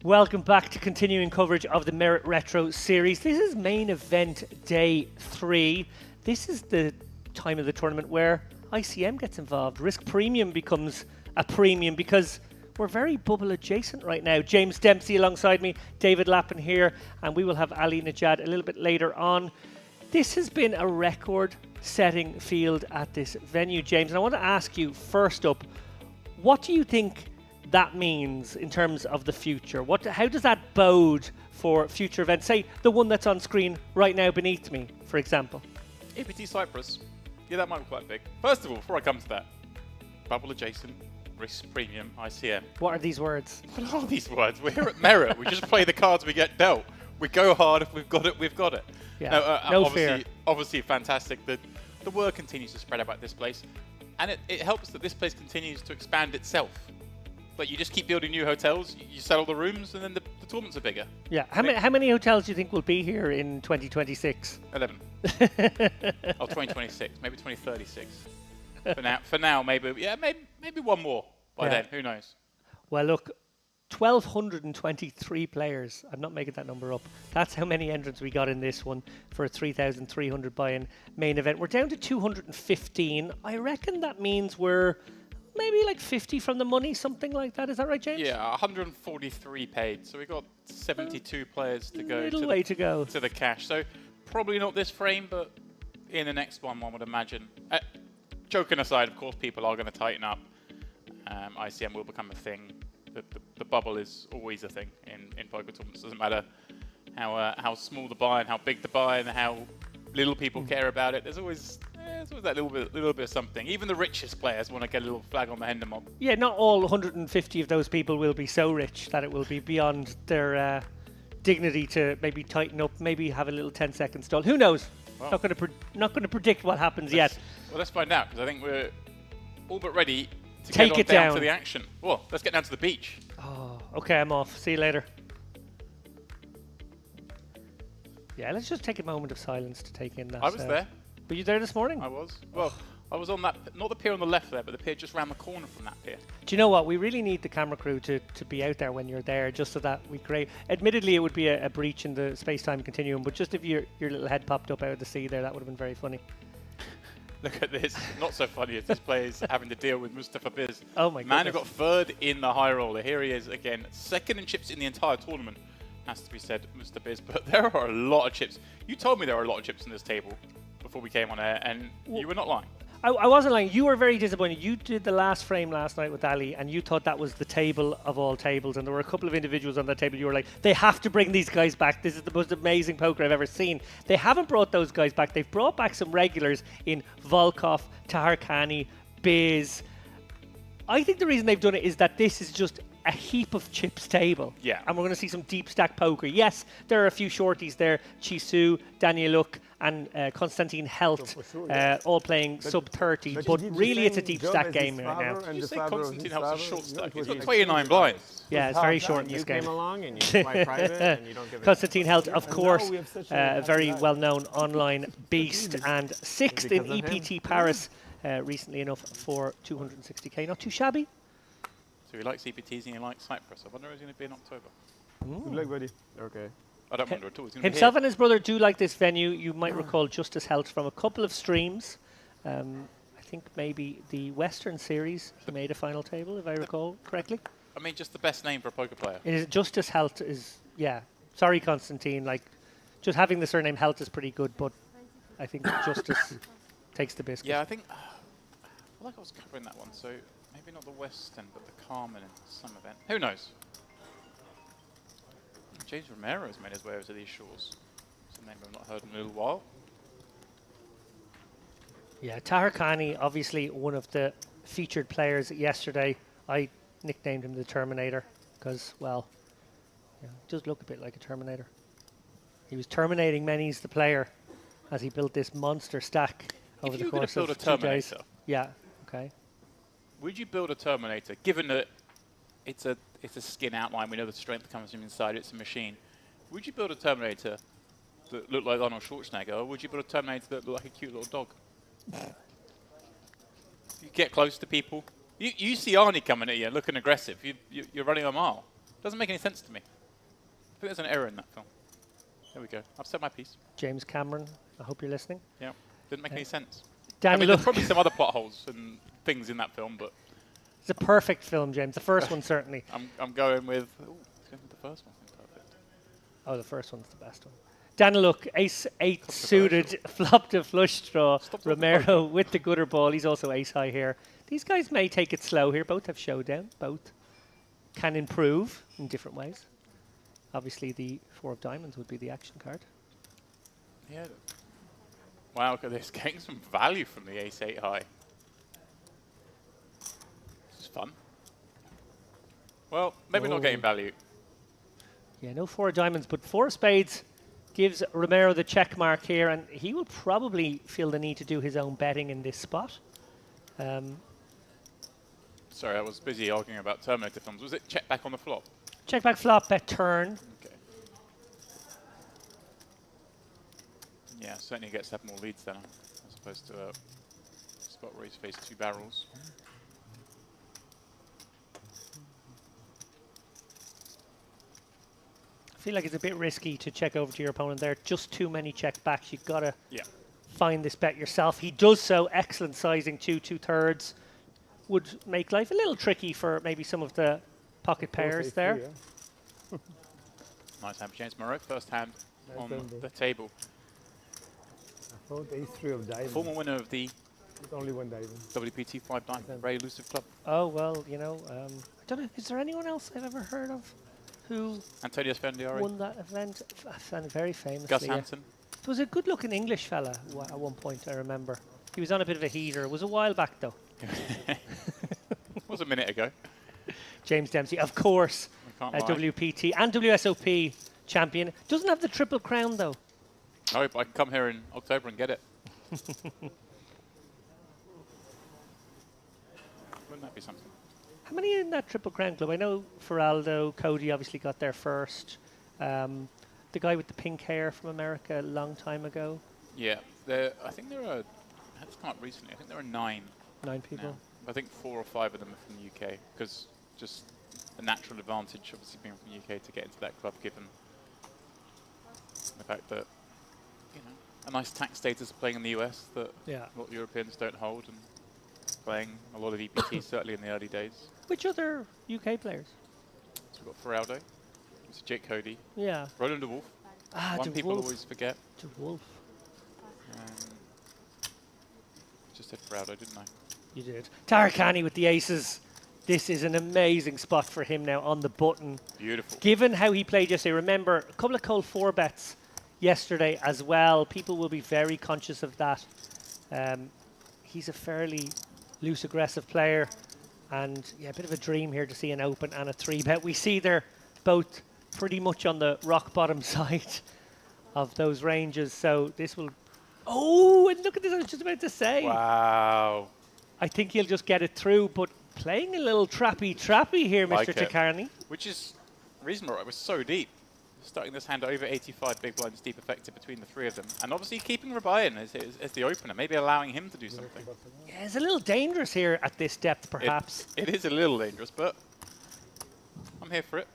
Welcome back to continuing coverage of the Merit Retro series. This is main event day 3. This is the time of the tournament where ICM gets involved. Risk premium becomes a premium because we're very bubble adjacent right now. James Dempsey alongside me, David Lappin here, and we will have Ali Najad a little bit later on. This has been a record-setting field at this venue, James, and I want to ask you first up, what do you think that means in terms of the future? How does that bode for future events? Say the one that's on screen right now beneath me, for example. APT Cyprus. Yeah, that might be quite big. First of all, before I come to that, bubble adjacent, risk premium, ICM. What are these words? What are these words? We're here at Merit. We just play the cards we get dealt. We go hard. If we've got it, we've got it. Yeah. No fear. Obviously fantastic. The word continues to spread about this place, and it helps that this place continues to expand itself. Like, you just keep building new hotels, you sell all the rooms, and then the tournaments are bigger. Yeah. How many hotels do you think will be here in 2026? 11. 2026, maybe 2036. For now, maybe one more by then. Who knows? Well, look, 1,223 players. I'm not making that number up. That's how many entrants we got in this one for a 3,300 buy-in main event. We're down to 215. I reckon that means we're maybe like 50 from the money, something like that. Is that right, James? Yeah, 143 paid. So we got 72 players to go. Little way to go to the cash. So probably not this frame, but in the next one would imagine. Joking aside, of course, people are going to tighten up. ICM will become a thing. The bubble is always a thing in poker tournaments. Doesn't matter how small the buy and how big the buy and how little people care about it. There's always that little bit of something. Even the richest players want to get a little flag on the Hender mob. Yeah, not all 150 of those people will be so rich that it will be beyond their dignity to maybe tighten up, maybe have a little 10-second stall. Who knows? Well, not going to predict what happens yet. Well, let's find out, because I think we're all but ready to take it down to the action. Well, let's get down to the beach. Oh, okay, I'm off. See you later. Yeah, let's just take a moment of silence to take in that. I was there. Were you there this morning? I was. Well, I was on that, not the pier on the left there, but the pier just round the corner from that pier. Do you know what? We really need the camera crew to be out there when you're there, just so that we create. Admittedly, it would be a breach in the space-time continuum, but just if your little head popped up out of the sea there, that would have been very funny. Look at this. Not so funny if this player's having to deal with Mustafa Biz. Oh my god. Man who got third in the high roller. Here he is again. Second in chips in the entire tournament. Has to be said, Mr. Biz. But there are a lot of chips. You told me there were a lot of chips in this table before we came on air, and you were not lying. I wasn't lying. You were very disappointed. You did the last frame last night with Ali, and you thought that was the table of all tables, and there were a couple of individuals on that table. You were like, they have to bring these guys back. This is the most amazing poker I've ever seen. They haven't brought those guys back. They've brought back some regulars in Volkov, Tahar Khani, Biz. I think the reason they've done it is that this is just a heap of chips table. Yeah. And we're going to see some deep stack poker. Yes, there are a few shorties there. Chisu, Danieluk, and Konstantin Helt, all playing sub 30. But really, it's a deep stack game right now. Did you say Konstantin Helt's a short stack? He's got 29 blinds. Yeah, it's very short in this game. Konstantin Helt, of course, a very well-known online beast, and 6th in EPT Paris recently enough for 260k. Not too shabby. So he likes EPTs and he likes Cyprus. I wonder if he's going to be in October. Good luck, buddy. Okay. I don't wonder at all. Himself and his brother do like this venue. You might recall Justice Helt from a couple of streams. I think maybe the Western Series he made a final table, if I recall correctly. I mean, just the best name for a poker player. It is Justice Helt is, yeah. Sorry, Konstantin. Like, just having the surname Helt is pretty good, but I think Justice takes the biscuit. Yeah, I think. I feel like I was covering that one, so maybe not the West End, but the Carmen in some event. Who knows? James Romero has made his way over to these shores. It's a name I've not heard in a little while. Yeah, Tahar Khani, obviously one of the featured players yesterday. I nicknamed him the Terminator because, well, he does look a bit like a Terminator. He was terminating Menes, the player, as he built this monster stack over the course of 2 days. Yeah, okay. Would you build a Terminator, given that it's a skin outline, we know the strength comes from inside, it's a machine. Would you build a Terminator that looked like Arnold Schwarzenegger, or would you build a Terminator that looked like a cute little dog? You get close to people. You see Arnie coming at you looking aggressive. You're running a mile. Doesn't make any sense to me. there's an error in that film. There we go. I've said my piece. James Cameron, I hope you're listening. Yeah. Didn't make any sense. Dan, I mean, look, there's probably some other plot holes and things in that film, but it's a perfect film, James. The first one, certainly. I'm going with... Ooh, it's going with the first one. Perfect. Oh, the first one's the best one. Dan, look, ace 8 suited, flop to flush draw. Romero with the gutter ball. He's also ace high here. These guys may take it slow here. Both have showdown. Both can improve in different ways. Obviously, the 4 of diamonds would be the action card. Yeah. Wow, look at this. Getting some value from the ace 8 high. This is fun. Well, maybe not getting value. Yeah, no 4 of diamonds, but 4 of spades gives Romero the check mark here, and he will probably feel the need to do his own betting in this spot. Sorry, I was busy arguing about Terminator films. Was it check back on the flop? Check back flop, bet turn. Okay. Yeah, certainly gets to have more leads then, as opposed to a spot where he's faced 2 barrels. I feel like it's a bit risky to check over to your opponent there. Just too many check backs. You've got to find this bet yourself. He does so. Excellent sizing, 2/3. Would make life a little tricky for maybe some of the pocket pairs there. Yeah. Nice hand for James Moreau. First hand Nice on hand, the table. I thought ace 3 of diamonds. Former winner of the With only 1 diamond. WPT 5 diamond. Very elusive club. Oh, well, you know, I don't know. Is there anyone else I've ever heard of who Antonio Spendiari. won that event? I found it very famously. Gus yeah. Hansen. It was a good-looking English fella at one point, I remember. He was on a bit of a heater. It was a while back, though. Was a minute ago. James Dempsey, of course, I can't lie. WPT and WSOP champion. Doesn't have the triple crown, though. Oh, but I can come here in October and get it. Wouldn't that be something? How many in that triple crown club? I know Feraldo, Cody obviously got there first. The guy with the pink hair from America a long time ago. Yeah, I think there are. That's come up recently. I think there are 9. 9 people. Now. I think 4 or 5 of them are from the UK, because just the natural advantage, obviously being from the UK, to get into that club, given the fact that a nice tax status of playing in the US that a lot of Europeans don't hold, and playing a lot of EPT certainly in the early days. Which other UK players? So we've got Feraldo, Mr. Jake Cody, Yeah. Roland de Wolf. One de people Wolf. always forget. De Wolf. Just said Feraldo, didn't I? You did. Tarakani with the aces. This is an amazing spot for him now on the button. Beautiful. Given how he played yesterday, remember, a couple of cold 4 bets yesterday as well. People will be very conscious of that. He's a fairly loose, aggressive player. And yeah, a bit of a dream here to see an open and a 3-bet. We see they're both pretty much on the rock bottom side of those ranges. So this will... Oh, and look at this, I was just about to say. Wow. I think he'll just get it through, but playing a little trappy here, Like Mr. it. Takarni. Which is reasonable. It was so deep. Starting this hand over 85 big blinds deep effective between the 3 of them. And obviously keeping Rabayan as the opener, maybe allowing him to do something. Yeah, it's a little dangerous here at this depth, perhaps. It is a little dangerous, but I'm here for it.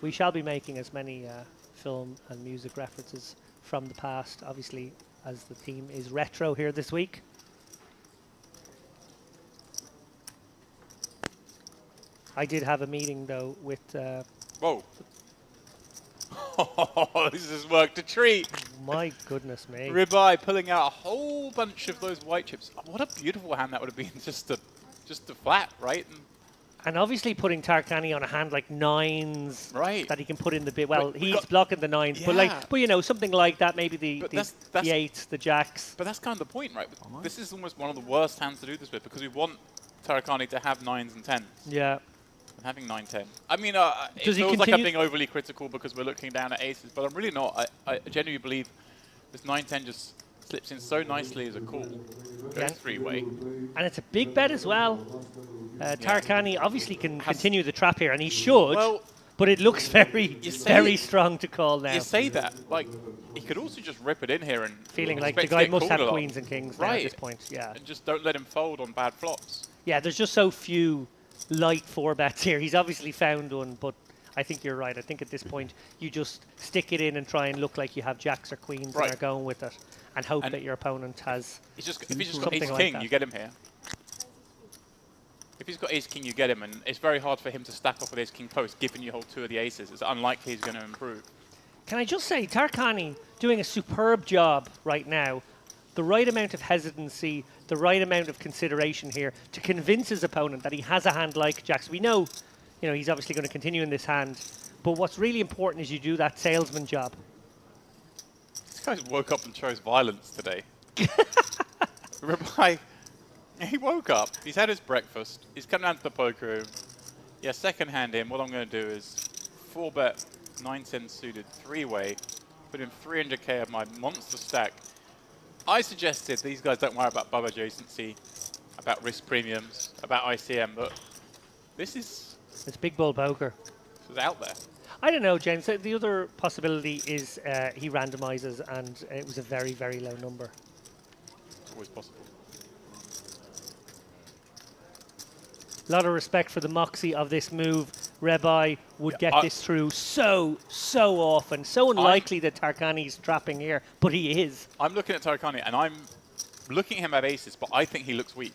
We shall be making as many film and music references from the past, obviously, as the theme is retro here this week. I did have a meeting, though, with... Whoa. This has worked a treat. my goodness me. Ribeye pulling out a whole bunch of those white chips. Oh, what a beautiful hand that would have been, just to flat, right? And obviously putting Tarkani on a hand like 9s Right. that he can put in the bit. Well, we he's got- blocking the 9s, Yeah. but you know, something like that, maybe the But that's- 8s, the jacks. But that's kind of the point, right? This is almost one of the worst hands to do this with, because we want Tarakani to have 9s and 10s. Yeah. And having 9-10. I mean, it Does he feels like I'm continue- being overly critical because we're looking down at aces, but I'm really not. I genuinely believe this 9-10 just slips in so nicely as a call. Goes Yeah. 3-way. And it's a big bet as well. Tarakani obviously can continue the trap here, and he should. Well, but it looks very, You say very it- strong to call now. you say that, like, he could also just rip it in here and Feeling like the expect to guy get must called have a lot. queens and kings now at Right. this point. Yeah. And just don't let him fold on bad flops. Yeah, there's just so few light 4 bets here. He's obviously found one, but I think you're right. I think at this point you just stick it in and try and look like you have jacks or queens and are going with it, and hope that your opponent has. If he's just got something ace like king, that. you get him here. If he's got ace king, you get him, and it's very hard for him to stack off with ace king post, given you hold 2 of the aces. It's unlikely he's going to improve. Can I just say, Tarkani doing a superb job right now. The right amount of hesitancy, the right amount of consideration here to convince his opponent that he has a hand like jacks. We know, he's obviously going to continue in this hand, but what's really important is you do that salesman job. This guy's woke up and chose violence today. He woke up, he's had his breakfast, he's come down to the poker room. Yeah, second hand in, what I'm going to do is 4-bet, 9-10 suited, 3-way, put in 300k of my monster stack. I suggested these guys don't worry about bub adjacency, about risk premiums, about ICM, but this is... It's big bull poker. This is out there. I don't know, James. The other possibility is he randomizes and it was a very, very low number. It's always possible. A lot of respect for the moxie of this move. Rebai would get this through so often. So unlikely that Tarkani's trapping here, but he is. I'm looking at Tarkani and I'm looking at him at aces, but I think he looks weak.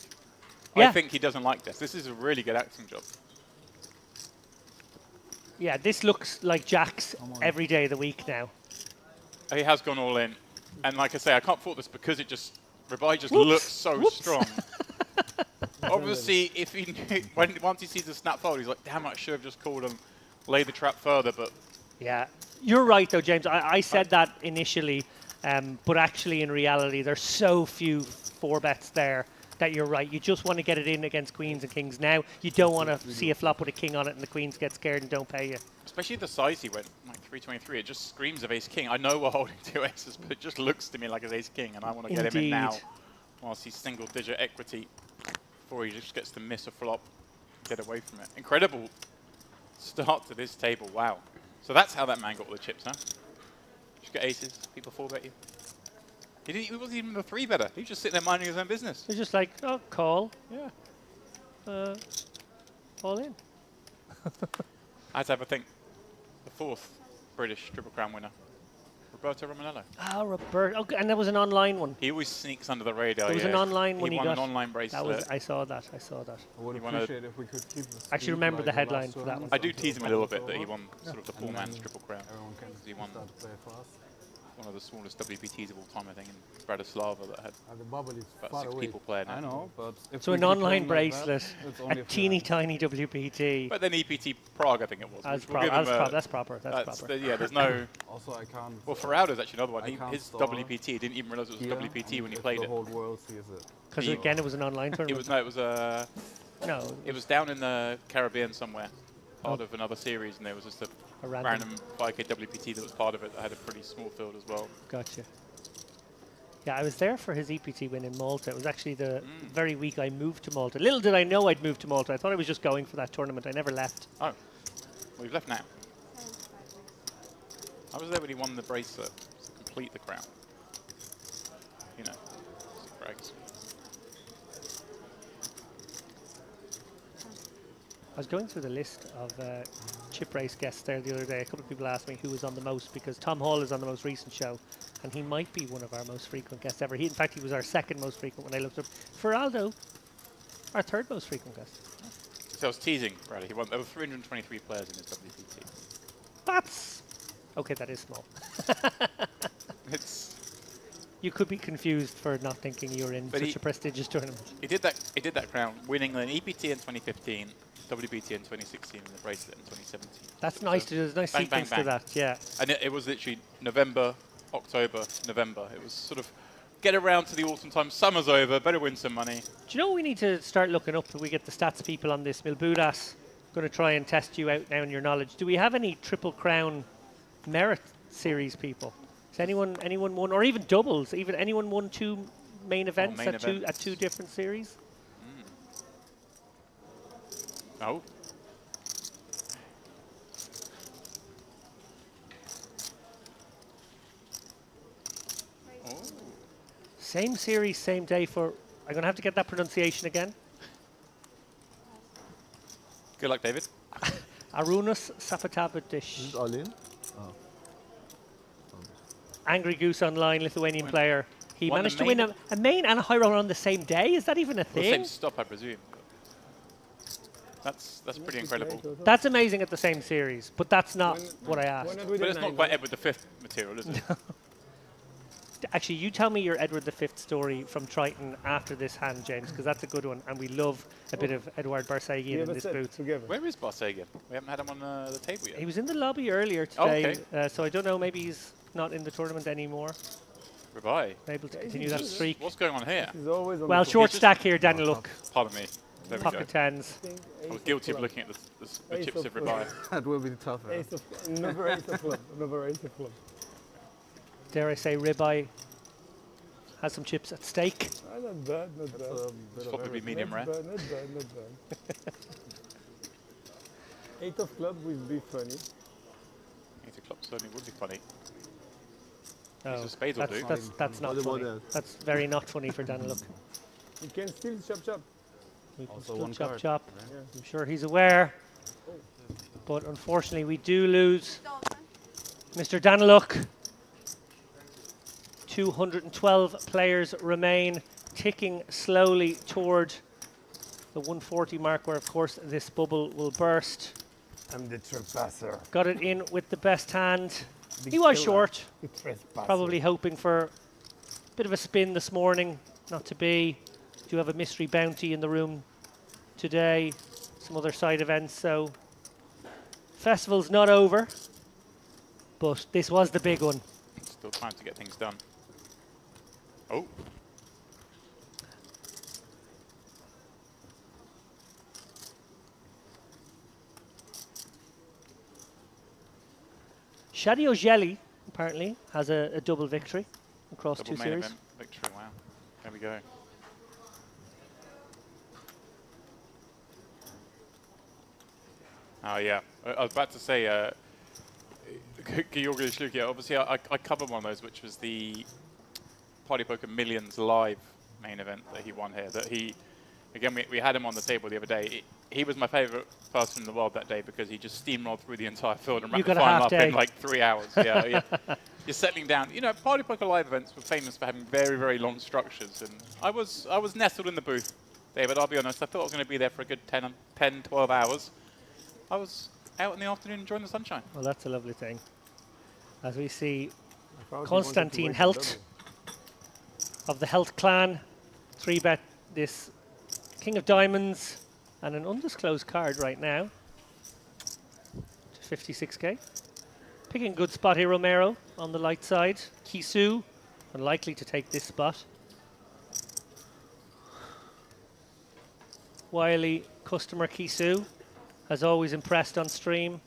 Yeah. I think he doesn't like this. This is a really good acting job. Yeah, this looks like jacks every day of the week now. He has gone all in. And like I say, I can't fault this because Rebai just looks so strong. Obviously, if once he sees the snap fold, he's like, damn, I should have just called him, lay the trap further, but... Yeah, you're right though, James. I said that initially, but actually in reality, there's so few 4-bets there that you're right. You just want to get it in against queens and kings now. You don't want to see a flop with a king on it and the queens get scared and don't pay you. Especially the size he went, like 323, it just screams of ace-king. I know we're holding 2 aces, but it just looks to me like it's ace-king, and I want to get him in now whilst he's single-digit equity before he just gets to miss a flop, get away from it. Incredible start to this table, wow. So that's how that man got all the chips, huh? Just get aces, people 4-bet you. He wasn't even a 3-better. He was just sitting there minding his own business. He's just like, oh, call. Yeah. All in. I had to have a think. The 4th British Triple Crown winner, Roberto Romanello. Oh, Roberto. Okay, and there was an online one. He always sneaks under the radar. There was an online one he got. won an online bracelet. I saw that. I would You wanna- appreciate if we could keep this. Actually remember the headline for that one. I do tease him a little bit that he won sort of the poor man's Triple Crown. Everyone can He won start to play for us. one of the smallest WPTs of all time, I think, in Bratislava that had The bubble is about far 6 away. people playing I it. know, but if So we an keep online playing like that, bracelet, it's a only few teeny hands. tiny WPT. But then EPT Prague, I think it was. That's which we'll give him a- that's proper. That's proper. yeah, there's no... Also, I can't. Well, Ferraudo's actually another one. I can't His store WPT, he didn't even realize it was here, WPT when he and played if it. the whole world sees it. Because he- again, it was an online tournament. It was No, it was down in the Caribbean somewhere, part of another series, and there was just a a random. random 5k WPT that was part of it that had a pretty small field as well. Gotcha. Yeah, I was there for his EPT win in Malta. It was actually the very week I moved to Malta. Little did I know I'd moved to Malta. I thought I was just going for that tournament. I never left. Oh, well, we've left now. I was there when he won the bracelet to complete the crown. You know, brags. I was going through the list of chip race guests there the other day. A couple of people asked me who was on the most because Tom Hall is on the most recent show, and he might be one of our most frequent guests ever. In fact, he was our second most frequent when I looked up. Feraldo, our third most frequent guest. So I was teasing, Bradley. There were 323 players in his WPT. That's okay. That is small. It's You could be confused for not thinking you were in But such a prestigious tournament. he did that crown, winning an EPT in 2015, WPT in 2016, and the bracelet in 2017. That's nice. There's a nice bang, bang, sequence to bang. that. Yeah. And it was literally November, October, November. It was sort of get around to the autumn time. Summer's over. Better win some money. Do you know what we need to start looking up? We get the stats people on this. Milbudas going to try and test you out now in your knowledge. Do we have any Triple Crown Merit Series people? Has anyone won, or even doubles? Even anyone won 2 main events main at events. 2 different series? Oh. Oh. Same series, same day for. I'm going to have to get that pronunciation again. Good luck, David. Arunus Sapatavadish. Is it all in? Oh. Angry Goose Online, Lithuanian player. He Won the managed to win a main and a high roller on the same day. Is that even a Well, same thing? stop, I presume. That's pretty incredible. That's amazing at the same series, but that's not what I asked. But it's not quite Edward V material, is it? Actually, you tell me your Edward V story from Triton after this hand, James, because that's a good one, and we love a bit of Edward Barsagian in this booth. Together. Where is Barsagian? We haven't had him on the table yet. He was in the lobby earlier Oh, today, okay. so I don't know, maybe he's not in the tournament anymore. Goodbye. Able to continue that streak. What's going on here? He's always on Well, the short just- stack here, Daniel. Look, Pardon me. There we go. pocket tens. I was guilty of looking at the Ace chips of of ribeye. That will be tough. Ace of, another ace of club. Another ace of club. Dare I say, ribeye has some chips at stake. Ah, not bad, not bad. It's probably medium Not rare. bad, not bad, not bad. Eight of club would be funny. Eight o'clock certainly would be funny. Oh, of spades will do. that's not What about funny. that? That's very not funny for Daniel. Look, You can still chop. we can Also still one chop card. chop. Yeah. I'm sure he's aware. But unfortunately, we do lose Mr. Daniluk. 212 players remain, ticking slowly toward the 140 mark, where, of course, this bubble will burst. I'm the trespasser. Got it in with the best hand. Big He was killer. short, The trespasser. probably hoping for a bit of a spin this morning. Not to be. Do have a mystery bounty in the room today. Some other side events, so festival's not over, but this was the big one. Still time to get things done. Oh. Shadio Jelly apparently has a double victory across Double two main series. event victory, wow. There we go. Oh yeah, I was about to say, Georgi Shlukia, obviously I covered one of those, which was the Party Poker Millions live main event that he won here. That he, again, we had him on the table the other day. He was my favourite person in the world that day because he just steamrolled through the entire field and wrapped the got a final half up day. in like 3 hours. Yeah, yeah. You're settling down. You know, Party Poker live events were famous for having very, very long structures, and I was nestled in the booth, David. I'll be honest. I thought I was going to be there for a good 10, 12 hours. I was out in the afternoon enjoying the sunshine. Well, that's a lovely thing. As we see I thought you Konstantin wanted to wait for Helt of the Helt clan 3-bet this King of Diamonds and an undisclosed card right now to 56k. Picking a good spot here, Romero on the light side. Kisu unlikely to take this spot. Wily customer Kisu has always impressed on stream.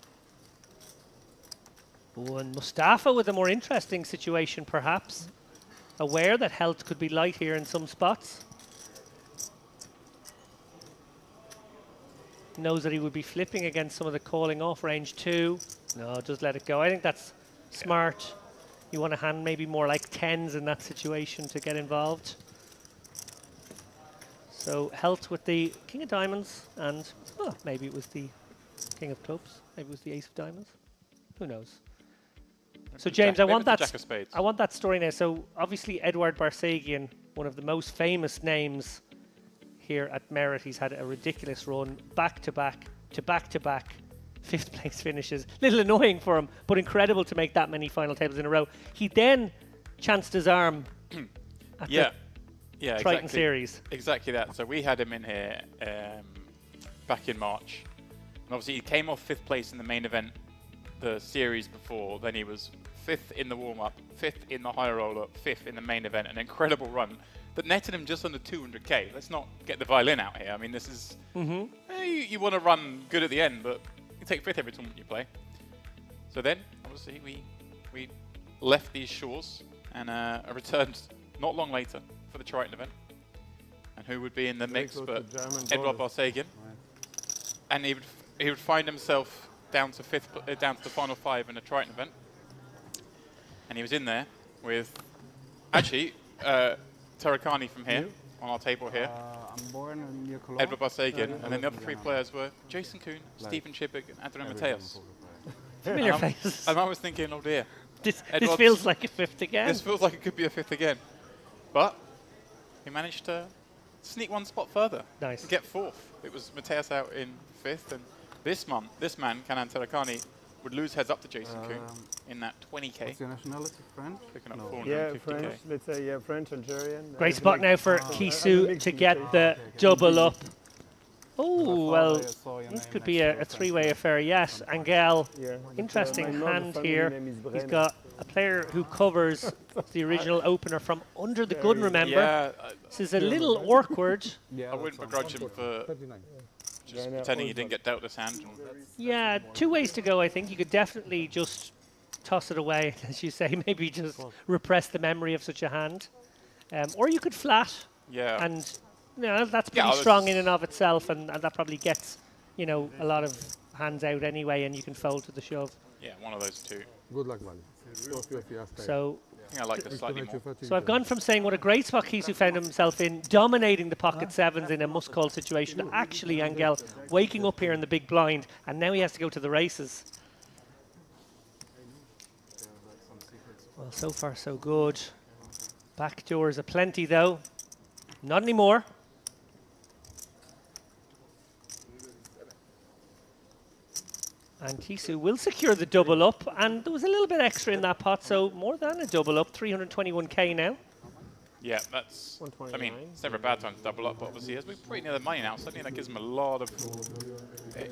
Oh, and Mustafa with a more interesting situation, perhaps. Aware that health could be light here in some spots. Knows that he would be flipping against some of the calling off range too. No, just let it go. I think that's smart. You want to hand maybe more like tens in that situation to get involved. So health with the King of Diamonds, and maybe it was the King of Clubs. Maybe it was the Ace of Diamonds. Who knows? So James, I want that. Jack of Spades. I want that story now. So obviously Edward Barsagian, one of the most famous names here at Merit. He's had a ridiculous run, back to back, fifth place finishes. Little annoying for him, but incredible to make that many final tables in a row. He then chanced his arm at Yeah, the Triton exactly. series. Exactly that. So we had him in here back in March. And obviously he came off 5th place in the main event the series before. Then he was 5th in the warm-up, 5th in the high roller, 5th in the main event. An incredible run that netted him just under 200k. Let's not get the violin out here. I mean, this is... you want to run good at the end, but you take 5th every tournament you play. So then, obviously, we left these shores and returned not long later for the Triton event. And who would be in the mix close but to German Edward borders. Barsagian. And he would find himself down to down to the final 5 in the Triton event. And he was in there with, actually, Tarakani from here, on our table here. born near Cologne. Edward Barsagan, and then the other three players were Jason Kuhn, Stephen Chibik, and Adrian Mateus. Familiar And faces. and I was thinking, oh dear, This Edward's- feels like a fifth again. this feels like it could be a fifth again. But he managed to sneak one spot further. Nice. To get fourth. It was Mateus out in fifth, and this man, Kanan Terakani, would lose heads up to Jason Kuhn in that 20k, What's your nationality? French? picking up No. 450k. Yeah, French. Let's say yeah, French, Algerian. Great It's spot like- now for Kisu to get the double up. Oh, well, this could be a three-way affair. Yes, Angel, Yeah. interesting My hand family here. name is He's Brenner. got a player who covers the original opener from under the gun, remember? Yeah, This is a little awkward. Yeah, I wouldn't begrudge him for 39. just Yeah, no, pretending he old didn't get dealt this hand. Yeah, two ways to go, I think. You could definitely just toss it away, as you say, maybe just repress the memory of such a hand. Or you could flat, Yeah. and that's Yeah, pretty this strong is- in and of itself, and that probably gets, a lot of hands out anyway, and you can fold to the shove. Yeah, one of those two. Good luck, buddy. So I think I like this slightly more. So I've gone from saying what a great spot Kisu found himself in, dominating the pocket sevens in a must-call situation, to actually Angel waking up here in the big blind, and now he has to go to the races. Well, so far so good. Backdoors aplenty though. Not anymore. And Kisu will secure the double up, and there was a little bit extra in that pot, so more than a double up, 321k now. Yeah, that's. I mean, 129. it's never a bad time to double up, but obviously, as we're pretty near the money now, suddenly that gives him a lot of.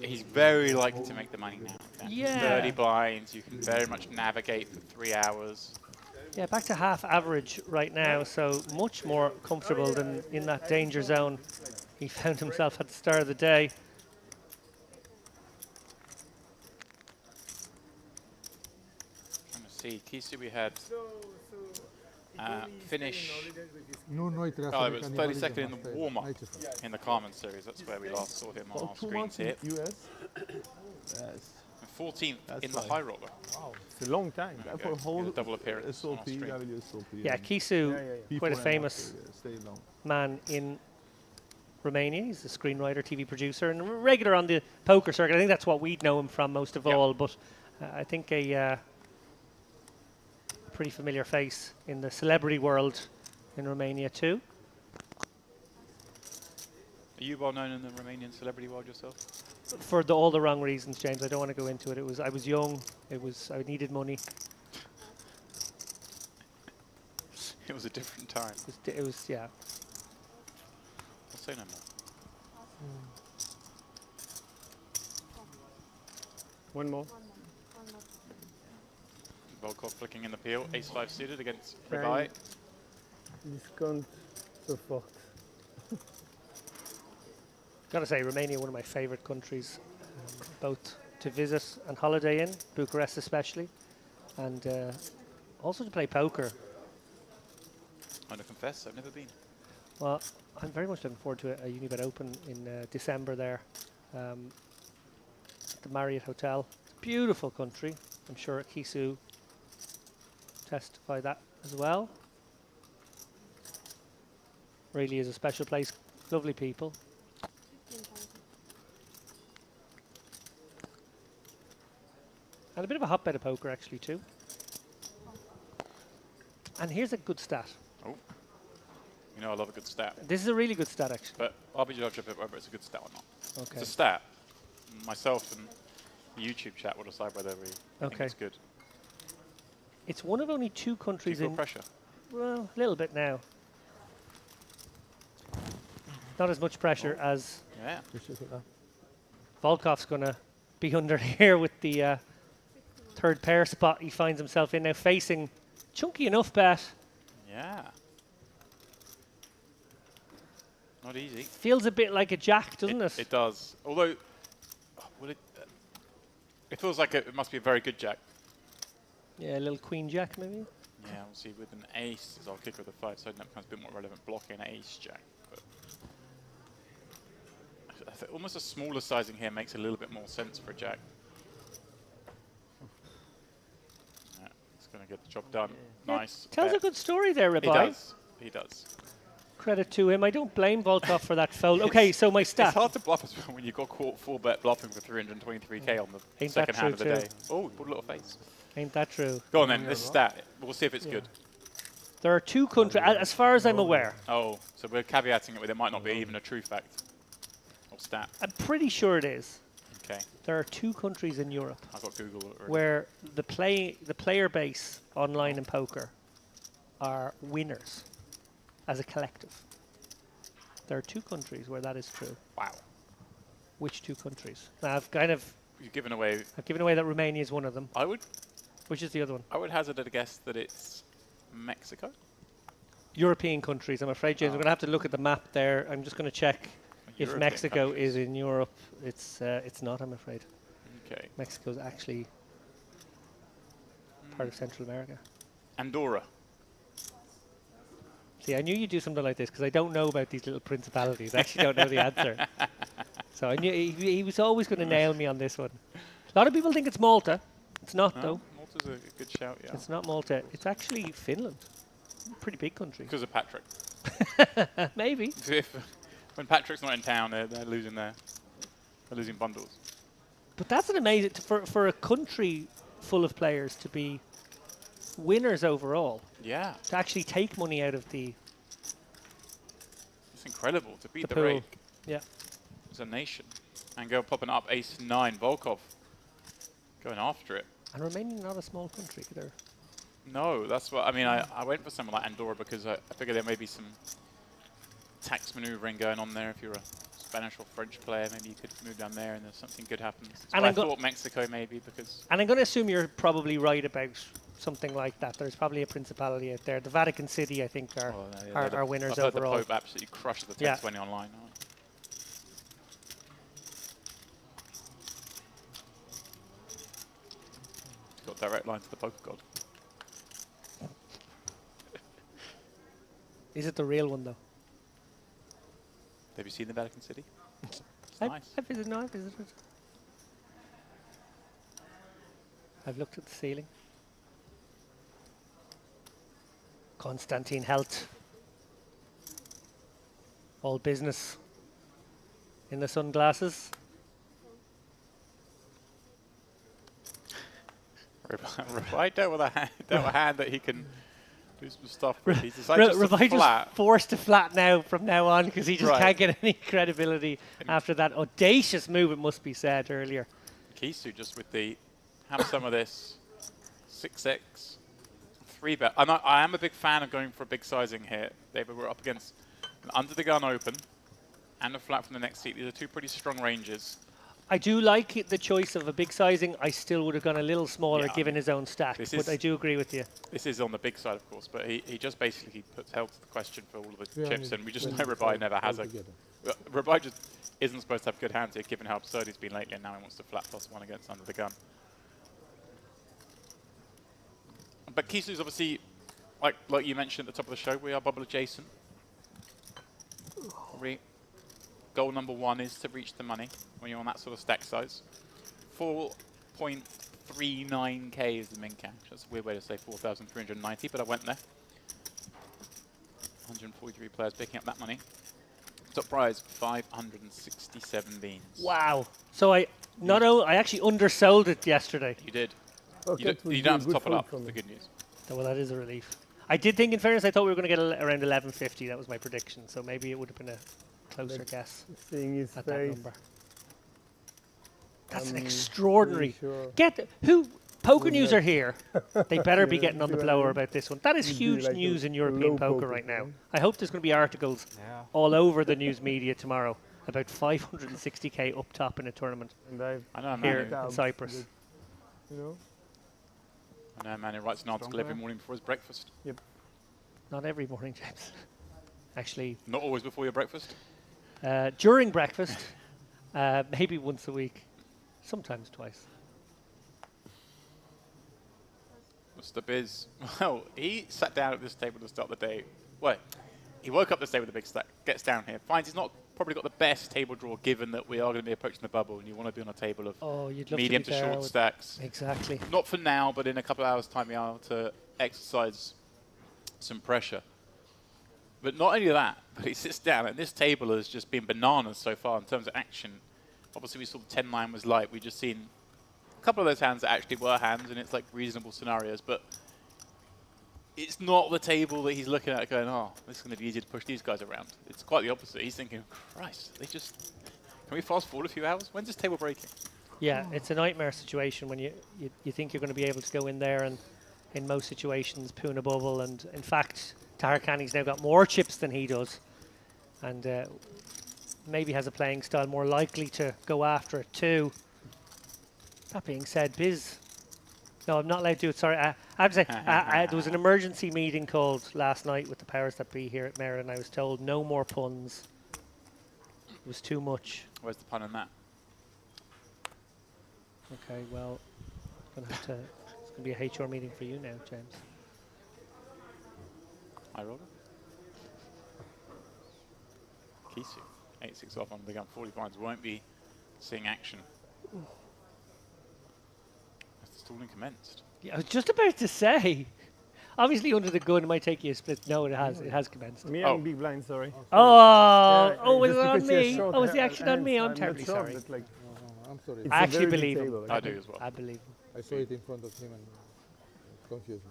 He's very likely to make the money now. Yeah. 30 blinds, you can very much navigate for 3 hours. Yeah, back to half average right now, so much more comfortable than in that danger zone he found himself at the start of the day. Trying to see, Kisu we had finish. No, Oh, it was 32nd in the warm-up in the Carmen series. That's where we last saw him on our screens here. US. And 14th in the high roller. It's a long time. There we go. He had a double appearance on our screen. Yeah, Kisu, quite a famous man in Romania. He's a screenwriter, TV producer, and regular on the poker circuit. I think that's what we'd know him from most of Yep. all, but I think a pretty familiar face in the celebrity world in Romania too. Are you well known in the Romanian celebrity world yourself? For all the wrong reasons, James. I don't want to go into it. I was young. I needed money. It was a different time. It was yeah. I'll say no more. One more. Volkov flicking in the peel. Ace-5 suited against Very Rigai. Discount so fort. Gotta say, Romania, one of my favorite countries, both to visit and holiday in, Bucharest especially, and also to play poker. I'm going to confess, I've never been. Well, I'm very much looking forward to a Unibet Open in December there at the Marriott Hotel. Beautiful country. I'm sure Kisu testify that as well. Really is a special place. Lovely people. And a bit of a hotbed of poker actually too. And here's a good stat. Oh. You know I love a good stat. This is a really good stat actually. But I'll be judged of it whether it's a good stat or not. Okay. It's a stat. Myself and the YouTube chat will decide whether we think Okay. it's good. It's one of only two Do you countries feel in. pressure? Well, a little bit now. Not as much pressure as Yeah. Volkov's going to be under here with the third pair spot he finds himself in now, facing chunky enough bet. Yeah. Not easy. Feels a bit like a jack, doesn't it? It does. Although, it feels like it must be a very good jack. Yeah, a little queen jack maybe. Yeah, we'll see. With an ace, as I'll kick with a 5, so that becomes a bit more relevant, blocking an ace jack. But I think almost a smaller sizing here makes a little bit more sense for a jack. Yeah, it's going to get the job done. Nice. Tells a bet. good story there, He Ribai. does. He does. credit to him. I don't blame Volkov for that foul. Okay, so my It's stat. hard to bluff as well when you got caught full bet bluffing for 323k on the Ain't second that hand of true the too? day. Oh, put a little face. Ain't that true? Go on then, this stat. We'll see if it's good. There are 2 countries, as far as I'm aware. Oh, so we're caveating it with it might not be even a true fact. Or stat. I'm pretty sure it is. Okay, There are 2 countries in Europe I've got Google already. where the player base online in poker are winners as a collective. There are 2 countries where that is true. Wow. Which 2 countries? Now You've given away. I've given away that Romania is one of them. I would Which is the other one? hazard a guess that it's Mexico. European countries. I'm afraid, James. I'm going to have to look at the map there. I'm just going to check if European Mexico countries. is in Europe. It's not, I'm afraid. Okay. Mexico's actually part of Central America. Andorra. See, I knew you'd do something like this because I don't know about these little principalities. I actually don't know the answer. So I knew he was always going to nail me on this one. A lot of people think it's Malta. It's not, though. Malta's a good shout, yeah. It's not Malta. It's actually Finland. Pretty big country. Because of Patrick. Maybe. When Patrick's not in town, they're losing bundles. But that's an amazing, for a country full of players to be winners overall, Yeah, to actually take money out of the it's incredible to beat the pool. rake Yeah. as a nation and go popping up ace-9. Volkov going after it. And Romania not a small country either. No, that's what I mean. I went for someone like Andorra because I figured there may be some tax maneuvering going on there. If you're a Spanish or French player, maybe you could move down there and there's something good happens. And I I'm thought Mexico maybe because And I'm going to assume you're probably right about something like that. There's probably a principality out there. The Vatican City, I think, are are winners I've heard overall. the Pope absolutely crushed the 1020 online. Got direct line to the poker god. Is it the real one, though? Have you seen the Vatican City? It's I nice. visited. No, I visited. I've looked at the ceiling. Constantine Helt. All business. In the sunglasses. Right down with a hand that he can do some stuff with. He's decided just to Revider's flat. forced to flat now from now on because he just Right. can't get any credibility after that audacious move, it must be said earlier. Kisu just with the have some of this 6x 3-bet. I am a big fan of going for a big sizing here. David, we're up against an under the gun open and a flat from the next seat. These are 2 pretty strong ranges. I do like the choice of a big sizing. I still would have gone a little smaller Yeah, given his own stack, this but is- I do agree with you. This is on the big side, of course, but he just basically puts held to the question for all of the Yeah, chips, I and we just mean, know Rabai never has a. altogether. Rabai just isn't supposed to have good hands here, given how absurd he's been lately, and now he wants to flat +1 against under the gun. But Kisu's obviously, like you mentioned at the top of the show, we are bubble adjacent. Probably goal number 1 is to reach the money when you're on that sort of stack size. 4.39k is the min cash. That's a weird way to say 4,390, but I went there. 143 players picking up that money. Top prize, 567 beans. Wow. So I actually undersold it yesterday. You did. Okay, You it would don't be have to good top it food up, for me. the good news. Well, that is a relief. I did think, in fairness, I thought we were going to get around 1150. That was my prediction. So maybe it would have been a closer Let's- guess Seeing his at that face. number. That's an I'm extraordinary. pretty sure. Poker Would News like- are here. They better be Yeah, getting on the see what I blower mean? about this one. That is Would be huge like a news in low European poker poker right now. fan. I hope there's going to be articles Yeah. all over the news media tomorrow about 560k up top in a tournament And I, I know a man here who, Doubts in Cyprus. that, you know, I know a man who writes an article Strong every player. morning before his breakfast. Not every morning, James. Actually, Not always before your breakfast. during breakfast, maybe once a week, sometimes twice. Mr. Biz, well, he sat down at this table to start the day. Well, he woke up this day with a big stack, gets down here, finds he's not probably got the best table draw given that we are going to be approaching the bubble and you want to be on a table of Oh, you'd love medium to to be there. short stacks. Exactly. Not for now, but in a couple of hours' time, you're able to exercise some pressure. But not only that, but he sits down, and this table has just been bananas so far in terms of action. Obviously, we saw the 10-9 was light. We just seen a couple of those hands that actually were hands, and it's like reasonable scenarios. But it's not the table that he's looking at going, oh, this is going to be easy to push these guys around. It's quite the opposite. He's thinking, Christ, they just... Can we fast forward a few hours? When's this table breaking? Yeah, it's a nightmare situation when you think you're going to be able to go in there and in most situations poon a bubble. And in fact, Taharkani's now got more chips than he does. And maybe has a playing style more likely to go after it too. That being said, Biz... No, I'm not allowed to do it. Sorry. I have to say, there was an emergency meeting called last night with the powers that be here at Merritt, and I was told no more puns. It was too much. Where's the pun on that? Okay, well, it's going to be a HR meeting for you now, James. Hi, Robert. Kisu, 8-6 off on the gun, 40 points. Won't be seeing action. Has the stalling commenced? Yeah, I was just about to say. Obviously, under the gun, it might take you a split. No, it has. It has commenced. Me, Oh. I'm big blind, sorry. Oh, was just it on because you're me? short Oh, was the hand- action on me? I'm not terribly sure, sorry. but like, I'm sorry. it's I a actually very big believe him. table, I do as well. I believe him. I saw it in front of him and it confused me.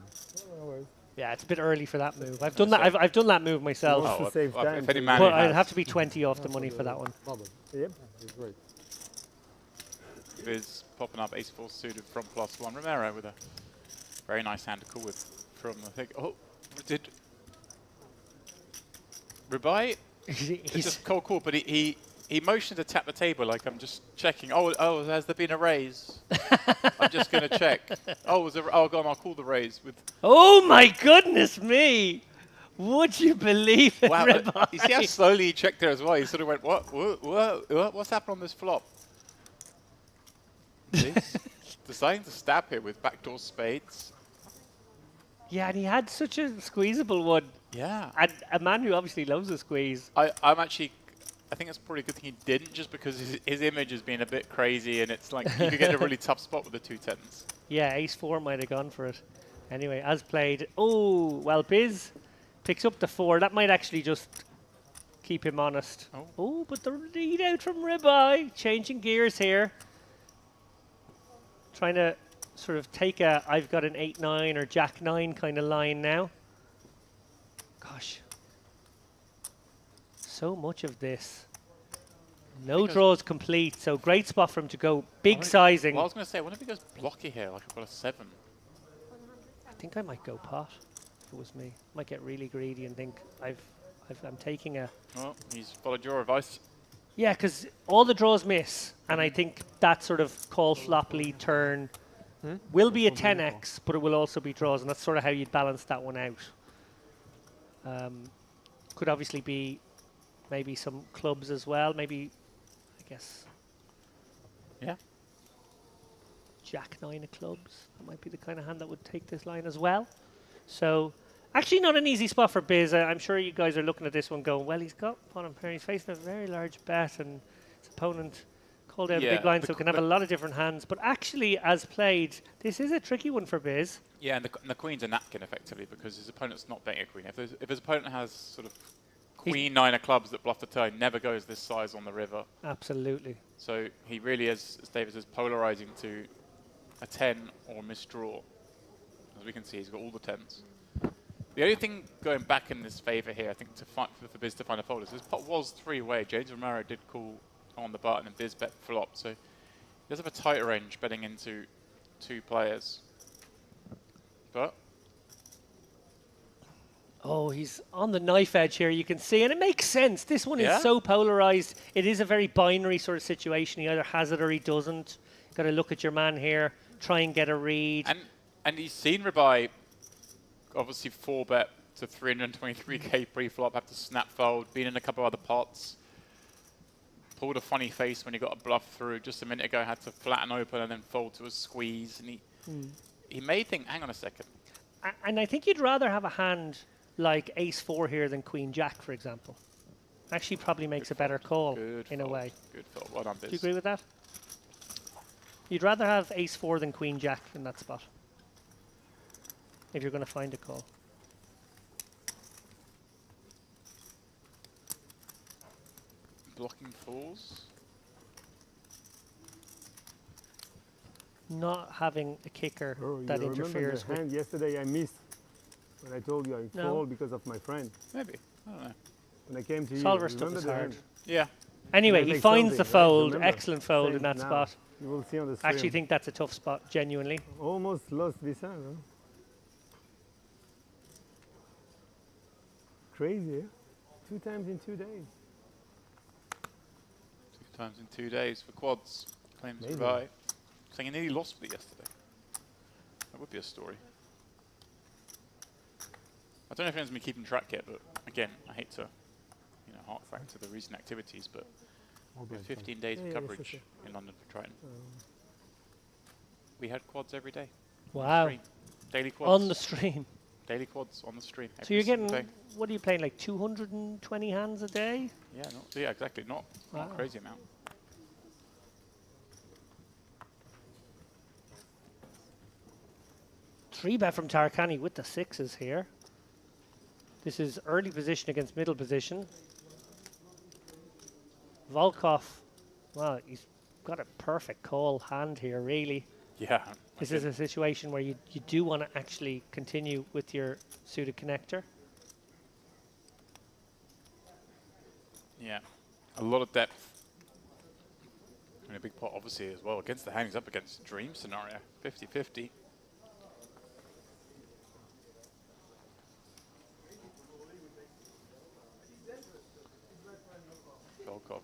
Oh, no worries. Yeah, it's a bit early for that move. I've done that. I've done that move myself, Wants to Oh, save time, if any so- man but who I'd has. have to be 20 off the money for that one. Bubble. Yep. Yeah, it's great. Viz popping up ace-4 suited from +1. Romero with a very nice hand to call with from, I think, did Rubai? It's He's just cold call, but he motioned to tap the table like I'm just checking. Oh, has there been a raise? I'm just going to check. Oh, was there, oh, go on, I'll call the raise with. oh my goodness me! Would you believe it, Wow, Ribeye? you see how slowly he checked there as well. He sort of went, what's happened on this flop? He's deciding to stab here with backdoor spades. Yeah, and he had such a squeezable one. Yeah. And a man who obviously loves a squeeze. I think it's probably a good thing he didn't, just because his image has been a bit crazy, and it's like you could get a really tough spot with the 2 10s. Yeah, ace-4 might have gone for it. Anyway, as played. Oh, well, Biz picks up the 4. That might actually just keep him honest. Oh, but the lead out from Ribeye. Changing gears here. Trying to sort of take a I've got an 8-9 or Jack-9 kind of line now. Gosh. So much of this. No Because- draws complete, so great spot for him to go. Big sizing. Well, I was going to say, what if he goes blocky here, like I've got a 7? I think I might go pot if it was me. Might get really greedy and think I'm taking a... Well, he's followed your advice. Yeah, because all the draws miss, and I think that sort of call flop lead turn will be a 10x, but it will also be draws, and that's sort of how you'd balance that one out. Could obviously be maybe some clubs as well, maybe, I guess, Yeah. Jack-9 of clubs. That might be the kind of hand that would take this line as well. So, actually not an easy spot for Biz. I'm sure you guys are looking at this one going, well, he's got bottom pair. He's facing a very large bet, and his opponent called out a Yeah, big line, the so qu- can have a but- lot of different hands. But actually, as played, this is a tricky one for Biz. Yeah, and the queen's a napkin, effectively, because his opponent's not betting a queen. If his opponent has sort of queen 9 of clubs that bluff the turn, never goes this size on the river. Absolutely. So he really is, as David says, polarizing to a 10 or misdraw. As we can see, he's got all the 10s. The only thing going back in this favour here, I think, to find for Biz to find a fold is this pot was 3-way. James Romero did call on the button and Biz bet flop, so he does have a tighter range betting into 2 players. But Oh, he's on the knife edge here, you can see, and it makes sense. This one Yeah. is so polarized. It is a very binary sort of situation. He either has it or he doesn't. Got to look at your man here, try and get a read. and he's seen Rabai obviously 4-bet to 323k pre-flop, have to snap fold, been in a couple of other pots. Pulled a funny face when he got a bluff through. Just a minute ago, had to flatten open and then fold to a squeeze. And he may think, hang on a second. And I think you'd rather have a hand like ace-4 here than queen-jack, for example. Actually probably makes a better call Good in a fold. way. Good fold. Well done, Biz. Do you agree with that? You'd rather have ace-4 than queen-jack in that spot, if you're going to find a call. blocking fools. Not having a kicker Oh, that you remember interferes the with. hand yesterday I missed when I told you I No. fall because of my friend. Maybe. I don't know. When I came to Solver you, stuff remember is the hard. hand? Yeah. Anyway, And I he make finds the something, right? fold. Remember? Excellent fold Same in that now. spot. You will see on the I stream. actually think that's a tough spot, genuinely. Almost lost this hand, huh? Crazy, eh? 2 times in 2 days. 2 times in 2 days for quads. Claims Amazing. right. Saying he nearly lost with it yesterday. That would be a story. I don't know if anyone's been keeping track yet, but again, I hate to, hark back to the recent activities, but we have 15 days of Yeah, coverage in London for Triton. We had quads every day. Wow. Stream. Daily quads. On the stream. Daily quads on the stream. So you're every single getting, day. what are you playing, like 220 hands a day? Yeah, exactly. Not a Wow. crazy amount. Three bet from Tarakani with the sixes here. This is early position against middle position. Volkov, well, he's got a perfect call hand here, really. Yeah. This is a situation where you do want to actually continue with your suited connector. Yeah. A lot of depth. And a big pot, obviously, as well. Against the hand, he's up against dream scenario. 50-50. Volkov.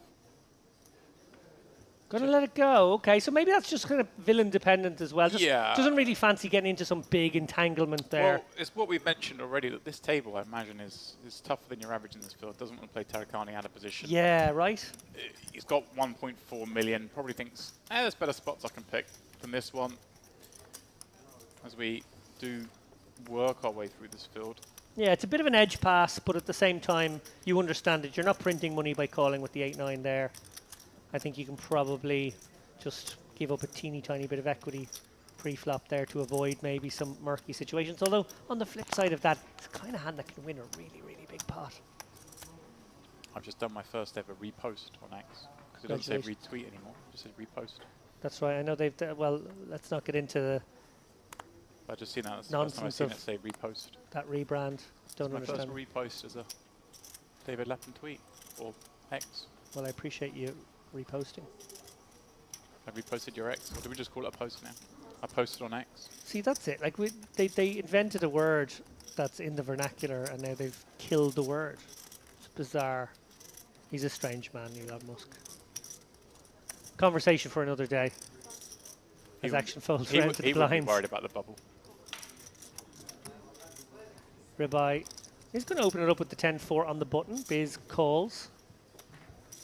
Gonna let it go. Okay, so maybe that's just kind of villain dependent as well. Just Yeah. doesn't really fancy getting into some big entanglement there. Well, it's what we've mentioned already, that this table, I imagine, is tougher than your average in this field. Doesn't want to play Tarakani out of position. Yeah, right. He's got 1.4 million. Probably thinks, there's better spots I can pick than this one. As we do work our way through this field. Yeah, it's a bit of an edge pass, but at the same time, you understand that you're not printing money by calling with the 8-9 there. I think you can probably just give up a teeny tiny bit of equity pre-flop there to avoid maybe some murky situations. Although, on the flip side of that, it's the kind of hand that can win a really, really big pot. I've just done my first ever repost on X. Because it doesn't say Congratulations. retweet anymore. It just says repost. That's right. I know they've... well, let's not get into I've just seen that. That's the first time I've Nonsense seen of it say repost. that rebrand. Don't My first understand. repost as a David Lappin tweet. Or X. Well, I appreciate you reposting. I reposted your X. Or do we just call it a post now? I posted on X. See, that's it. Like they invented a word that's in the vernacular, and now they've killed the word. It's bizarre. He's a strange man, Elon Musk. Conversation for another day. As action folds round to the He would be blinds. worried about the bubble. Ribeye. He's going to open it up with the 10-4 on the button. Biz calls.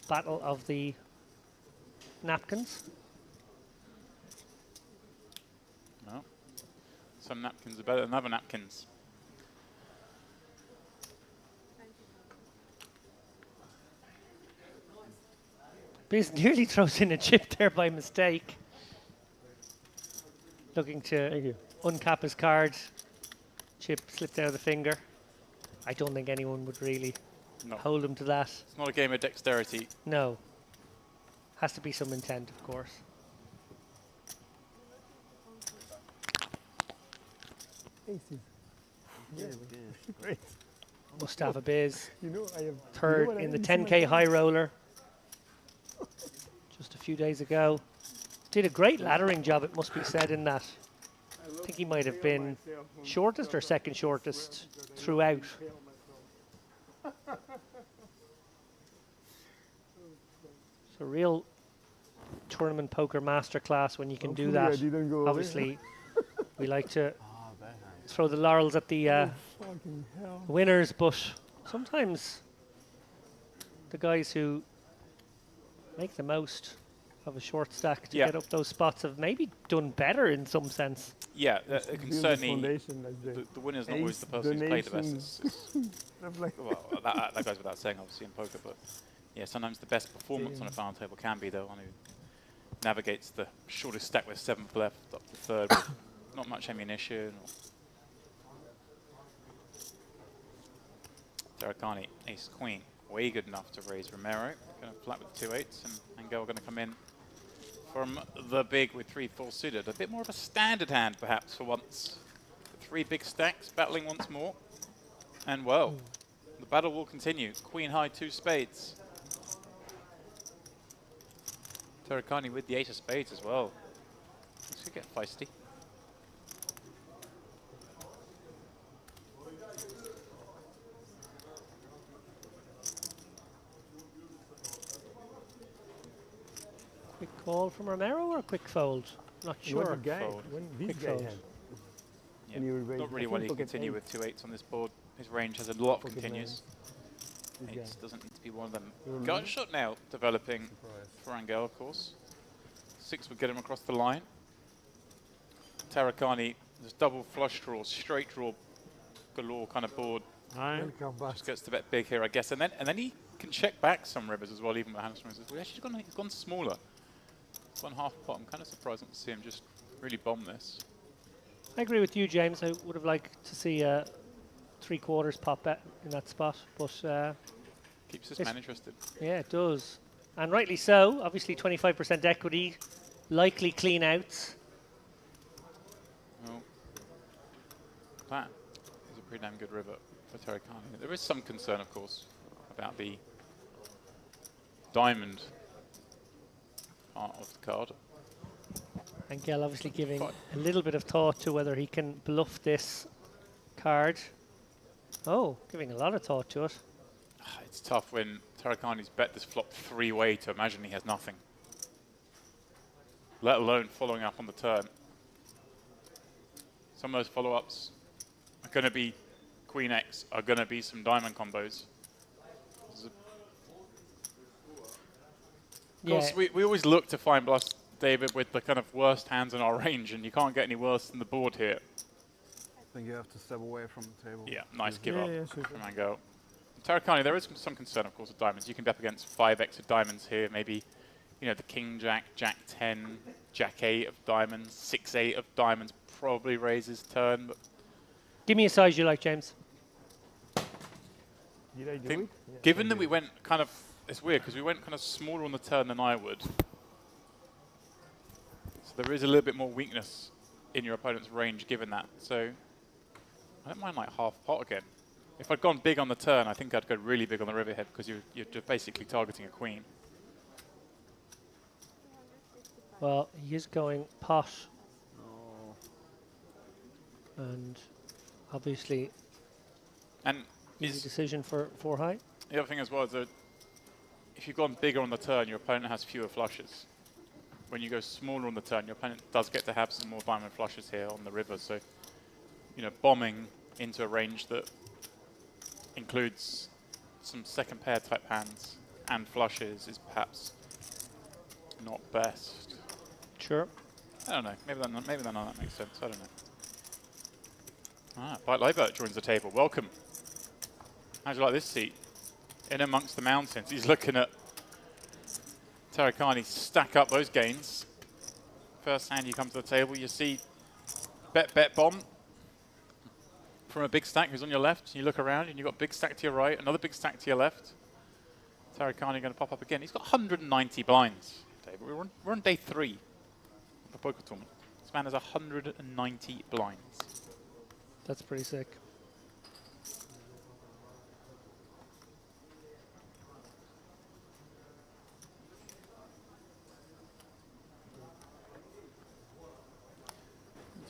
Battle of the napkins. No. Some napkins are better than other napkins. Biz nearly throws in a chip there by mistake. Looking to uncap his card. Chip slipped out of the finger. I don't think anyone would really hold him to that. It's not a game of dexterity. No. Has to be some intent, of course. Aces. Yeah, great. Must have a biz. You know, I have Third in the 10K high roller. Just a few days ago. Did a great laddering job, it must be said, in that. I think he might have been shortest or second shortest throughout. It's a real tournament poker masterclass when you can do that. Obviously, we like to throw the laurels at the winners, but sometimes the guys who make the most of a short stack to get up those spots have maybe done better in some sense. Yeah, it can certainly. The winner's not always the person who's played the best. Well, that goes without saying, obviously, in poker. But yeah, sometimes the best performance on a final table can be the one who navigates the shortest stack with 7th left up to 3rd with not much ammunition. Tarakani, ace queen. way good enough to raise Romero. Going to flat with 2-8s, and Angel going to come in from the big with 3-4 suited. A bit more of a standard hand, perhaps, for once. 3 big stacks, battling once more. And, well, the battle will continue. Queen high, 2 spades. Tarakani with the 8 of spades as well. This could get feisty. Quick call from Romero or a quick fold? Not You want sure. the guy, Fold. when this Quick guy fold. had. Yeah. And you will raise- Not really I well think he can pocket continue eight. with 2-8s on this board. His range has a lot of Pocket continues. This Eights guy. doesn't need to be one of them. Mhm. Gut shot now developing Surprise. for Angel, of course. 6 would get him across the line. Tarakani, there's double flush draw, straight draw galore kind of board. Welcome back. Just gets to bet big here, I guess. And then he can check back some rivers as well, even with hamstrings. Well, actually he's gone smaller. He's gone half pot. I'm kind of surprised not to see him just really bomb this. I agree with you, James. I would have liked to see 3/4 pop bet in that spot, but Keeps this Yes. man interested. yeah, it does. And rightly so. Obviously, 25% equity, likely clean outs. Well, that is a pretty damn good river for Tarakani. There is some concern, of course, about the diamond part of the card. Angel obviously giving Fine. a little bit of thought to whether he can bluff this card. Oh, giving a lot of thought to it. It's tough when Tarakani's bet this flop 3-way to imagine he has nothing. Let alone following up on the turn. Some of those follow-ups are going to be Queen X, are going to be some diamond combos. Of course, we always look to find bluffs, David, with the kind of worst hands in our range, and you can't get any worse than the board here. I think you have to step away from the table. Yeah, nice give Yeah, up yeah, sure, from Mango. Tarakani, there is some concern, of course, with diamonds. You can bet up against 5x of diamonds here, maybe, you know, the King Jack, Jack 10, Jack 8 of diamonds, 6-8 of diamonds probably raises turn, but Give me a size you like, James. Did I do think it? Yeah, given I that did. we went kind of, it's weird because we went kind of smaller on the turn than I would. So there is a little bit more weakness in your opponent's range given that. So I don't mind like half pot again. If I'd gone big on the turn, I think I'd go really big on the river head because you're just basically targeting a queen. Well, he is going pot, Oh, and obviously And easy is decision for 4 high. the other thing as well is that if you've gone bigger on the turn, your opponent has fewer flushes. When you go smaller on the turn, your opponent does get to have some more diamond flushes here on the river. So, you know, bombing into a range that includes some second pair type hands and flushes is perhaps not best. Sure. I don't know. Maybe that makes sense. I don't know. Ah, Bite Lobert joins the table. Welcome. How'd you like this seat? In amongst the mountains. He's looking at Tarakani stack up those gains. First hand you come to the table, you see bet bomb from a big stack who's on your left. You look around and you've got big stack to your right, another big stack to your left. Tarakani going to pop up again. He's got 190 blinds. David. We're on day 3 of the poker tournament. This man has 190 blinds. That's pretty sick.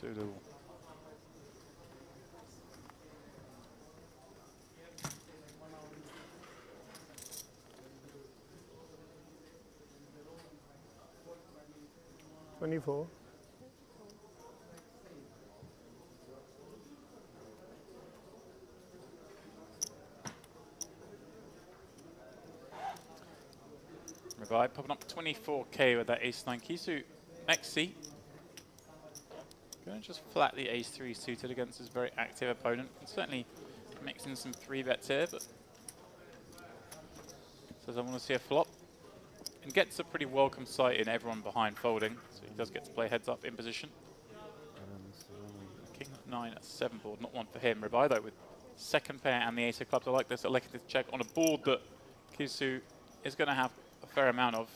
Doodle. $24. Revive popping up 24k with that ace-9 key suit. Next seat. Going to just flat the ace-3 suited against his very active opponent. And certainly mixing some 3-bets here, but says I want to see a flop. And gets a pretty welcome sight in everyone behind folding, so he does get to play heads up in position. King of 9 at 7 board, not one for him. Revive though with second pair and the ace of clubs. I like this. Elected to check on a board that Kisu is going to have a fair amount of.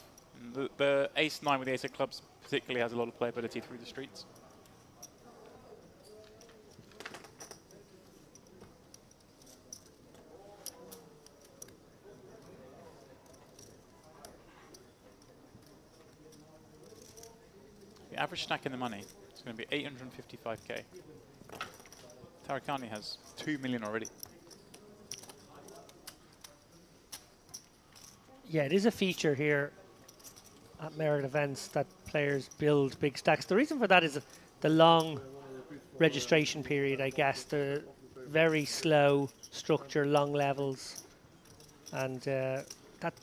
The ace-9 with the ace of clubs particularly has a lot of playability through the streets. The average stack in the money is going to be 855k. Tarakani has 2 million already. Yeah, it is a feature here at Merit events that players build big stacks. The reason for that is the long registration period, I guess. The very slow structure, long levels, and that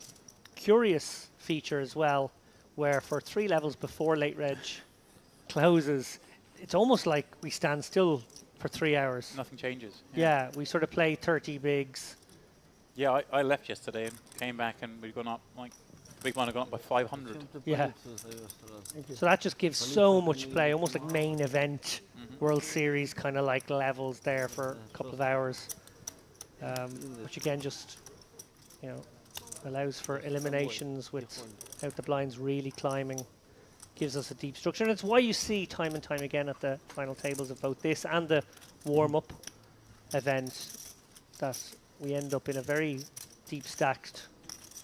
curious feature as well, where for 3 levels before late reg closes, it's almost like we stand still for 3 hours. Nothing changes. Yeah, we sort of play 30 bigs. Yeah, I left yesterday and came back and we've gone up, like, the big one had gone up by 500. Yeah. So that just gives so much play, almost like main event World Series kind of like levels there for a couple of hours, which again just, you know, allows for eliminations without the blinds really climbing, gives us a deep structure, and it's why you see time and time again at the final tables of both this and the warm-up event that we end up in a very deep stacked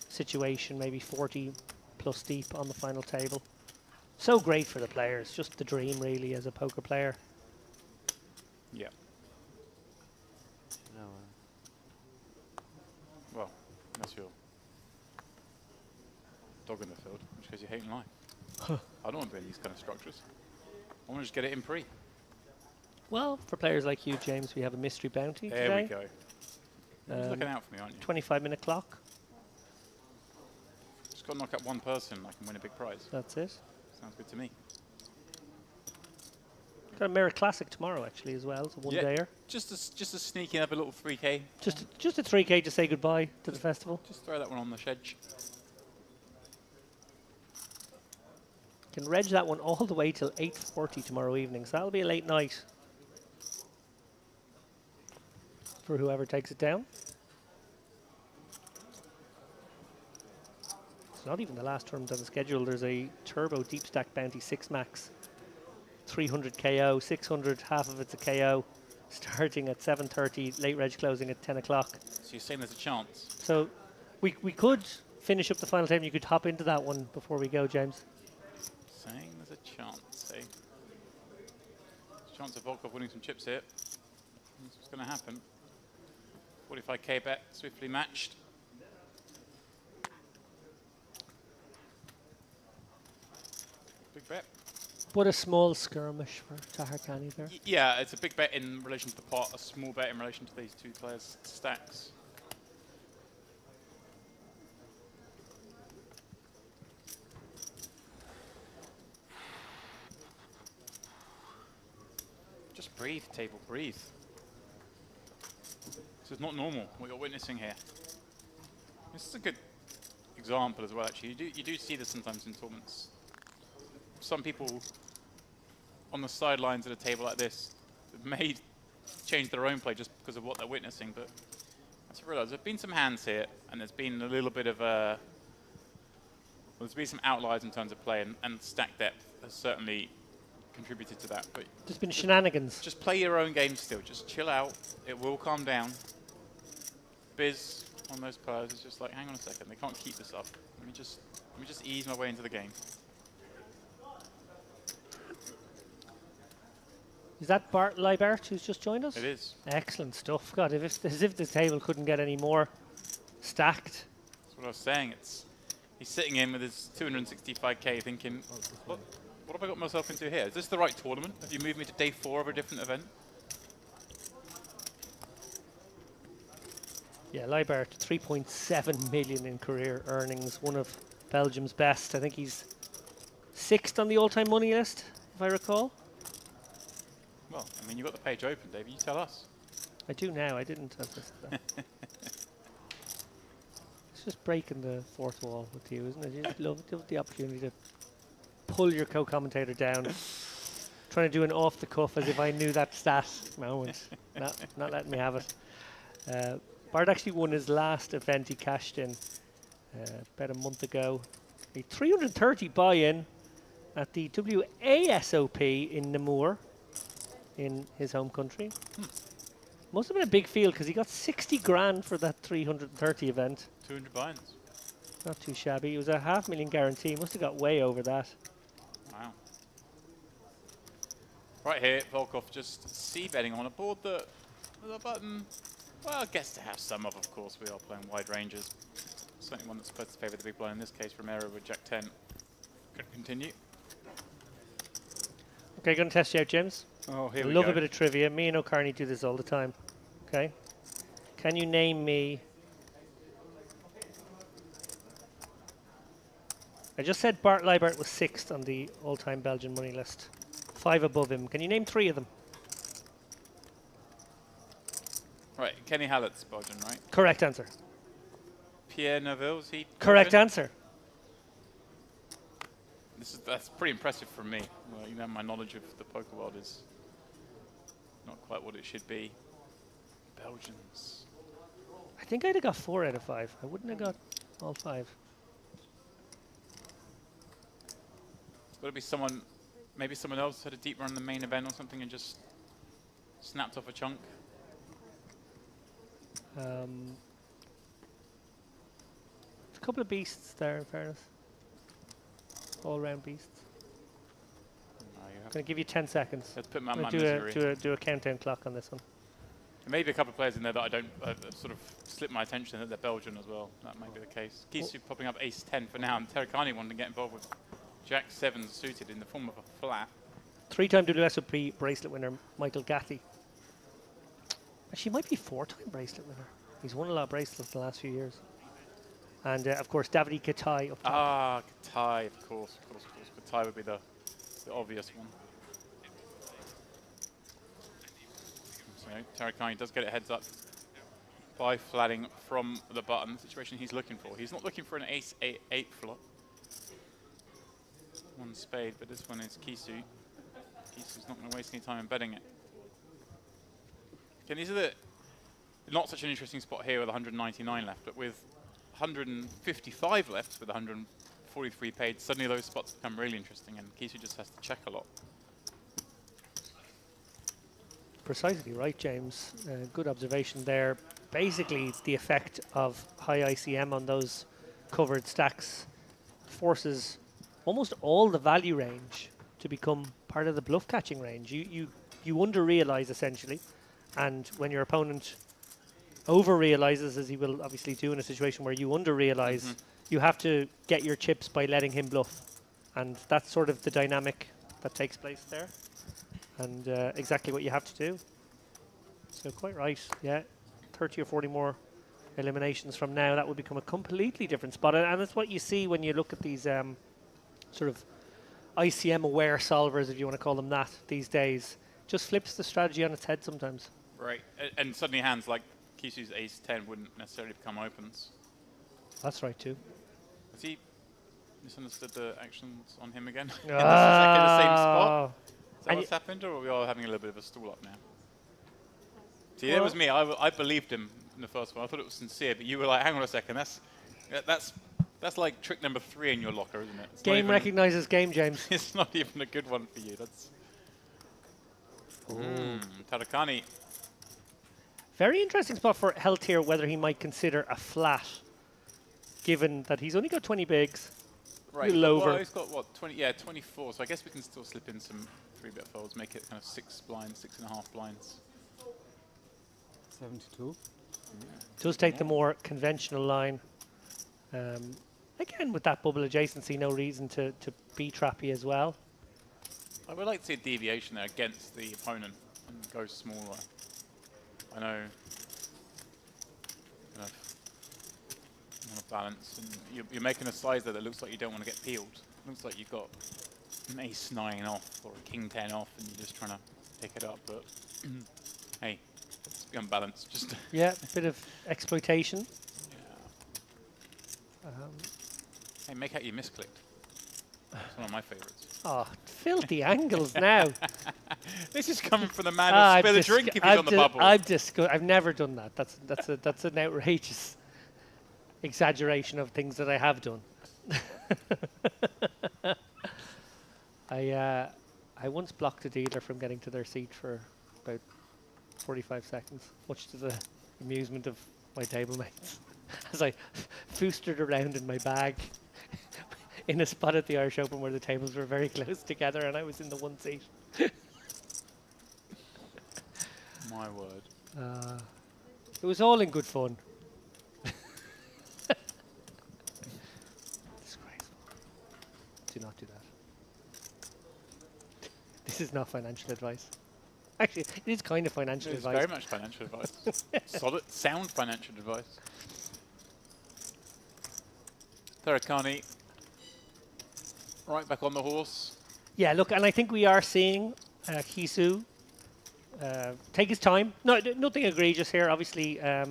situation, maybe 40 plus deep on the final table. So great for the players, just the dream really as a poker player. Yeah. Well, that's your dog in the field, which because you're hating life. I don't want to be in these kind of structures. I want to just get it in pre. Well, for players like you, James, we have a mystery bounty There today. we go. You're looking out for me, aren't you? 25-minute clock. Just got to knock out one person, I can win a big prize. That's it. Sounds good to me. Got a Merit Classic tomorrow, actually, as well. It's a one-dayer. Just a sneaking up a little 3k. Just a 3K to say goodbye to the festival. Just throw that one on the schedule. Can reg that one all the way till 8:40 tomorrow evening. So that'll be a late night for whoever takes it down. It's not even the last tournament on the schedule. There's a Turbo Deep Stack Bounty 6 Max. 300 KO, 600, half of it's a KO, starting at 7:30, late reg closing at 10 o'clock. So you're saying there's a chance? So we could finish up the final time. You could hop into that one before we go, James. Saying there's a chance, eh? There's a chance of Volkov winning some chips here. That's what's going to happen. 45k bet, swiftly matched. Big bet. What a small skirmish for Taharkani there. Yeah, it's a big bet in relation to the pot, a small bet in relation to these two players' stacks. Just breathe, table, breathe. This is not normal, what you're witnessing here. This is a good example as well, actually. You do see this sometimes in tournaments. Some people on the sidelines at a table like this may change their own play just because of what they're witnessing, but as I realize, there have been some hands here, and there's been a little bit of a... Well, there's been some outliers in terms of play, and stack depth has certainly contributed to that. But There's been shenanigans. just play your own game still. Just chill out. It will calm down. Biz on those players is just like, hang on a second, they can't keep this up. Let me just ease my way into the game. Is that Bart Libert who's just joined us? It is. Excellent stuff. God, as if this table couldn't get any more stacked. That's what I was saying. He's sitting in with his 265k thinking, what have I got myself into here? Is this the right tournament? Have you moved me to day 4 of a different event? Yeah, Libert, 3.7 million in career earnings, one of Belgium's best. I think he's 6th on the all-time money list, if I recall. Well, I mean, you've got the page open, David. You tell us. I do now. I didn't have this. It's just breaking the fourth wall with you, isn't it? You just love the opportunity to pull your co-commentator down. Trying to do an off-the-cuff as if I knew that stat moment. Not letting me have it. Bart actually won his last event he cashed in about a month ago. A 330 buy-in at the WASOP in Namur, in his home country. Must have been a big field because he got 60 grand for that 330 event. 200 binds. Not too shabby. It was a $500,000 guarantee. Must have got way over that. Wow. Right here, Volkov just c-betting on a board that the button, well, gets to have some of course. We are playing wide ranges. Certainly one that's supposed to favour the big blind. In this case, Romero with Jack 10. Could continue. Okay, going to test you out, James. Oh, I here we love go. a bit of trivia. Me and O'Carney do this all the time. Okay. Can you name me? I just said Bart Leibert was 6th on the all-time Belgian money list. 5 above him. Can you name 3 of them? Right, Kenny Hallett's Belgian, right? Correct answer. Pierre Neville, is he? Correct Belgian? answer. That's pretty impressive for me. Well, you know, my knowledge of the poker world is not quite what it should be. Belgians. I think I'd have got 4 out of 5. I wouldn't have got all 5. It's got to be someone, maybe someone else had a deep run in the main event or something and just snapped off a chunk. A couple of beasts there, in fairness. All-round beasts. No, you have Going to give you 10 seconds. Let's put my I'm gonna misery. do a countdown clock on this one. There may be a couple of players in there that I don't sort of slip my attention that they're Belgian as well. That might be the case. Kisu popping up ace 10 for now, and Terakani wanting to get involved with Jack 7 suited in the form of a flat. 3-time WSOP bracelet winner Michael Gatti. Actually, might be 4-time bracelet winner. He's won a lot of bracelets in the last few years. And of course, Davide Katai up top. Ah, Katai, of course. Katai would be the obvious one. So Terakani does get it heads up by flatting from the button, the situation he's looking for. He's not looking for an ace 8 flop. One spade, but this one is Kisu. Kisu's not going to waste any time in betting it. Okay, these are not such an interesting spot here with 199 left, but with 155 left with 143 paid, suddenly those spots become really interesting, and Kisu just has to check a lot. Precisely right, James. Good observation there. Basically, the effect of high ICM on those covered stacks forces almost all the value range to become part of the bluff catching range. You under-realize essentially, and when your opponent over-realizes, as he will obviously do in a situation where you under-realize, you have to get your chips by letting him bluff. And that's sort of the dynamic that takes place there. And exactly what you have to do. So quite right, yeah. 30 or 40 more eliminations from now, that would become a completely different spot. And that's what you see when you look at these sort of ICM-aware solvers, if you want to call them that, these days. Just flips the strategy on its head sometimes. Right, and suddenly hands like Kisu's ace 10 wouldn't necessarily become opens. That's right too. Has he misunderstood the actions on him again? In exactly the same spot? Is that what's happened, or are we all having a little bit of a stall up now? See, that was me. I believed him in the first one. I thought it was sincere, but you were like, hang on a second, that's like trick number 3 in your locker, isn't it? It's Game recognizes game, James. It's not even a good one for you. That's Tarakani. Very interesting spot for Health here, whether he might consider a flat, given that he's only got 20 bigs. Right, little over. Well, he's got what, 20? Yeah, 24. So I guess we can still slip in some 3-bet folds, make it kind of 6 blinds, 6.5 blinds. 72. Does take the more conventional line. Again, with that bubble adjacency, no reason to be trappy as well. I would like to see a deviation there against the opponent and go smaller. I know. Kind of want to balance, and you're making a size there that looks like you don't want to get peeled. Looks like you've got an ace 9 off or a king 10 off, and you're just trying to pick it up. But hey, let's be unbalanced. Just Yeah, a bit of exploitation. hey, make out you misclicked. It's one of my favourites. Oh, filthy angles now. This is coming from the man who'll spill a drink if he's on the bubble. I've never done that. That's an outrageous. exaggeration of things that I have done. I once blocked a dealer from getting to their seat for about 45 seconds, much to the amusement of my table mates, as I foostered around in my bag in a spot at the Irish Open where the tables were very close together and I was in the one seat. My word. It was all in good fun. Disgraceful. Do not do that. This is not financial advice. Actually, it is kind of financial It's advice. very much financial advice. Solid, sound financial advice. Tarakani, right back on the horse. Yeah, look, and I think we are seeing Kisu take his time. No, nothing egregious here. Obviously, Yeah.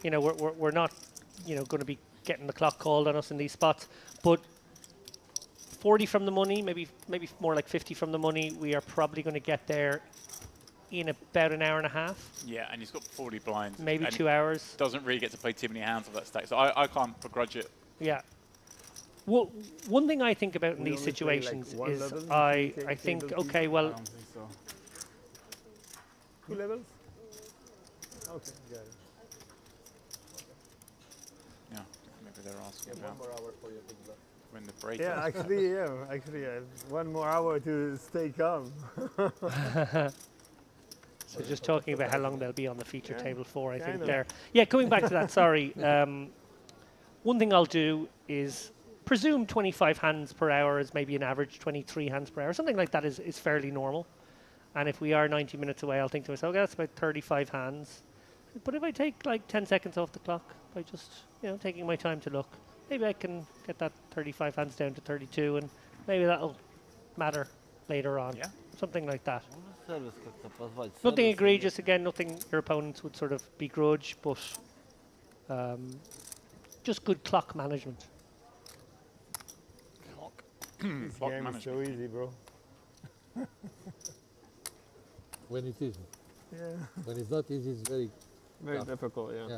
you know, we're not, you know, going to be getting the clock called on us in these spots. But 40 from the money, maybe more like 50 from the money. We are probably going to get there in about an hour and a half, Yeah, and he's got 40 blinds. maybe and 2 hours. doesn't really get to play too many hands of that stack, so I can't begrudge it. Yeah. Well, one thing I think about in We these only play, like, situations one is level, I table think, two? okay, I well, don't think so. 2 levels? Okay, got it. Yeah, maybe they're asking One about more hour for you to do that. when the break Yeah, is. actually, I have 1 more hour to stay calm. so just talking about how long they'll be on the feature Yeah, table for, I think kind of. there. Yeah, coming back to that, sorry. One thing I'll do is presume 25 hands per hour is maybe an average 23 hands per hour. Something like that is fairly normal. And if we are 90 minutes away, I'll think to myself, okay, that's about 35 hands. But if I take like 10 seconds off the clock by just, you know, taking my time to look, maybe I can get that 35 hands down to 32 and maybe that'll matter later on. Yeah. Something like that. Service как-то позвать. Nothing Service, egregious, again, nothing your opponents would sort of begrudge, but just good clock management. Clock. This Clock game is so management. easy, bro. When it is. Yeah. When it's not easy, it's very Very tough. difficult, yeah. Yeah.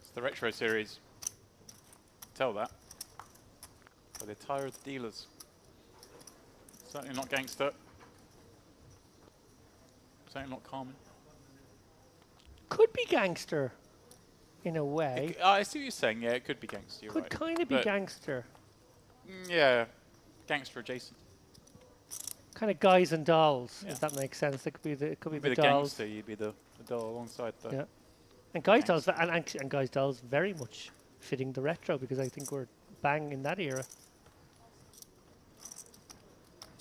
It's the retro series. Tell that. But they're tired of the dealers. Certainly not gangster. Certainly not Carmen. Could be gangster, in a way. I see what you're saying. Yeah, it could be gangster. You're Could right. kind of be But, gangster. Yeah, gangster adjacent. Kind of guys and dolls, Yeah. if that makes sense. It could be the, You'd be the dolls. gangster. You'd be the doll alongside the. Yeah. And guys dolls, and guys dolls very much fitting the retro because I think we're bang in that era.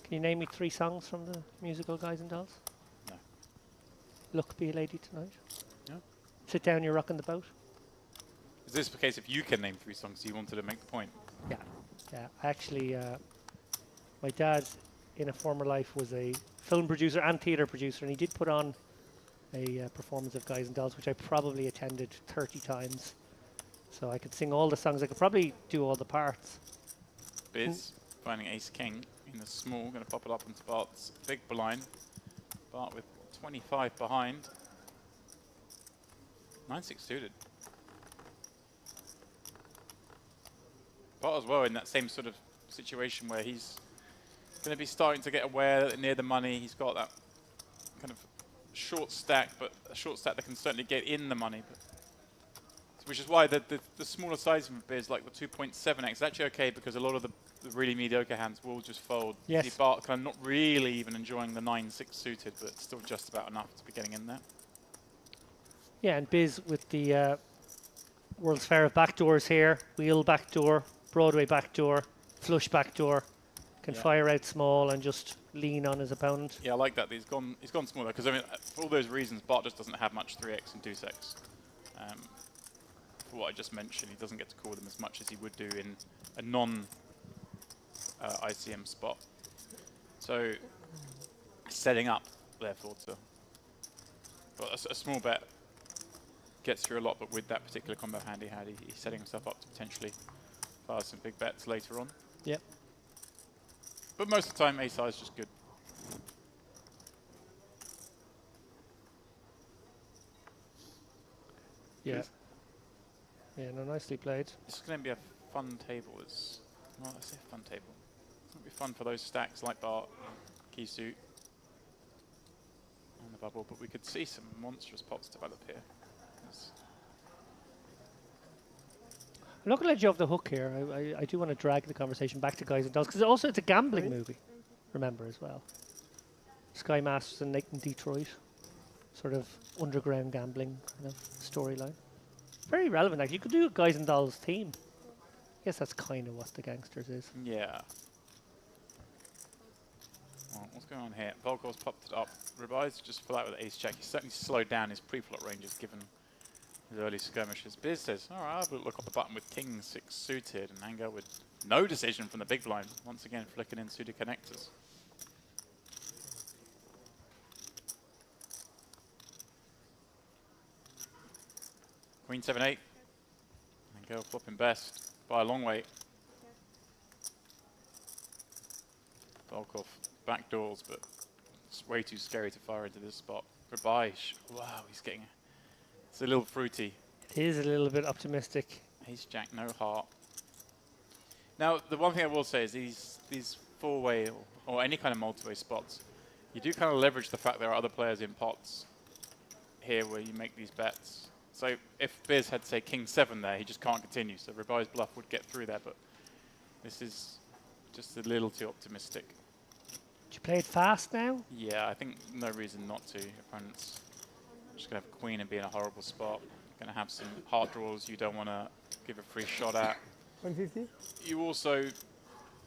Can you name me 3 songs from the musical Guys and Dolls? No. Look, Be a Lady Tonight. Yeah. Sit Down, You're Rocking the Boat. Is this the case if you can name 3 songs, you wanted to make the point? Yeah. Yeah. Actually, my dad in a former life was a film producer and theatre producer, and he did put on a performance of Guys and Dolls, which I probably attended 30 times. So I could sing all the songs. I could probably do all the parts. Biz finding Ace King in the small, going to pop it up on Bart's big blind. Bart with 25 behind. 9-6 suited. Bart as well in that same sort of situation where he's going to be starting to get aware that near the money. He's got that kind of short stack, but a short stack that can certainly get in the money. But which is why the smaller size of Biz, like the 2.7x, is actually okay because a lot of the really mediocre hands will just fold. Yes. See Bart kind of not really even enjoying the 9-6 suited, but still just about enough to be getting in there. Yeah, and Biz with the World's Fair of backdoors here. Wheel backdoor, Broadway backdoor, flush backdoor. Can Yeah. fire out small and just lean on his opponent. Yeah, I like that. He's gone smaller because I mean, for all those reasons, Bart just doesn't have much 3x and deuce x. For what I just mentioned, he doesn't get to call them as much as he would do in a non ICM spot. So setting up, therefore, to well, a small bet gets through a lot, but with that particular combo hand he had, he's setting himself up to potentially fire some big bets later on. Yep. But most of the time, ace-high is just good. Yeah. Yeah, no, nicely played. This is going to be a fun table. It's, well, I say fun table. It's going to be fun for those stacks like Bart, Key Suit, and the bubble, but we could see some monstrous pots develop here. I'm not going to let you off the hook here. I do want to drag the conversation back to Guys and Dolls, because also it's a gambling movie, remember, as well. Sky Masters and Nathan Detroit. Sort of underground gambling kind of storyline. Very relevant, actually. You could do a Guys and Dolls theme. I guess that's kind of what the Gangsters is. Yeah. Well, what's going on here? Volkov's popped it up. Ribai's just full out with ace check. He's certainly slowed down his pre-flop ranges given his early skirmishes. Biz says, all right, I'll look up the button with king 6 suited, and Ango with no decision from the big blind. Once again, flicking in suited connectors. Queen 7-8. Ango flopping best by a long way. Volkov backdoors, but it's way too scary to fire into this spot. Ribai, wow, he's getting. It's a little fruity. It is a little bit optimistic. Ace Jack, no heart. Now, the one thing I will say is these four-way or any kind of multi-way spots, you do kind of leverage the fact there are other players in pots here where you make these bets. So if Biz had, say, king 7 there, he just can't continue. So Ribai's bluff would get through there, but this is just a little too optimistic. Did you play it fast now? Yeah, I think no reason not to. Opponent's just going to have queen and be in a horrible spot. Going to have some heart draws you don't want to give a free shot at. 150? You also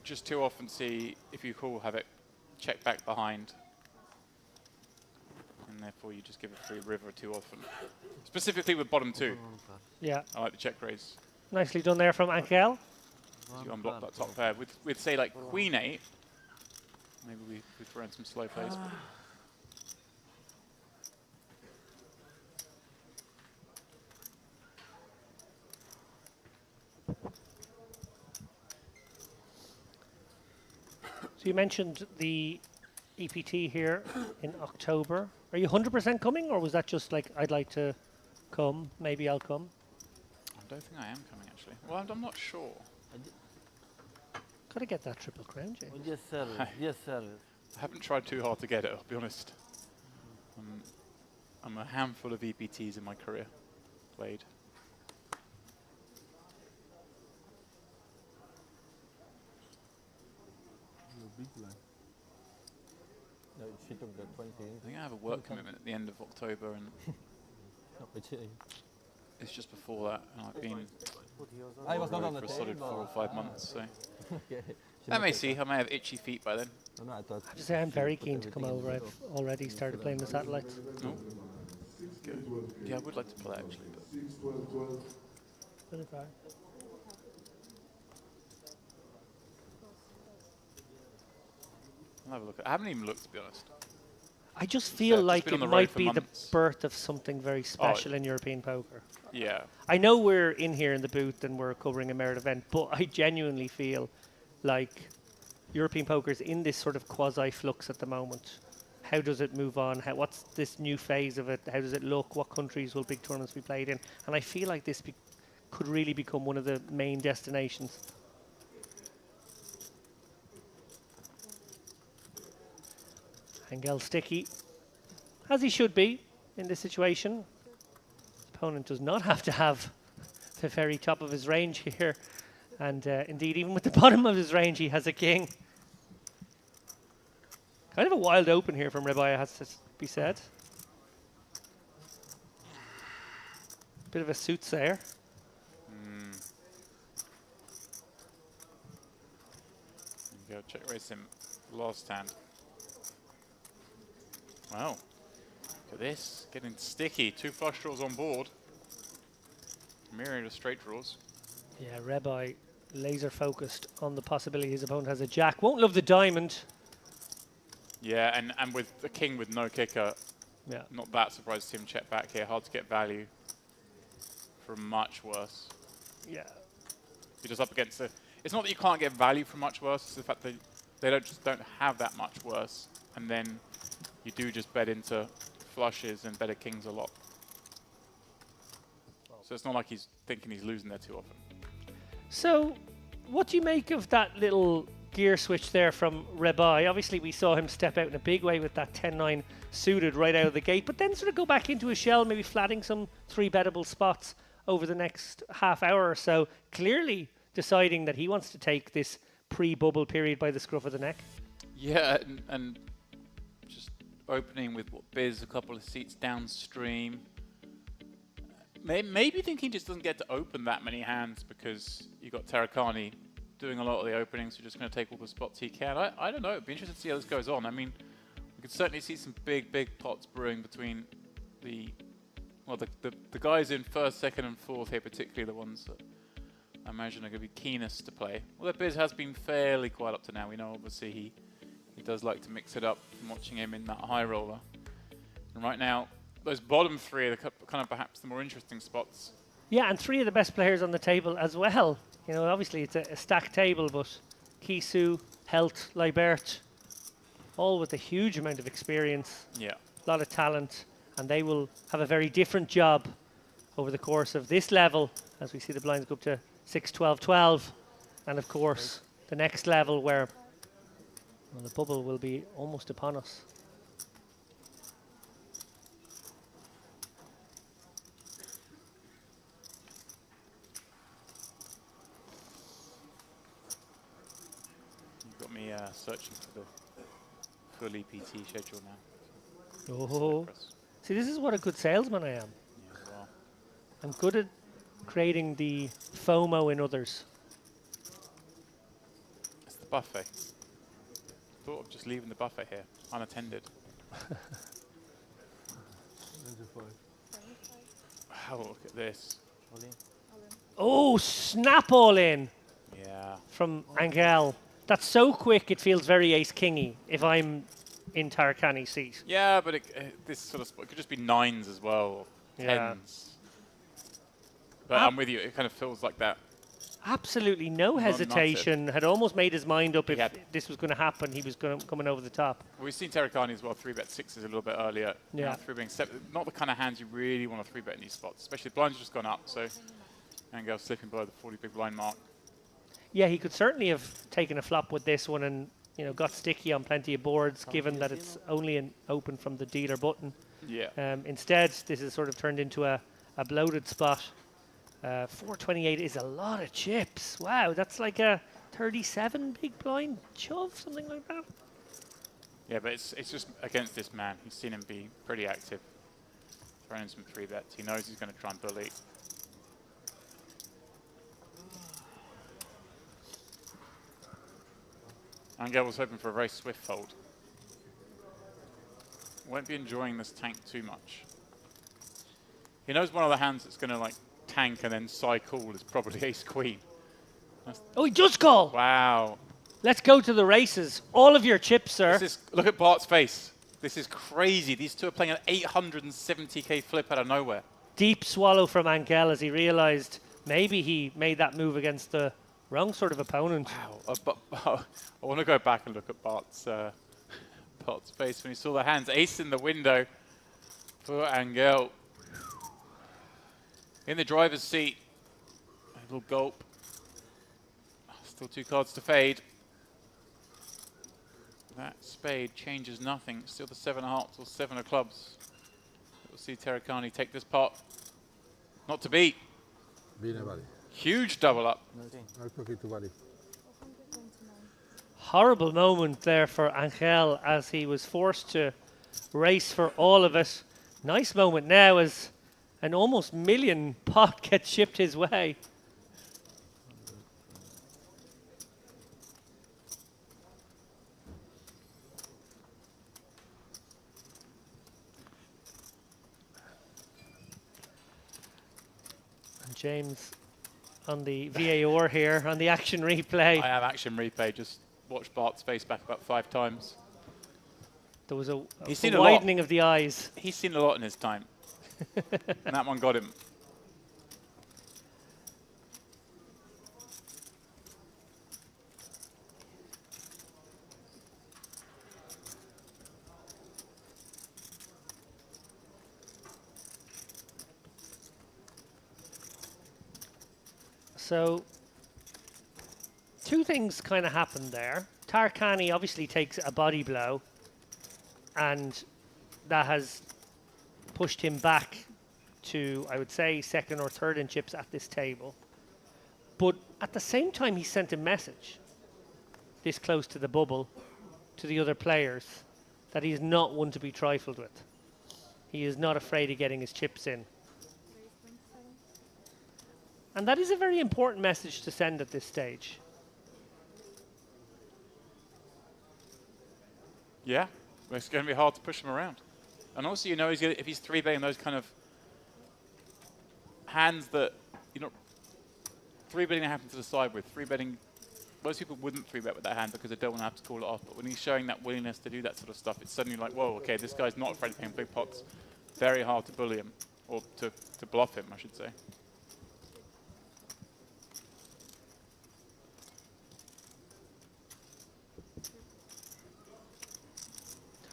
just too often see, if you call, have it check back behind. And therefore you just give a free river too often. Specifically with bottom 2. Yeah. I like the check raise. Nicely done there from Ankel. So you unblock that top pair. With say like queen 8, maybe we throw in some slow plays. So you mentioned the EPT here in October. Are you 100% coming, or was that just like, I'd like to come, maybe I'll come? I don't think I am coming, actually. Well, I'm not sure. Got to get that triple crown, James. Yes, service. Yes, service. I haven't tried too hard to get it, I'll be honest. I'm a handful of EPTs in my career played. No, she took the 20. I think I have a work commitment at the end of October, and it's just before that, and I've been I was not on the for a solid 4 or 5 months, so Okay. I may see. I may have itchy feet by then. No, I thought. I have to say, I'm very keen to come over. I've already started playing the satellites. No. Good. Yeah, I would like to play actually, but I'll have a look. I haven't even looked, to be honest. I just feel I've just like been on it the road might for be the months. birth of something very special in European poker. Yeah. I know we're in here in the booth and we're covering a merit event, but I genuinely feel like European poker is in this sort of quasi-flux at the moment. How does it move on? What's this new phase of it? How does it look? What countries will big tournaments be played in? And I feel like this could really become one of the main destinations. Angel sticky, as he should be in this situation. His opponent does not have to have the very top of his range here. And indeed, even with the bottom of his range, he has a king. Kind of a wild open here from Ribai, has to be said. Bit of a soothsayer. Go check raise him last hand. Wow. Look at this. Getting sticky. 2 flush draws on board. Myriad of straight draws. Yeah, Ribai laser focused on the possibility his opponent has a jack. Won't love the diamond. Yeah, and with the king with no kicker, Yeah. not that surprised to see him check back here. Hard to get value from much worse. Yeah. You're just up against the... It's not that you can't get value from much worse, it's the fact that they don't have that much worse. And then you do just bet into flushes and better kings a lot. So it's not like he's thinking he's losing there too often. So, what do you make of that little gear switch there from Rebai? Obviously, we saw him step out in a big way with that 10-9 suited right out of the gate, but then sort of go back into a shell, maybe flatting some 3-bettable spots over the next half hour or so, clearly deciding that he wants to take this pre-bubble period by the scruff of the neck. Yeah, and just opening with what Biz a couple of seats downstream. Maybe thinking he just doesn't get to open that many hands because you got Tarakani doing a lot of the openings, so just going to take all the spots he can. I don't know. It'd be interesting to see how this goes on. I mean, we could certainly see some big pots brewing between the guys in first, second, and fourth here, particularly the ones that I imagine are going to be keenest to play. Well, Biz has been fairly quiet up to now. We know obviously he does like to mix it up from watching him in that high roller. And right now, those bottom three are kind of perhaps the more interesting spots. Yeah, and 3 of the best players on the table as well. You know, obviously it's a stacked table, but Kisu, Helt, Libert, all with a huge amount of experience, Yeah. a lot of talent, and they will have a very different job over the course of this level as we see the blinds go up to 6, 12, 12, and of course the next level where the bubble will be almost upon us. Got me searching for the full EPT schedule now. Oh, see, this is what a good salesman I am. Yeah, well, I'm good at creating the FOMO in others. it's the buffet. Thought of just leaving the buffet here, unattended. 95. Wow, look at this. Oh, snap all in Yeah. from Angel. That's so quick, it feels very ace-kingy if I'm in Tarakani's seat. Yeah, but this sort of spot could just be 9s as well, or 10s. Yeah. But I'm with you, it kind of feels like that. Absolutely no Not hesitation. Had almost made his mind up if Yeah. this was going to happen. He was coming over the top. We've seen Tarakani as well, 3-bet 6s a little bit earlier. Yeah. Now 3-betting 7, not the kind of hands you really want to 3-bet in these spots, especially the blinds just gone up, so Angel slipping below the 40 big blind mark. Yeah, he could certainly have taken a flop with this one and got sticky on plenty of boards, given that it's only an open from the dealer button. Yeah. Instead, this has sort of turned into a bloated spot. 428 is a lot of chips. Wow, that's like a 37 big blind shove, something like that. Yeah, but it's just against this man. He's seen him be pretty active, throwing in some 3-bets. He knows he's going to try and bully. Angel was hoping for a very swift fold. Won't be enjoying this tank too much. He knows one of the hands that's going to like tank and then cycle is probably ace-queen. Oh, he does call. Wow. Let's go to the races. All of your chips, sir. Look at Bart's face. This is crazy. These two are playing an 870k flip out of nowhere. Deep swallow from Angel as he realized maybe he made that move against the wrong sort of opponent. Wow. But I want to go back and look at Bart's face when he saw the hands. Ace in the window for Angel. In the driver's seat. A little gulp. Still 2 cards to fade. That spade changes nothing. Still the 7 of hearts or 7 of clubs. We'll see Tarakani take this pot. Not to beat. Be nobody. Huge double up. I'll cook it to body. Horrible moment there for Angel as he was forced to race for all of it. Nice moment now as an almost million pot gets shipped his way. And James on the VAR here, on the action replay. I have action replay. Just watched Bart's face back about 5 times. There was a He's seen a lot. widening of the eyes. He's seen a lot in his time. And that one got him. So, two things kind of happened there. Tarkani obviously takes a body blow, and that has pushed him back to, I would say, second or third in chips at this table. But at the same time, he sent a message this close to the bubble to the other players that he's not one to be trifled with. He is not afraid of getting his chips in. And that is a very important message to send at this stage. Yeah, well, it's going to be hard to push him around. And also, you know, if he's 3-betting those kind of hands that, you know, 3-betting happen to the side with, 3-betting, most people wouldn't 3-bet with that hand because they don't want to have to call it off. But when he's showing that willingness to do that sort of stuff, it's suddenly like, whoa, okay, this guy's not afraid of playing big pots. Very hard to bully him, or to bluff him, I should say.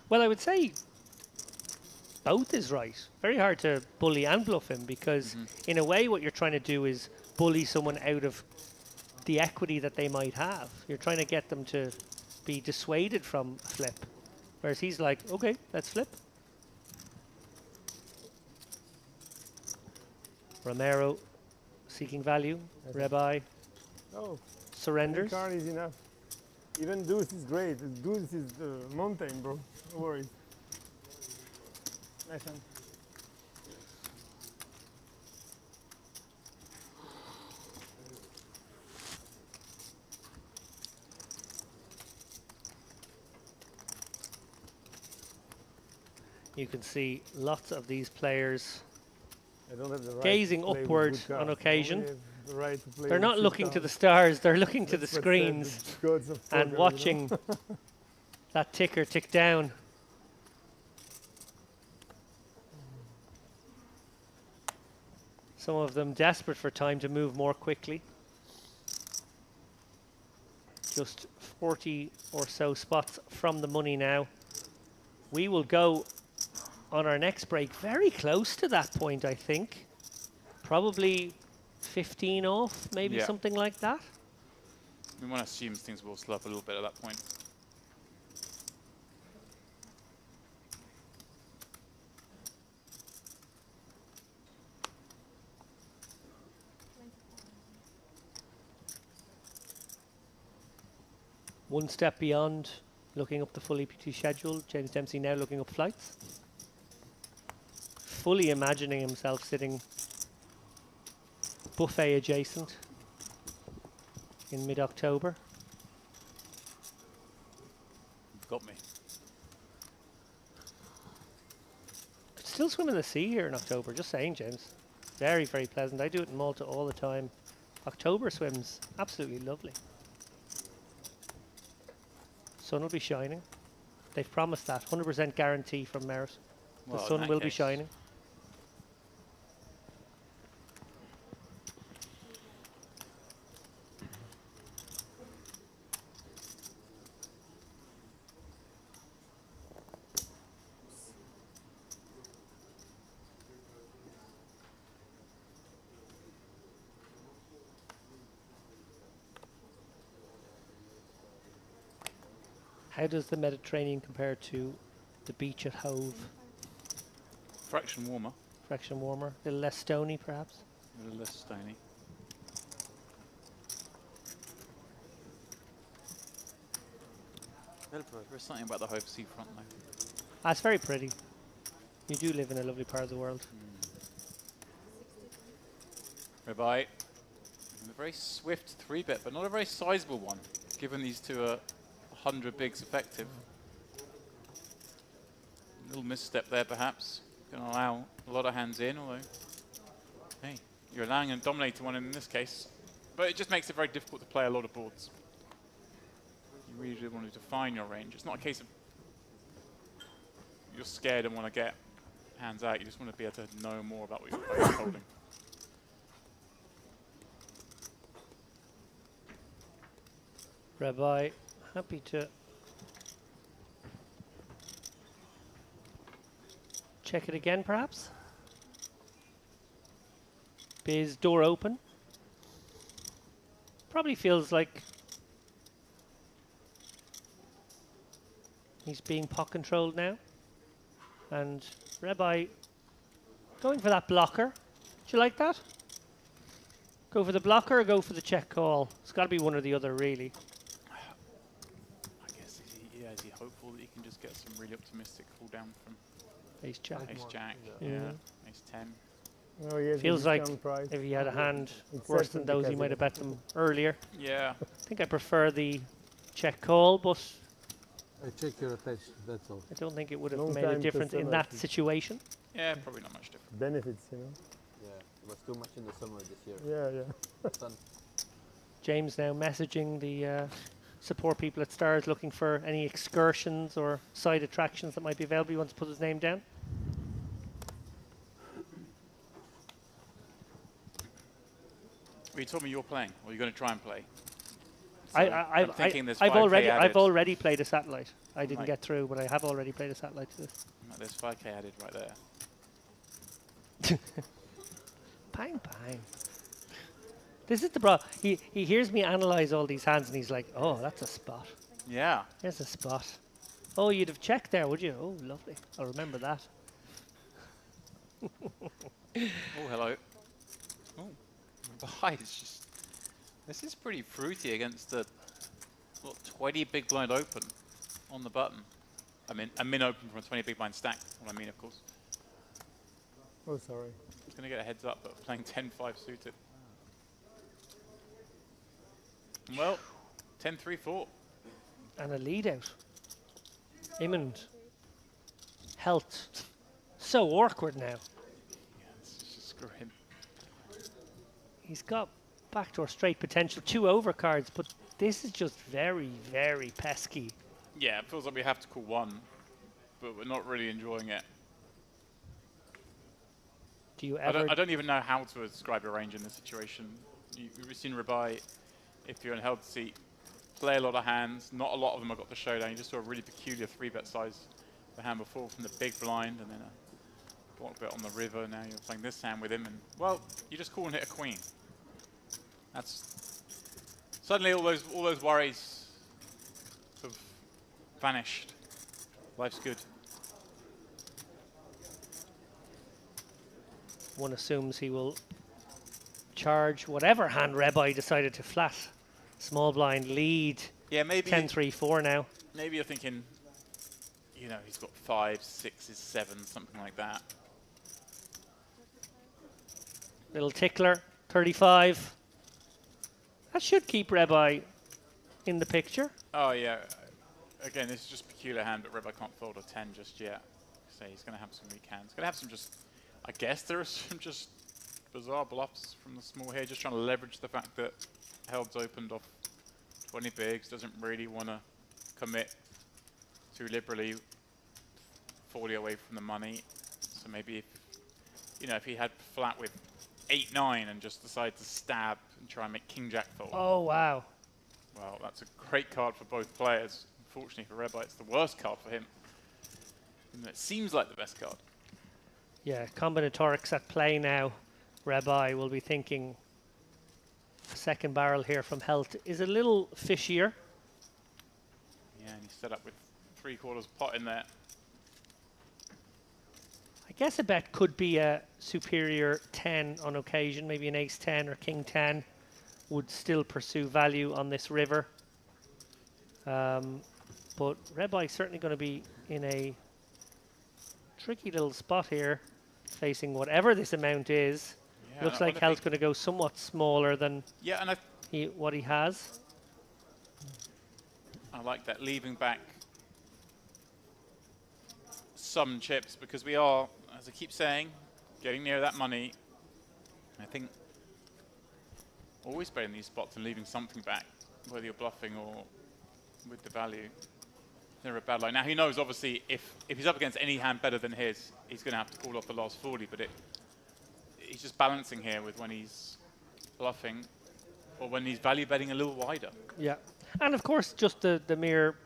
Well, I would say both is right. Very hard to bully and bluff him because, in a way, what you're trying to do is bully someone out of the equity that they might have. You're trying to get them to be dissuaded from a flip. Whereas he's like, okay, let's flip. Romero seeking value. Rebai Oh, surrenders. card is enough. Even deuce is great. Deuce is the mountain, bro. No worries. Nice one. You can see lots of these players I don't have the right gazing to play with upward good cards. on I occasion. only have the right to play They're with not sit looking to down. the stars, they're looking to the That's what said screens the gods of and poker, you know? watching that ticker tick down. Some of them desperate for time to move more quickly. Just 40 or so spots from the money now. We will go on our next break very close to that point, I think. Probably 15 off, maybe Yeah. something like that. I mean, one assumes things will slow up a little bit at that point. One step beyond looking up the full EPT schedule. James Dempsey now looking up flights. Fully imagining himself sitting buffet adjacent in mid-October. Got me. Could still swim in the sea here in October, just saying, James. Very, very pleasant. I do it in Malta all the time. October swims absolutely lovely. Sun will be shining. They've promised that. 100% guarantee from Merit. The Well, in sun that will be case- shining. How does the Mediterranean compare to the beach at Cove? Fraction warmer, Fraction warmer, a little less stony perhaps? a little less stony. There's something about the Hove seafront though. That's very pretty. You do live in a lovely part of the world. Whereby, a very swift 3-bet, but not a very sizable one, given these two are 100 bigs effective. A little misstep there, perhaps. Going to allow a lot of hands in, although, hey, you're allowing a dominator one in this case. But it just makes it very difficult to play a lot of boards. You really want to define your range. It's not a case of you're scared and want to get hands out. You just want to be able to know more about what you're holding. Rabbi, happy to check it again perhaps. Biz door open. probably feels like he's being pot controlled now. And Rabbi going for that blocker. Do you like that? Go for the blocker or go for the check call? It's got to be one or the other, really. I guess is he hopeful that he can just get some really optimistic call down from Ace jack. Ace Jack? Yeah. Ace 10. Oh, yes, Feels like price. if he had a hand It's worse certain than those, he because might it- have bet them earlier. Yeah. I think I prefer the check call, but I check your attach, that's all. I don't think it would have Long made a time difference in customer, that please. situation. Yeah, probably not much different. Benefits, you know. Yeah, it was too much in the summer this year. Yeah, yeah. Sun. James now messaging the support people at Stars looking for any excursions or side attractions that might be available. He wants to put his name down. Well, you told me you're playing, or you're going to try and play. I've thinking there's I've 5K already added. I've already played a satellite. I didn't Right. get through, but I have already played a satellite to this. There's 5k added right there. Bang bang. This is the bro. He hears me analyze all these hands and he's like, "Oh, that's a spot. Yeah. There's a spot. Oh, you'd have checked there, would you? Oh, lovely. I'll remember that." Oh, hello. Oh, behind is just. This is pretty fruity against the 20 big blind open on the button. I mean, a min open from a 20 big blind stack. What I mean, of course. Oh, sorry. He's going to get a heads up, but playing 10-5 suited. Well, 10-3-4. And a lead out. Imminent. Health. So awkward now. Yeah, let's just screw him. He's got backdoor straight potential, 2 overcards, but this is just very, very pesky. Yeah, it feels like we have to call one, but we're not really enjoying it. Do you I ever? don't even know how to describe your range in this situation. You've seen Rabai, if you're in held seat, play a lot of hands. Not a lot of them have got the showdown. You just saw a really peculiar 3-bet size the hand before from the big blind, and then a block bet on the river. Now you're playing this hand with him, and well, you just call and hit a queen. That's suddenly all those worries have vanished. Life's good. One assumes he will charge whatever hand Rabbi decided to flat. Small blind lead. Yeah, maybe 10-3-4 now. maybe you're thinking, you know, he's got 5, 6s, 7s, something like that. Little tickler, 35. That should keep Rabbi in the picture. Oh yeah. Again, this is just peculiar hand, but Rabbi can't fold a 10 just yet. So he's going to have some weak hands. Going to have some just, I guess there are some just bizarre bluffs from the small here, just trying to leverage the fact that Held's opened off 20 bigs, doesn't really want to commit too liberally, 40 away from the money. So maybe if, you know, if he had flat with 8-9 and just decided to stab and try and make King Jack fold. Oh, wow. Well, that's a great card for both players. Unfortunately for Rabbi, it's the worst card for him. And it seems like the best card. Yeah, combinatorics at play now. Rabbi will be thinking second barrel here from Health is a little fishier. Yeah, and he's set up with 3/4 pot in there. I guess a bet could be a superior 10 on occasion, maybe an ace 10 or king 10 would still pursue value on this river. But Rabbi's certainly going to be in a tricky little spot here, facing whatever this amount is. Yeah, Looks I like wonder if Health's going to go somewhat smaller than Yeah, and what he has. I like that, leaving back some chips, because we are, as I keep saying, getting near that money. I think always betting these spots and leaving something back, whether you're bluffing or with the value. Never a bad line. Now he knows, obviously, if he's up against any hand better than his, he's going to have to call off the last 40, but he's just balancing here with when he's bluffing or when he's value betting a little wider. Yeah. And of course, just the mere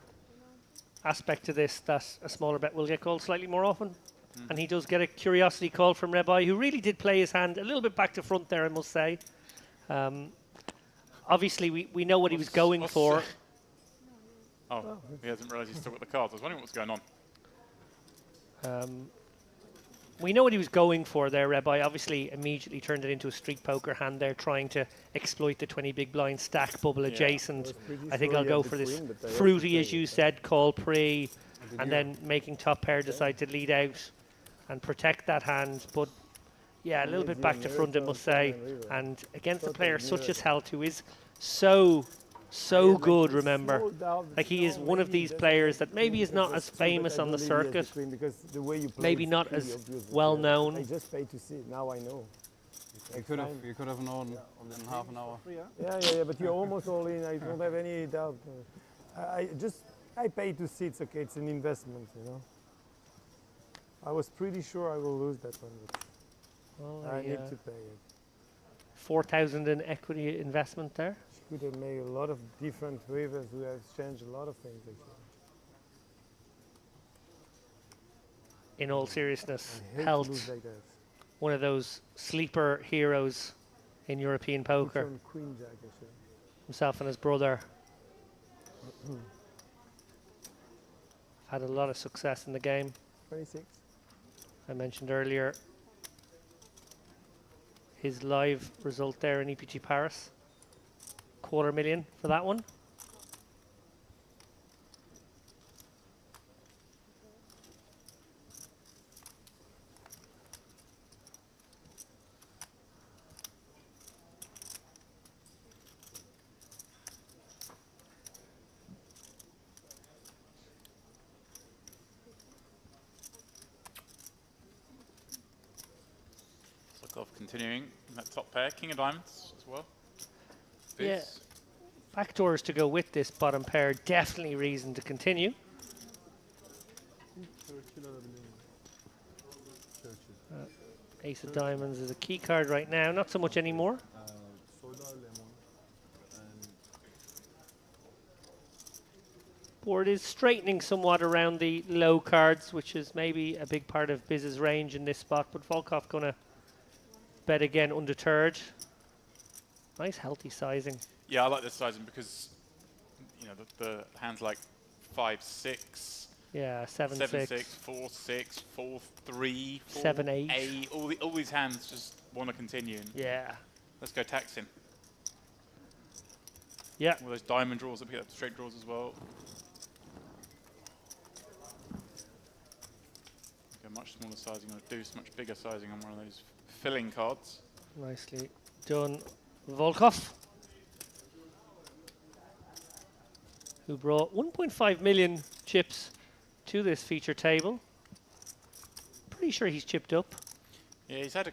aspect to this that a smaller bet will get called slightly more often. And he does get a curiosity call from Rabbi, who really did play his hand a little bit back to front there, I must say. obviously we know what he was going for. Oh, he hasn't realised he's still got the cards. I was wondering what's going on. We know what he was going for there, Rabbi. Obviously, immediately turned it into a street poker hand there, trying to exploit the 20 big blind stack bubble adjacent. I think I'll go for this fruity, as you said, call pre, and then making top pair decide to lead out and protect that hand. But yeah, a little bit back to front, I must say. And against a player such as Helt, who is so good, remember. Like, he is one of these players that maybe is not as famous on the circuit, maybe not as well known. I just pay to see it. Now I know. You could have known in half an hour. Yeah, but you're almost all in. I don't have any doubt. I pay to see it's okay. It's an investment, you know. I was pretty sure I will lose that one, but I need to pay it. 4,000 in equity investment there. Could have made a lot of different rivers. We have changed a lot of things. Actually. In all seriousness, I hate to Helt, lose like that. one of those sleeper heroes in European poker. From Queen Jack, actually. Himself and his brother had a lot of success in the game. 26. I mentioned earlier his live result there in EPG Paris. $250,000 for that one. So Cove continuing in that top pair. King of diamonds as well. Yeah. Fizz. Backdoors to go with this bottom pair, definitely reason to continue. Ace of diamonds is a key card right now, not so much anymore. Board is straightening somewhat around the low cards, which is maybe a big part of Biz's range in this spot, but Volkov gonna bet again undeterred. Nice healthy sizing. Yeah, I like this sizing because, you know, the hands like 5-6, Yeah, 7-6. 7-6, 4-6, 4-3, 7-8. All these hands just want to continue. And Yeah. let's go taxing. Yeah. All those diamond draws, I pick up straight draws as well. Go much smaller sizing or deuce, much bigger sizing on one of those filling cards. Nicely done, Volkov, who brought 1.5 million chips to this feature table. Pretty sure he's chipped up. Yeah, he's had a.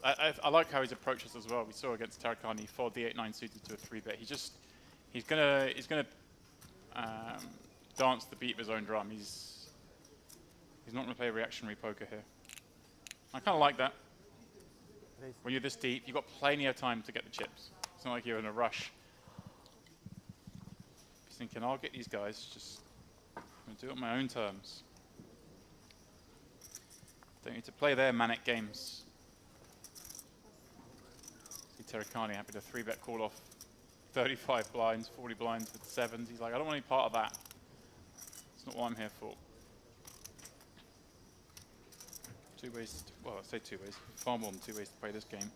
I like how he's approached us as well. We saw against Tarakani, he followed the 8-9 suited to a 3-bet. He's gonna dance the beat of his own drum. He's not gonna play reactionary poker here. I kind of like that. When you're this deep, you've got plenty of time to get the chips. It's not like you're in a rush. He's thinking, I'll get these guys, just I'm going to do it on my own terms. Don't need to play their manic games. See Tarakani happy to 3-bet call off 35 blinds, 40 blinds with 7s. He's like, I don't want any part of that. It's not what I'm here for. Two ways, well, I say two ways, far more than 2 ways to play this game.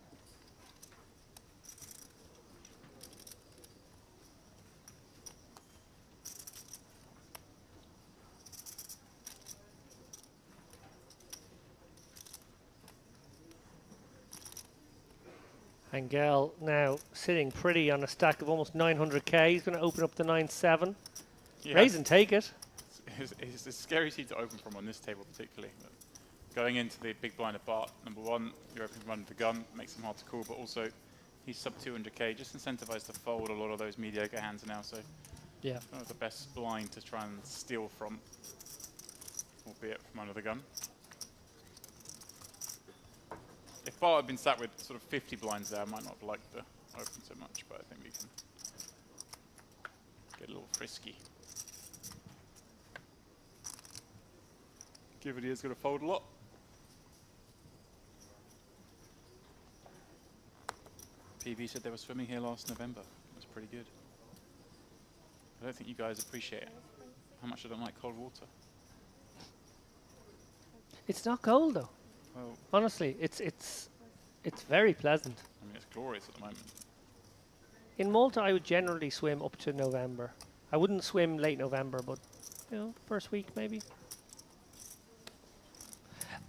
Angel now sitting pretty on a stack of almost 900k. He's going to open up the 9-7. Yeah. Raise and take it. It's a scary seat to open from on this table particularly. But going into the big blind of Bart, number one, you're opening one with the gun, makes him hard to call, but also he's sub 200k, just incentivized to fold a lot of those mediocre hands now, so Yeah. not the best blind to try and steal from, albeit from under the gun. If Bart had been sat with sort of 50 blinds there, I might not have liked the open so much, but I think we can get a little frisky. Given he is going to fold a lot. PV said they were swimming here last November. It was pretty good. I don't think you guys appreciate how much I don't like cold water. It's not cold though. Well, Honestly, it's very pleasant. I mean, it's glorious at the moment. In Malta, I would generally swim up to November. I wouldn't swim late November, but you know, first week maybe.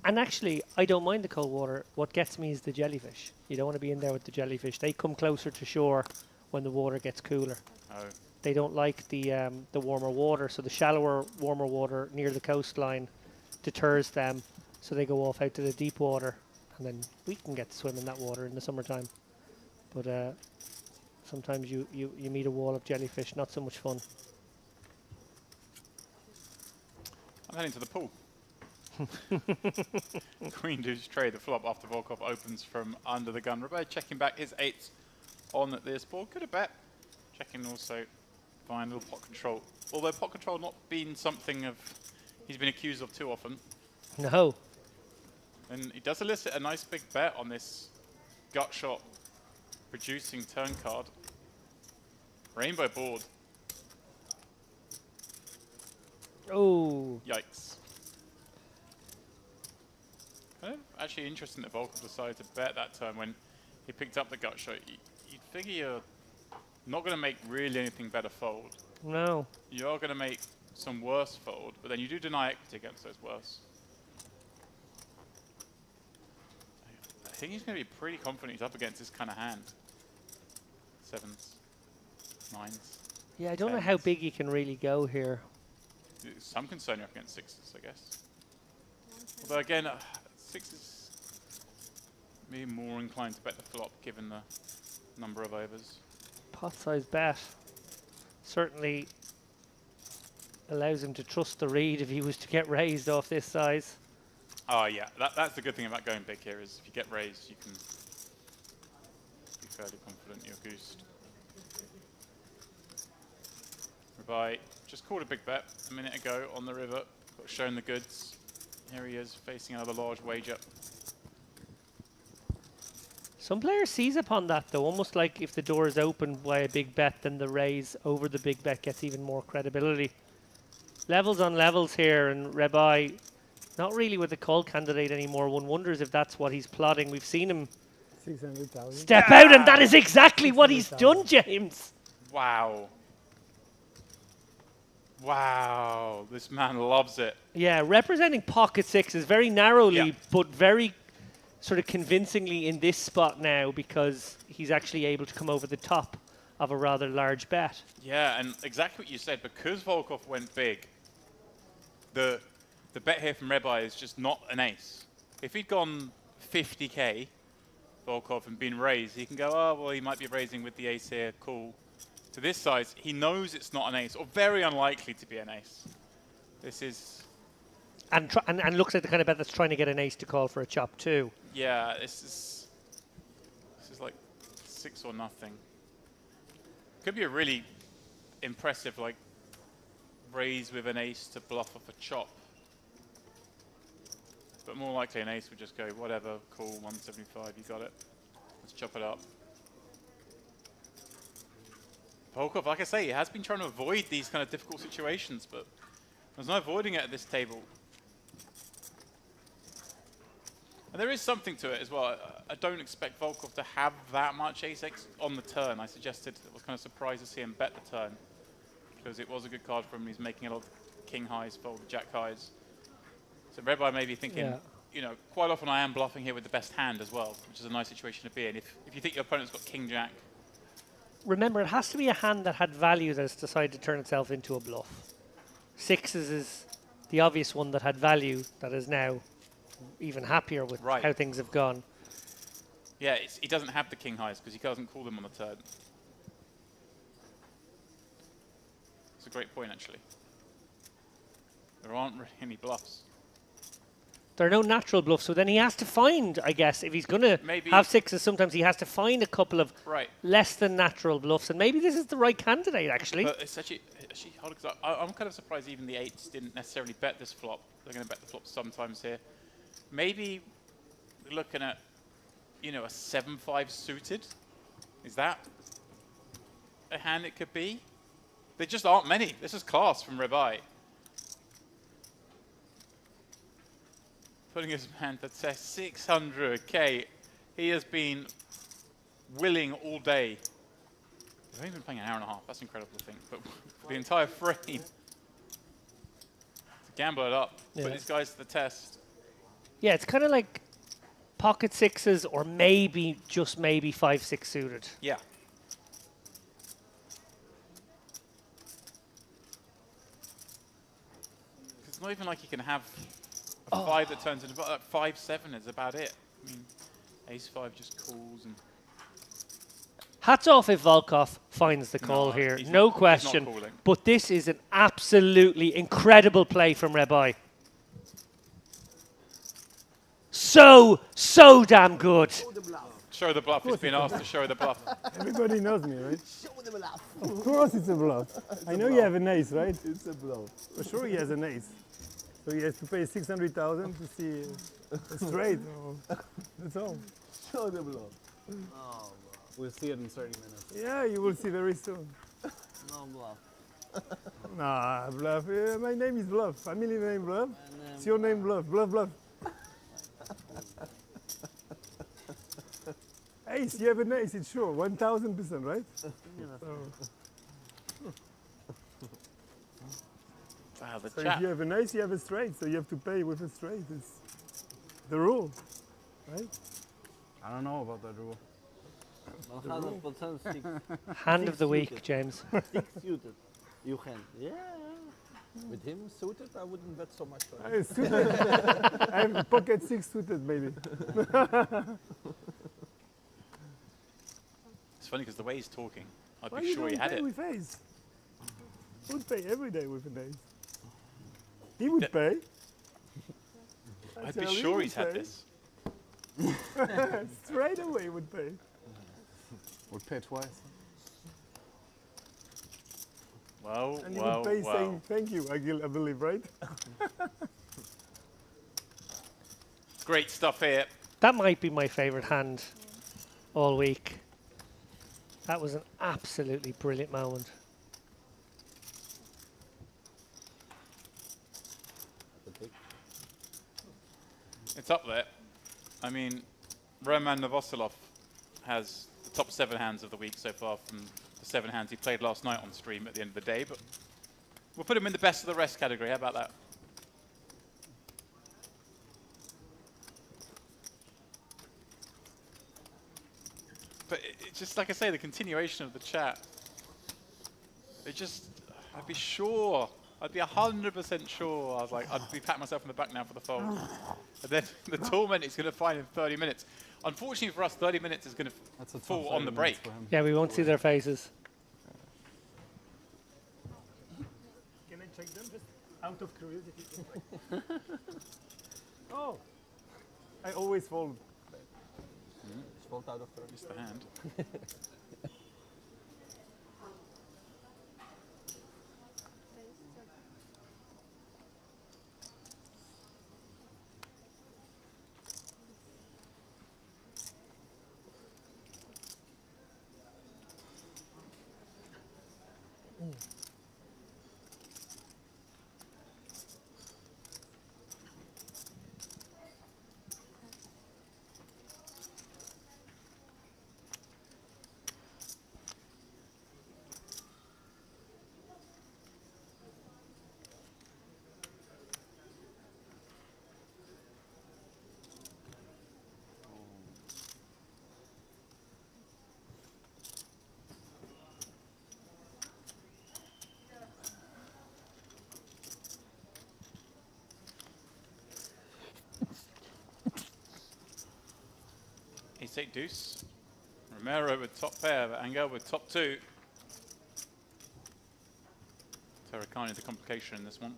And actually, I don't mind the cold water. What gets me is the jellyfish. You don't want to be in there with the jellyfish. They come closer to shore when the water gets cooler. Oh, They don't like the warmer water, so the shallower, warmer water near the coastline deters them. So they go off out to the deep water, and then we can get to swim in that water in the summertime. But sometimes you meet a wall of jellyfish. Not so much fun. I'm heading to the pool. Queen Deuce trade the flop after Volkov opens from under the gun. Robert checking back his 8s on this board. Could have bet. Checking also fine little pot control. Although pot control not been something of he's been accused of too often. No. And he does elicit a nice big bet on this gut shot producing turn card. Rainbow board. Oh. Yikes. Actually interesting that Volkov decided to bet that turn when he picked up the gut shot. You'd figure you're not going to make really anything better fold. No. You are going to make some worse fold, but then you do deny equity against those worse. I think he's going to be pretty confident he's up against this kind of hand. 7s, 9s. Yeah, I don't know how 10s. big he can really go here. There's some concern you're up against 6s, I guess. Although again, 6s maybe more inclined to bet the flop given the number of overs. Pot size bet certainly allows him to trust the read if he was to get raised off this size. Oh yeah, that's the good thing about going big here is if you get raised, you can be fairly confident you're goosed. Rabai just called a big bet a minute ago on the river, got shown the goods. Here he is facing another large wager. Some players seize upon that though, almost like if the door is opened by a big bet, then the raise over the big bet gets even more credibility. Levels on levels here, and Rabai not really with the call candidate anymore. One wonders if that's what he's plotting. We've seen him 600,000. step out, and that is exactly what he's done, James. Wow. Wow, this man loves it. Yeah, representing pocket sixes very narrowly, Yeah. but very sort of convincingly in this spot now because he's actually able to come over the top of a rather large bet. Yeah, and exactly what you said, because Volkov went big, the bet here from Rabai is just not an ace. If he'd gone 50k, Volkov, and been raised, he can go, oh, well, he might be raising with the ace here, cool. To this size, he knows it's not an ace, or very unlikely to be an ace. This is... And looks like the kind of bet that's trying to get an ace to call for a chop too. Yeah, this is like 6 or nothing. Could be a really impressive, like, raise with an ace to bluff off a chop. But more likely an ace would just go, whatever, cool, 175, you got it. Let's chop it up. Volkov, like I say, he has been trying to avoid these kind of difficult situations, but there's no avoiding it at this table. And there is something to it as well. I don't expect Volkov to have that much ace-x on the turn. I suggested I was kind of surprised to see him bet the turn because it was a good card for him. He's making a lot of king highs, fold jack highs. So Rabai may be thinking, you know, quite often I am bluffing here with the best hand as well, which is a nice situation to be in. If you think your opponent's got king jack. Remember, it has to be a hand that had value that has decided to turn itself into a bluff. 6s is the obvious one that had value that is now even happier with how things have gone. Yeah, he doesn't have the king highs because he doesn't call them on the turn. It's a great point, actually. There aren't really any bluffs. There are no natural bluffs, so then he has to find, I guess, if he's going to have 6s, sometimes he has to find a couple of less than natural bluffs, and maybe this is the right candidate, actually. But it's actually hard because I'm kind of surprised even the 8s didn't necessarily bet this flop. They're going to bet the flop sometimes here. Maybe looking at, you know, a 7-5 suited. Is that a hand it could be. There just aren't many. This is class from Rebai. Putting his hand that says 600k. He has been willing all day. He's only been playing an hour and a half. That's incredible to think. But for the entire frame, to gamble it up, put these guys to the test. Yeah, it's kind of like pocket sixes or maybe, just maybe 5-6 suited. Yeah. It's not even like you can have a 5 that turns into like 5-7 is about it. I mean, ace-5 just calls and... Hats off if Volkov finds the call No, here, he's no not question. calling. But this is an absolutely incredible play from Rebai. So damn good. Show the bluff. He's been asked to show the bluff. Everybody knows me, right? Show them a laugh. Of course it's a bluff. I know you have an ace, right? It's a blow. For sure he has an ace. So he has to pay 600,000 to see a straight. That's all. Show the blow. We'll see it in 30 minutes. Yeah, you will see very soon. No bluff. Nah, Bluff. My name is Bluff. Family name Bluff. It's your name Bluff. Bluff. Ace, you have an ace, it's sure. 1,000%, right? Wow, the So chat. if you have an ace, you have a straight. So you have to pay with a straight. It's the rule, right? I don't know about that rule. 100% six, Hand of the week, suited. James. six suited. You can. Yeah. With him suited, I wouldn't bet so much on him. Suited. I have pocket six suited, maybe. It's funny because the way he's talking, I'd Why be you sure he don't had pay it. with ace? Would pay every day with an ace. He would pay. I'd tell be you, sure he he's would had pay. this. Straight away he would pay. Would pay twice. Well, And he would pay saying thank you, I believe, right? Great stuff here. That might be my favorite hand all week. That was an absolutely brilliant moment. It's up there. I mean, Roman Novoselov has the top 7 hands of the week so far from the 7 hands he played last night on stream at the end of the day, but we'll put him in the best of the rest category. How about that? But it's just like I say, the continuation of the chat. It just, I'd be sure, I'd be 100% sure. I was like, I'd be patting myself on the back now for the fold. And then the tournament is going to find in 30 minutes. Unfortunately for us, 30 minutes is going to That's a tough fall on the 30 break. minutes for him. Yeah, we won't see their faces. Can I check them just out of curiosity? Oh, I always fold. It's fault out of 30. Just the hand. Ace-8 deuce. Romero with top pair, but Angel with top 2. Terracani the complication in this one.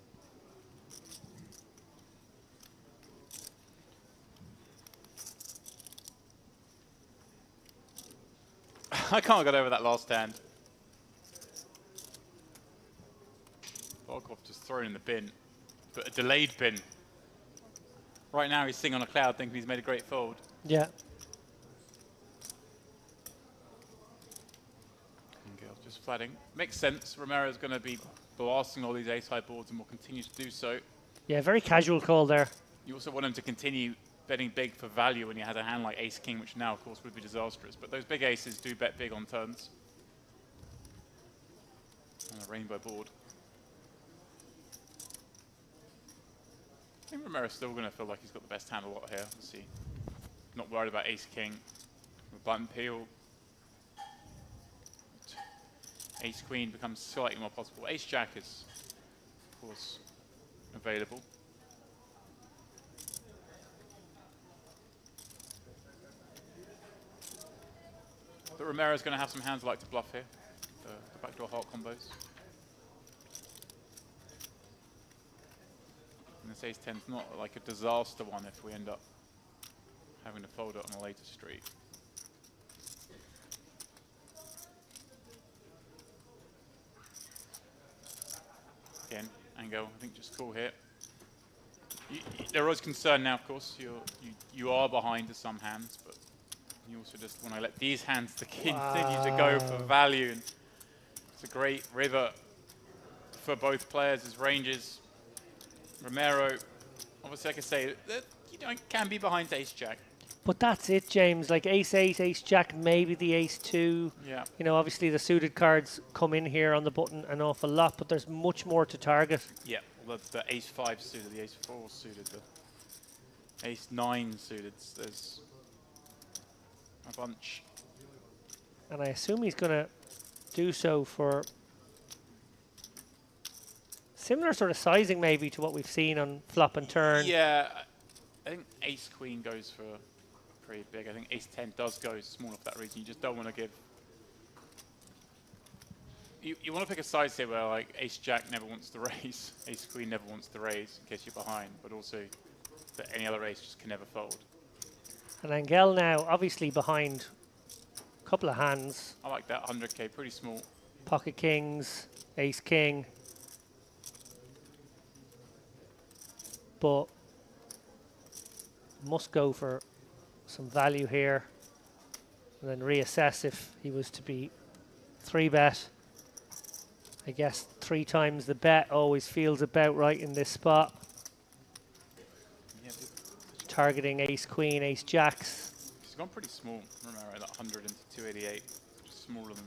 I can't get over that last hand. Volkov just thrown in the bin, but a delayed bin. Right now he's sitting on a cloud thinking he's made a great fold. Yeah. Angel just flatting. Makes sense. Romero's going to be blasting all these ace-high boards and will continue to do so. Yeah, very casual call there. You also want him to continue betting big for value when he has a hand like ace-king, which now, of course, would be disastrous. But those big aces do bet big on turns. On a rainbow board. I think Romero's still going to feel like he's got the best hand a lot here. Let's see. Not worried about ace-king. With button peel. Ace-queen becomes slightly more possible. Ace-jack is, of course, available. But Romero's going to have some hands like to bluff here. The backdoor heart combos. And this ace-10 is not like a disaster one if we end up having to fold it on a later street. Again, Ango, I think just call here. There is concern now, of course. You are behind to some hands, but you also just want to let these hands to continue to go for value. And it's a great river for both players as ranges. Romero, obviously, like I say, that can be behind ace-jack. But that's it, James. Like ace-8, ace-jack, maybe the ace-2. Yeah. You know, obviously the suited cards come in here on the button an awful lot, but there's much more to target. Yeah, well, the ace-5 suited, the ace-4 suited, the ace-9 suited. There's a bunch. And I assume he's going to do so for similar sort of sizing maybe to what we've seen on flop and turn. Yeah, I think ace-queen goes for pretty big. I think ace-10 does go small for that reason. You just don't want to give... You want to pick a size here where like ace-jack never wants to raise, ace-queen never wants to raise in case you're behind, but also that any other ace just can never fold. And Angel now obviously behind a couple of hands. I like that 100k, pretty small. Pocket kings, ace-king. But must go for some value here and then reassess if he was to be 3-bet. I guess 3 times the bet always feels about right in this spot. Yeah, Targeting ace-queen, ace-jacks. he's gone pretty small, Romero, that 100 into 288. Just smaller than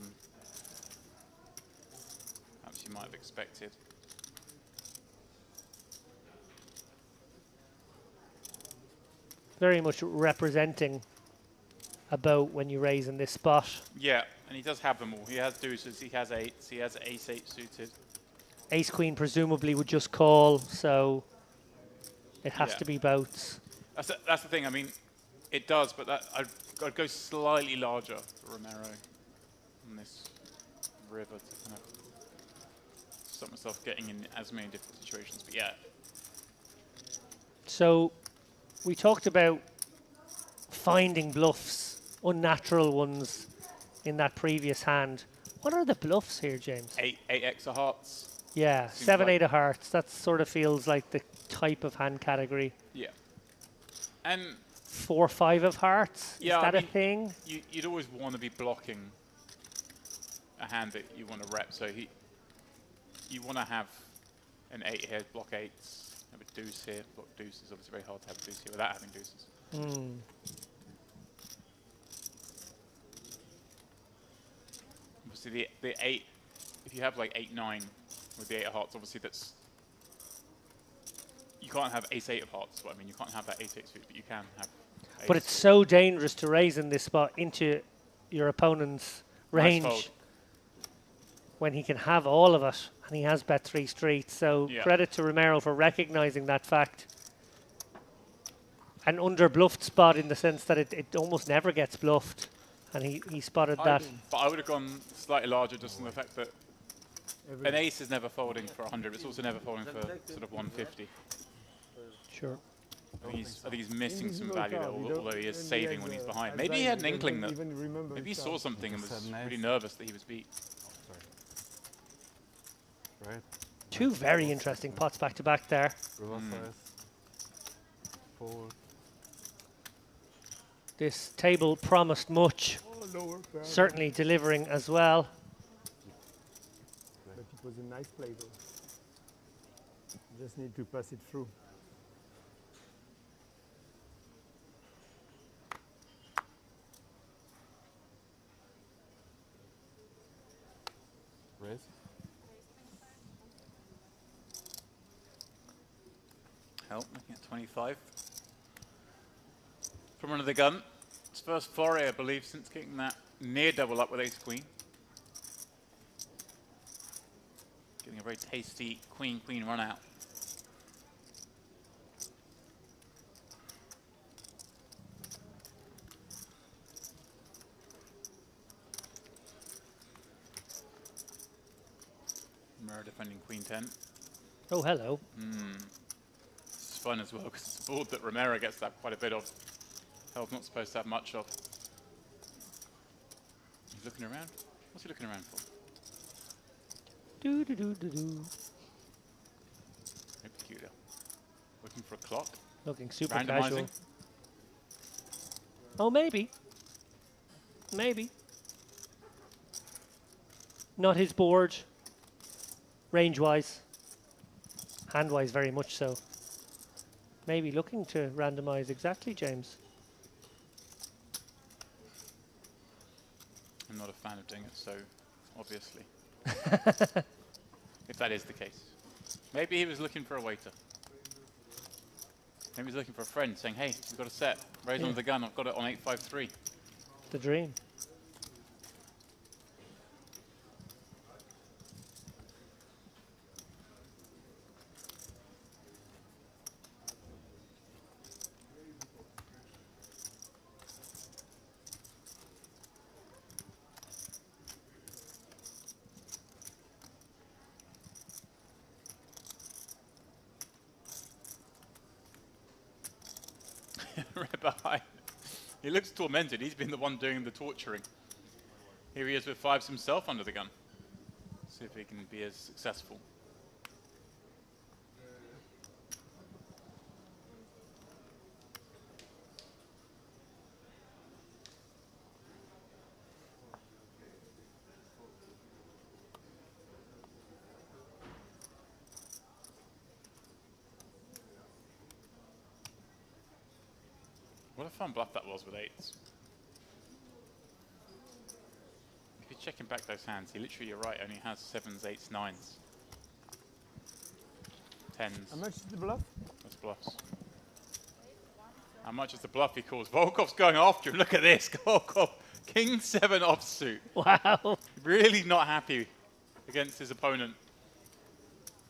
perhaps you might have expected. Very much representing about when you raise in this spot. Yeah, and he does have them all. He has deuces, he has eights, he has ace-8 suited. Ace-queen presumably would just call, so it has Yeah. to be boats. That's the thing, I mean, it does, but I'd go slightly larger for Romero on this river to kind of stop myself getting in as many different situations, but yeah. So we talked about finding bluffs, unnatural ones in that previous hand. What are the bluffs here, James? 8x of hearts. Yeah, Seems 7, like- 8 of hearts. That sort of feels like the type of hand category. Yeah. And 4, 5 of hearts. Yeah, Is that I a mean, thing? you'd always want to be blocking a hand that you want to rep. So you want to have an 8 here, block 8s, have a deuce here, block deuces. Obviously very hard to have a deuce here without having deuces. Mm. Obviously the 8, if you have like 8, 9 with the 8 of hearts, obviously that's, you can't have ace-8 of hearts. Well, I mean, you can't have that ace-8 suit, but you can have ace. But it's so dangerous to raise in this spot into your opponent's range fold. when he can have all of it, and he has bet 3 streets. So Yeah. credit to Romero for recognizing that fact. An under-bluffed spot in the sense that it almost never gets bluffed, and he spotted that. But I would have gone slightly larger just on the fact that an ace is never folding for 100. It's also never folding for sort of 150. Sure. I think he's missing some Invisible value there, card, you don't- although he is and he saving has, when he's as behind. Maybe he blind, had an you inkling don't that, even remember maybe he his saw card. something and was Seven, eight. really nervous that he was beat. Right. 2 very interesting pots back to back there. River size. Fold. This table promised much, Oh, lower card. certainly delivering as well. was a nice play though. Just need to pass it through. Raise. Help, looking at 25. From under the gun. It's first foray, I believe, since kicking that near double up with ace queen. Getting a very tasty queen-queen run out. Mirror defending queen 10. Oh, hello. It's fun as well because it's a board that Romero gets to have quite a bit of. Hell's not supposed to have much of. He's looking around. What's he looking around for? Do do do do do. Very peculiar. Looking for a clock. Looking super Randomizing. casual. Oh, maybe. Maybe. Not his board. Range-wise. Hand-wise, very much so. Maybe looking to randomize exactly, James. I'm not a fan of doing it so obviously. If that is the case. Maybe he was looking for a waiter. Maybe he's looking for a friend saying, hey, we've got a set. Raise on the gun, I've got it on 853. The dream. Right behind. He looks tormented. He's been the one doing the torturing. Here he is with fives himself under the gun. See if he can be as successful. What a fun bluff that was with eights. If you're checking back those hands, he literally, you're right, only has sevens, eights, nines. Tens. How much is the bluff? Those bluffs. How much is the bluff he calls? Volkov's going after him. Look at this. Volkov, king 7 offsuit. Wow. Really not happy against his opponent.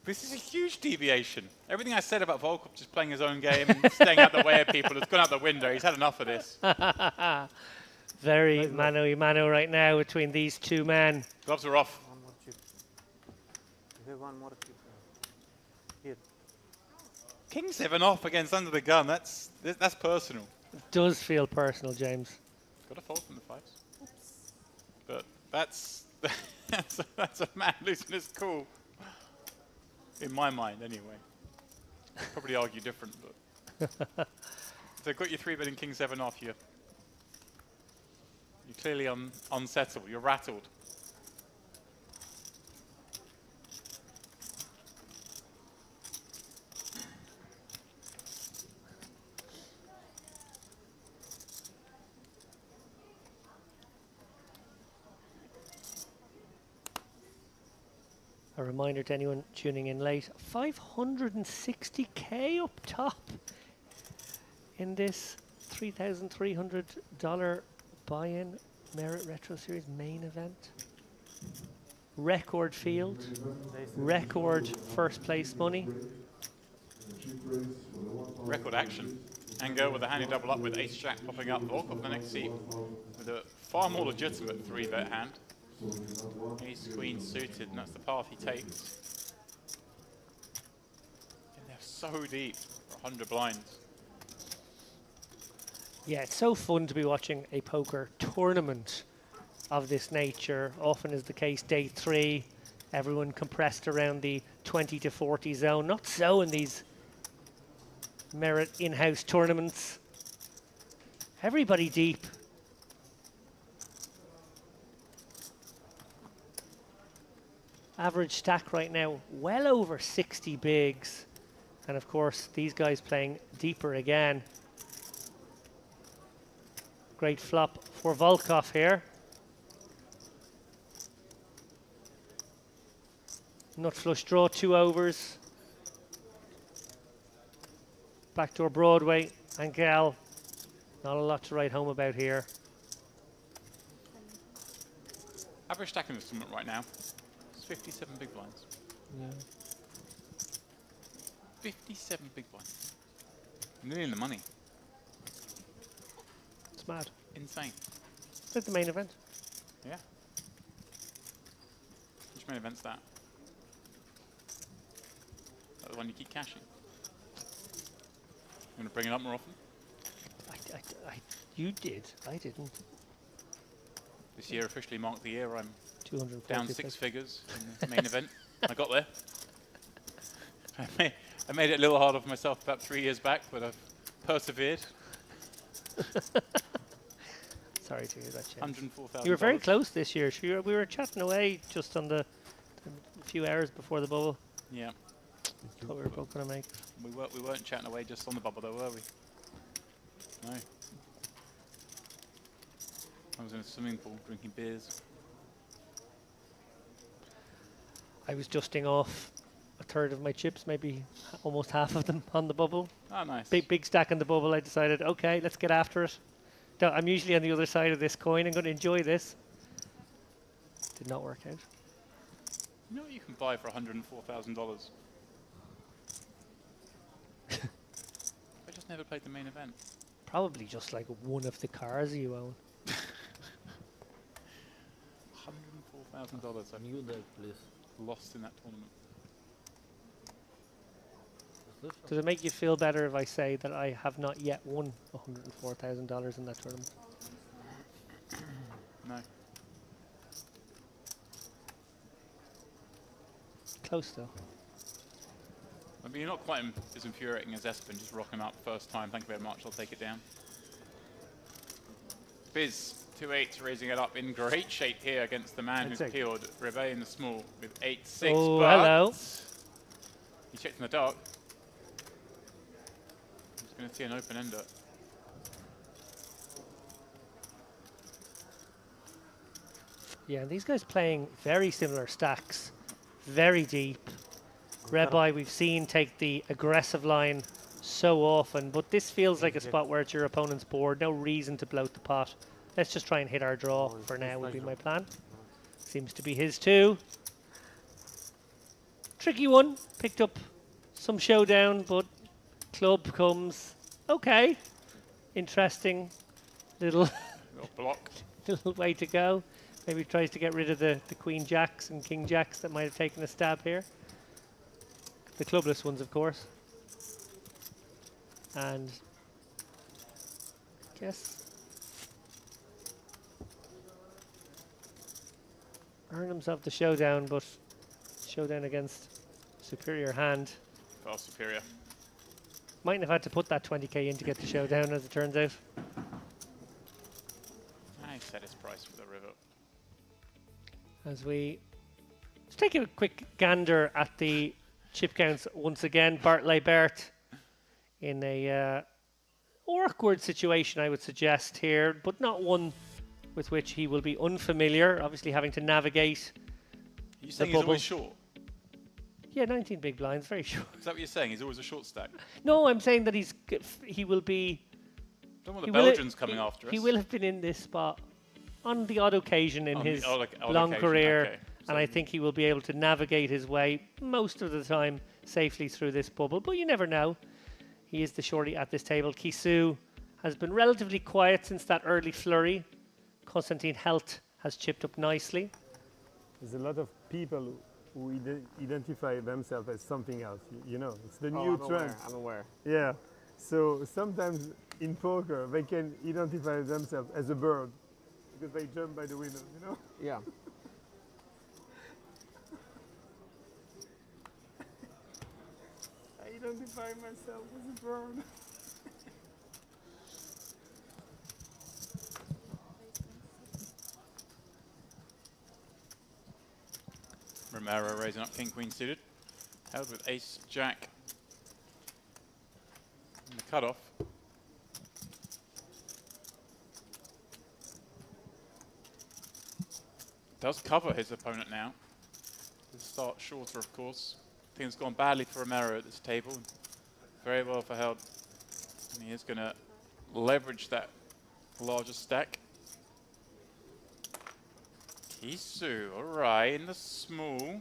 This is a huge deviation. Everything I said about Volkov just playing his own game and staying out the way of people has gone out the window. He's had enough of this. Very mano-y-mano right now between these two men. Gloves are off. One more chip. You have one more chip. Here. King 7 off against under the gun. That's personal. It does feel personal, James. Got a fold from the fives. But that's that's a man losing his cool. In my mind, anyway. Probably argue different, but so got your 3-bet and king 7 off. You're clearly unsettled. You're rattled. A reminder to anyone tuning in late, 560k up top in this $3,300 buy-in Merit Retro Series main event. Record field, record first place money. Record action. And go with a handy double up with ace jack popping up. Volkov the next seat with a far more legitimate 3-bet hand. Ace queen suited, and that's the path he takes. And they're so deep for 100 blinds. Yeah, it's so fun to be watching a poker tournament of this nature. Often is the case day 3, everyone compressed around the 20 to 40 zone. Not so in these Merit in-house tournaments. Everybody deep. Average stack right now, well over 60 bigs. And of course, these guys playing deeper again. Great flop for Volkov here. Nut flush draw, 2 overs. Backdoor Broadway, and Gal. Not a lot to write home about here. Average stack in this tournament right now is 57 big blinds. Yeah. 57 big blinds. Nearly in the money. It's mad. Insane. It's like the main event. Yeah. Which main event's that? Is that the one you keep cashing? You want to bring it up more often? You did. I didn't. This year officially marked the year I'm 240 down 6 figures in the main event. I got there. I made it a little harder for myself about 3 years back, but I've persevered. Sorry to hear that, James. 104,000. You were very close this year. Sure, we were chatting away just on the few hours before the bubble. Yeah. What we were both going to make. We weren't chatting away just on the bubble though, were we? No. I was in a swimming pool drinking beers. I was dusting off a third of my chips, maybe almost half of them on the bubble. Oh, nice. Big stack on the bubble. I decided, okay, let's get after it. I'm usually on the other side of this coin. I'm going to enjoy this. Did not work out. You know what you can buy for $104,000? I just never played the main event. Probably just like one of the cars you own. $104,000 I've New deck, please. lost in that tournament. Does it make you feel better if I say that I have not yet won $104,000 in that tournament? No. Close though. I mean, you're not quite as infuriating as Espen, just rocking up first time. Thank you very much. I'll take it down. Biz, 2-8, raising it up in great shape here against the man who's peeled Rebe in the small with 8-6. Oh, but hello. He checked in the dark. He's going to see an open ender. Yeah, these guys playing very similar stacks, very deep. Rebai we've seen take the aggressive line so often, but this feels like a spot where it's your opponent's board. No reason to bloat the pot. Let's just try and hit our draw for now would be my plan. Seems to be his too. Tricky one. Picked up some showdown, but club comes. Okay. Interesting little Little block. little way to go. Maybe tries to get rid of the queen jacks and king jacks that might have taken a stab here. The clubless ones, of course. And I guess earned himself the showdown, but showdown against superior hand. Far superior. Mightn't have had to put that 20k in to get the showdown, as it turns out. I set his price for the river. As we let's take a quick gander at the chip counts once again. Bartley Bert in a awkward situation, I would suggest here, but not one with which he will be unfamiliar. Obviously, having to navigate. Are you saying he's bubble. always short? Yeah, 19 big blinds, very short. Is that what you're saying? He's always a short stack? No, I'm saying that he will be. Don't want he the will Belgians ha- coming he, after us. He will have been in this spot on the odd occasion in On the his odd long occasion, career, okay. and So I think he will be able to navigate his way most of the time safely through this bubble. But you never know. He is the shorty at this table. Kisu has been relatively quiet since that early flurry. Konstantin Helt has chipped up nicely. There's a lot of people who identify themselves as something else. You know, it's the new trend. I'm aware. Yeah. So sometimes in poker they can identify themselves as a bird because they jump by the window. You know. Yeah. I identify myself as a bird. Romero raising up king queen suited. Held with ace jack. And the cutoff. Does cover his opponent now. The start shorter, of course. Things gone badly for Romero at this table. Very well for Held. And he is going to leverage that larger stack. Kisu, all right, in the small.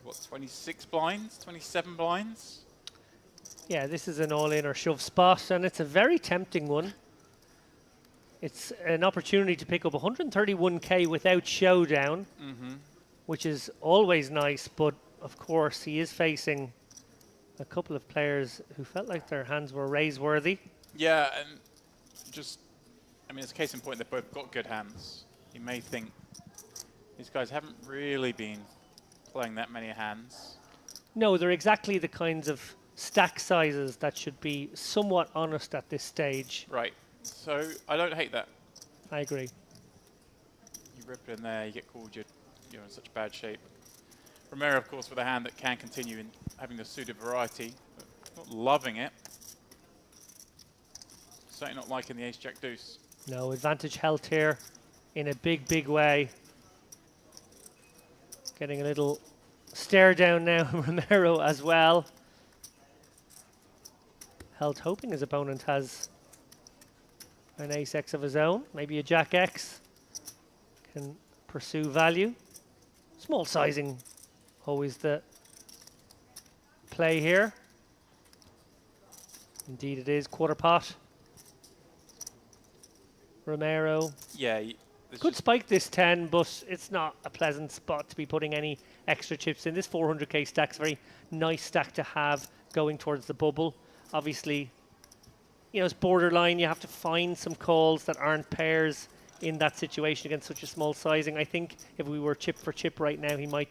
What, 26 blinds, 27 blinds? Yeah, this is an all-in or shove spot, and it's a very tempting one. It's an opportunity to pick up 131k without showdown, which is always nice, but of course he is facing a couple of players who felt like their hands were raise-worthy. Yeah, and just, I mean, it's a case in point they've both got good hands. You may think these guys haven't really been playing that many hands. No, they're exactly the kinds of stack sizes that should be somewhat honest at this stage. Right, so I don't hate that. I agree. You rip it in there, you get called, you're in such bad shape. Romero, of course, with a hand that can continue in having the suited variety, but not loving it. Certainly not liking the ace-jack deuce. No, advantage held here in a big, big way. Getting a little stare down now, Romero as well. Held hoping his opponent has an ace-x of his own, maybe a jack-x. Can pursue value. Small sizing, always the play here. Indeed it is, quarter pot. Romero. Yeah, Could spike this 10, but it's not a pleasant spot to be putting any extra chips in. This 400k stack's a very nice stack to have going towards the bubble. Obviously, you know, it's borderline. You have to find some calls that aren't pairs in that situation against such a small sizing. I think if we were chip for chip right now, he might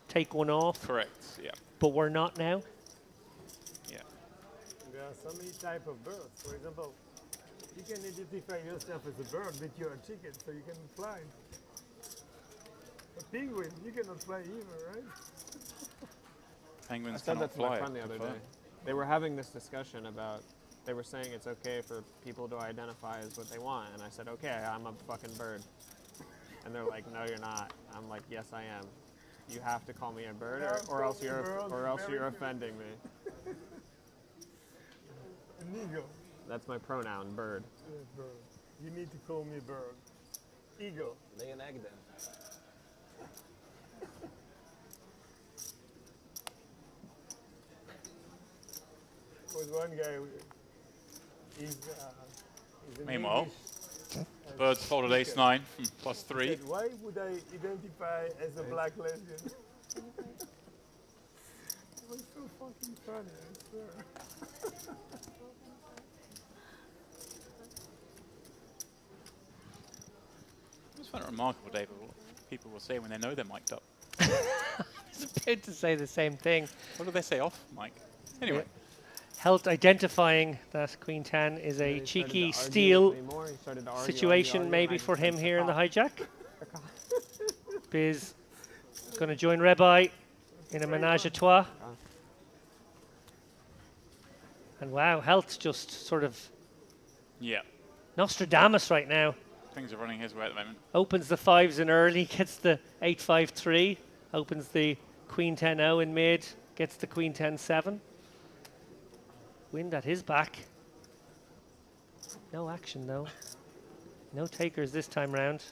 take one off. correct, yeah. But we're not now. Yeah. There are so many types of birds. For example, you can identify yourself as a bird, but you're a chicken, so you can fly. A penguin, you cannot fly either, right? I Penguins said cannot that to my fly. friend the other Confirm. day. They were having this discussion about, they were saying it's okay for people to identify as what they want. And I said, okay, I'm a fucking bird. And they're like, no, you're not. I'm like, yes, I am. You have to call me a bird, or else you're offending me. An eagle. That's my pronoun, bird. Yeah, bird. You need to call me bird. Eagle. Lay an egg then. There was one guy who he's an Meanwhile, English, Birds folded ace-9 from +3. said, why would I identify as a black lesbian? It was so fucking funny, I swear. I just find it remarkable, David, what people will say when they know they're mic'd up. I was about to say the same thing. What do they say off mic? Anyway, Held identifying that Queen 10 is a cheeky steal situation maybe for him here in the hijack. Biz going to join Rebai in a menage a trois. And wow, Health just sort of yeah, Nostradamus right now. things are running his way at the moment. Opens the fives in early, gets the 8-5-3, opens the Queen 10-0 in mid, gets the Queen 10-7. Wind at his back. No action though. No takers this time round.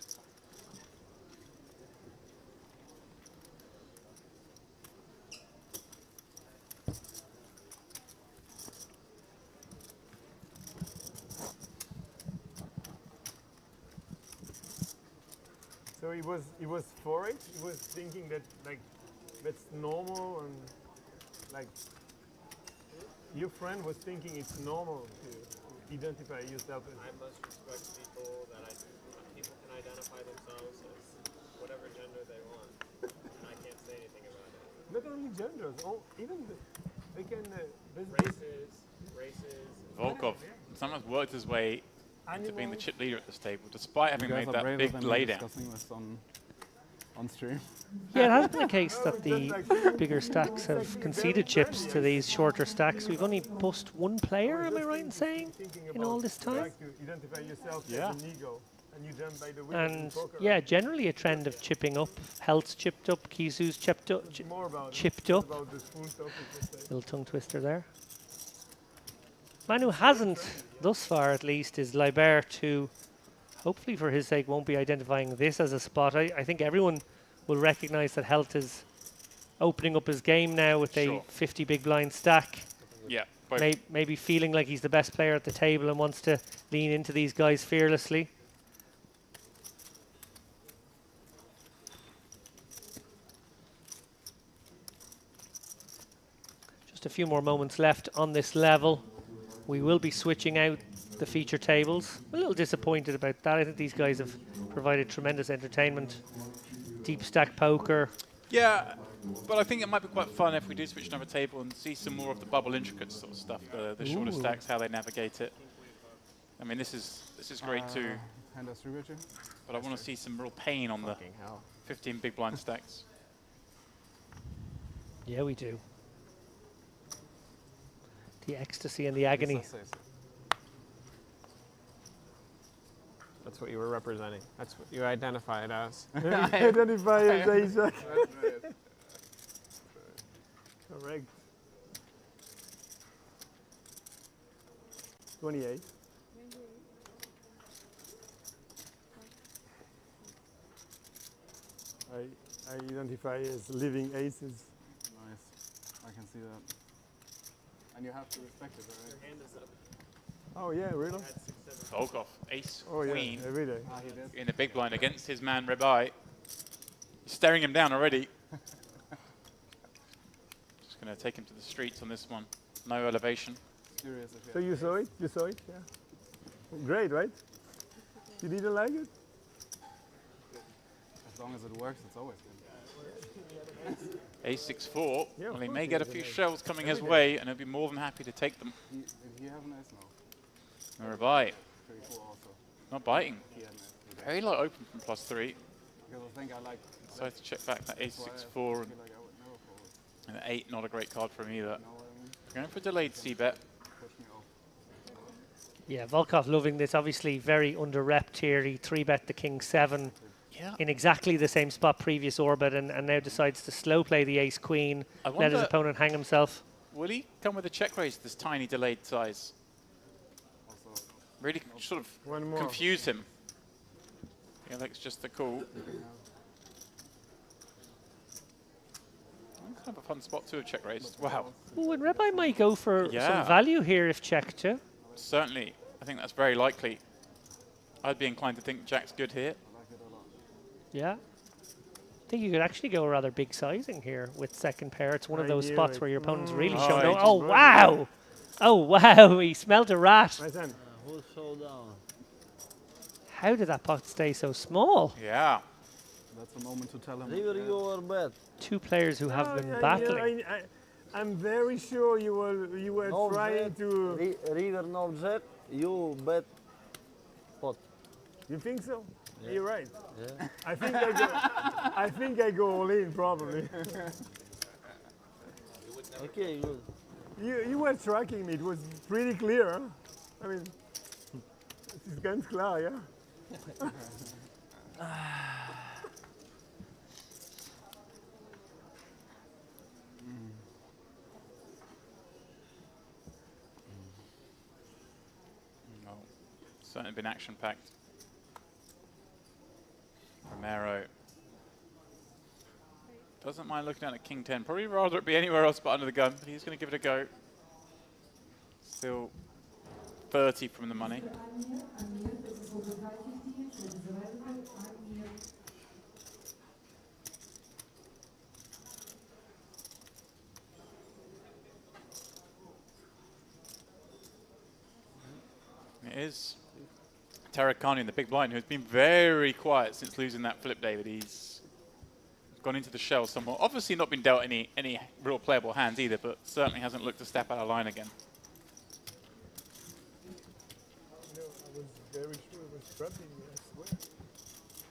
So he was for it. He was thinking that like that's normal and like your friend was thinking it's normal to identify yourself as. I must respect people that people can identify themselves as whatever gender they want, and I can't say anything about it. Not only genders, even they can. Races. Volkov sometimes worked his way into being the Animals. chip leader at this table, despite having You guys made are that braver big than me laydown. discussing this on on stream. Yeah, it has been the case that the bigger stacks have conceded chips to these shorter stacks. We've only bust one player, am I right in saying, in all this time? Like to identify yourself Yeah. as an ego, and you jump by the wheel And in poker. yeah, generally a trend of chipping up. Health's chipped up, Kisu's chipped up, It's more about chipped it's up. about the spoon topic, let's say. Little tongue twister there. Man who hasn't, thus far at least, is Libert, who hopefully for his sake won't be identifying this as a spot. I think everyone will recognise that Health is opening up his game now with a Sure. 50 big blind stack. Yeah. Both. Maybe feeling like he's the best player at the table and wants to lean into these guys fearlessly. Just a few more moments left on this level. We will be switching out the feature tables. A little disappointed about that. I think these guys have provided tremendous entertainment. Deep stack poker. Yeah, but I think it might be quite fun if we do switch another table and see some more of the bubble intricate sort of stuff, the shorter Ooh. stacks, how they navigate it. I mean, this is great too, Hand us through, Richard. but I want to see some real pain on the Fucking hell. 15 big blind stacks. Yeah, we do. The ecstasy and the agony. That's what you were representing. That's what you identified as. Identify as Isaac. Correct. 28. I identify as living aces. Nice. I can see that. And you have to respect it, right? Oh yeah, really? Volkov, ace, Oh yeah, queen, every day. Ah, he did. in the big blind against his man Rebai. He's staring him down already. Just going to take him to the streets on this one. No elevation. Curious if So you you saw it? You saw it? Yeah. Great, right? You didn't like it? as long as it works, it's always good. A6-4. Yeah, of Well, he course may he get a has few an ace. shells coming his Every way, and he'll be more than happy to take them. Did he have an ace? No. Rebai, Pretty cool also. not biting. He had an ace. He did. Very low open from +3. Because I think I like. Decides to check back that that's why I ace-6-4, feel like I would never fold. and an 8, not a great card for him either. You know what I mean? Going for delayed C-bet. Push me off. Yeah, Volkov loving this. Obviously very under-repped here. He 3-bet the king 7 Yeah. in exactly the same spot previous orbit and now decides to slow play the ace queen, I let his wonder, opponent hang himself. will he come with a check raise this tiny delayed size? Also, Really sort of One more. confuse him. Yeah, that's just the call. Kind of a fun spot to have check raised. Wow. Ooh, and Rebai might go for Yeah. some value here if checked too. Certainly. I think that's very likely. I'd be inclined to think Jack's good here. I like it a lot. Yeah. I think you could actually go a rather big sizing here with second pair. It's one of I those knew spots it. where your opponent's really Oh, shown. he No. just Oh, brought it wow. Oh, wow. He smelled a rat. My son. Whole showdown. How did that pot stay so small? Yeah. That's a moment to tell him. River, you or bet? Two players who have Oh, been yeah, battling. I'm very sure you were No trying bet. to. River, no jack. You bet pot. You think so? Yeah. You're right. Yeah. I think I go all in probably. Okay, good. You were tracking me. It was pretty clear. Huh? I mean, it is ganz klar, yeah. No. Certainly been action packed. Romero. Doesn't mind looking at a king 10. Probably rather it be anywhere else but under the gun, but he's going to give it a go. Still 30 from the money. It is Tarakani in the big blind, who's been very quiet since losing that flip, David. He's gone into the shell somewhat. Obviously not been dealt any real playable hands either, but certainly hasn't looked to step out of line again. No, I was very sure it was trapping me, I swear.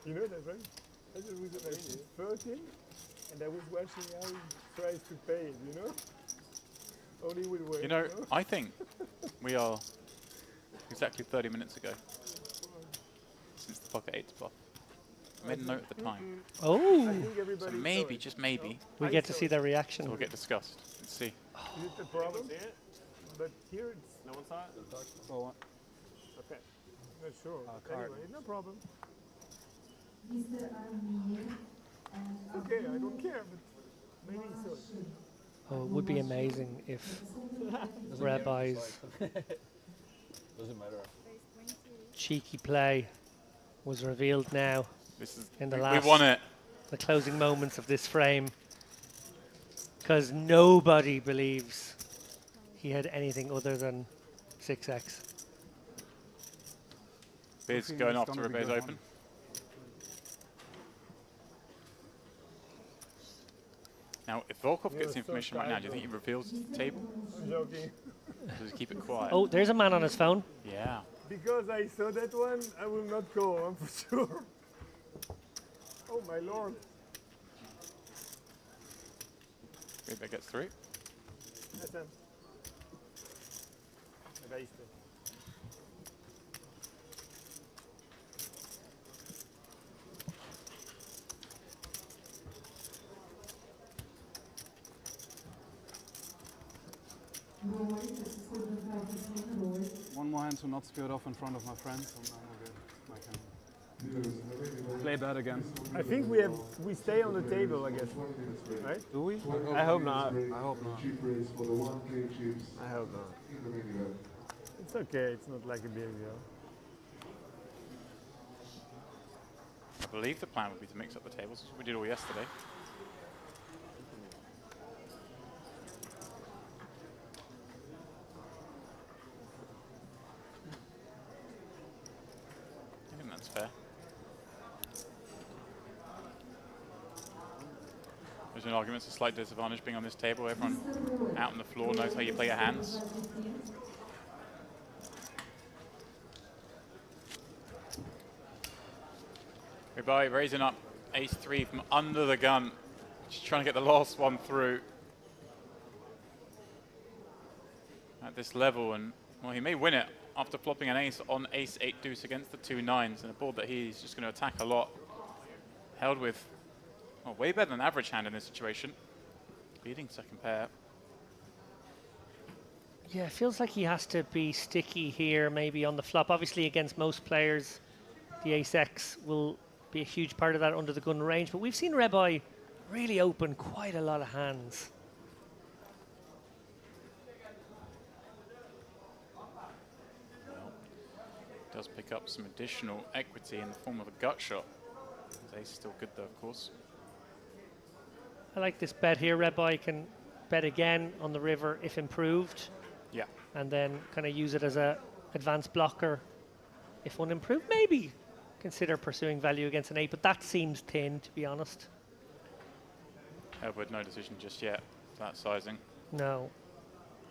You know that, right? I just was like 13, and I was watching how he tries to pay it, you know? Only with weight. You know, I think we are exactly 30 minutes ago since the pocket 8's bluff. I made a note at the time. Oh, I think So everybody maybe, saw it. just maybe, we get to see their reaction. it will get discussed. Let's see. Is it the problem? See it? But here it's No one saw it? Oh, Okay. not sure. card. Anyway, no problem. Okay, I don't care, but maybe he saw it. Oh, it would be amazing if Rabbi's Doesn't matter. cheeky play was revealed now This is in the we last won it. the closing moments of this frame, because nobody believes he had anything other than 6x. Biz think going it's after gonna be Rebbe's good open. Now, if Volkov Yeah, gets so information right now, do you tight, think he reveals the table? I'm joking. Or does he keep it quiet? Oh, there's a man on his phone. Yeah. Because I saw that one, I will not go, I'm for sure. Oh my lord. Rebbe gets through. That's him. Egoísta. one more hand to not scare it off in front of my friends, and then we're good. I can play that again. I think we stay on the table, I guess. Right? Do we? I hope not. I hope not. I hope not. It's okay, it's not like a big deal. I believe the plan would be to mix up the tables, as we did all yesterday. I think that's fair. There's an argument, it's a slight disadvantage being on this table. Everyone out on the floor knows how you play your hands. Rebbe raising up ace-3 from under the gun. Just trying to get the last one through. At this level, and well, he may win it after flopping an ace on ace-8 deuce against the 2 9s, and a board that he's just going to attack a lot. Held with, well, way better than average hand in this situation. Leading second pair. Yeah, it feels like he has to be sticky here, maybe on the flop. Obviously, against most players, the ace-x will be a huge part of that under the gun range, but we've seen Rebbe really open quite a lot of hands. Does pick up some additional equity in the form of a gut shot. His ace is still good though, of course. I like this bet here. Rebbe can bet again on the river if improved, Yeah. and then kind of use it as a advanced blocker if unimproved. Maybe consider pursuing value against an 8, but that seems thin, to be honest. Edward, no decision just yet. That sizing. No.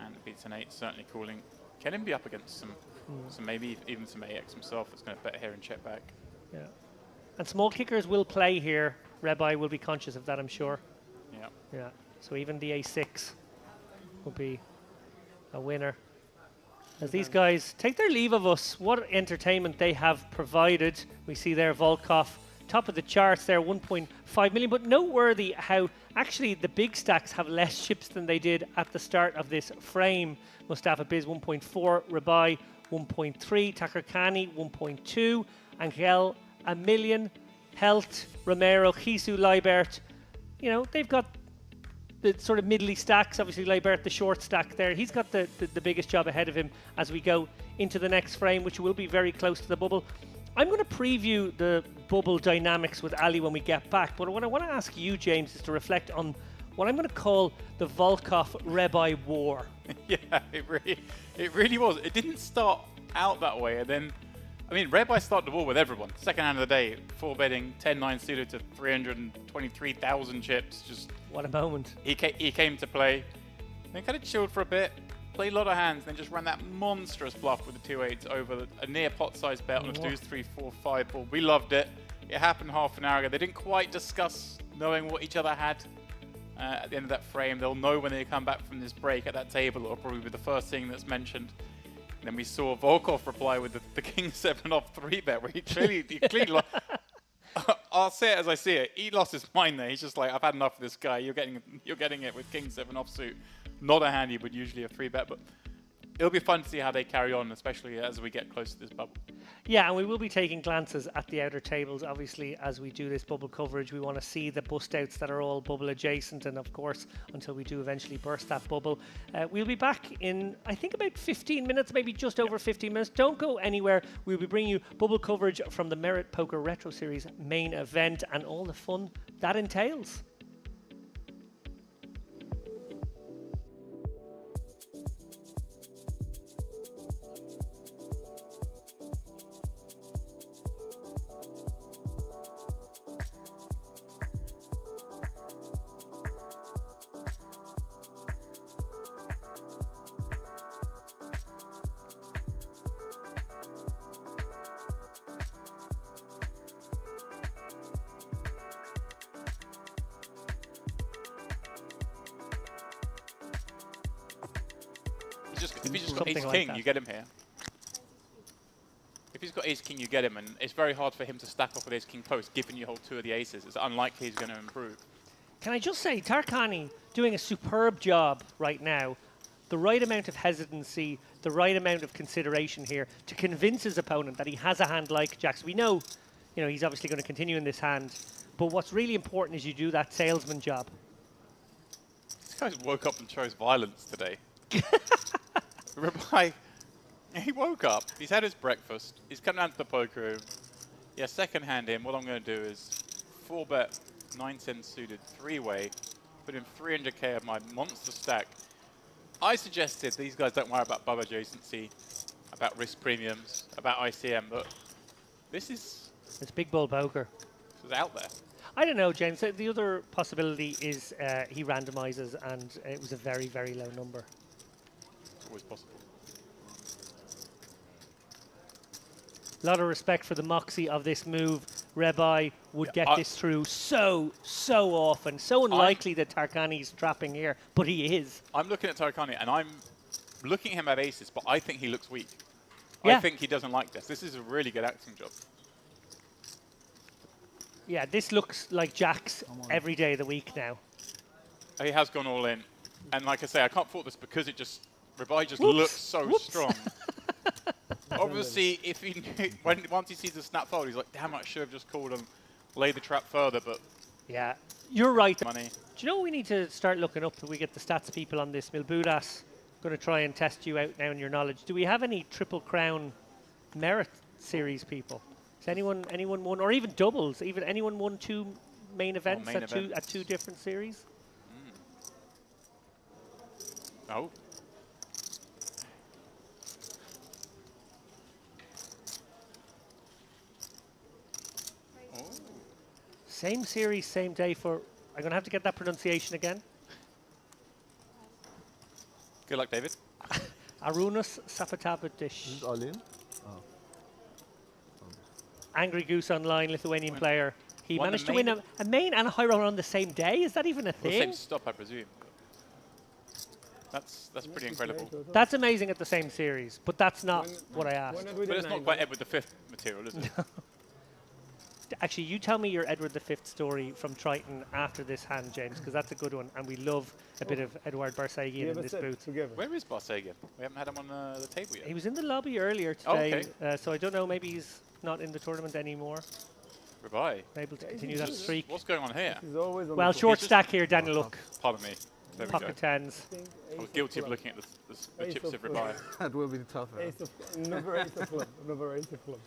And it beats an 8, certainly calling. Can him be up against some maybe even some AX himself that's going to bet here and check back. Yeah. And small kickers will play here. Rebbe will be conscious of that, I'm sure. Yeah. Yeah. So even the a6 will be a winner. As these guys take their leave of us, what entertainment they have provided. We see there Volkov, top of the charts there, 1.5 million. But noteworthy how actually the big stacks have less chips than they did at the start of this frame. Mustafa Biz 1.4, Rabai 1.3, Takarkani 1.2, Angel 1 million, Helt, Romero, Chisu, Leibert. You know, they've got the sort of middly stacks. Obviously, Leibert, the short stack there. He's got the biggest job ahead of him as we go into the next frame, which will be very close to the bubble. I'm going to preview the bubble dynamics with Ali when we get back. But what I want to ask you, James, is to reflect on what I'm going to call the Volkov-Rebbe war. Yeah, it really was. It didn't start out that way, and then, I mean, Rebbe started the war with everyone. Second hand of the day, full betting, 10-9 suited to 323,000 chips. Just What a moment. he came to play, then kind of chilled for a bit, played a lot of hands, then just ran that monstrous bluff with the 2 8s over a near pot-sized bet on a deuce 3 4 5 board. We loved it. It happened half an hour ago. They didn't quite discuss knowing what each other had at the end of that frame. They'll know when they come back from this break at that table. It'll probably be the first thing that's mentioned. And then we saw Volkov reply with the King 7 off 3-bet, where he clearly lost. I'll say it as I see it. He lost his mind there. He's just like, I've had enough of this guy. You're getting it with King 7 offsuit. Not a hand you would usually a 3-bet, but it'll be fun to see how they carry on, especially as we get close to this bubble. Yeah, and we will be taking glances at the outer tables. Obviously, as we do this bubble coverage, we want to see the bust outs that are all bubble adjacent, and of course, until we do eventually burst that bubble. We'll be back in, I think, about 15 minutes, maybe just over 15 minutes. Don't go anywhere. We'll be bringing you bubble coverage from the Merit Poker Retro Series main event and all the fun that entails. If he's just got Something ace like king, that. you get him here. If he's got ace king, you get him, and it's very hard for him to stack up with ace king post, given you hold 2 of the aces. It's unlikely he's going to improve. Can I just say, Tarkani doing a superb job right now. The right amount of hesitancy, the right amount of consideration here to convince his opponent that he has a hand like jacks. We know, he's obviously going to continue in this hand, but what's really important is you do that salesman job. This guy's woke up and chose violence today. Rabbi, he woke up, he's had his breakfast, he's come down to the poker room. Yeah, second hand in, what I'm going to do is 4-bet, 9-10 suited, 3-way, put in 300k of my monster stack. I suggested these guys don't worry about bub adjacency, about risk premiums, about ICM, but this is It's big bull poker. out there. I don't know, James. The other possibility is he randomizes and it was a very, very low number. It's always possible. A lot of respect for the moxie of this move. Rebai would get this through so often. So unlikely that Tarkani's trapping here, but he is. I'm looking at Tarkani, and I'm looking at him at aces, but I think he looks weak. Yeah. I think he doesn't like this. This is a really good acting job. Yeah, this looks like jacks every day of the week now. He has gone all in. And like I say, I can't fault this because Rebai just Whoops. looks so Whoops. strong. Obviously, if he once he sees the snap fold, he's like, damn, I should have just called and laid the trap further, but Yeah, you're right. money. Do you know what we need to start looking up if we get the stats people on this? Milbudas, going to try and test you out now in your knowledge. Do we have any Triple Crown Merit Series people? Is anyone won, or even doubles? Even anyone won 2 main events main at events. 2 different series? Oh. Same series, same day for. I'm going to have to get that pronunciation again. Good luck, David. Arunus Sapatabadish. All in? Angry Goose Online, Lithuanian player. He Won the managed to win main- a main and a high roller on the same day. Is that even a Well, thing? same stop, I presume. That's pretty incredible. That's amazing at the same series, but that's not what I asked. When But it's not quite Edward V material, is it? Actually, you tell me your Edward V story from Triton after this hand, James, because that's a good one, and we love a bit of Edouard Barsagian in this booth. together. Where is Barsagian? We haven't had him on the table yet. He was in the lobby earlier Oh, today, okay. so I don't know, maybe he's not in the tournament anymore, Rebai. able to continue that streak. What's going on here? He's always on Well, the short just- stack here, Daniel, look, Pardon me. There we go. pocket tens. I was guilty of looking at the Ace chips of of Rebai. That will be tougher. Ace of, never ace of club. Never ace of club.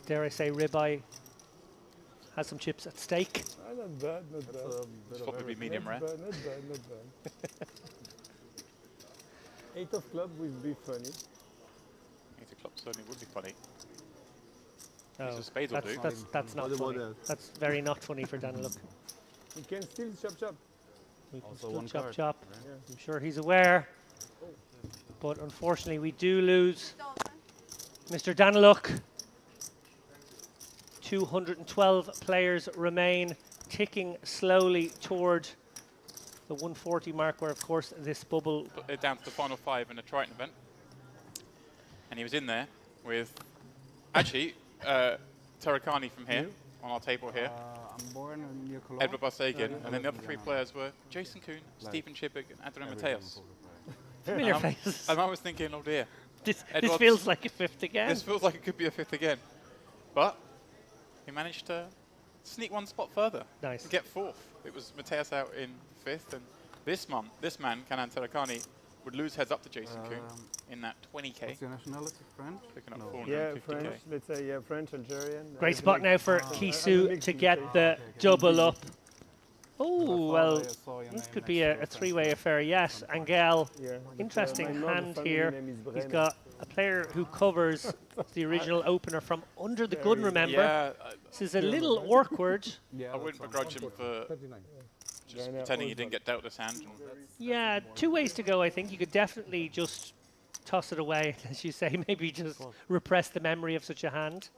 Dare I say, Ribeye has some chips at stake. Not bad, not bad. It's probably medium rare. Not bad, not bad, not bad. 8 of club would be funny. Eight of clubs certainly would be funny. Oh, of spades will do. that's not What about funny. that? That's very not funny for Daniel, look. You can still chop. We can Also still one chop card. chop. I'm sure he's aware. But unfortunately, we do lose Mr. Daniluk 212 players remain, ticking slowly toward the 140 mark, where, of course, this bubble... Put it down to the final 5 in the Triton event. And he was in there with, actually, Tarakani from here, on our table here. I'm born near Cologne. Edward Barsagan, and then the other 3 players were Jason Kuhn, Stephen Chibik, and Adrian Mateos. Familiar And faces. and I was thinking, oh dear, This Edward's- feels like a fifth again. this feels like it could be a 5th again. But he managed to sneak 1 spot further. Nice. To get 4th. It was Mateos out in 5th, and this man, Kanan Tarakani, would lose heads up to Jason Kuhn in that 20k, What's your nationality? French? picking up No. 450k. Yeah, French. Let's say French, Algerian. Great I've spot like- now for I'm a Kisu mixed to mix, get okay. the double up. My Oh, father, well, I saw your this name could next be to a French three-way flag. affair. Yes, Angel, Yeah. interesting My mother hand family here. name is He's Brenner. got a player who covers the original opener from under the gun, remember? Yeah, This is a little awkward. Yeah, I wouldn't begrudge him for 39. just Yeah, pretending he old didn't get dealt this hand. Yeah, 2 ways to go, I think. You could definitely just toss it away, as you say, maybe just repress the memory of such a hand.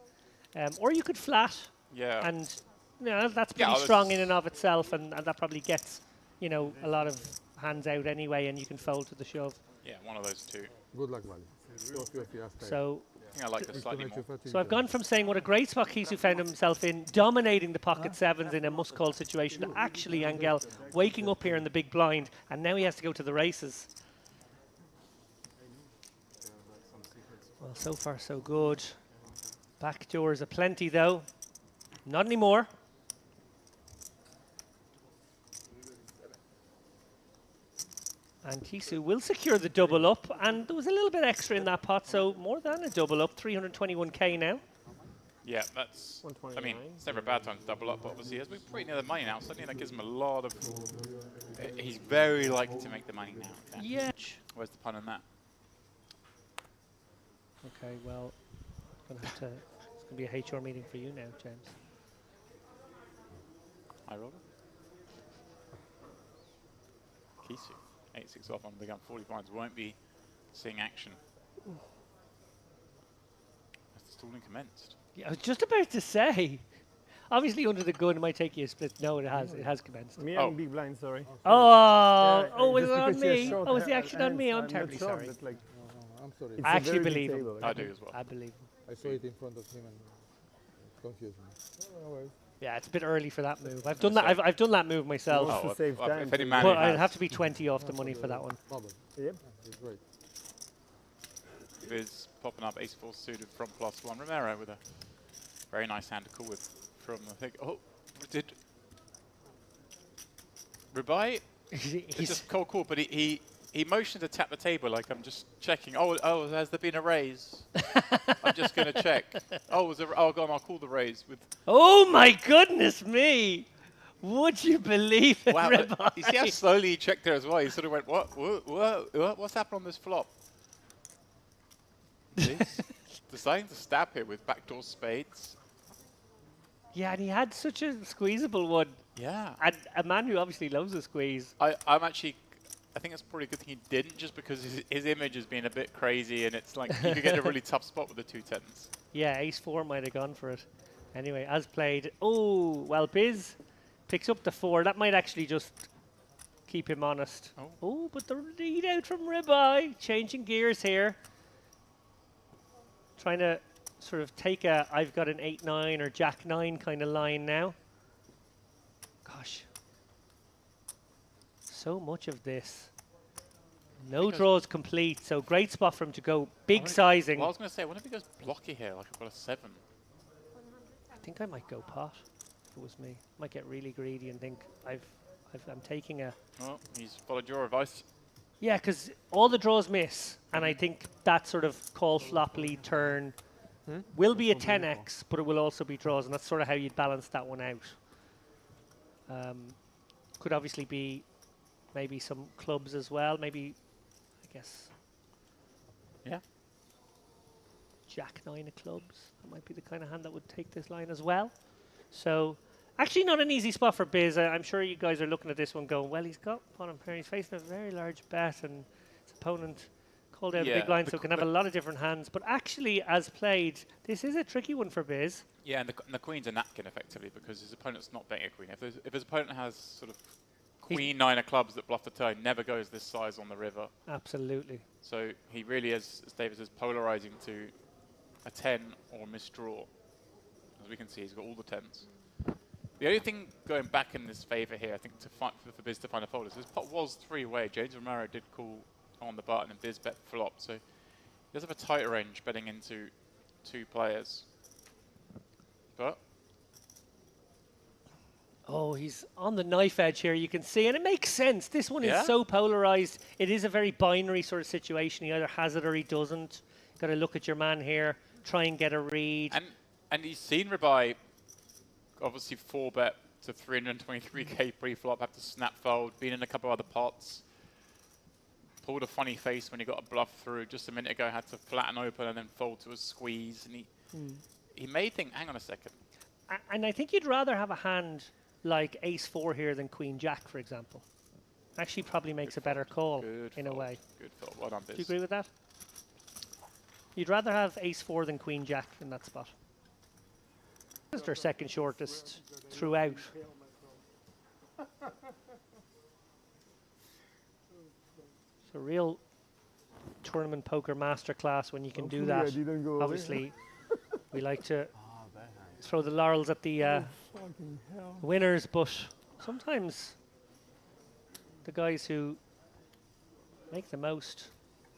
Or you could flat, Yeah. and that's Yeah, pretty that's- strong in and of itself, and that probably gets, a lot of hands out anyway, and you can fold to the shove. Yeah, one of those 2. Good luck, Vali. So I think I like this slightly more. I've gone from saying what a great spot Kisu found himself in, dominating the pocket sevens in a must-call situation, to actually Angel waking up here in the big blind, and now he has to go to the races. Well, so far so good. Backdoors aplenty though. Not anymore. And Kisu will secure the double up, and there was a little bit extra in that pot, so more than a double up, 321k now. Yeah, that's. I mean, 129. it's never a bad time to double up, but obviously, as we're pretty near the money now, suddenly that gives him a lot of. He's very likely to make the money now. Yeah. Where's the pun on that? Okay, well, it's going to be a HR meeting for you now, James. I roll it. Kisu, 8-6 off on the gun, 40 points. Won't be seeing action. As the stalling commenced. Yeah, I was just about to say. Obviously, under the gun, it might take you a split. No, it has. It has commenced. Me, Oh. I'm big blind, sorry. Oh, Yeah, was just it on because you have me? short Oh, was the ha- action on me? hands, I'm not terribly short, sorry. but like, I'm sorry. it's I a actually very big believe him. table, I like. do as well. I believe. I saw it in front of him and it confused me. No worries. Yeah, it's a bit early for that move. I've done that. I've done that move myself, Wants to save time, if any so- man but who I'd has have to be 20 off the money for that one. Bubble. Yep. It's great. Viz popping up ace-4 suited from +1. Romero with a very nice hand to call with from, I think, did Rubai? It's He's just cold call, but he motioned to tap the table like I'm just checking. Oh, has there been a raise? I'm just going to check. Oh, go on, I'll call the raise with. oh my goodness me! Would you believe it, Wow, Ribeye? you see how slowly he checked there as well. He sort of went, what's happened on this flop? He's deciding to stab here with backdoor spades. Yeah, and he had such a squeezable one. Yeah. And a man who obviously loves a squeeze. I think it's probably a good thing he didn't, just because his image has been a bit crazy, and it's like you could get a really tough spot with the 2 10s. Yeah, ace-4 might have gone for it. Anyway, as played. Oh, well, Biz picks up the 4. That might actually just keep him honest. Oh, but the lead out from Ribeye. Changing gears here. Trying to sort of take a I've got an 8-9 or Jack-9 kind of line now. Gosh. So much of this. No Because- draws complete, so great spot for him to go big sizing. Well, I was going to say, what if he goes blocky here, like I've got a 7? I think I might go pot if it was me. Might get really greedy and think I'm taking a... Well, he's followed your advice. Yeah, because all the draws miss, and I think that sort of call flop lead turn will be a 10x, but it will also be draws, and that's sort of how you'd balance that one out. Could obviously be maybe some clubs as well, maybe, I guess, Yeah. Jack-9 of clubs. That might be the kind of hand that would take this line as well. So, actually not an easy spot for Biz. I'm sure you guys are looking at this one going, well, he's got bottom pair. He's facing a very large bet, and his opponent called out a Yeah, big line, the so it qu- can have a the- lot of different hands. But actually, as played, this is a tricky one for Biz. Yeah, and the queen's a napkin effectively because his opponent's not betting a queen. If his opponent has sort of queen nine of clubs that bluff the turn, never goes this size on the river. Absolutely. So he really is, as David says, polarizing to a 10 or a misdraw. As we can see, he's got all the 10s. The only thing going back in this favour here, I think, for Biz to find a fold is this pot was three-way. James Romero did call on the button and Biz bet flop, so he does have a tighter range betting into two players. But Oh, he's on the knife edge here, you can see, and it makes sense. This one Yeah. is so polarized. It is a very binary sort of situation. He either has it or he doesn't. Got to look at your man here, try and get a read. and he's seen Rabai obviously 4-bet to 323k pre-flop, have to snap fold, been in a couple of other pots. Pulled a funny face when he got a bluff through. Just a minute ago, had to flatten open and then fold to a squeeze. And he may think, hang on a second. And I think you'd rather have a hand like ace-4 here than queen-jack, for example. Actually probably makes a better call in a way. Good fold. Well done, Biz. Do you agree with that? You'd rather have ace-4 than queen-jack in that spot. Just our second shortest throughout. It's a real tournament poker masterclass when you can do Hopefully I that. didn't go over. Obviously, we like to Ah, bad hand. throw the laurels at the Fucking hell. winners, but sometimes the guys who make the most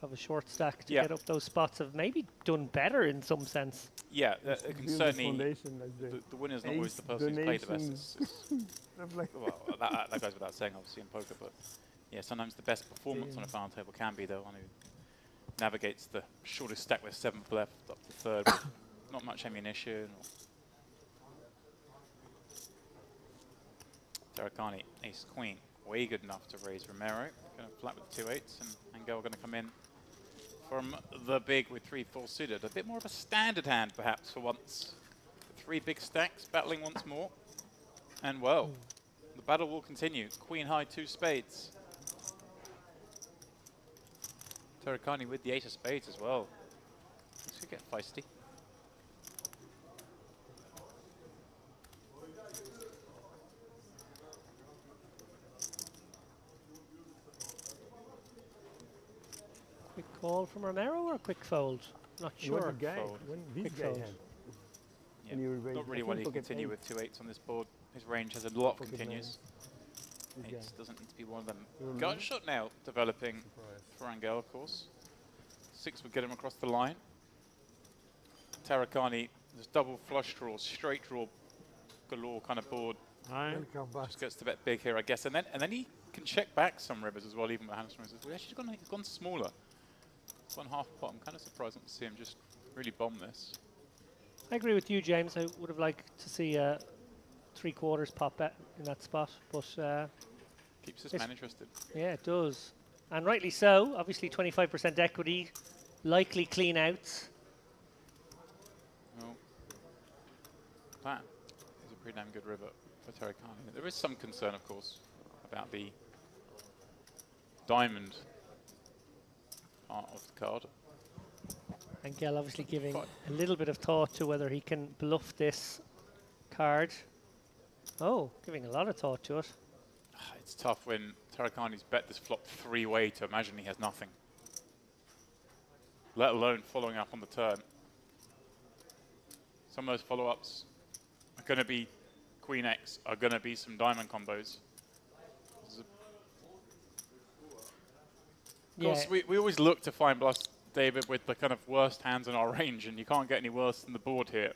of a short stack to Yeah. get up those spots have maybe done better in some sense. Yeah, it can Build the certainly. foundation, like The winner's not always ace the person who's played the best. donations. Stuff like Well, that goes without saying, obviously, in poker. But yeah, sometimes the best performance on a final table can be the one who navigates the shortest stack with 7th left up to 3rd with not much ammunition. Tarakani, ace queen, way good enough to raise Romero. Going to flat with 2-8s, and Angel going to come in from the big with 3-4 suited. A bit more of a standard hand, perhaps, for once. 3 big stacks, battling once more. And well, the battle will continue. Queen high, 2 spades. Tarakani with the 8 of spades as well. This could get feisty. Quick call from Romero or a quick fold? Not What sure. the guy, Fold. when this Quick guy fold. had. Yeah. And you raise- Not I really think wanting to pocket continue eight. with 2-8s on this board. His range has a lot of Pocket continues. This guy. Ace doesn't need to be one of them. You're Got right. shot now, developing Surprise. for Angel, of course. 6 would get him across the line. Tarakani, there's double flush draw, straight draw, galore kind of board. Welcome back. Just gets to bet big here, I guess. And then he can check back some rivers as well, even with hamstrings. We've actually gone smaller. It's gone half pot. I'm kind of surprised not to see him just really bomb this. I agree with you, James. I would have liked to see a 3/4 pop bet in that spot, but Keeps this It's- man interested. yeah, it does. And rightly so. Obviously, 25% equity, likely clean outs. Well, that is a pretty damn good river for Tarakani. There is some concern, of course, about the diamond part of the card. Angel obviously giving a little bit of thought to whether he can bluff this card. Oh, giving a lot of thought to it. It's tough when Tarakani's bet this flop 3-way to imagine he has nothing. Let alone following up on the turn. Some of those follow-ups are going to be Queen X, are going to be some diamond combos. Of course, we always look to find bluffs, David, with the kind of worst hands in our range, and you can't get any worse than the board here.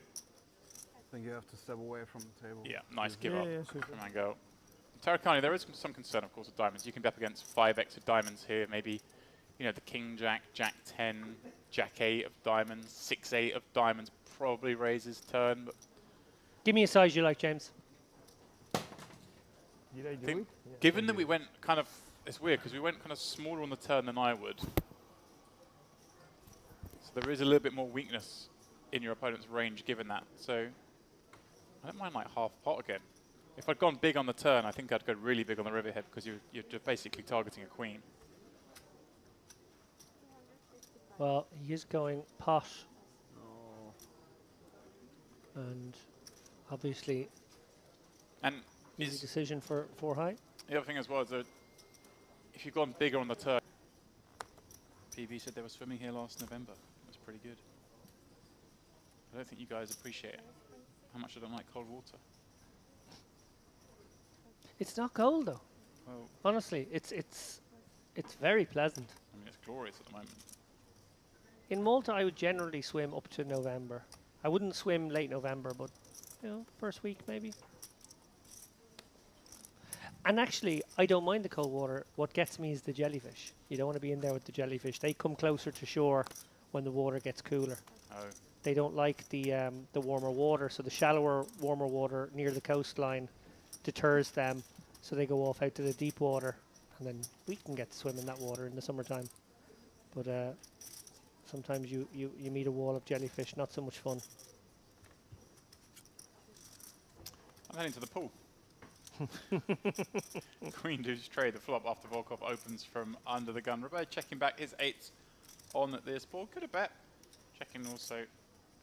I think you have to step away from the table. Yeah, nice give Yeah, up yeah, sure. from Mango. Tarakani, there is some concern, of course, with diamonds. You can be up against 5x of diamonds here, maybe, you know, the King Jack, Jack 10, Jack 8 of diamonds, 6-8 of diamonds probably raises turn, but Give me a size you like, James. Did I do think it? Yeah, given I that did. we went kind of, it's weird because we went kind of smaller on the turn than I would. So there is a little bit more weakness in your opponent's range given that. So I don't mind like half pot again. If I'd gone big on the turn, I think I'd go really big on the riverhead because you're just basically targeting a queen. Well, he is going pot, Oh. and obviously And easy is, decision for 4 high. the other thing as well is that if you've gone bigger on the turn, PB said they were swimming here last November. That's pretty good. I don't think you guys appreciate how much I don't like cold water. It's not cold though. Well, Honestly, it's very pleasant. I mean, it's glorious at the moment. In Malta, I would generally swim up to November. I wouldn't swim late November, but first week maybe. And actually, I don't mind the cold water. What gets me is the jellyfish. You don't want to be in there with the jellyfish. They come closer to shore when the water gets cooler. Oh, They don't like the warmer water, so the shallower, warmer water near the coastline deters them, so they go off out to the deep water, and then we can get to swim in that water in the summertime. But sometimes you meet a wall of jellyfish, not so much fun. I'm heading to the pool. Queen Deuce trade the flop after Volkov opens from under the gun. Robert checking back his 8s on this board. Could have bet. Checking also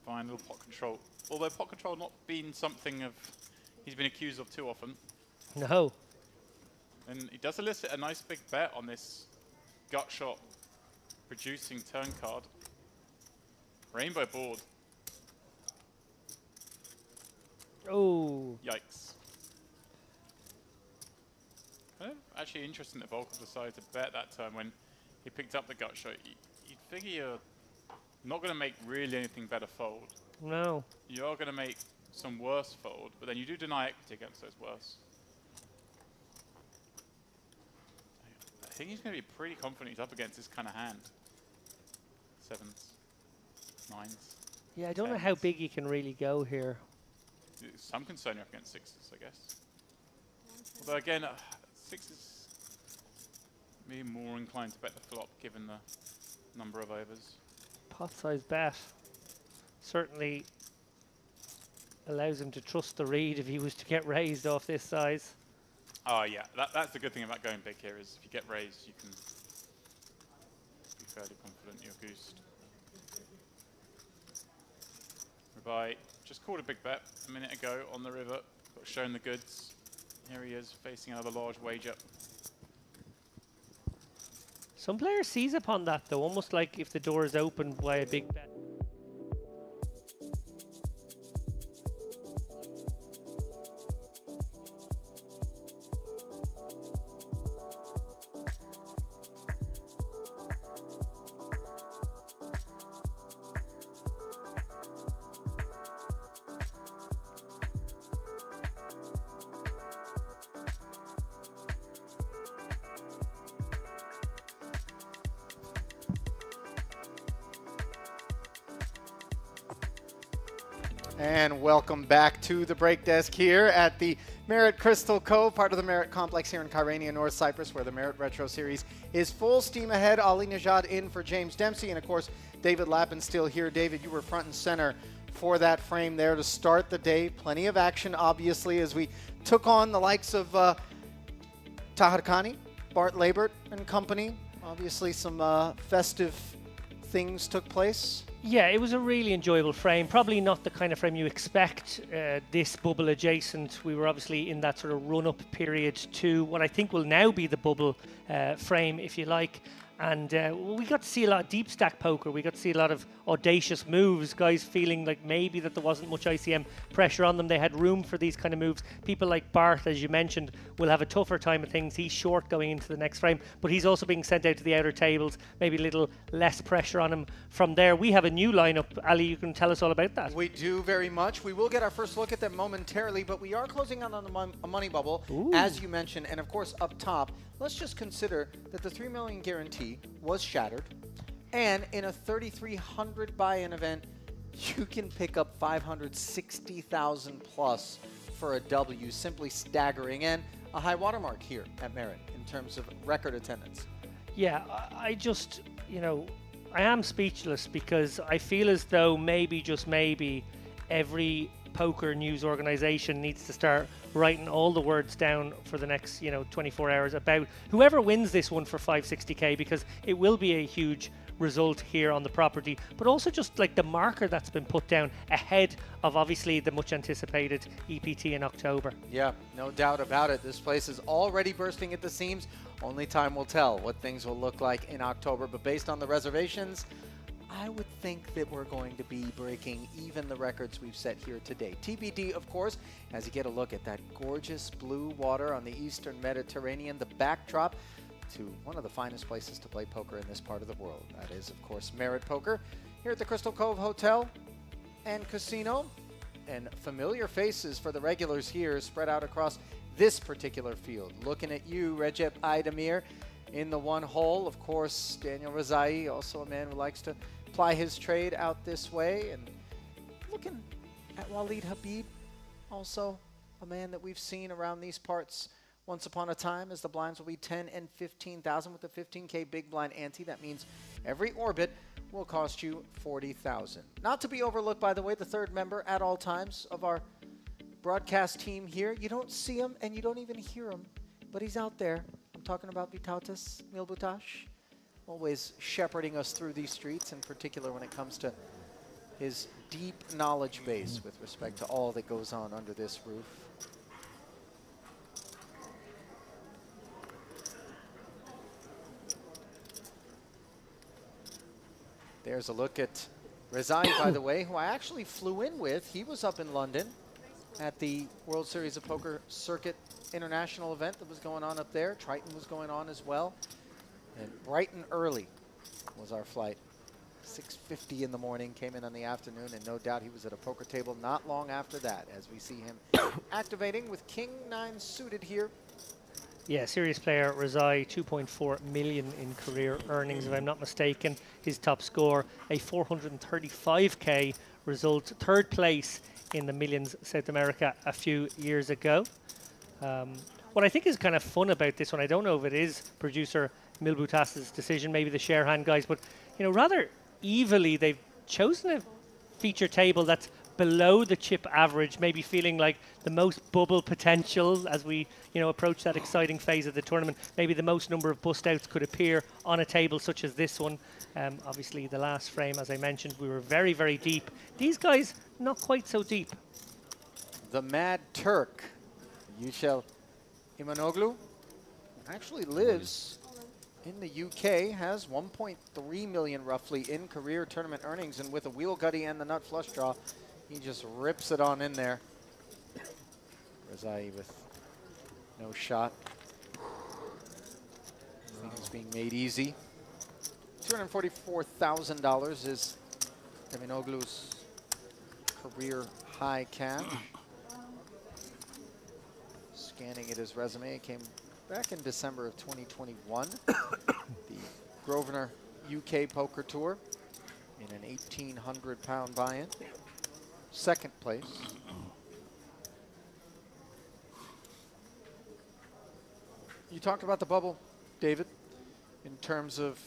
fine little pot control. Although pot control not been something of he's been accused of too often. No. And he does elicit a nice big bet on this gut shot producing turn card. Rainbow board. Oh. Yikes. Kind of actually interesting that Volkov decided to bet that turn when he picked up the gut shot. You'd figure you're not going to make really anything better fold. No. You are going to make some worse fold, but then you do deny equity against those worse. I think he's going to be pretty confident he's up against this kind of hand. 7s, 9s. Yeah, I don't know how big he can really go here. Some concern you're up against 6s, I guess. Although again, 6s maybe more inclined to bet the flop given the number of overs. Pot size bet certainly allows him to trust the read if he was to get raised off this size. Oh yeah, that's the good thing about going big here is if you get raised, you can be fairly confident you're goosed. Rabai just called a big bet a minute ago on the river, got shown the goods. Here he is facing another large wager. Some players seize upon that though, almost like if the door is opened by a big bet. And welcome back to the break desk here at the Merit Crystal Cove, part of the Merit Complex here in Kyrenia, North Cyprus, where the Merit Retro Series is full steam ahead. Ali Najad in for James Dempsey, and of course, David Lappin still here. David, you were front and center for that frame there to start the day. Plenty of action, obviously, as we took on the likes of Tahar Khani, Bart Labert and company. Obviously, some festive things took place. Yeah, it was a really enjoyable frame. Probably not the kind of frame you expect this bubble adjacent. We were obviously in that sort of run-up period to what I think will now be the bubble frame, if you like. And we got to see a lot of deep stack poker. We got to see a lot of audacious moves, guys feeling like maybe that there wasn't much ICM pressure on them. They had room for these kind of moves. People like Bart, as you mentioned, will have a tougher time of things. He's short going into the next frame, but he's also being sent out to the outer tables. Maybe a little less pressure on him from there. We have a new lineup. Ali, you can tell us all about that. We do very much. We will get our first look at them momentarily, but we are closing out on a money bubble, as you mentioned. And of course, up top, let's just consider that the $3 million guarantee was shattered. And in a 3,300 buy-in event, you can pick up 560,000 plus for a W, simply staggering, and a high watermark here at Merit in terms of record attendance. Yeah, I just, I am speechless because I feel as though maybe, just maybe, every poker news organization needs to start writing all the words down for the next 24 hours about whoever wins this one for 560k, because it will be a huge result here on the property, but also just like the marker that's been put down ahead of obviously the much anticipated EPT in October. Yeah, no doubt about it. This place is already bursting at the seams. Only time will tell what things will look like in October, but based on the reservations, I would think that we're going to be breaking even the records we've set here today. TBD, of course, as you get a look at that gorgeous blue water on the Eastern Mediterranean, the backdrop to one of the finest places to play poker in this part of the world. That is, of course, Merit Poker here at the Crystal Cove Hotel and Casino. And familiar faces for the regulars here spread out across this particular field. Looking at you, Recep Aydemir, in the one hole. Of course, Daniel Rezai, also a man who likes to ply his trade out this way. And looking at Walid Habib, also a man that we've seen around these parts once upon a time, as the blinds will be 10 and 15,000 with the 15K big blind ante. That means every orbit will cost you 40,000. Not to be overlooked, by the way, the third member at all times of our broadcast team here. You don't see him and you don't even hear him, but he's out there. I'm talking about Vytautas Milbutash, always shepherding us through these streets, in particular when it comes to his deep knowledge base with respect to all that goes on under this roof. There's a look at Rezai, by the way, who I actually flew in with. He was up in London at the World Series of Poker Circuit International event that was going on up there. Triton was going on as well. And bright and early was our flight. 6:50 in the morning, came in the afternoon, and no doubt he was at a poker table not long after that, as we see him activating with King 9 suited here. Yeah, serious player, Rezai, 2.4 million in career earnings, if I'm not mistaken. His top score, a 435k result, third place in the Millions South America a few years ago. What I think is kind of fun about this one, I don't know if it is producer Milbutas's decision, maybe the share hand guys, but rather evilly they've chosen a feature table that's below the chip average, maybe feeling like the most bubble potential as we approach that exciting phase of the tournament. Maybe the most number of bust outs could appear on a table such as this one. Obviously the last frame, as I mentioned, we were very, very deep. These guys, not quite so deep. The Mad Turk, Yücel Imanoglu, actually lives in the UK, has 1.3 million roughly in career tournament earnings, and with a wheel gutty and the nut flush draw, he just rips it on in there. Rezai with no shot. Things being made easy. $244,000 is Imanoglu's career high cash. Scanning at his resume, it came back in December of 2021. The Grosvenor UK Poker Tour in an 1,800 pound buy-in. Second place. You talked about the bubble, David, in terms of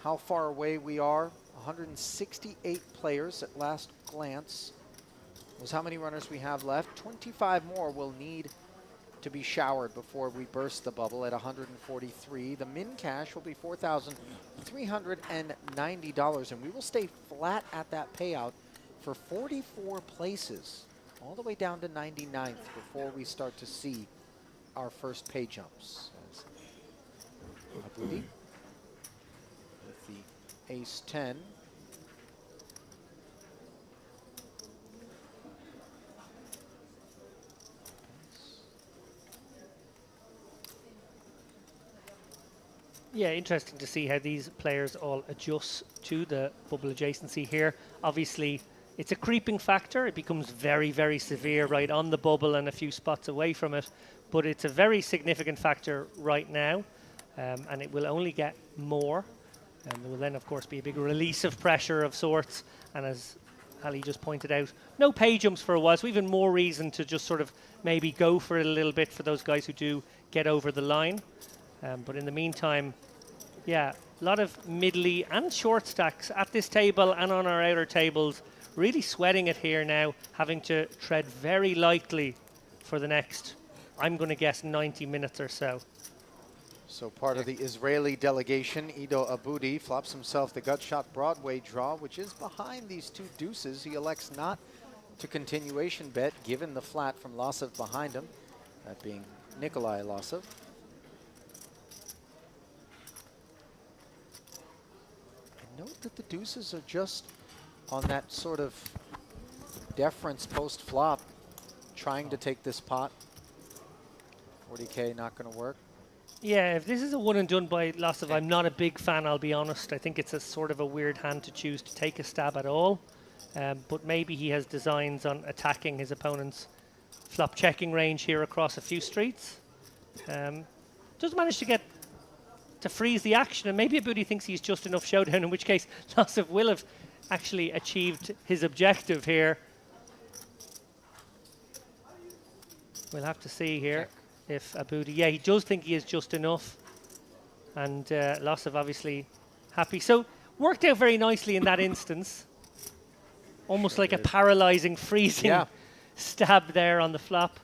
how far away we are. 168 players at last glance was how many runners we have left. 25 more will need to be showered before we burst the bubble at 143. The min cash will be $4,390, and we will stay flat at that payout for 44 places, all the way down to 99th before we start to see our first pay jumps. Abudi with the ace-10. Yeah, interesting to see how these players all adjust to the bubble adjacency here. Obviously, it's a creeping factor. It becomes very, very severe right on the bubble and a few spots away from it. But it's a very significant factor right now, and it will only get more. And there will then, of course, be a big release of pressure of sorts. And as Ali just pointed out, no pay jumps for a while, so even more reason to just sort of maybe go for it a little bit for those guys who do get over the line. But in the meantime, yeah, a lot of middly and short stacks at this table and on our outer tables really sweating it here now, having to tread very lightly for the next, I'm going to guess, 90 minutes or so. So part of the Israeli delegation, Ido Aboudi, flops himself the gut shot Broadway draw, which is behind these two deuces. He elects not to continuation bet, given the flat from Losov behind him, that being Nikolai Losov. And note that the deuces are just on that sort of deference post-flop, trying to take this pot. 40K not going to work. Yeah, if this is a one and done by Losov, I'm not a big fan, I'll be honest. I think it's a sort of a weird hand to choose to take a stab at all. But maybe he has designs on attacking his opponent's flop checking range here across a few streets. Does manage to get to freeze the action, and maybe Aboudi thinks he's just enough showdown, in which case Losov will have actually achieved his objective here. We'll have to see here. If Aboudi, yeah, he does think he is just enough. And Losov obviously happy. So worked out very nicely in that instance. Almost like a paralyzing, freezing stab there on the flop.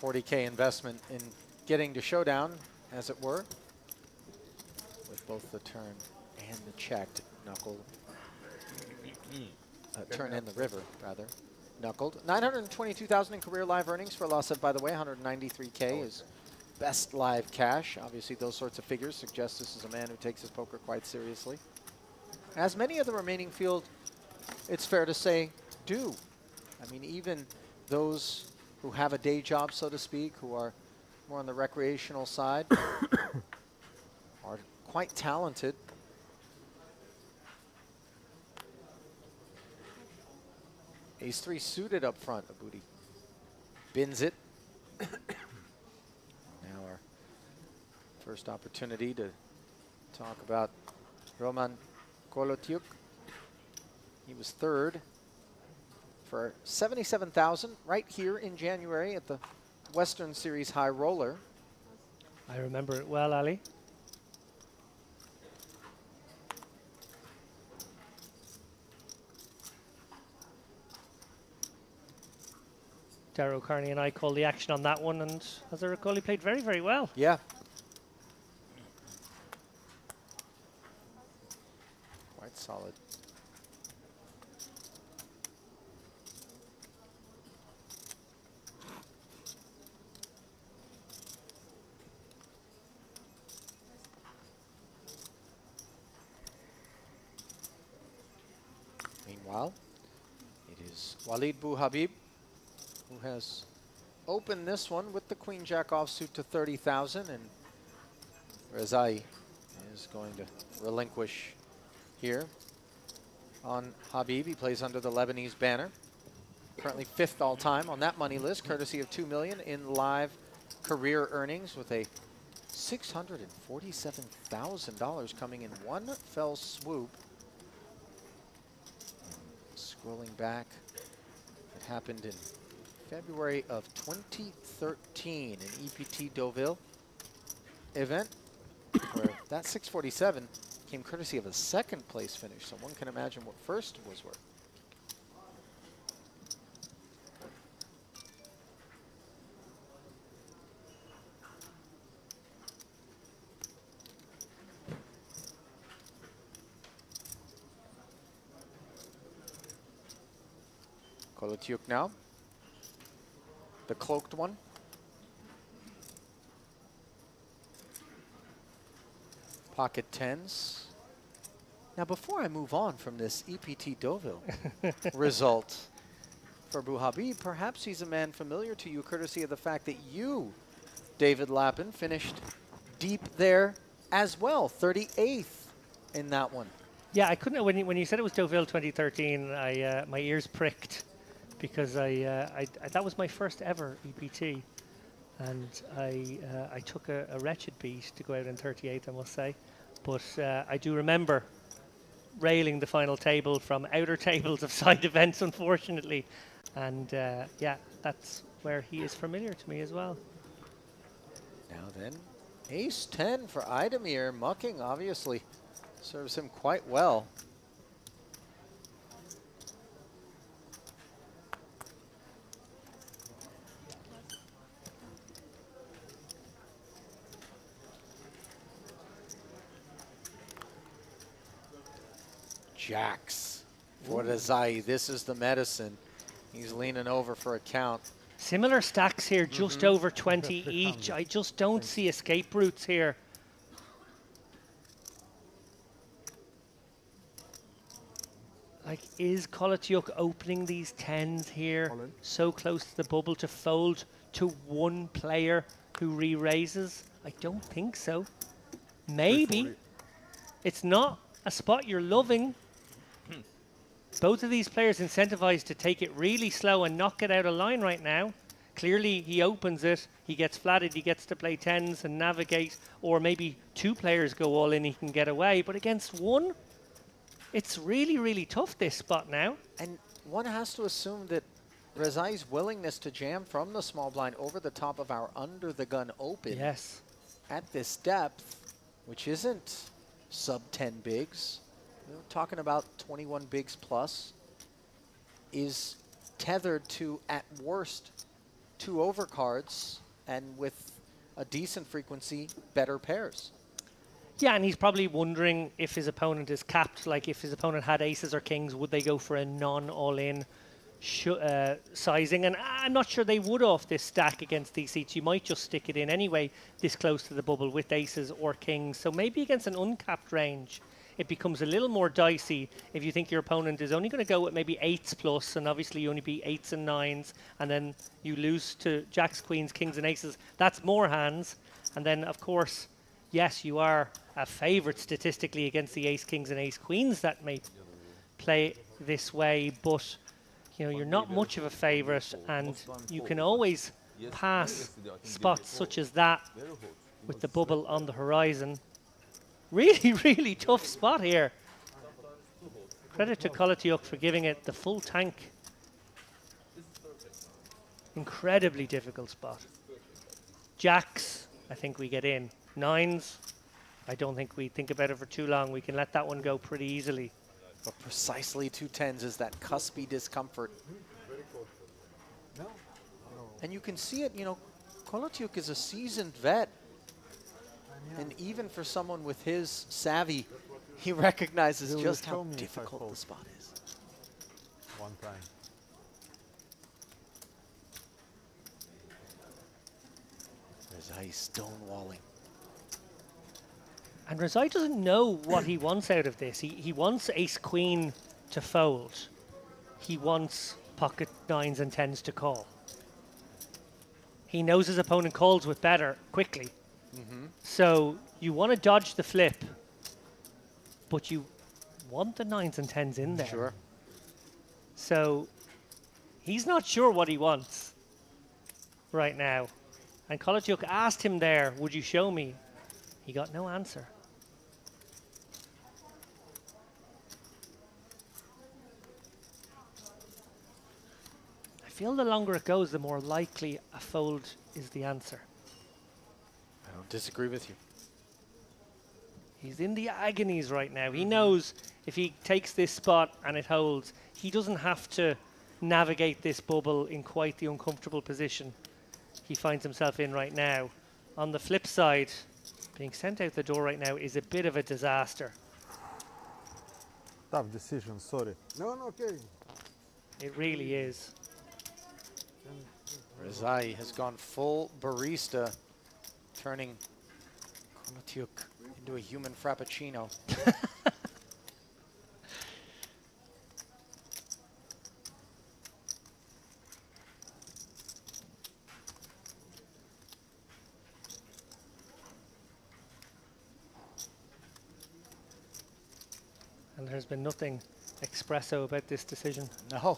40K investment in getting to showdown, as it were, with both the turn and the checked knuckle. Turn and the river, rather. Knuckled. 922,000 in career live earnings for Losov, by the way. 193K is best live cash. Obviously, those sorts of figures suggest this is a man who takes his poker quite seriously. As many of the remaining field, it's fair to say, do. I mean, even those who have a day job, so to speak, who are more on the recreational side, are quite talented. Ace-3 suited up front, Aboudi. Bins it. Now our first opportunity to talk about Roman Kolotyuk. He was third for 77,000 right here in January at the Western Series High Roller. I remember it well, Ali. Darrow Carney and I called the action on that one, and as I recall, he played very, very well. Yeah. Quite solid. Meanwhile, it is Walid Bouhabib who has opened this one with the Queen Jack offsuit to 30,000, and Rezai is going to relinquish here on Habib. He plays under the Lebanese banner. Currently 5th all time on that money list, courtesy of $2 million in live career earnings, with a $647,000 coming in one fell swoop. Scrolling back, it happened in February of 2013, an EPT Deauville event, where that 647 came courtesy of a second place finish, so one can imagine what first was worth. Kolotyuk now. The cloaked one. Pocket tens. Now, before I move on from this EPT Deauville result for Bouhabib, perhaps he's a man familiar to you, courtesy of the fact that you, David Lappin, finished deep there as well, 38th in that one. Yeah, I couldn't, when you said it was Deauville 2013, my ears pricked, because that was my first ever EPT, and I took a wretched beat to go out in 38th, I must say. But I do remember railing the final table from outer tables of side events, unfortunately. And yeah, that's where he is familiar to me as well. Now then, ace-10 for Idemir. Mucking obviously serves him quite well. Jacks for Rezai. This is the medicine. He's leaning over for a count. Similar stacks here, just over 20 each. I just don't see escape routes here. Like, is Koletyuk opening these 10s here so close to the bubble to fold to one player who re-raises? I don't think so. Maybe. It's not a spot you're loving. Both of these players incentivized to take it really slow and not get out of line right now. Clearly, he opens it, he gets flatted, he gets to play 10s and navigate, or maybe two players go all in, he can get away. But against one, it's really, really tough, this spot now. And one has to assume that Rezai's willingness to jam from the small blind over the top of our under the gun open Yes. at this depth, which isn't sub 10 bigs, you know, talking about 21 bigs plus, is tethered to, at worst, 2 overcards, and with a decent frequency, better pairs. Yeah, and he's probably wondering if his opponent is capped. Like, if his opponent had aces or kings, would they go for a non-all-in sizing? And I'm not sure they would off this stack against these seats. You might just stick it in anyway, this close to the bubble with aces or kings. So maybe against an uncapped range, it becomes a little more dicey if you think your opponent is only going to go with maybe 8s plus, and obviously you only be 8s and 9s, and then you lose to jacks, queens, kings, and aces. That's more hands. And then, of course, yes, you are a favourite statistically against the ace, kings, and ace, queens that may play this way, but you know, you're not much of a favourite, and you can always pass spots such as that with the bubble on the horizon. Really, really tough spot here. Credit to Koletyuk for giving it the full tank. Incredibly difficult spot. Jacks, I think we get in. 9s, I don't think we think about it for too long. We can let that one go pretty easily. But precisely 2 10s is that cuspy discomfort. And you can see it, you know, Koletyuk is a seasoned vet. And even for someone with his savvy, he recognizes just how difficult the spot is. One time. Rezai stonewalling. And Rezai doesn't know what he wants out of this. He wants ace-queen to fold. He wants pocket 9s and 10s to call. He knows his opponent calls with better quickly. So you want to dodge the flip, but you want the 9s and 10s in there. Sure. So he's not sure what he wants right now. And Koletyuk asked him there, would you show me? He got no answer. I feel the longer it goes, the more likely a fold is the answer. I don't disagree with you. He's in the agonies right now. He knows if he takes this spot and it holds, he doesn't have to navigate this bubble in quite the uncomfortable position he finds himself in right now. On the flip side, being sent out the door right now is a bit of a disaster. Tough decision, sorry. No, no, okay. It really is. Rezai has gone full barista, turning Koletyuk into a human frappuccino. And there's been nothing espresso about this decision. No.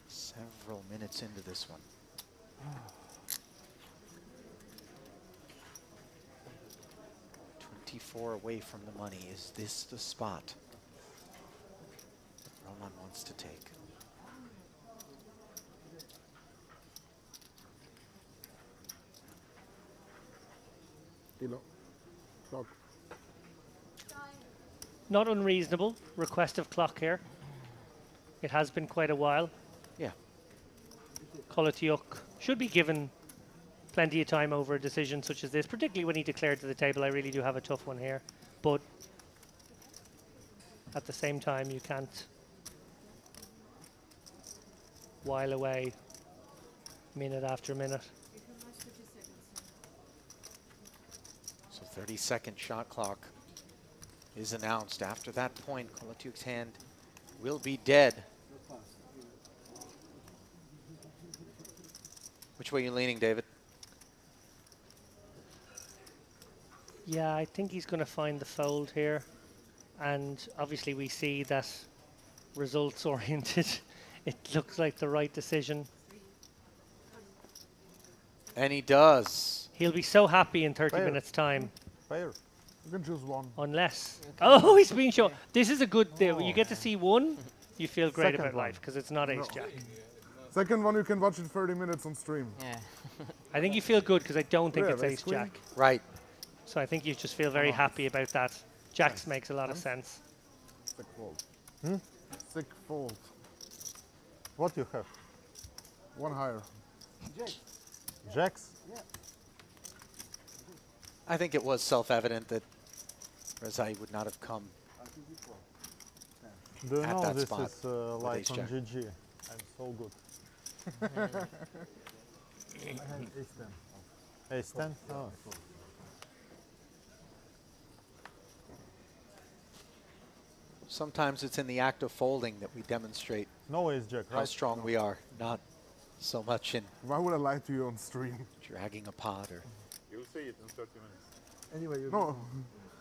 Several minutes into this one. 24 away from the money. Is this the spot that Roman wants to take? Clock. Not unreasonable request of clock here. It has been quite a while. Yeah. Koletyuk should be given plenty of time over a decision such as this, particularly when he declared to the table, I really do have a tough one here. But at the same time, you can't while away minute after minute. So 30-second shot clock is announced. After that point, Kolotuk's hand will be dead. Which way are you leaning, David? Yeah, I think he's going to find the fold here. And obviously we see that results oriented. It looks like the right decision. And he does. He'll be so happy in 30 Fair. minutes time. Fair. You can choose one. Unless. Oh, he's being shown. This is a good deal. When you get to see one, you feel great Second about one. life because it's not ace jack. Second one, you can watch it 30 minutes on stream. Yeah. I think you feel good because I don't think Yeah, it's ace ace queen. jack. Right. So I think you just feel very happy about that. Jacks makes a lot of sense. Sick fold. Sick fold. What you have? One higher. Jacks? I think it was self-evident that Rezai would not have come. Do you At know that this spot is like ace on jack. GG? I'm so good. I had ace 10. Ace 10? Oh. Sometimes it's in the act of folding that we demonstrate No ace jack, how right? strong we are, not so much in Why would I lie to you on stream? dragging a pot or You'll see it in 30 minutes. Anyway, you no.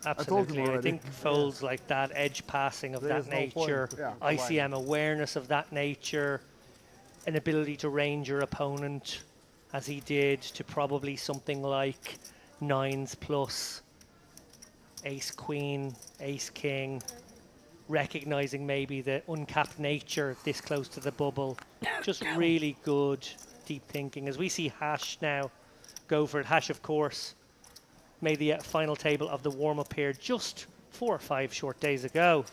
Absolutely. I, already. think folds like that, edge passing of There that is no point. nature, Yeah. ICM awareness of that nature, an ability to range your opponent as he did to probably something like nines plus, ace queen, ace king, recognizing maybe the uncapped nature this close to the bubble. Just really good deep thinking. As we see Hash now go for it, Hash of course made the final table of the warm-up here just 4 or 5 short days ago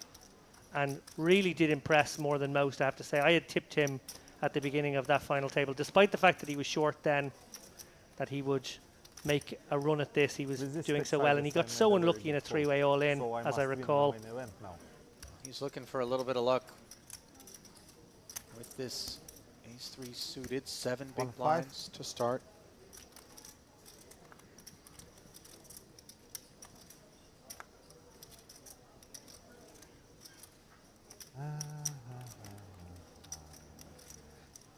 and really did impress more than most, I have to say. I had tipped him at the beginning of that final table, despite the fact that he was short then, that he would make a run at this. He was doing so well, and he got so unlucky in a three-way all-in, as I recall. he's looking for a little bit of luck with this ace-3 suited, 7 big 1-5. blinds to start.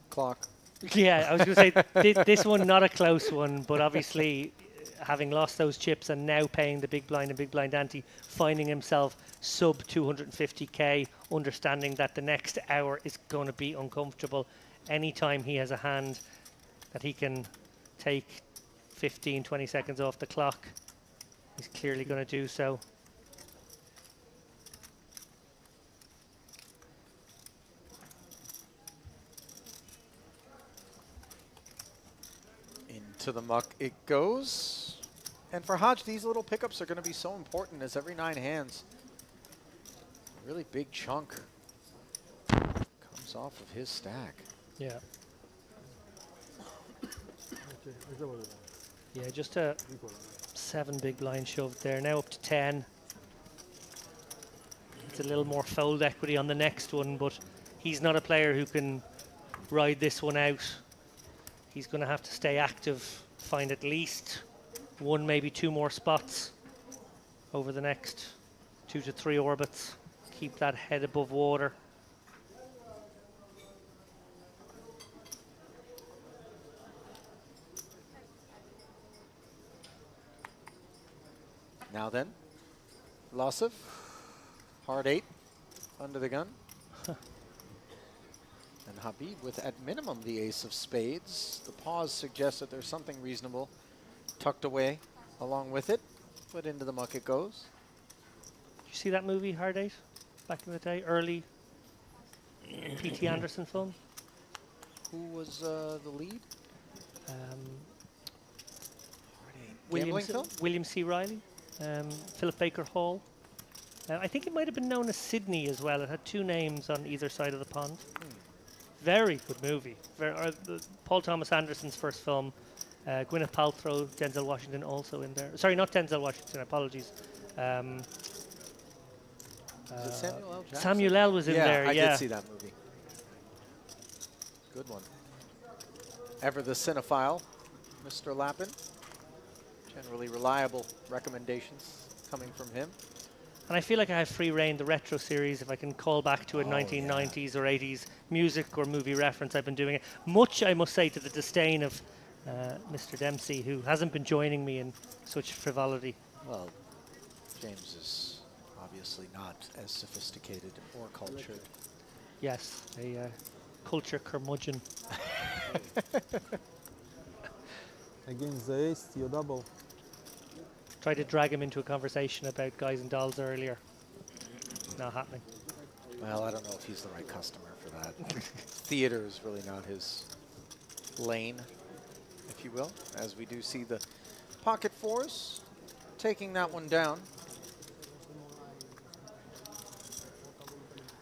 Clock. Yeah, I was going to say this one not a close one, but obviously having lost those chips and now paying the big blind and big blind ante, finding himself sub 250k, understanding that the next hour is going to be uncomfortable. Anytime he has a hand that he can take 15, 20 seconds off the clock, he's clearly going to do so. Into the muck it goes. And for Hodge, these little pickups are going to be so important as every 9 hands, a really big chunk comes off of his stack. Yeah. Yeah, just a 7 big blind shoved there. Now up to 10. It's a little more fold equity on the next one, but he's not a player who can ride this one out. He's going to have to stay active, find at least 1, maybe 2 more spots over the next 2 to 3 orbits. Keep that head above water. Now then, Losov, hard 8, under the gun. And Habib with, at minimum, the ace of spades. The pause suggests that there's something reasonable tucked away along with it, but into the muck it goes. Did you see that movie, Hard 8, back in the day? Early P.T. Anderson film? Who was the lead? William Gambling film? William C. Riley, Philip Baker Hall. I think it might have been known as Sydney as well. It had 2 names on either side of the pond. Very good movie. Paul Thomas Anderson's first film. Gwyneth Paltrow, Denzel Washington also in there. Sorry, not Denzel Washington. Apologies. Is it Samuel L. Jackson? Samuel L. was in there. I Yeah, did see that movie. Good one. Ever the cinephile, Mr. Lappin. Generally reliable recommendations coming from him. And I feel like I have free reign. The retro series, if I can call back to a 1990s or 80s music or movie reference, I've been doing it. Much, I must say, to the disdain of Mr. Dempsey, who hasn't been joining me in such frivolity. Well, James is obviously not as sophisticated or cultured. Yes, a culture curmudgeon. Against the ace, you double. Tried to drag him into a conversation about guys and dolls earlier. Not happening. Well, I don't know if he's the right customer for that. Theater is really not his lane, if you will, as we do see the pocket fours taking that one down.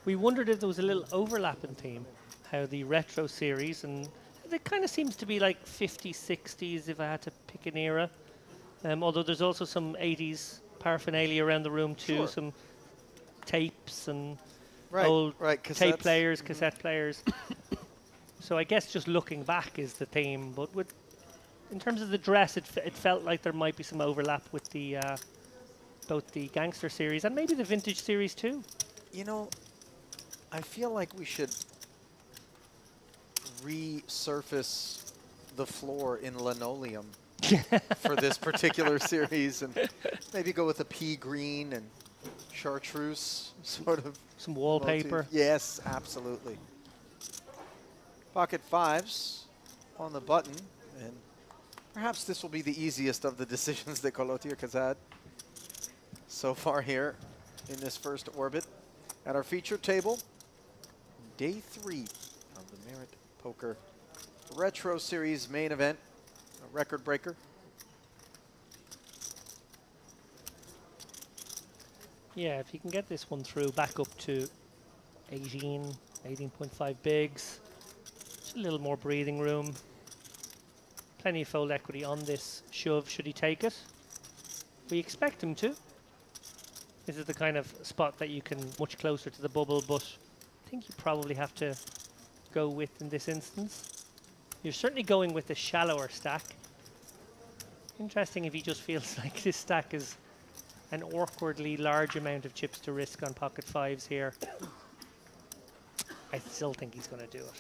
We wondered if there was a little overlap in theme, how the retro series, and it kind of seems to be like 50s, 60s if I had to pick an era. Although there's also some 80s paraphernalia around the room too, Sure. some tapes and Right, tape cassettes. players, cassette players. So I guess just looking back is the theme, but in terms of the dress, it felt like there might be some overlap with the both the gangster series and maybe the vintage series too. You know, I feel like we should resurface the floor in linoleum for this particular series, and maybe go with a pea green and chartreuse sort of Some wallpaper. motif. Yes, absolutely. Pocket fives on the button, and perhaps this will be the easiest of the decisions that Colotiuk has had so far here in this first orbit at our feature table. Day 3 of the Merit Poker Retro Series main event, a record breaker. Yeah, if you can get this one through back up to 18.5 bigs, just a little more breathing room. Plenty of fold equity on this shove should he take it. We expect him to. This is the kind of spot that you can much closer to the bubble, but I think you probably have to go with in this instance. You're certainly going with a shallower stack. Interesting if he just feels like this stack is an awkwardly large amount of chips to risk on pocket fives here. I still think he's going to do it.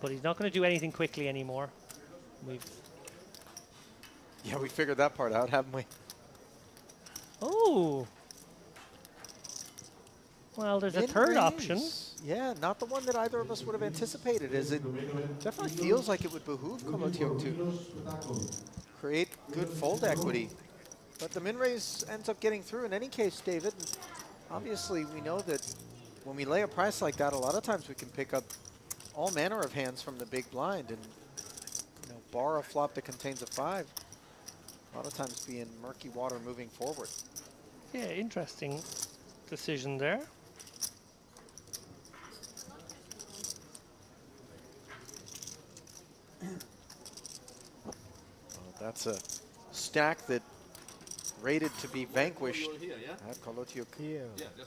But he's not going to do anything quickly anymore. Yeah, we figured that part out, haven't we? Oh. Well, there's a third option. Yeah, not the one that either of us would have anticipated, as it definitely feels like it would behoove Colotiuk to create good fold equity. But the min raise ends up getting through in any case, David. And obviously, we know that when we lay a price like that, a lot of times we can pick up all manner of hands from the big blind and bar a flop that contains a 5. A lot of times be in murky water moving forward. Yeah, interesting decision there. Well, that's a stack that rated to be vanquished at Colotiuk.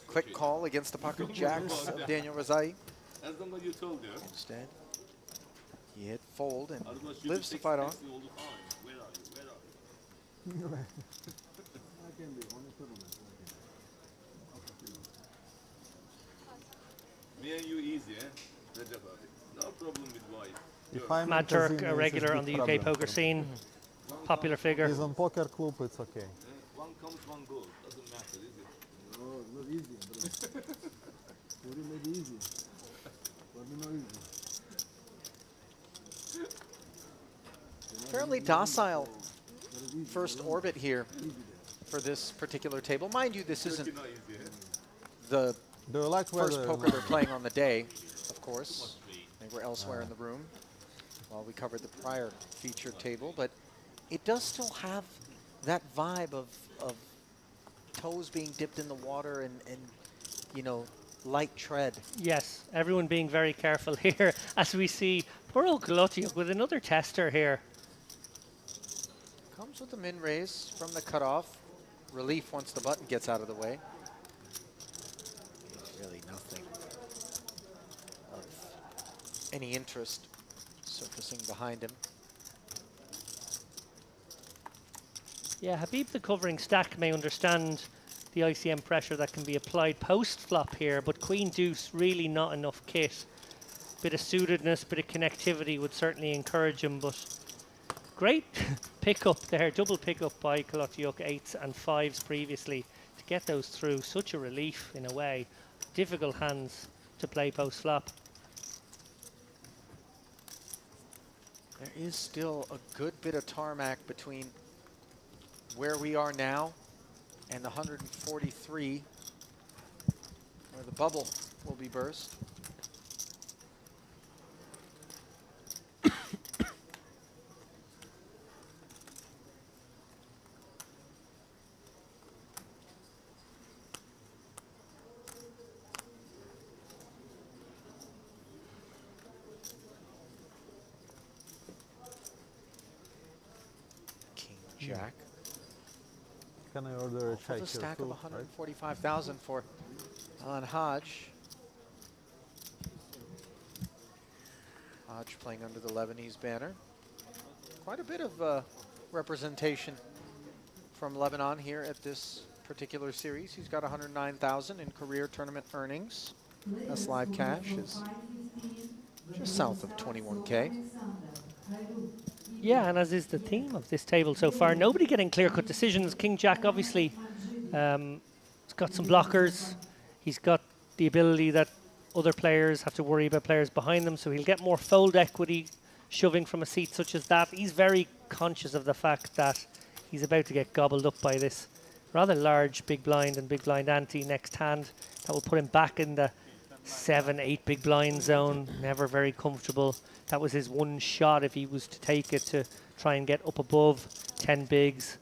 Quick call against the pocket jacks of Daniel Razai. As long as you told her. Instead, he hit fold and lives to fight on. Where are you? Me and you easy, eh? No problem with wife. If I'm Matt in Turk, casino, a it's regular big on the UK problem poker for me. scene, popular figure. He's on poker club, it's okay. One comes, one goes. Doesn't matter, is it? No, it's not easy, bro. Very not easy. For me, not easy. Fairly docile first orbit here for this particular table. Mind you, this isn't the Do you like first weather? poker they're playing on the day, of course. They were elsewhere in the room while we covered the prior featured table, but it does still have that vibe of toes being dipped in the water and light tread. Yes, Everyone being very careful here as we see poor old Kolotiuk with another tester here. Comes with the min raise from the cutoff. Relief once the button gets out of the way. Really nothing of any interest surfacing behind him. Yeah, Habib, the covering stack, may understand the ICM pressure that can be applied post-flop here, but Queen Deuce, really not enough kit. Bit of suitedness, bit of connectivity would certainly encourage him, but great pickup there, double pickup by Kolotiuk, 8s and 5s previously. To get those through, such a relief in a way. Difficult hands to play post-flop. There is still a good bit of tarmac between where we are now and the 143, where the bubble will be burst. King Jack. Can I order a For chai the here stack too, of right? 145,000 for Alan Hodge. Hodge playing under the Lebanese banner. Quite a bit of representation from Lebanon here at this particular series. He's got 109,000 in career tournament earnings. That's live cash is just south of 21K. Yeah, and as is the theme of this table so far, nobody getting clear-cut decisions. King Jack obviously has got some blockers. He's got the ability that other players have to worry about players behind them, so he'll get more fold equity shoving from a seat such as that. He's very conscious of the fact that he's about to get gobbled up by this rather large big blind and big blind ante next hand. That will put him back in the 7, 8 big blind zone, never very comfortable. That was his one shot if he was to take it, to try and get up above 10 bigs.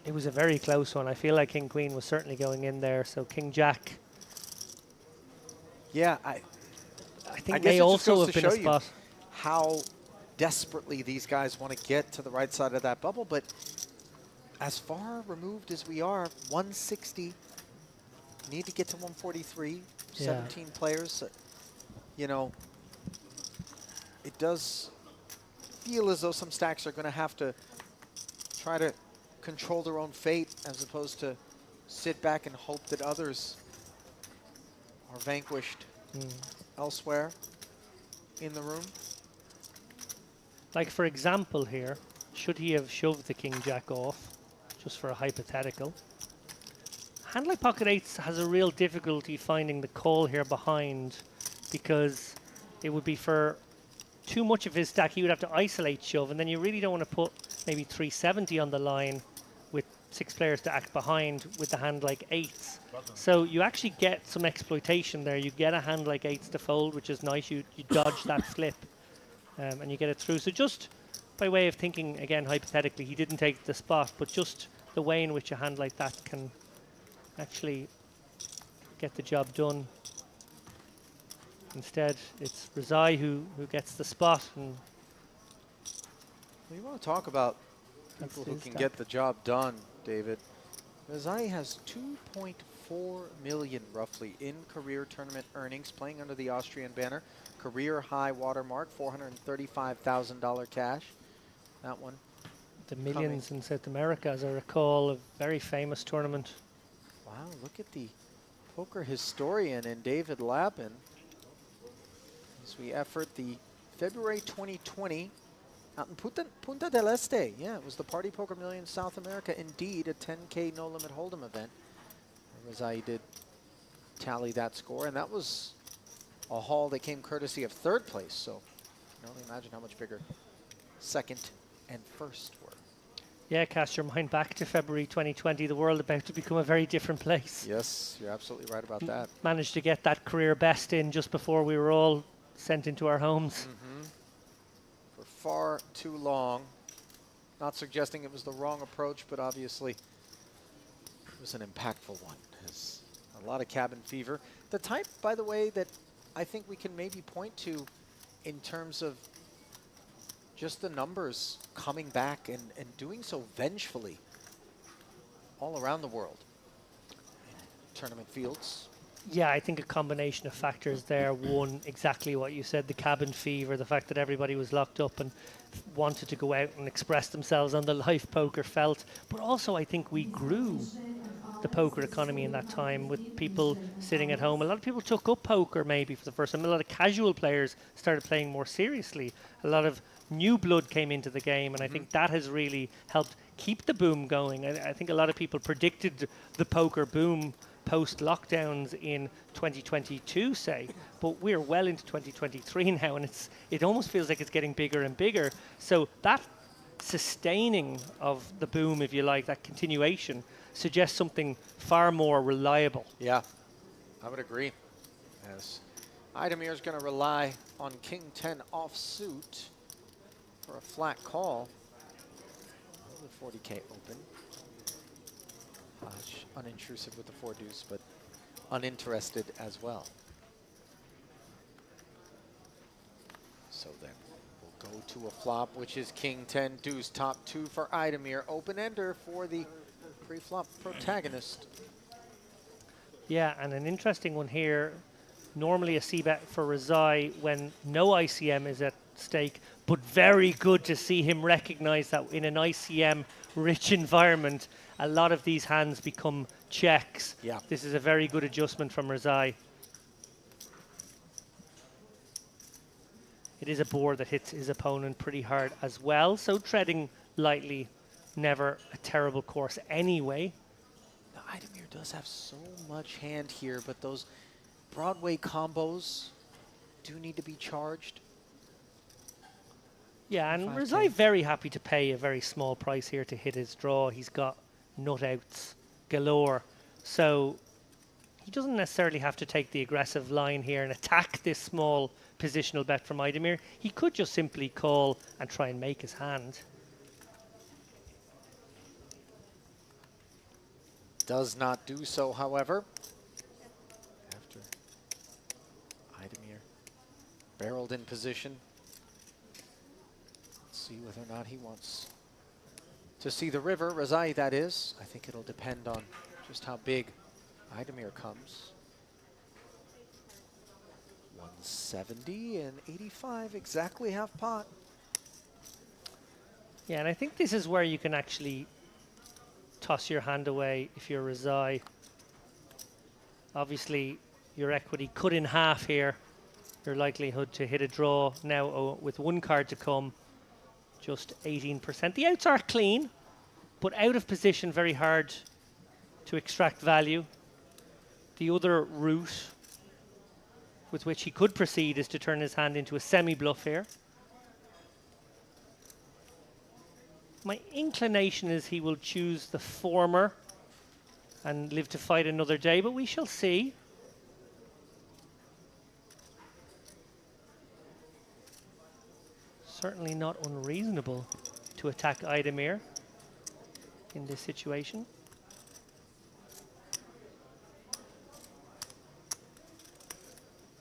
It was a very close one. I feel like King Queen was certainly going in there, so King Jack, Yeah, I I think, guess may it just also goes have to been a show you spot. how desperately these guys want to get to the right side of that bubble, but as far removed as we are, 160, need to get to 143, 17 players. You know, it does feel as though some stacks are going to have to try to control their own fate as opposed to sit back and hope that others are vanquished elsewhere in the room. Like, for example here, should he have shoved the King Jack off, just for a hypothetical, hand like pocket eights has a real difficulty finding the call here behind, because it would be for too much of his stack. He would have to isolate shove, and then you really don't want to put maybe 370 on the line with 6 players to act behind with the hand like eights. So you actually get some exploitation there. You get a hand like eights to fold, which is nice. You dodge that flip, and you get it through. So just by way of thinking, again, hypothetically, he didn't take the spot, but just the way in which a hand like that can actually get the job done. Instead, it's Rezai who gets the spot. And You want to talk about people who his can stack. get the job done, David. Rezai has 2.4 million roughly in career tournament earnings, playing under the Austrian banner. Career high watermark, $435,000 cash. That one. the millions in South America, as I recall, a very famous tournament. Wow, look at the poker historian in David Lappin. As we effort the February 2020 out in Punta del Este. Yeah, it was the Party Poker Millions South America, indeed, a 10K no limit hold'em event. Rezai did tally that score, and that was a haul that came courtesy of third place. So you can only imagine how much bigger second and first were. Yeah, cast your mind back to February 2020, the world about to become a very different place. Yes, you're absolutely right about that. Managed to get that career best in just before we were all sent into our homes. For far too long. Not suggesting it was the wrong approach, but obviously it was an impactful one. There's a lot of cabin fever. The type, by the way, that I think we can maybe point to in terms of just the numbers coming back and doing so vengefully all around the world. Tournament fields. Yeah, I think a combination of factors there. One, exactly what you said, the cabin fever, the fact that everybody was locked up and wanted to go out and express themselves on the live poker felt. But also, I think we grew the poker economy in that time with people sitting at home. A lot of people took up poker maybe for the first time. A lot of casual players started playing more seriously. A lot of new blood came into the game, and I think that has really helped keep the boom going. I think a lot of people predicted the poker boom post-lockdowns in 2022, say, but we're well into 2023 now, and it almost feels like it's getting bigger and bigger. So that sustaining of the boom, if you like, that continuation, suggests something far more reliable. Yeah, I would agree. As Idamir's going to rely on King 10 offsuit for a flat call. The 40K open. Hodge unintrusive with the 4 deuce, but uninterested as well. So then we'll go to a flop, which is King 10 deuce, top 2 for Idamir. Open ender for the pre-flop protagonist. Yeah, and an interesting one here. Normally a c-bet for Rezai when no ICM is at stake, but very good to see him recognize that in an ICM-rich environment, a lot of these hands become checks. Yeah. This is a very good adjustment from Rezai. It is a board that hits his opponent pretty hard as well, so treading lightly, never a terrible course anyway. Now, Idamir does have so much hand here, but those Broadway combos do need to be charged. Yeah, and 5K. Rezai very happy to pay a very small price here to hit his draw. He's got nut outs galore, so he doesn't necessarily have to take the aggressive line here and attack this small positional bet from Idamir. He could just simply call and try and make his hand. Does not do so, however. After Idamir barreled in position. Let's see whether or not he wants to see the river. Rezai, that is. I think it'll depend on just how big Idamir comes. 170 and 85, exactly half pot. Yeah, and I think this is where you can actually toss your hand away if you're Rezai. Obviously, your equity cut in half here. Your likelihood to hit a draw now with one card to come, just 18%. The outs are clean, but out of position, very hard to extract value. The other route with which he could proceed is to turn his hand into a semi-bluff here. My inclination is he will choose the former and live to fight another day, but we shall see. Certainly not unreasonable to attack Idamir in this situation.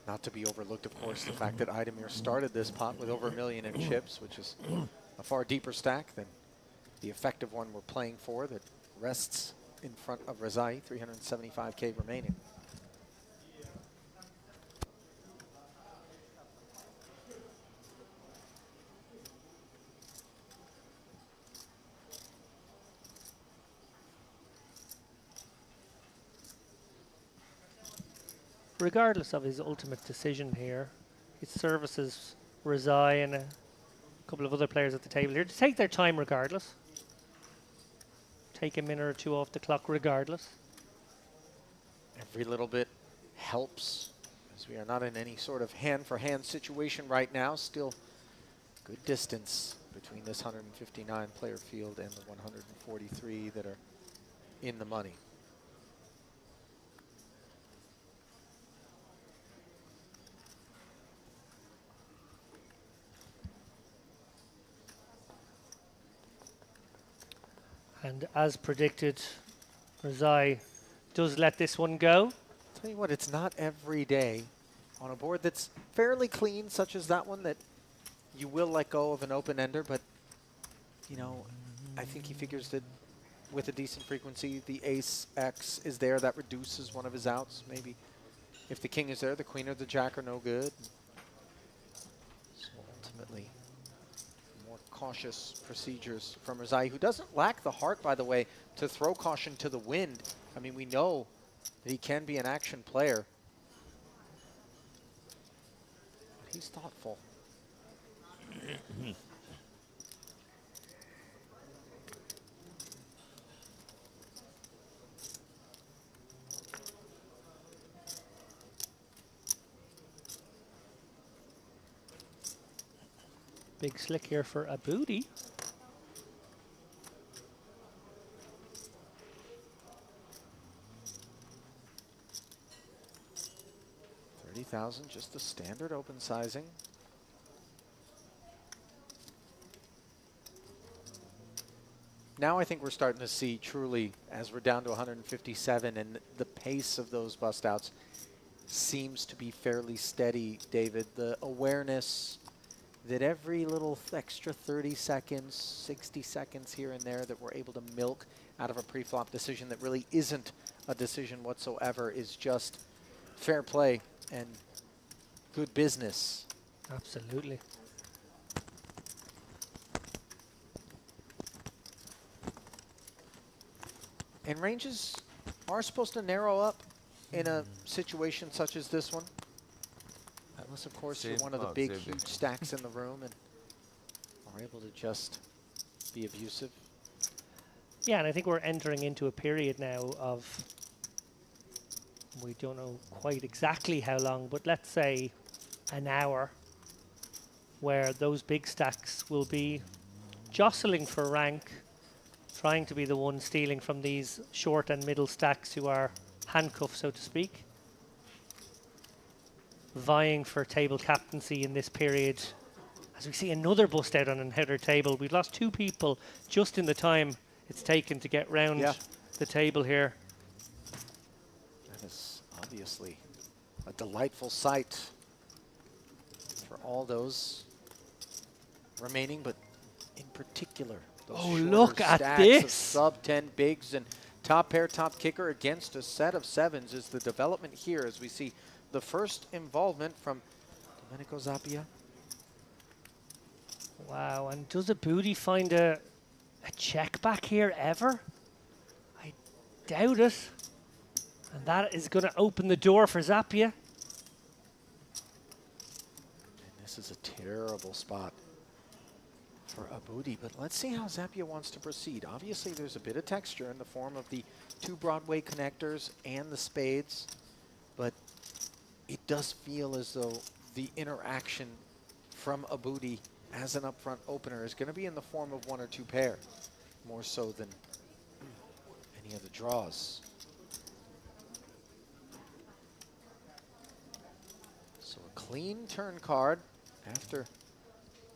Not to be overlooked, of course, the fact that Idamir started this pot with over $1 million in chips, which is a far deeper stack than the effective one we're playing for that rests in front of Rezai, 375K remaining. Regardless of his ultimate decision here, it services Rezai and a couple of other players at the table here to take their time regardless. Take a minute or two off the clock regardless. Every little bit helps, as we are not in any sort of hand-for-hand situation right now. Still good distance between this 159 player field and the 143 that are in the money. And as predicted, Rezai does let this one go. Tell you what, it's not every day on a board that's fairly clean, such as that one, that you will let go of an open-ender, but, you know, I think he figures that with a decent frequency, the ace-X is there. That reduces one of his outs. Maybe if the king is there, the queen or the jack are no good. So ultimately, more cautious procedures from Razai, who doesn't lack the heart, by the way, to throw caution to the wind. I mean, we know that he can be an action player. But he's thoughtful. Big slick here for a booty. $30,000, just the standard open sizing. Now I think we're starting to see truly, as we're down to 157, and the pace of those bust outs seems to be fairly steady, David. The awareness that every little extra 30 seconds, 60 seconds here and there that we're able to milk out of a pre-flop decision that really isn't a decision whatsoever is just fair play and good business. Absolutely. And ranges are supposed to narrow up in a situation such as this one. Unless, of course, you're one of the big, huge stacks in the room and are able to just be abusive. Yeah, and I think we're entering into a period now of, we don't know quite exactly how long, but let's say an hour, where those big stacks will be jostling for rank, trying to be the one stealing from these short and middle stacks who are handcuffed, so to speak. Vying for table captaincy in this period. As we see another bust out on another table. We've lost two people just in the time it's taken to get round the table here. That is obviously a delightful sight for all those remaining, but in particular, those Oh, shorter look at stacks of this. sub 10 bigs and top pair, top kicker against a set of sevens is the development here as we see the first involvement from Domenico Zappia. Wow, and does a booty find a check back here ever? I doubt it. And that is going to open the door for Zappia. And this is a terrible spot for a booty, but let's see how Zappia wants to proceed. Obviously, there's a bit of texture in the form of the two Broadway connectors and the spades, but it does feel as though the interaction from a booty as an upfront opener is going to be in the form of one or two pair, more so than any of the draws. So a clean turn card after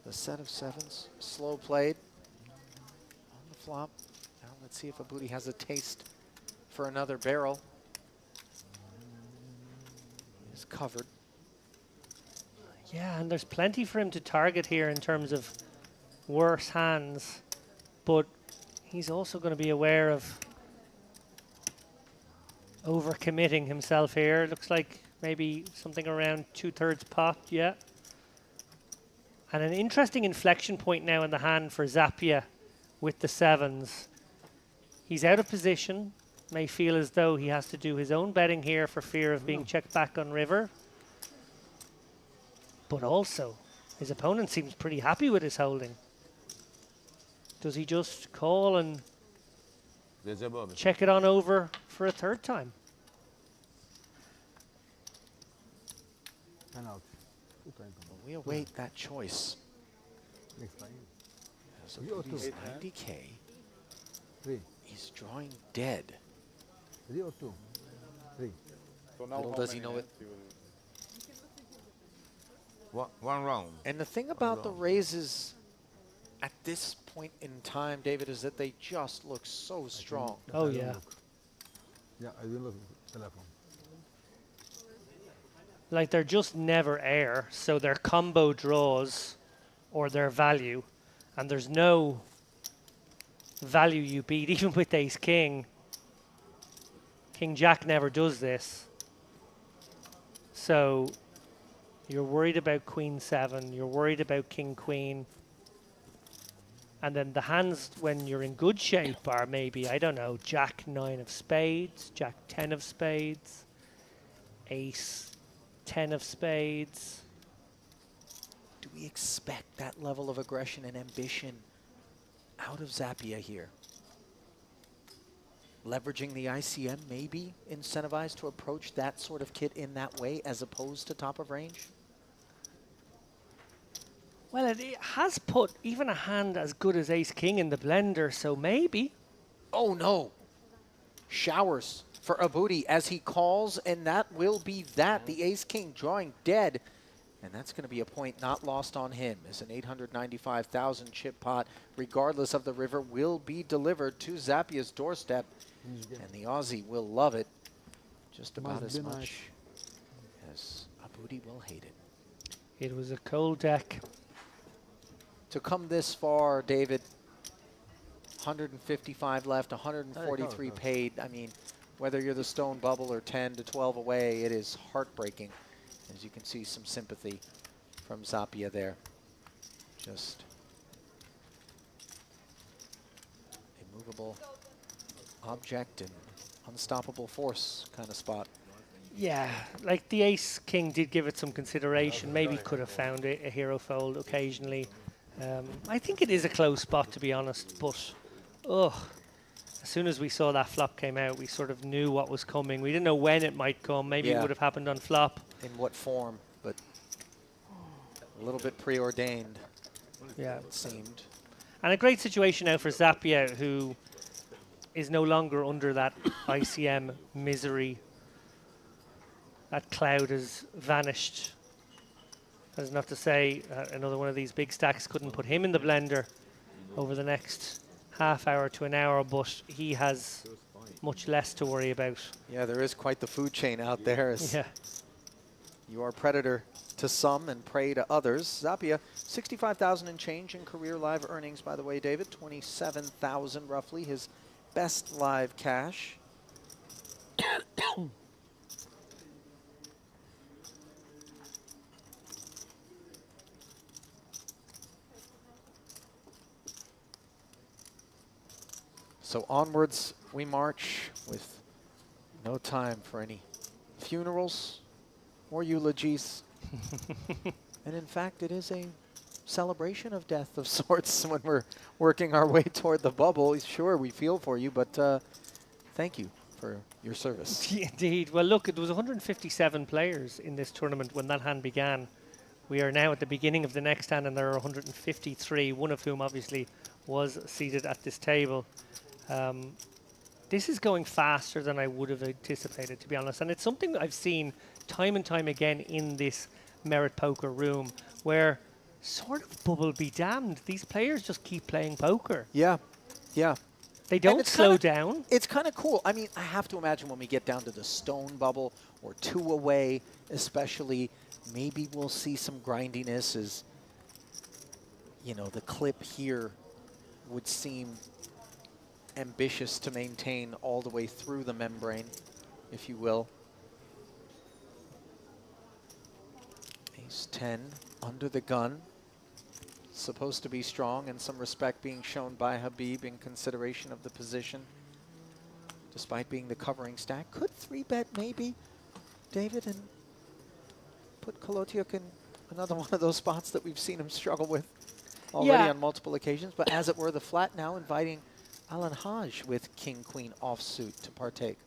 the set of sevens, slow played on the flop. Now let's see if a booty has a taste for another barrel. Is covered. Yeah, and there's plenty for him to target here in terms of worse hands, but he's also going to be aware of overcommitting himself here. Looks like maybe something around 2/3 pot, yeah. And an interesting inflection point now in the hand for Zappia with the sevens. He's out of position, may feel as though he has to do his own betting here for fear of being checked back on river. But also, his opponent seems pretty happy with his holding. Does he just call and check it on over for a third time? Penalty. We await that choice. Next time. So Three or he's two? 90K. 3. He's drawing dead. 3 or 2? 3. So now Little how does he many know it. hands you will- One round. And the thing about the raises at this point in time, David, is that they just look so strong. Oh, yeah. Yeah, I will look telephone. Like, they're just never air, so they're combo draws or their value, and there's no value you beat, even with ace king. King jack never does this. So you're worried about queen 7, you're worried about king queen. And then the hands when you're in good shape are maybe, I don't know, jack 9 of spades, jack 10 of spades, ace 10 of spades. Do we expect that level of aggression and ambition out of Zappia here? Leveraging the ICM, maybe incentivized to approach that sort of kit in that way as opposed to top of range? Well, it has put even a hand as good as ace king in the blender, so maybe. Oh no! Showers for Abudi as he calls, and that will be that. The ace king drawing dead. And that's going to be a point not lost on him, as an 895,000 chip pot, regardless of the river, will be delivered to Zappia's doorstep. And the Aussie will love it just about as much as Abudi will hate it. It was a cold deck. To come this far, David, 155 left, 143 paid. I mean, whether you're the stone bubble or 10 to 12 away, it is heartbreaking. As you can see, some sympathy from Zappia there. Just a movable object and unstoppable force kind of spot. Yeah, like the ace king did give it some consideration. Maybe could have found a hero fold occasionally. I think it is a close spot, to be honest, but as soon as we saw that flop came out, we sort of knew what was coming. We didn't know when it might come. Maybe it would have happened on flop. In what form, but a little bit preordained, Yeah, it seemed. and a great situation now for Zappia, who is no longer under that ICM misery. That cloud has vanished. That's not to say another one of these big stacks couldn't put him in the blender over the next half hour to an hour, but he has much less to worry about. Yeah, there is quite the food chain out there. Yeah. You are predator to some and prey to others. Zappia, 65,000 and change in career live earnings, by the way, David. 27,000 roughly, his best live cash. So onwards we march with no time for any funerals or eulogies. And in fact, it is a celebration of death of sorts when we're working our way toward the bubble. Sure, we feel for you, but thank you for your service. Indeed. Well, look, there was 157 players in this tournament when that hand began. We are now at the beginning of the next hand, and there are 153, one of whom obviously was seated at this table. This is going faster than I would have anticipated, to be honest. And it's something I've seen time and time again in this Merit Poker room, where sort of bubble be damned. These players just keep playing poker. Yeah, yeah. They don't slow down. It's kind of cool. I mean, I have to imagine when we get down to the stone bubble or two away, especially, maybe we'll see some grindiness as, you know, the clip here would seem ambitious to maintain all the way through the membrane, if you will. Ace 10 under the gun. Supposed to be strong, and some respect being shown by Habib in consideration of the position. Despite being the covering stack. Could 3-bet maybe, David, and put Kolotiuk in another one of those spots that we've seen him struggle with already on multiple occasions. But as it were, the flat now inviting Alan Haj with King-Queen offsuit to partake.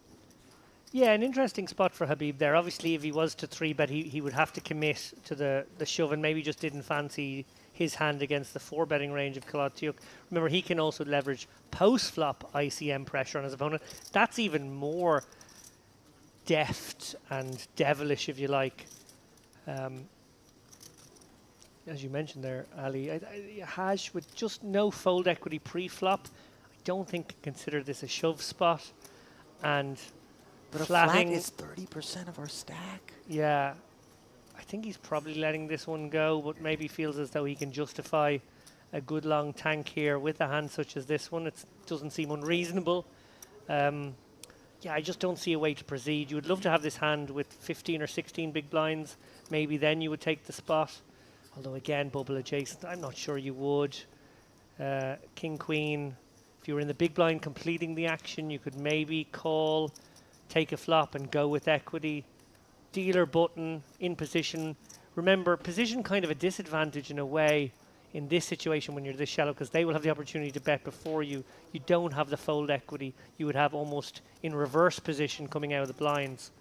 Yeah, an interesting spot for Habib there. Obviously, if he was to 3-bet, he would have to commit to the shove, and maybe just didn't fancy his hand against the 4-betting range of Kolotiuk. Remember, he can also leverage post-flop ICM pressure on his opponent. That's even more deft and devilish, if you like. As you mentioned there, Ali, Haj with just no fold equity pre-flop, I don't think can consider this a shove spot. And but flatting a flat is 30% of our stack. Yeah. think he's probably letting this one go, but maybe feels as though he can justify a good long tank here with a hand such as this one. It doesn't seem unreasonable. Yeah, I just don't see a way to proceed. You would love to have this hand with 15 or 16 big blinds. Maybe then you would take the spot. Although again, bubble adjacent, I'm not sure you would. King, queen. If you were in the big blind completing the action, you could maybe call, take a flop and go with equity. Dealer button in position. Remember, position kind of a disadvantage in a way in this situation when you're this shallow, because they will have the opportunity to bet before you. You don't have the fold equity. You would have almost in reverse position coming out of the blinds.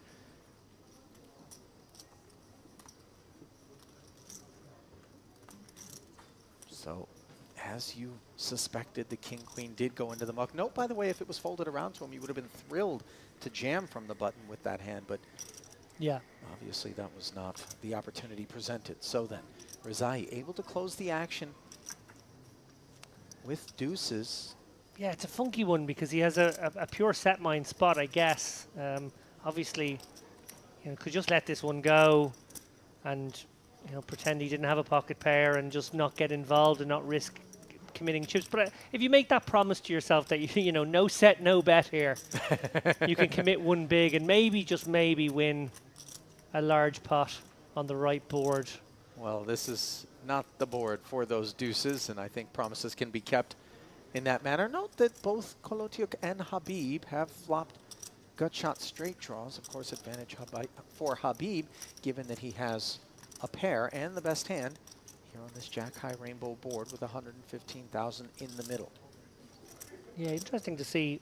So, as you suspected, the king queen did go into the muck. Note, by the way, if it was folded around to him, you would have been thrilled to jam from the button with that hand, but yeah, obviously that was not the opportunity presented. So then, Rezai able to close the action with deuces. Yeah, it's a funky one because he has a pure set mine spot, I guess. Obviously, you know, could just let this one go and, you know, pretend he didn't have a pocket pair and just not get involved and not risk committing chips. But if you make that promise to yourself that, you know, no set, no bet here, you can commit one big and maybe, just maybe, win a large pot on the right board. Well, this is not the board for those deuces, and I think promises can be kept in that manner. Note that both Kolotiuk and Habib have flopped gut shot straight draws. Of course, advantage for Habib, given that he has a pair and the best hand here on this Jack High Rainbow board with 115,000 in the middle. Yeah, interesting to see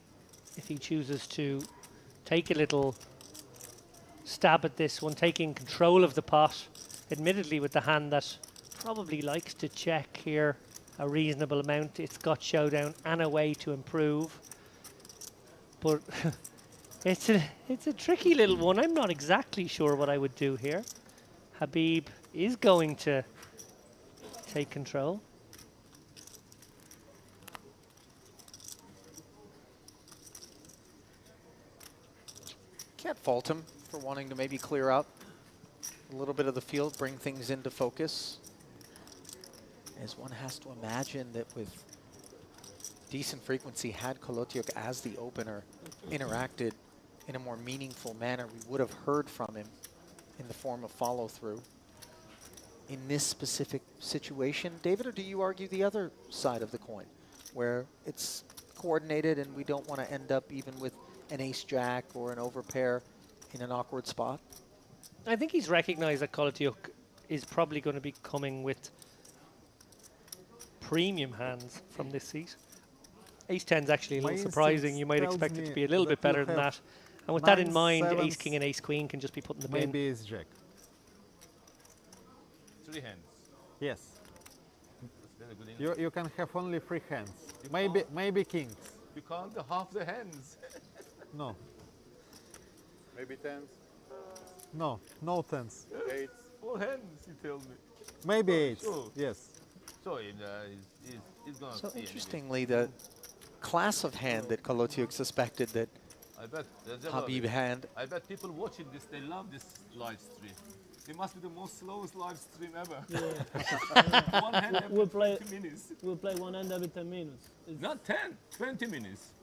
if he chooses to take a little stab at this one, taking control of the pot, admittedly with the hand that probably likes to check here a reasonable amount. It's got showdown and a way to improve, but it's a tricky little one. I'm not exactly sure what I would do here. Habib is going to take control. Can't fault him for wanting to maybe clear out a little bit of the field, bring things into focus. As one has to imagine that with decent frequency, had Kolotiuk as the opener interacted in a more meaningful manner, we would have heard from him in the form of follow through. In this specific situation, David, or do you argue the other side of the coin, where it's coordinated and we don't want to end up even with an ace-jack or an overpair in an awkward spot? I think he's recognized that Kolotiuk is probably going to be coming with premium hands from this seat. Ace-10 is actually a little surprising. You might expect it to be a little bit better than that. And with that in mind, ace-king and ace-queen can just be put in the bin. Maybe ace-jack. 3 hands. Yes. That's very good. You can have only 3 hands. Maybe kings. You can't half the hands. No. Maybe tens, No tens. eights. 4 hands, you tell me. Maybe eights. Sure. Yes. So he's gonna So see interestingly, the class of hand that Kolotiuk suspected that I bet Habib had, I bet people watching this, they love this live stream. It must be the most slowest live stream ever. Yeah. One hand every We'll play- 20 minutes. We'll play one hand every 10 minutes. It's Not 10, 20 minutes.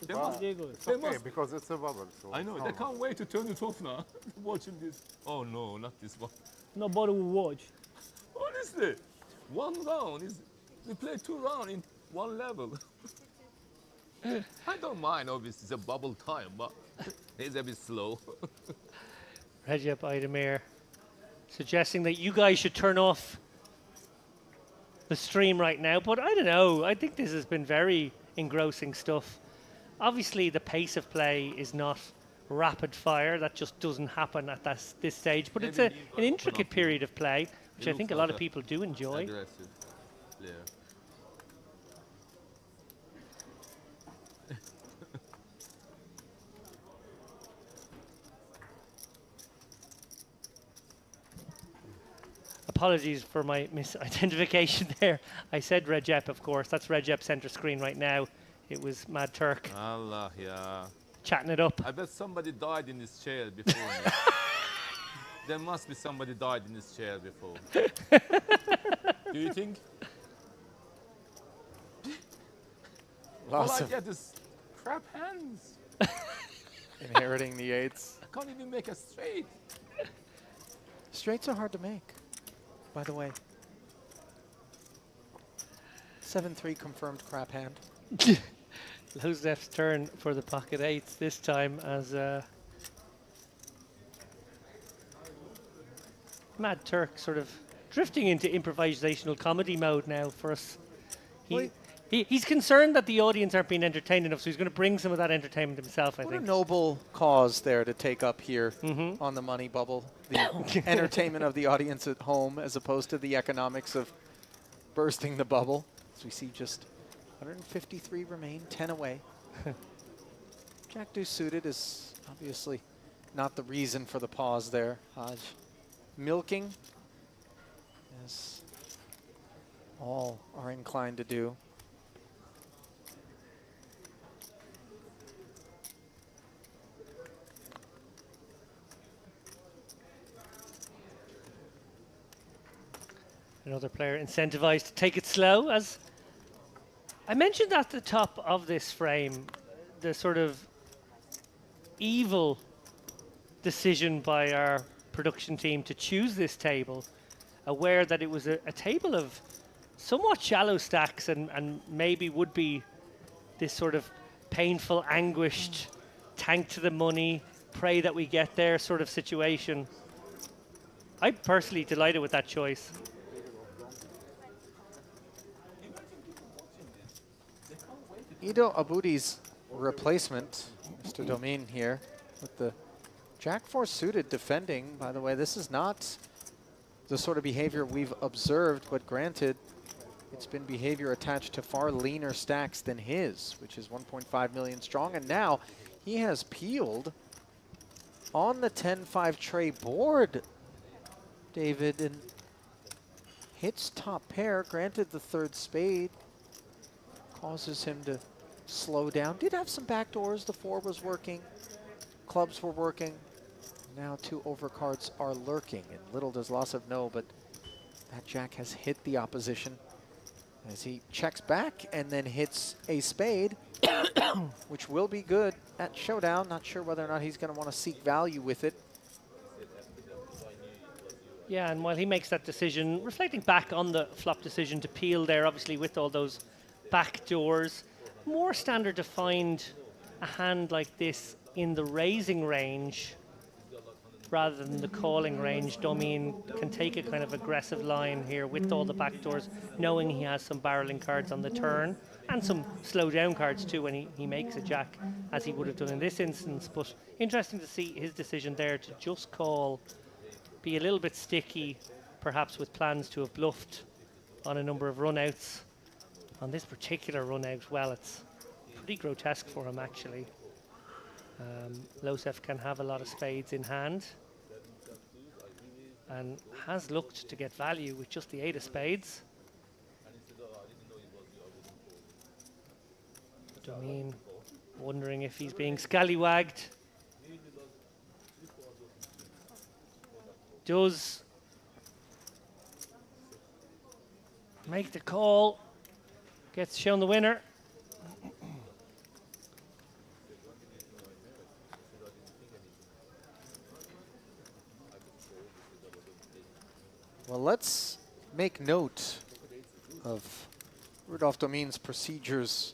They Wow. must, ridiculous. they must, because it's a bubble. So I know, they can't wait to turn it off now. Watching this. Oh no, not this one. Nobody will watch. Honestly, one round is, we play 2 rounds in one level. I don't mind, obviously, it's a bubble time, but it's a bit slow. Recep Aydemir suggesting that you guys should turn off the stream right now, but I don't know. I think this has been very engrossing stuff. Obviously, the pace of play is not rapid fire. That just doesn't happen at this stage, but it's an intricate period of play, which I think a lot of people do enjoy. Aggressive player. Apologies for my misidentification there. I said Recep, of course. That's Recep center screen right now. It was Mad Turk Allah, yeah. chatting it up. I bet somebody died in this chair before me. There must be somebody died in this chair before. Do you think? All Lots I of get is crap hands. inheriting the eights. I can't even make a straight. Straights are hard to make, by the way. 7-3 confirmed crap hand. Lozef's turn for the pocket eights this time as Mad Turk sort of drifting into improvisational comedy mode now for us. He's concerned that the audience aren't being entertained enough, so he's going to bring some of that entertainment himself, I What think. a noble cause there to take up here on the money bubble. The entertainment of the audience at home as opposed to the economics of bursting the bubble. As we see just 153 remain, 10 away. Jack deuce suited is obviously not the reason for the pause there. Hodge milking, as all are inclined to do. Another player incentivized to take it slow. As I mentioned at the top of this frame, the sort of evil decision by our production team to choose this table, aware that it was a table of somewhat shallow stacks and maybe would be this sort of painful, anguished, tank to the money, pray that we get there sort of situation. I'm personally delighted with that choice. Ido Abudi's replacement, Mr. Domin here, with the Jack 4 suited defending. By the way, this is not the sort of behavior we've observed, but granted, it's been behavior attached to far leaner stacks than his, which is 1.5 million strong. And now he has peeled on the 10-5 tray board, David, and hits top pair. Granted, the third spade causes him to slow down. Did have some backdoors. The 4 was working. Clubs were working. Now 2 overcards are lurking. And little does Losov know, but that Jack has hit the opposition as he checks back and then hits a spade, which will be good at showdown. Not sure whether or not he's going to want to seek value with it. Yeah, and while he makes that decision, reflecting back on the flop decision to peel there, obviously with all those back doors, more standard to find a hand like this in the raising range rather than the calling range. Domin can take a kind of aggressive line here with all the back doors, knowing he has some barreling cards on the turn and some slow down cards too when he makes a jack, as he would have done in this instance. But interesting to see his decision there to just call, be a little bit sticky, perhaps with plans to have bluffed on a number of run-outs. On this particular run-out, well, it's pretty grotesque for him, actually. Losef can have a lot of spades in hand and has looked to get value with just the 8 of spades. Domin wondering if he's being scallywagged. Does make the call. Gets shown the winner. Well, let's make note of Rudolf Domin's procedures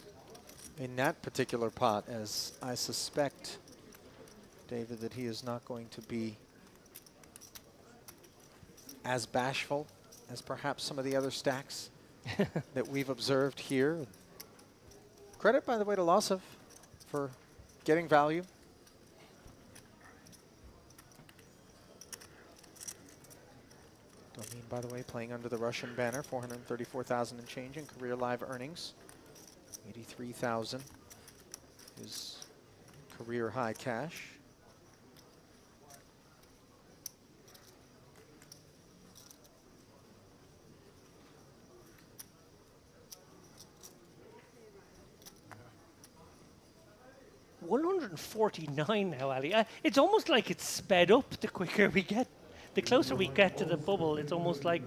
in that particular pot, as I suspect, David, that he is not going to be as bashful as perhaps some of the other stacks that we've observed here. Credit, by the way, to Losov for getting value. Domin, by the way, playing under the Russian banner, 434,000 and change in career live earnings. 83,000 is career high cash. $149 now, Ali. It's almost like it's sped up the quicker we get the closer we get to the bubble, it's almost like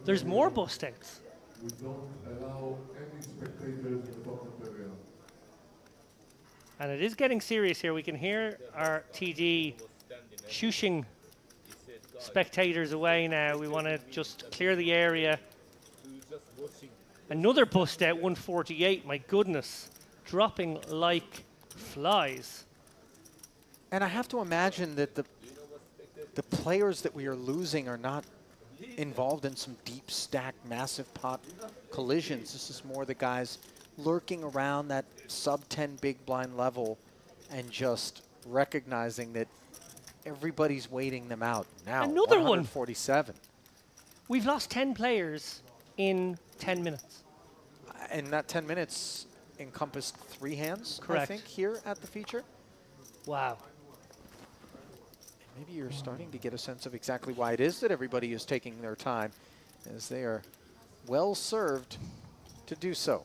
there's more bust outs. We don't allow any spectators in the bottom area. And it is getting serious here. We can hear our TD shooshing spectators away now. We want to just clear the area. Another bust out, 148. My goodness. Dropping like flies. And I have to imagine that the players that we are losing are not involved in some deep stack, massive pot collisions. This is more the guys lurking around that sub 10 big blind level and just recognizing that everybody's waiting them out. Now, Another one. 147. We've lost 10 players in 10 minutes. And that 10 minutes encompassed 3 hands, Correct. I think, here at the feature. Wow. Maybe you're starting to get a sense of exactly why it is that everybody is taking their time, as they are well served to do so.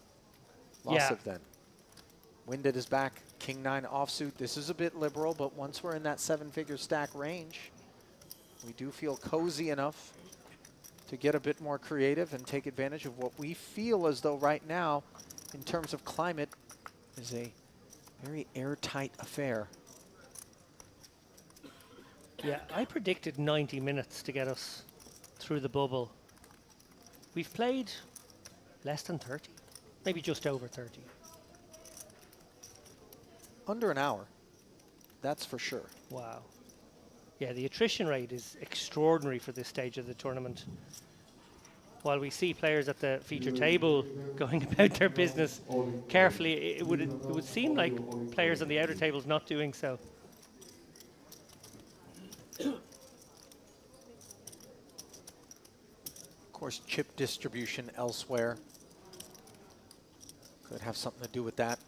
Loss of then. Winded is back, King 9 offsuit. This is a bit liberal, but once we're in that 7-figure stack range, we do feel cozy enough to get a bit more creative and take advantage of what we feel as though right now, in terms of climate, is a very airtight affair. Yeah, I predicted 90 minutes to get us through the bubble. We've played less than 30, maybe just over 30. Under an hour, that's for sure. Wow. Yeah, the attrition rate is extraordinary for this stage of the tournament. While we see players at the feature table going about their business carefully, it would seem like players on the outer tables not doing so. Of course, chip distribution elsewhere could have something to do with that.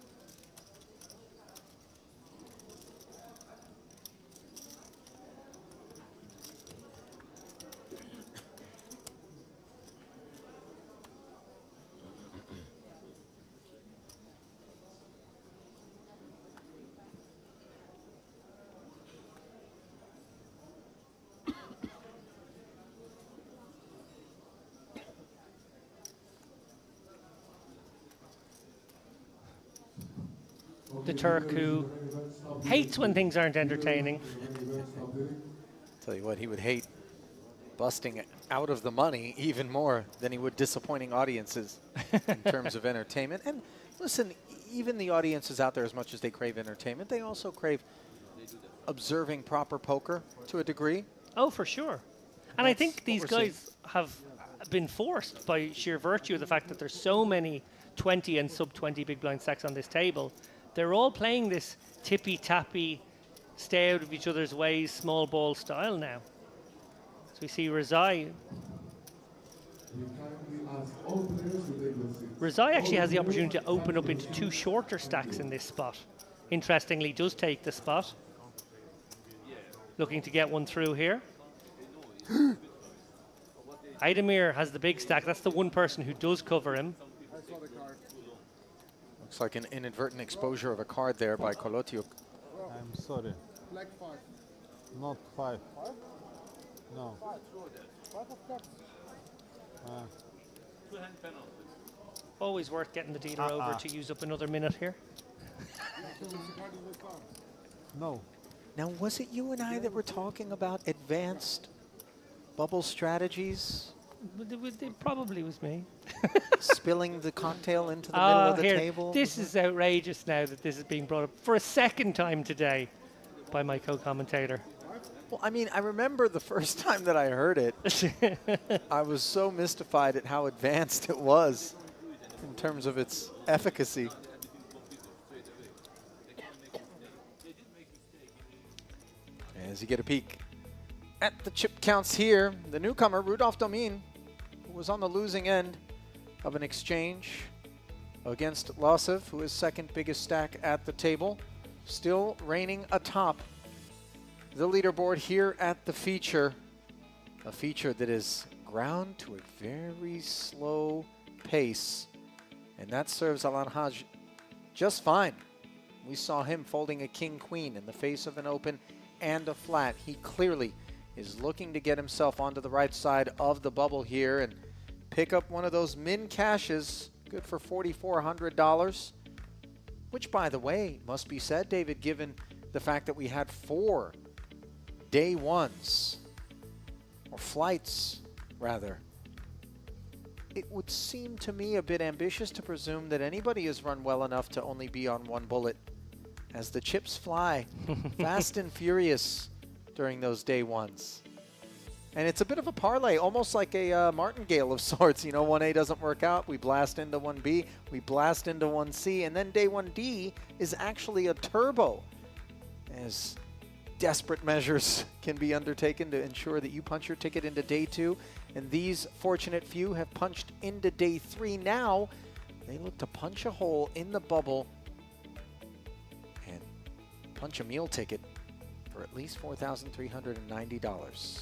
The Turk who hates when things aren't entertaining. Tell you what, he would hate busting out of the money even more than he would disappointing audiences in terms of entertainment. And listen, even the audiences out there, as much as they crave entertainment, they also crave observing proper poker to a degree. Oh, for sure. And I think these guys have been forced by sheer virtue of the fact that there's so many 20 and sub 20 big blind stacks on this table. They're all playing this tippy-tappy, stay out of each other's ways, small ball style now. So we see Razai. Razai actually has the opportunity to open up into 2 shorter stacks in this spot. Interestingly, does take the spot. Looking to get one through here. Idemir has the big stack. That's the one person who does cover him. Looks like an inadvertent exposure of a card there by Kolotiuk. I'm sorry. Not 5. No. Always worth getting the dealer over to use up another minute here. No. Now, was it you and I that were talking about advanced bubble strategies? It probably was me. Spilling the cocktail into the middle of the table? This is outrageous now that this is being brought up for a second time today by my co-commentator. Well, I mean, I remember the first time that I heard it, I was so mystified at how advanced it was in terms of its efficacy. As you get a peek at the chip counts here, the newcomer, Rudolf Domin, who was on the losing end of an exchange against Losov, who is second biggest stack at the table, still reigning atop the leaderboard here at the feature. A feature that is ground to a very slow pace, and that serves Alan Haj just fine. We saw him folding a king-queen in the face of an open and a flat. He clearly is looking to get himself onto the right side of the bubble here and pick up one of those min cashes, good for $4,400, which, by the way, must be said, David, given the fact that we had 4 day ones, or flights, rather. It would seem to me a bit ambitious to presume that anybody has run well enough to only be on 1 bullet, as the chips fly fast and furious during those day ones. And it's a bit of a parlay, almost like a martingale of sorts. You know, 1A doesn't work out, we blast into 1B, we blast into 1C, and then day 1D is actually a turbo, as desperate measures can be undertaken to ensure that you punch your ticket into day 2. And these fortunate few have punched into day 3 now. They look to punch a hole in the bubble and punch a meal ticket for at least $4,390.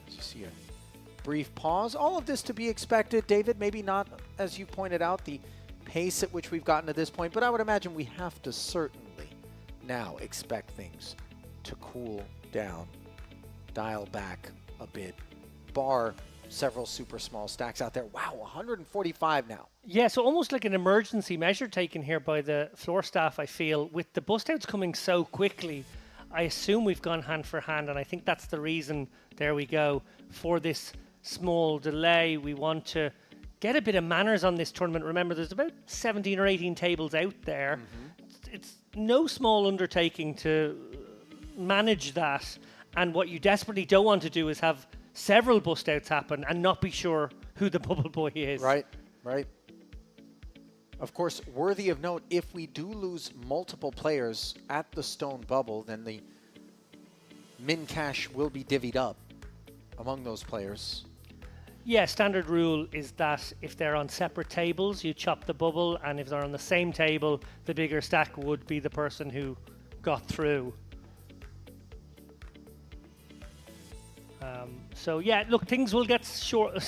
As you see a brief pause. All of this to be expected, David. Maybe not, as you pointed out, the pace at which we've gotten to this point, but I would imagine we have to certainly now expect things to cool down, dial back a bit, bar several super small stacks out there. Wow, 145 now. Yeah, so almost like an emergency measure taken here by the floor staff, I feel. With the bust outs coming so quickly, I assume we've gone hand for hand, and I think that's the reason, there we go, for this small delay. We want to get a bit of manners on this tournament. Remember, there's about 17 or 18 tables out there. It's no small undertaking to manage that, and what you desperately don't want to do is have several bust outs happen and not be sure who the bubble boy is. Right, right. Of course, worthy of note, if we do lose multiple players at the stone bubble, then the min cash will be divvied up among those players. Yeah, standard rule is that if they're on separate tables, you chop the bubble, and if they're on the same table, the bigger stack would be the person who got through. So yeah, look, things will get short.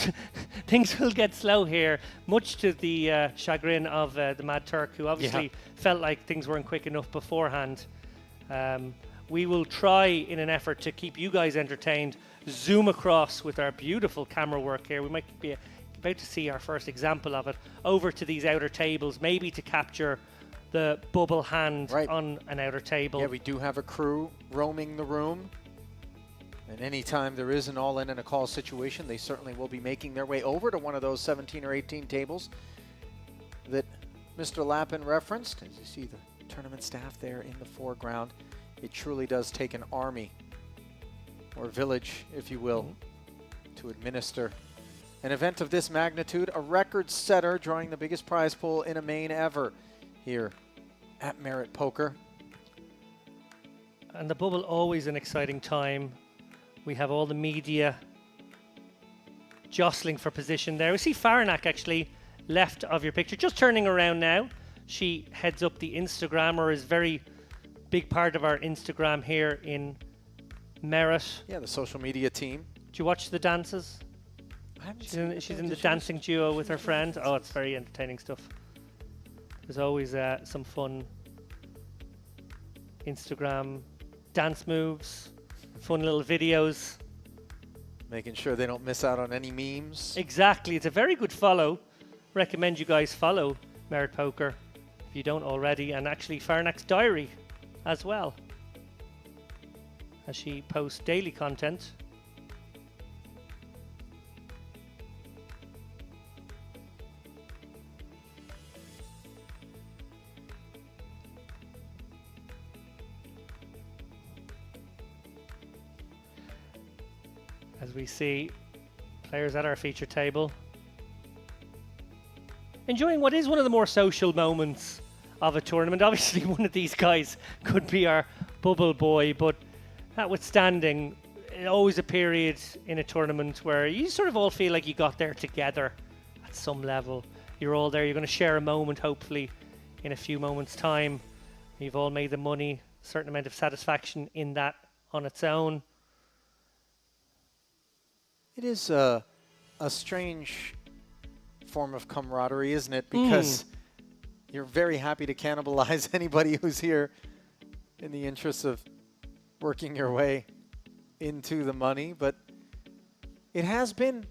Things will get slow here, much to the chagrin of the Mad Turk, who obviously felt like things weren't quick enough beforehand. We will try, in an effort to keep you guys entertained, zoom across with our beautiful camera work here. We might be about to see our first example of it, over to these outer tables, maybe to capture the bubble hand on an outer table. Yeah, we do have a crew roaming the room. And anytime there is an all-in and a call situation, they certainly will be making their way over to one of those 17 or 18 tables that Mr. Lappin referenced. As you see the tournament staff there in the foreground, it truly does take an army, or village, if you will, to administer an event of this magnitude. A record setter drawing the biggest prize pool in a main ever here at Merit Poker. And the bubble, always an exciting time. We have all the media jostling for position there. We see Faranak actually left of your picture, just turning around now. She heads up the Instagram, or is very big part of our Instagram here in Merit. Yeah, the social media team. Do you watch the dances? She's in the dancing duo with her friend. Oh, it's very entertaining stuff. There's always some fun Instagram dance moves, fun little videos. Making sure they don't miss out on any memes. Exactly. It's a very good follow. Recommend you guys follow Merit Poker if you don't already, and actually Faranak's diary as well, as she posts daily content. As we see players at our feature table enjoying what is one of the more social moments of a tournament. Obviously, one of these guys could be our bubble boy, but notwithstanding, always a period in a tournament where you sort of all feel like you got there together at some level. You're all there, you're going to share a moment, hopefully, in a few moments' time. You've all made the money, a certain amount of satisfaction in that on its own. It is a strange form of camaraderie, isn't it? Because you're very happy to cannibalize anybody who's here in the interest of working your way into the money, but it has been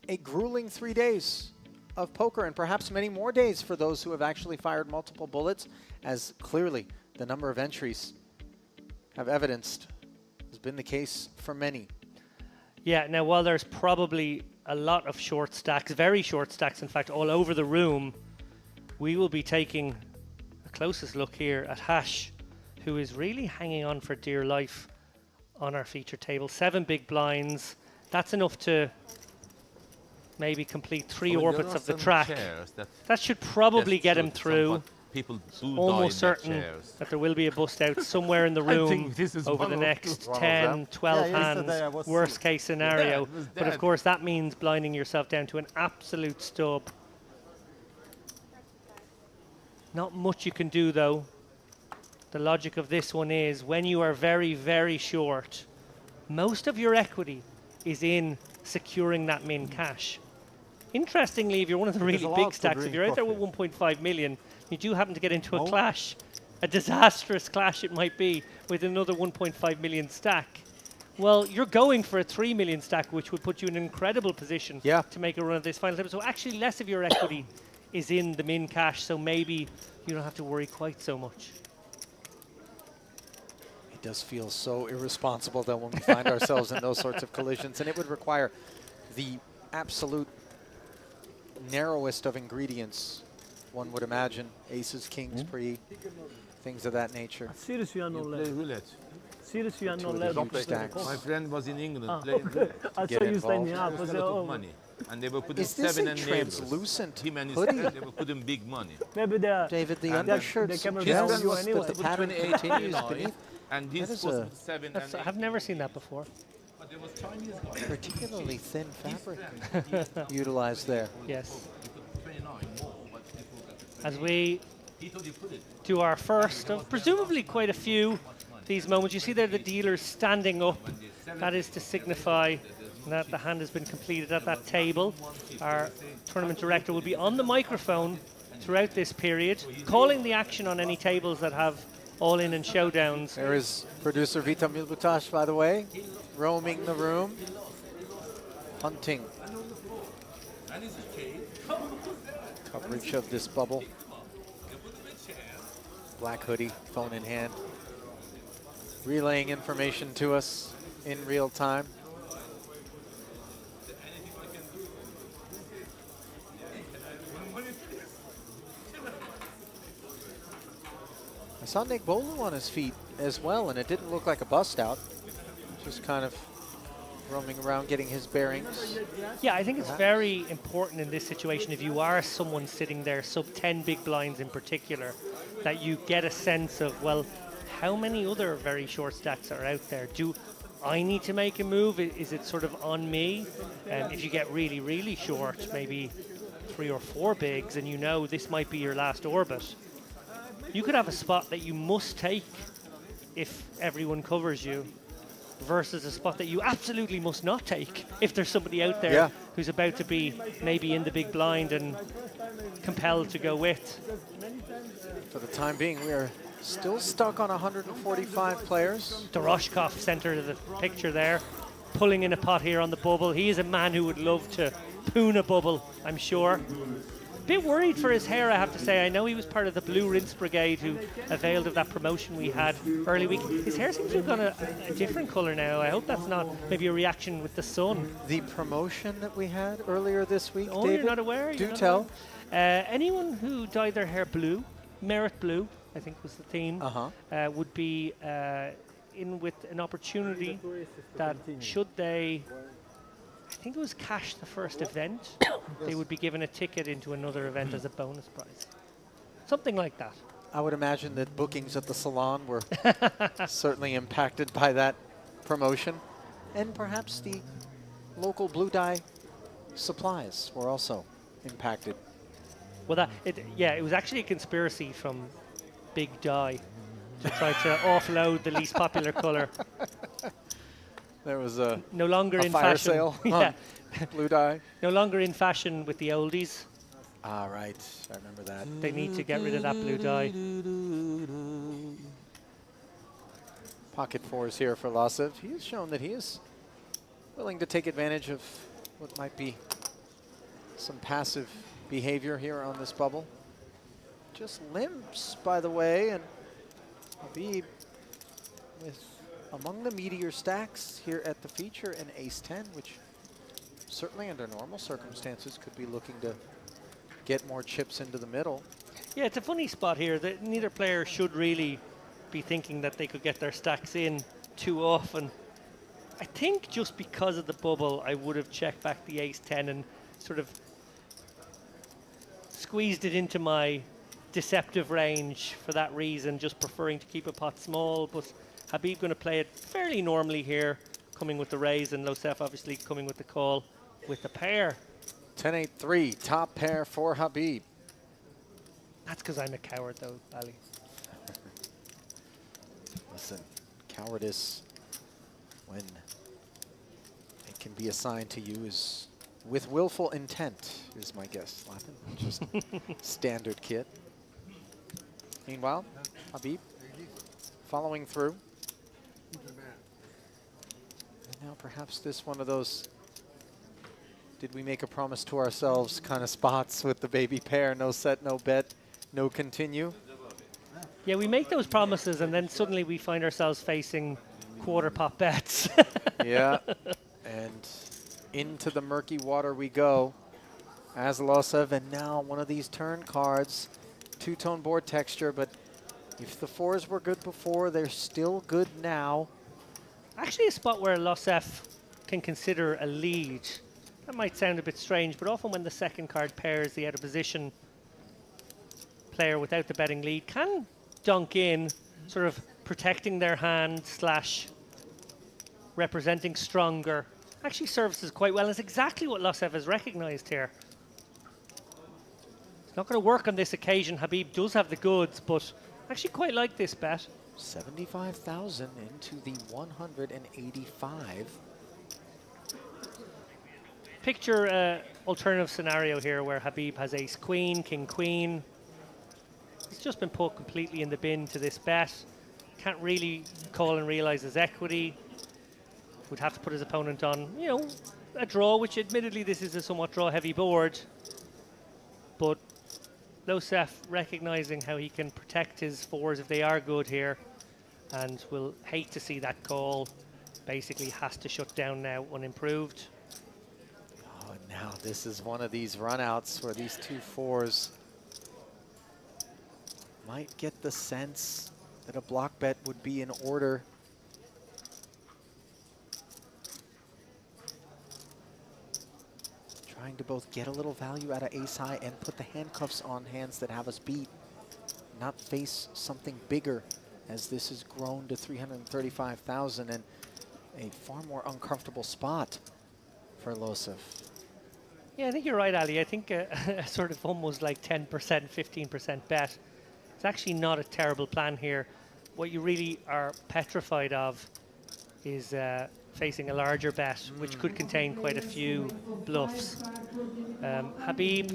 a grueling 3 days of poker, and perhaps many more days for those who have actually fired multiple bullets, as clearly the number of entries have evidenced has been the case for many. Yeah, now while there's probably a lot of short stacks, very short stacks in fact, all over the room, we will be taking a closest look here at Hash, who is really hanging on for dear life on our feature table. 7 big blinds. That's enough to maybe complete 3 orbits of the track. That should probably get him through. People do Almost die in certain chairs. that there will be a bust out somewhere in the I room think this is over one the of next one of 10, them. 12 Yeah, yesterday I hands, was worst case scenario. It was But of dead. course that means blinding yourself down to an absolute stub. Not much you can do though. The logic of this one is when you are very, very short, most of your equity is in securing that min cash. Interestingly, if you're one of the really allowed big to stacks, if drink you're out there with 1.5 million, you do happen to get into a clash, a disastrous clash it might be, with another 1.5 million stack. Well, you're going for a 3 million stack, which would put you in an incredible position to make a run of this final table. So actually less of your equity is in the min cash, so maybe you don't have to worry quite so much. It does feel so irresponsible that when we find ourselves in those sorts of collisions, and it would require the absolute narrowest of ingredients, one would imagine. Aces, kings, pre, things of that nature. Seriously, you are not Play left. roulette. Seriously, you are Two not of the left. huge to play the stacks. call. My friend was in England Ah, playing okay. roulette. I Get saw you involved. standing It up. was I a said, lot oh, of money. And they were putting Is this 7 a and neighbors. translucent Him and his hoodie? friend, they were putting big money. maybe they are. David, the And undershirt they came suggests around you that anyway. the Put pattern 28 continues you know, beneath. And That he's is supposed a- to put 7 That's, and I've never seen that before. But there was Chinese guys. Particularly thin fabric utilized there. Yes. He put 29 more, but people got As we he thought he put it. do our first of presumably quite a few these moments. You see there the dealers standing up. That is to signify that the hand has been completed at that table. Our tournament director will be on the microphone throughout this period, calling the action on any tables that have all-in and showdowns. There is producer Vita Milbutash, by the way, roaming the room, hunting coverage of this bubble. Black hoodie, phone in hand, relaying information to us in real time. I saw Nick Bolu on his feet as well, and it didn't look like a bust out. Just kind of roaming around, getting his bearings. Yeah, I think it's very important in this situation, if you are someone sitting there, sub 10 big blinds in particular, that you get a sense of, well, how many other very short stacks are out there? Do I need to make a move? Is it sort of on me? If you get really, really short, maybe 3 or 4 bigs, and you know this might be your last orbit, you could have a spot that you must take if everyone covers you, versus a spot that you absolutely must not take if there's somebody out there who's about to be maybe in the big blind and compelled to go with. For the time being, we are still stuck on 145 players. Doroshkov, center of the picture there, pulling in a pot here on the bubble. He is a man who would love to poon a bubble, I'm sure. Bit worried for his hair, I have to say. I know he was part of the Blue Rinse Brigade who availed of that promotion we had early week. His hair seems to have gone a different colour now. I hope that's not maybe a reaction with the sun. The promotion that we had earlier this week, Oh, David, you're not aware? do You're not tell. aware? Anyone who dyed their hair blue, Merit Blue, I think was the theme, would be in with an opportunity that should they, I think it was cash the first event, they would be given a ticket into another event as a bonus prize. Something like that. I would imagine that bookings at the salon were certainly impacted by that promotion. And perhaps the local blue dye supplies were also impacted. Well, it was actually a conspiracy from Big Dye to try to offload the least popular colour. There was a no longer in fire fashion. sale Yeah. on blue dye. No longer in fashion with the oldies. Ah, right. I remember that. They need to get rid of that blue dye. pocket fours here for Lossev. He has shown that he is willing to take advantage of what might be some passive behavior here on this bubble. Just limps, by the way, and Habib with among the meteor stacks here at the feature an ace-10, which certainly under normal circumstances could be looking to get more chips into the middle. Yeah, it's a funny spot here that neither player should really be thinking that they could get their stacks in too often. I think just because of the bubble, I would have checked back the ace-10 and sort of squeezed it into my deceptive range for that reason, just preferring to keep a pot small. But Habib going to play it fairly normally here, coming with the raise, and Losef obviously coming with the call with the pair. 10-8-3, top pair for Habib. That's because I'm a coward, though, Ali. Listen, cowardice, when it can be assigned to you, is with willful intent, is my guess, Lappin. Just standard kit. Meanwhile, Habib following through. And now perhaps this one of those did we make a promise to ourselves kind of spots with the baby pair, no set, no bet, no continue. Yeah, we make those promises and then suddenly we find ourselves facing quarter pot bets. Yeah, and into the murky water we go as Lossev, and now one of these turn cards, two-tone board texture, but if the fours were good before, they're still good now. Actually a spot where Losef can consider a lead. That might sound a bit strange, but often when the second card pairs, the out of position player without the betting lead can dunk in, sort of protecting their hand slash representing stronger. Actually services quite well. It's exactly what Lossev has recognized here. It's not going to work on this occasion. Habib does have the goods, but actually quite like this bet. 75,000 into the 185. Picture alternative scenario here where Habib has ace queen, king queen. He's just been put completely in the bin to this bet. Can't really call and realize his equity. Would have to put his opponent on, you know, a draw, which admittedly this is a somewhat draw-heavy board. But Losef recognizing how he can protect his fours if they are good here, and will hate to see that call. Basically has to shut down now unimproved. Oh, and now this is one of these runouts where these two fours might get the sense that a block bet would be in order. Trying to both get a little value out of ace high and put the handcuffs on hands that have us beat, not face something bigger, as this has grown to 335,000 and a far more uncomfortable spot for Lossev. Yeah, I think you're right, Ali. I think a sort of almost like 10%, 15% bet. It's actually not a terrible plan here. What you really are petrified of is facing a larger bet, which could contain quite a few bluffs. Habib,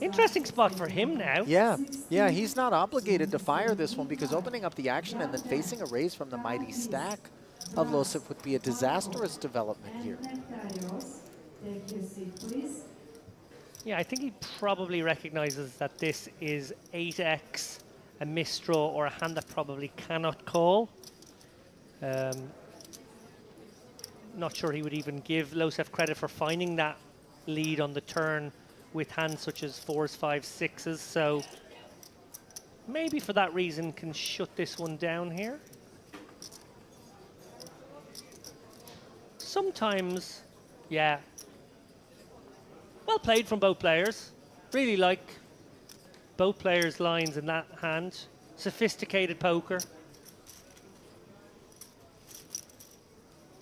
interesting spot for him now. Yeah, he's not obligated to fire this one because opening up the action and then facing a raise from the mighty stack of Lossev would be a disastrous development here. Yeah, I think he probably recognizes that this is 8x, a misdraw, or a hand that probably cannot call. Not sure he would even give Lossev credit for finding that lead on the turn with hands such as 4s, 5s, 6s. So maybe for that reason can shut this one down here. Sometimes, yeah. Well played from both players. Really like both players' lines in that hand. Sophisticated poker.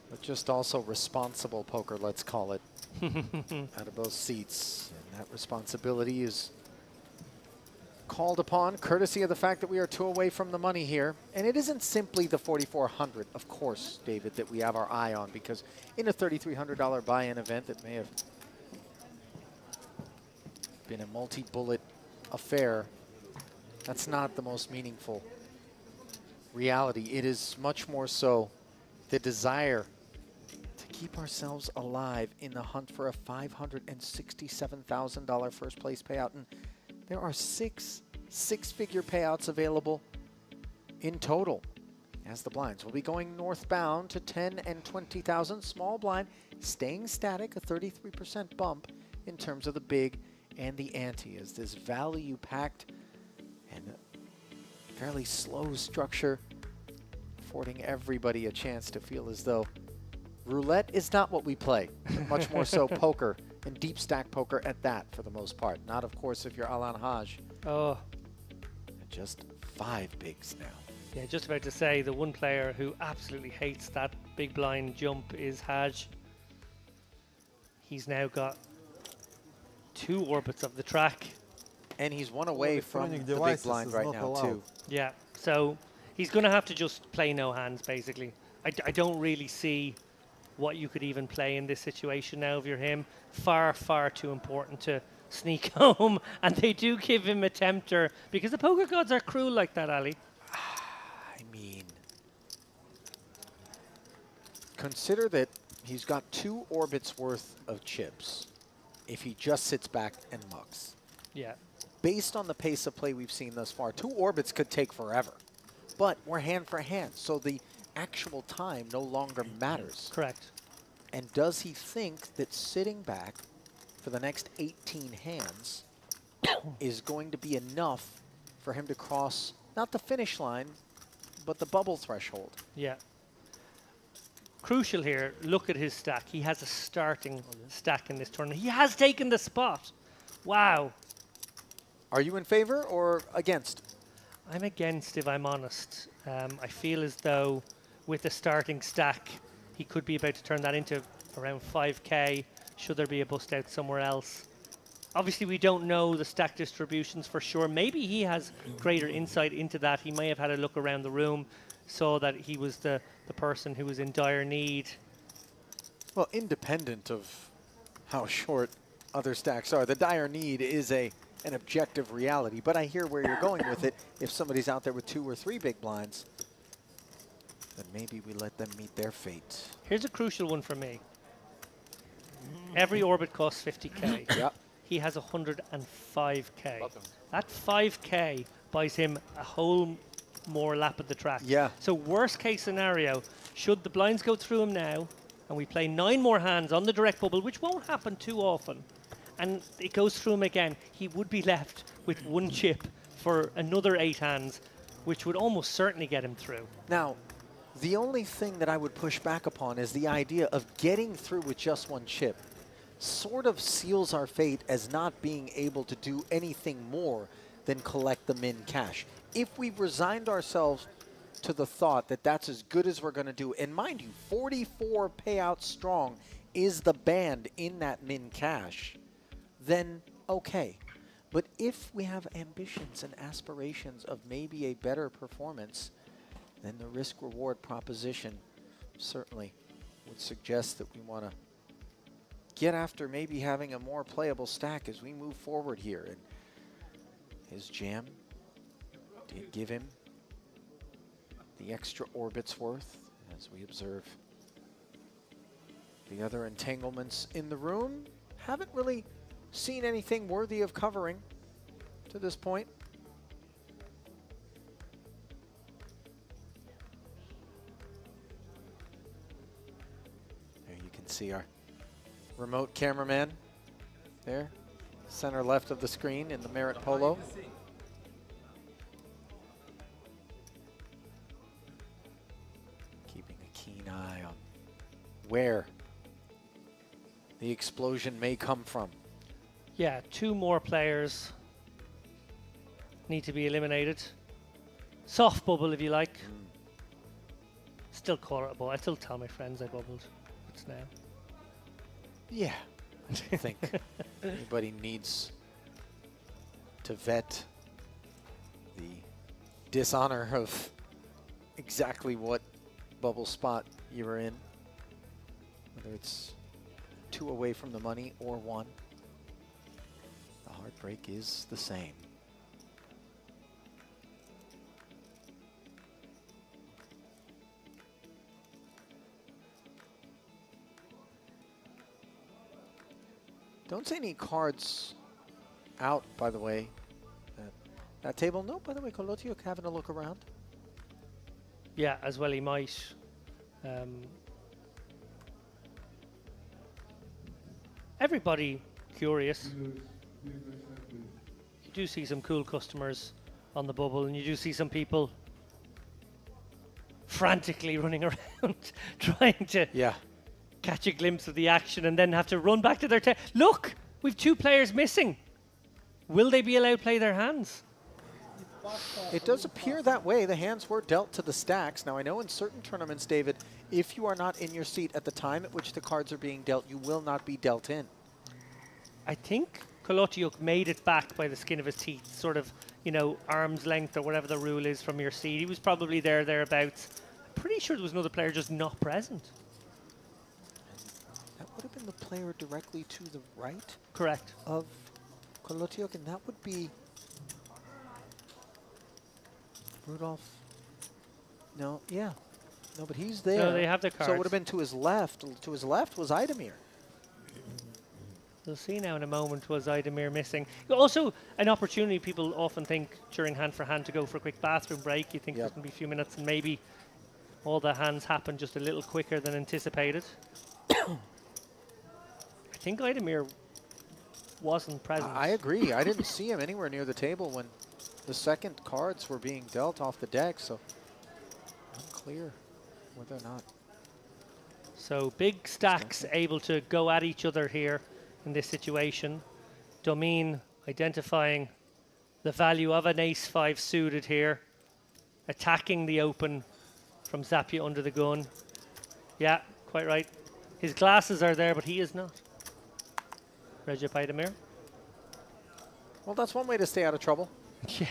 But just also responsible poker, let's call it, out of both seats. And that responsibility is called upon, courtesy of the fact that we are 2 away from the money here. And it isn't simply the 4,400, of course, David, that we have our eye on, because in a $3,300 buy-in event that may have been a multi-bullet affair, that's not the most meaningful reality. It is much more so the desire to keep ourselves alive in the hunt for a $567,000 first place payout. And there are six-figure payouts available in total, as the blinds will be going northbound to 10 and 20,000. Small blind staying static, a 33% bump in terms of the big and the ante, as this value-packed and fairly slow structure affording everybody a chance to feel as though roulette is not what we play. Much more so poker, and deep stack poker at that for the most part. Not, of course, if you're Alan Haj. Oh, And just 5 bigs now. yeah, just about to say the one player who absolutely hates that big blind jump is Haj. He's now got 2 orbits of the track. And he's one away from the Electronic big devices blind is right not now, allowed. too. Yeah, so he's going to have to just play no hands, basically. I don't really see what you could even play in this situation now if you're him. Far, far too important to sneak home. And they do give him a tempter because the poker gods are cruel like that, Ali. I mean, consider that he's got 2 orbits worth of chips if he just sits back and mucks. Yeah. Based on the pace of play we've seen thus far, 2 orbits could take forever. But we're hand for hand, so the actual time no longer matters. Correct. And does he think that sitting back for the next 18 hands is going to be enough for him to cross, not the finish line, but the bubble threshold? Yeah. Crucial here, look at his stack. He has a starting stack in this tournament. He has taken the spot. Wow. Are you in favor or against? I'm against, if I'm honest. I feel as though with a starting stack, he could be about to turn that into around 5k, should there be a bust out somewhere else. Obviously, we don't know the stack distributions for sure. Maybe he has greater insight into that. He may have had a look around the room, saw that he was the person who was in dire need. Well, independent of how short other stacks are, the dire need is an objective reality. But I hear where you're going with it. If somebody's out there with 2 or 3 big blinds, then maybe we let them meet their fate. Here's a crucial one for me. Every orbit costs 50k. Yep. He has 105k. Bottom. That 5k buys him a whole more lap of the track. Yeah. So worst case scenario, should the blinds go through him now, and we play 9 more hands on the direct bubble, which won't happen too often, and it goes through him again, he would be left with 1 chip for another 8 hands, which would almost certainly get him through. Now, the only thing that I would push back upon is the idea of getting through with just 1 chip. Sort of seals our fate as not being able to do anything more than collect the min cash. If we've resigned ourselves to the thought that that's as good as we're going to do, and mind you, 44 payouts strong is the band in that min cash, then okay. But if we have ambitions and aspirations of maybe a better performance, then the risk-reward proposition certainly would suggest that we want to get after maybe having a more playable stack as we move forward here. And his jam did give him the extra orbits worth as we observe the other entanglements in the room. Haven't really seen anything worthy of covering to this point. There you can see our remote cameraman there, center left of the screen in the Merit Polo. Keeping a keen eye on where the explosion may come from. Yeah, 2 more players need to be eliminated. Soft bubble, if you like. Still call it a bubble. I still tell my friends I bubbled. It's now. Yeah, I don't think anybody needs to vet the dishonor of exactly what bubble spot you were in, whether it's 2 away from the money or 1. The heartbreak is the same. Don't see any cards out, by the way. That table, no, by the way, Kolotiuk having a look around. Yeah, as well he might. Everybody curious. You do see some cool customers on the bubble, and you do see some people frantically running around trying to catch a glimpse of the action and then have to run back to their table. Look, we've 2 players missing. Will they be allowed to play their hands? It does appear that way. The hands were dealt to the stacks. Now, I know in certain tournaments, David, if you are not in your seat at the time at which the cards are being dealt, you will not be dealt in. I think Kolotiuk made it back by the skin of his teeth, sort of, you know, arm's length or whatever the rule is from your seat. He was probably thereabouts. I'm pretty sure there was another player just not present. That would have been the player directly to the right. Correct. Of Kolotiuk, and that would be Rudolph. No, yeah. No, but he's there. No, they have the cards. So it would have been to his left. To his left was Idemir. We'll see now in a moment, was Idemir missing. Also, an opportunity people often think during hand for hand to go for a quick bathroom break. You think there's going to be a few minutes and maybe all the hands happen just a little quicker than anticipated. I think Idemir wasn't present. I agree. I didn't see him anywhere near the table when the second cards were being dealt off the deck, so unclear whether or not. So big stacks able to go at each other here in this situation. Domine identifying the value of an ace-5 suited here, attacking the open from Zapia under the gun. Yeah, quite right. His glasses are there, but he is not. Recep Idemir. Well, that's one way to stay out of trouble. Yeah.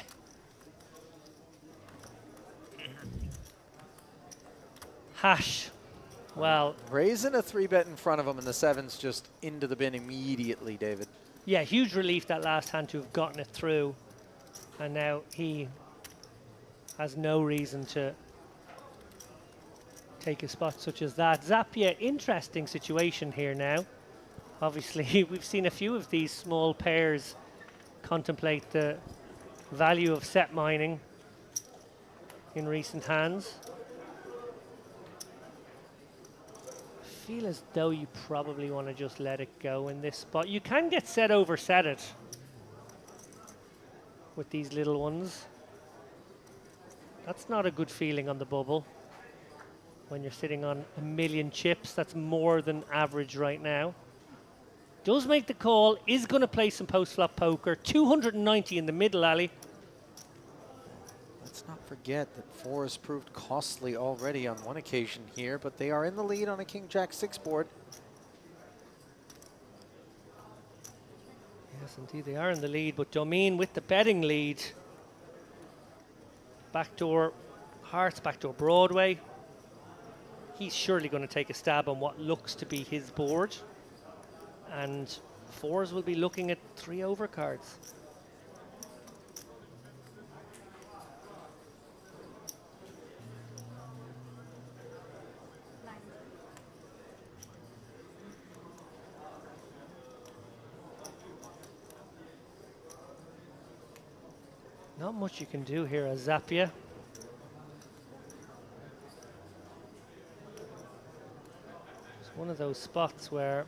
Hash. Well, raising a 3-bet in front of him, and the 7's just into the bin immediately, David. Yeah, huge relief that last hand to have gotten it through. And now he has no reason to take a spot such as that. Zapia, interesting situation here now. Obviously, we've seen a few of these small pairs contemplate the value of set mining in recent hands. I feel as though you probably want to just let it go in this spot. You can get set over set it with these little ones. That's not a good feeling on the bubble. When you're sitting on 1 million chips, that's more than average right now. Does make the call, is going to play some post-flop poker. 290 in the middle alley. Let's not forget that 4 has proved costly already on one occasion here, but they are in the lead on a King-Jack-6 board. Yes, indeed, they are in the lead, but Domine with the betting lead. Backdoor Hearts, backdoor Broadway. He's surely going to take a stab on what looks to be his board. And 4s will be looking at 3 overcards. Not much you can do here as Zapia. It's one of those spots where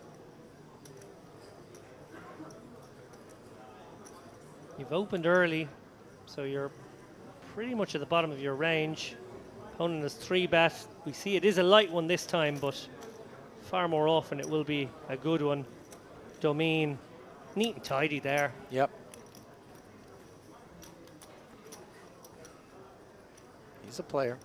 you've opened early, so you're pretty much at the bottom of your range. Opponent has 3-bet. We see it is a light one this time, but far more often it will be a good one. Domine, neat and tidy there. Yep. He's a player.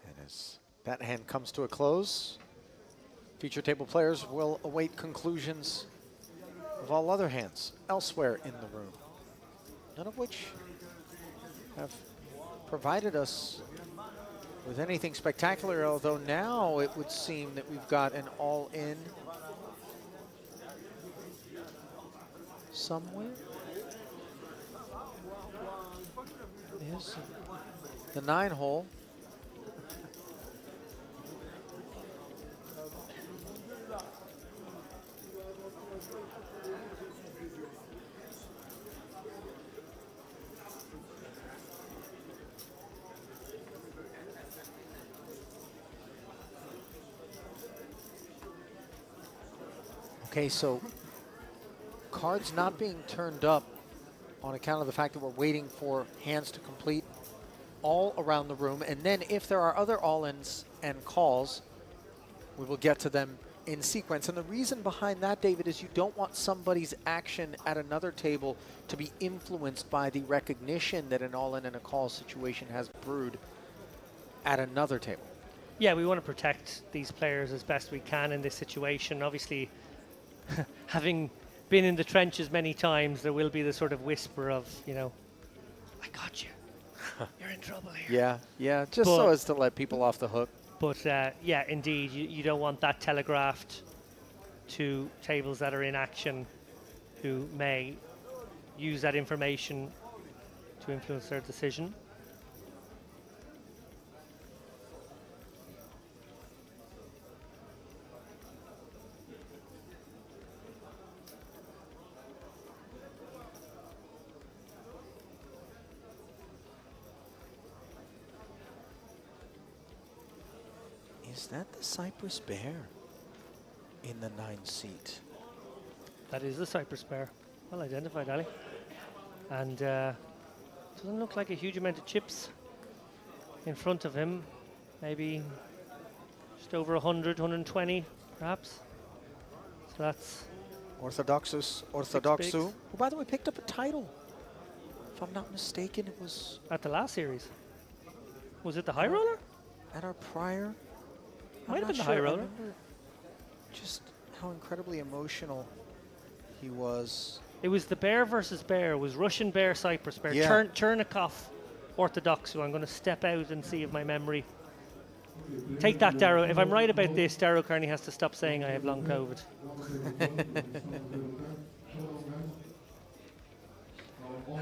And as that hand comes to a close, feature table players will await conclusions of all other hands elsewhere in the room, none of which have provided us with anything spectacular, although now it would seem that we've got an all-in somewhere. Yes, the 9 hole. Okay, so cards not being turned up on account of the fact that we're waiting for hands to complete all around the room. And then if there are other all-ins and calls, we will get to them in sequence. And the reason behind that, David, is you don't want somebody's action at another table to be influenced by the recognition that an all-in and a call situation has brewed at another table. Yeah, we want to protect these players as best we can in this situation. Obviously, having been in the trenches many times, there will be the sort of whisper of, you know, I got you. You're in trouble here. Yeah, just so as to let people off the hook. But yeah, indeed, you don't want that telegraphed to tables that are in action who may use that information to influence their decision. Is that the Cyprus bear in the 9 seat? That is the Cyprus bear. Well identified, Ali. And doesn't look like a huge amount of chips in front of him. Maybe just over 100, 120, perhaps. So that's Orthodoxu, who, by the way, picked up a title. If I'm not mistaken, it was at the last series. Was it the high roller? At our prior. Might have been the high roller. Just how incredibly emotional he was. It was the bear versus bear. It was Russian bear, Cyprus bear. Yeah. Chernikov, Orthodox. So I'm going to step out and see if my memory. Take that, Darrow. If I'm right about this, Darrow Kearney has to stop saying I have long COVID.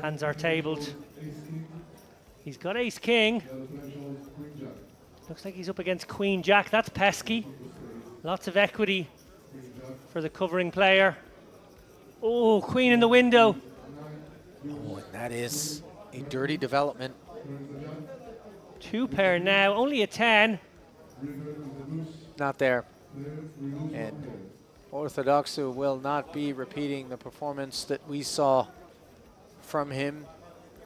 Hands are tabled. He's got ace king. Looks like he's up against queen jack. That's pesky. Lots of equity for the covering player. Oh, queen in the window. Oh, and that is a dirty development. 2 pair now. Only a 10. Not there. And Orthodoxu will not be repeating the performance that we saw from him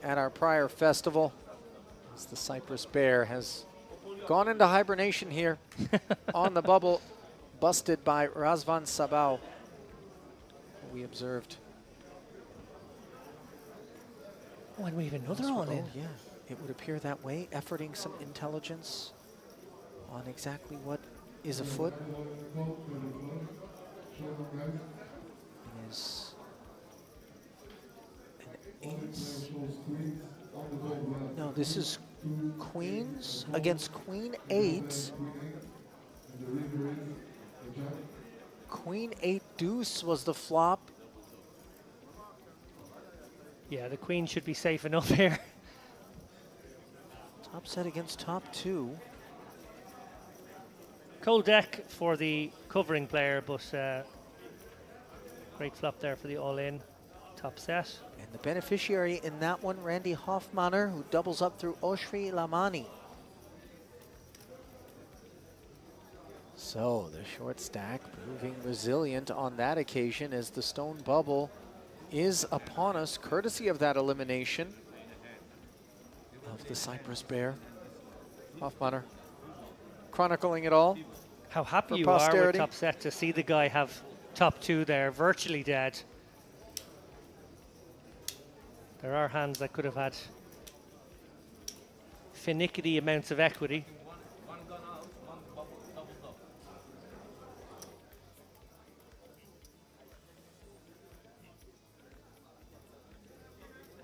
at our prior festival, as the Cyprus bear has gone into hibernation here on the bubble, busted by Razvan Sabao. We observed. Oh, and we have another all in. Yeah, it would appear that way, efforting some intelligence on exactly what is afoot. It is an ace. No, this is queens against queen 8. Queen 8 deuce was the flop. Yeah, the queen should be safe enough here. Top set against top 2. Cold deck for the covering player, but great flop there for the all-in top set. And the beneficiary in that one, Randy Hoffmanner, who doubles up through Oshri Lamani. So the short stack proving resilient on that occasion as the stone bubble is upon us, courtesy of that elimination of the Cyprus bear. Hoffmanner chronicling it all. How happy for you posterity. are with top set to see the guy have top 2 there, virtually dead. There are hands that could have had finicky amounts of equity.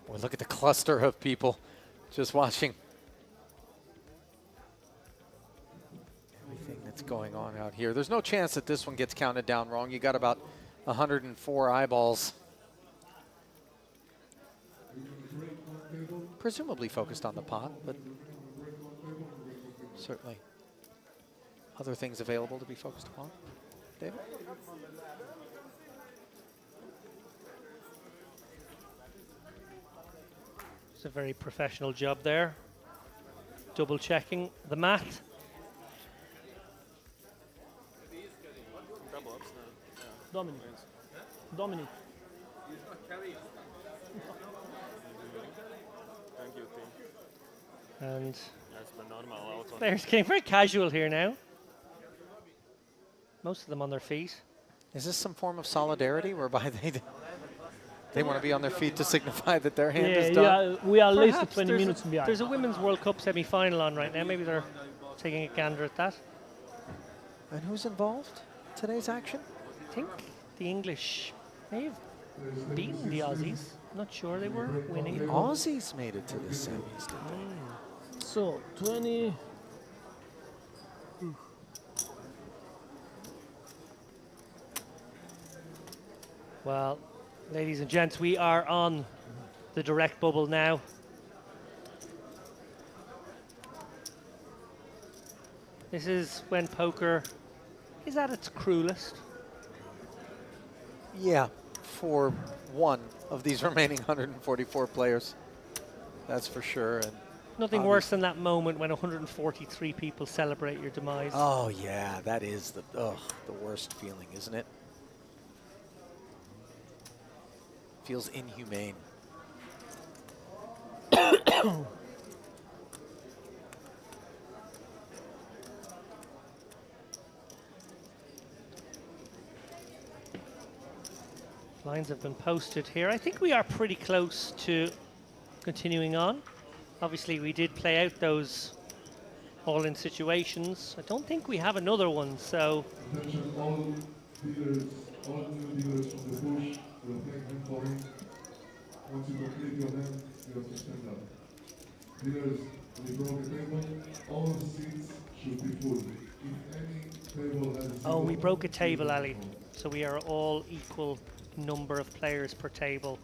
Boy, look at the cluster of people just watching everything that's going on out here. There's no chance that this one gets counted down wrong. You got about 104 eyeballs. Presumably focused on the pot, but certainly other things available to be focused upon. David? It's a very professional job there. Double checking the math. Dominic. Dominic. Thank you, team. And That's the normal auto. players getting very casual here now. Most of them on their feet. Is this some form of solidarity whereby they want to be on their feet to signify that their hand is done? Yeah, we are at least Perhaps 20 there's minutes behind. There's a Women's World Cup semi-final on right now. Maybe they're taking a gander at that. And who's involved in today's action? I think the English may have beaten the Aussies. Not sure they were winning. The Aussies made it to the semis, did they? So, 20. Well, ladies and gents, we are on the direct bubble now. This is when poker is at its cruelest. Yeah, for one of these remaining 144 players. That's for sure. And Nothing worse than that moment when 143 people celebrate your demise. oh yeah, that is the worst feeling, isn't it? Feels inhumane. Lines have been posted here. I think we are pretty close to continuing on. Obviously, we did play out those all-in situations. I don't think we have another one, so Attention all dealers, all new dealers from the bush will take hand calling. Once you complete your hand, you have to stand up. Dealers, we broke a table. All the seats should be full. If any table has a seat oh, we open, broke a please table, let Ali. us know. So we are all equal number of players per table.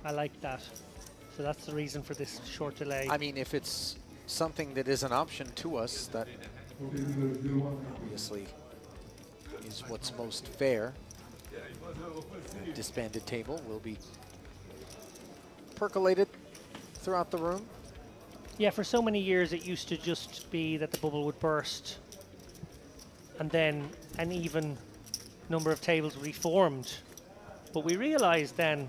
I like that. So that's the reason for this short delay. I mean, if it's something that is an option to us, that Okay, dealers, deal one. obviously is what's most fair. The disbanded table will be percolated throughout the room. Yeah, for so many years it used to just be that the bubble would burst and then an even number of tables would be formed. But we realized then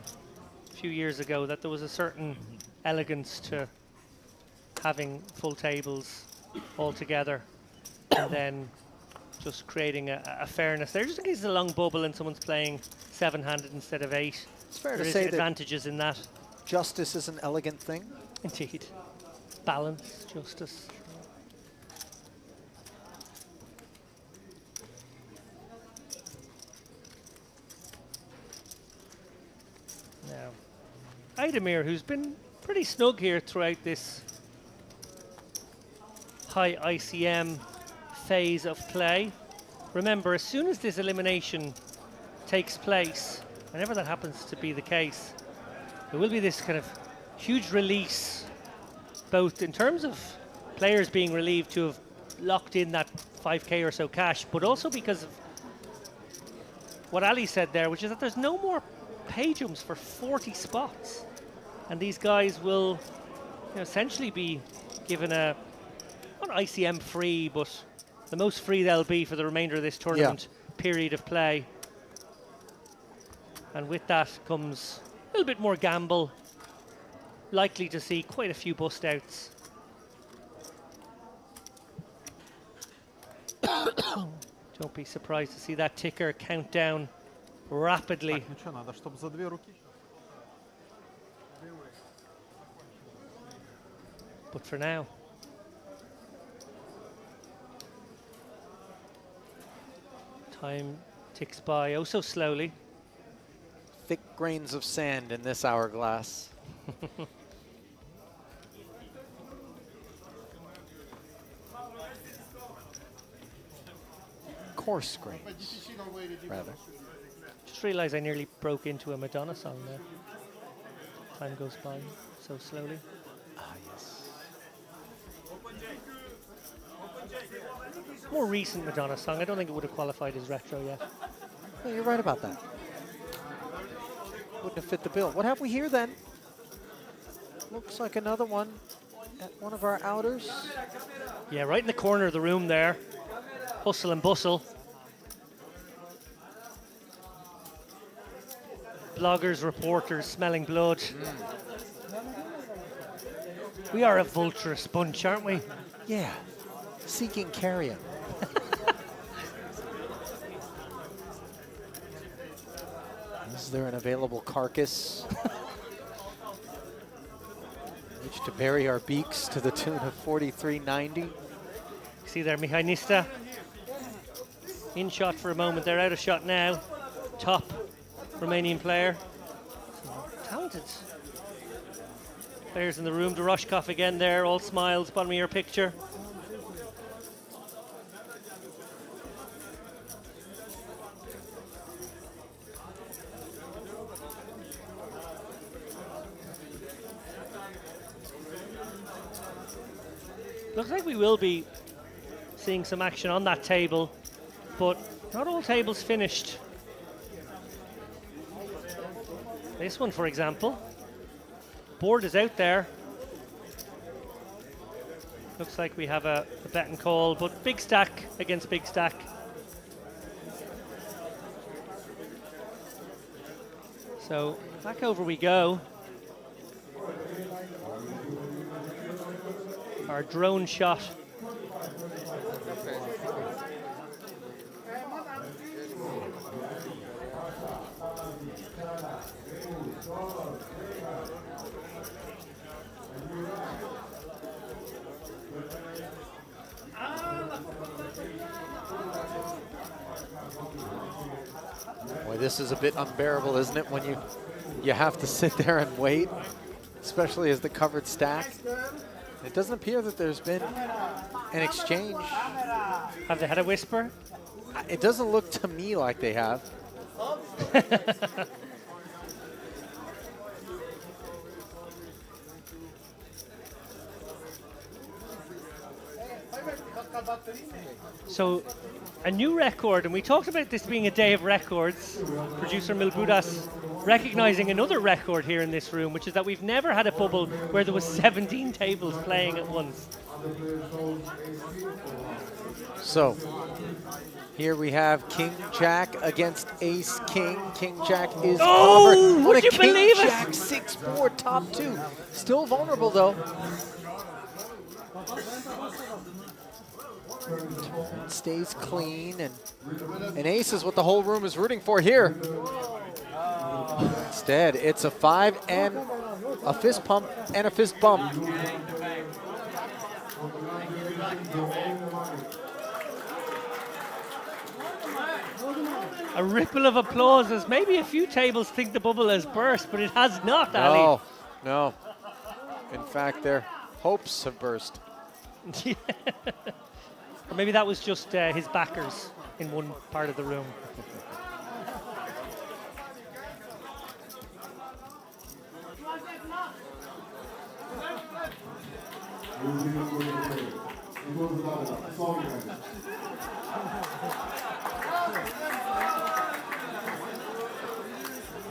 a few years ago that there was a certain elegance to having full tables all together and then just creating a fairness there. Just in case it's a long bubble and someone's playing seven-handed instead of eight. It's fair There to is say that advantages in that. justice is an elegant thing. Indeed. Balance, justice. Now, Idemir, who's been pretty snug here throughout this high ICM phase of play. Remember, as soon as this elimination takes place, whenever that happens to be the case, there will be this kind of huge release, both in terms of players being relieved to have locked in that 5k or so cash, but also because of what Ali said there, which is that there's no more pay jumps for 40 spots. And these guys will essentially be given a, not ICM free, but the most free they'll be for the remainder of this tournament period of play. And with that comes a little bit more gamble. Likely to see quite a few bust outs. Don't be surprised to see that ticker count down rapidly. Ну что, надо, чтобы за две руки. But for now, time ticks by oh so slowly. Thick grains of sand in this hourglass. Coarse grains, rather. Just realised I nearly broke into a Madonna song there. Time goes by so slowly. Ah, yes. More recent Madonna song. I don't think it would have qualified as retro yet. No, you're right about that. Wouldn't have fit the bill. What have we here then? Looks like another one at one of our outers. Yeah, right in the corner of the room there. Hustle and bustle. bloggers, reporters smelling blood. We are a vulturous bunch, aren't we? Yeah. Seeking carrion. Is there an available carcass? Which to bury our beaks to the tune of 43.90. See there, Mihai Nista. In shot for a moment. They're out of shot now. Top Romanian player. Talented players in the room. Doroshkov again there, all smiles, bottom of your picture. Looks like we will be seeing some action on that table, but not all tables finished. This one, for example. Board is out there. Looks like we have a bet and call, but big stack against big stack. So back over we go. Our drone shot. Boy, this is a bit unbearable, isn't it, when you have to sit there and wait, especially as the covered stack. It doesn't appear that there's been an exchange. Have they had a whisper? It doesn't look to me like they have. So, a new record, and we talked about this being a day of records. Producer Milbudas recognizing another record here in this room, which is that we've never had a bubble where there was 17 tables playing at once. So, here we have King Jack against Ace King. King Jack is covered. Would you believe it? Jack 6-4 top two. Still vulnerable though. Stays clean, and Ace is what the whole room is rooting for here. Instead, it's a 5 and a fist pump and a fist bump. A ripple of applause as maybe a few tables think the bubble has burst, but it has not, Ali. No, no. In fact, their hopes have burst. Or maybe that was just his backers in one part of the room.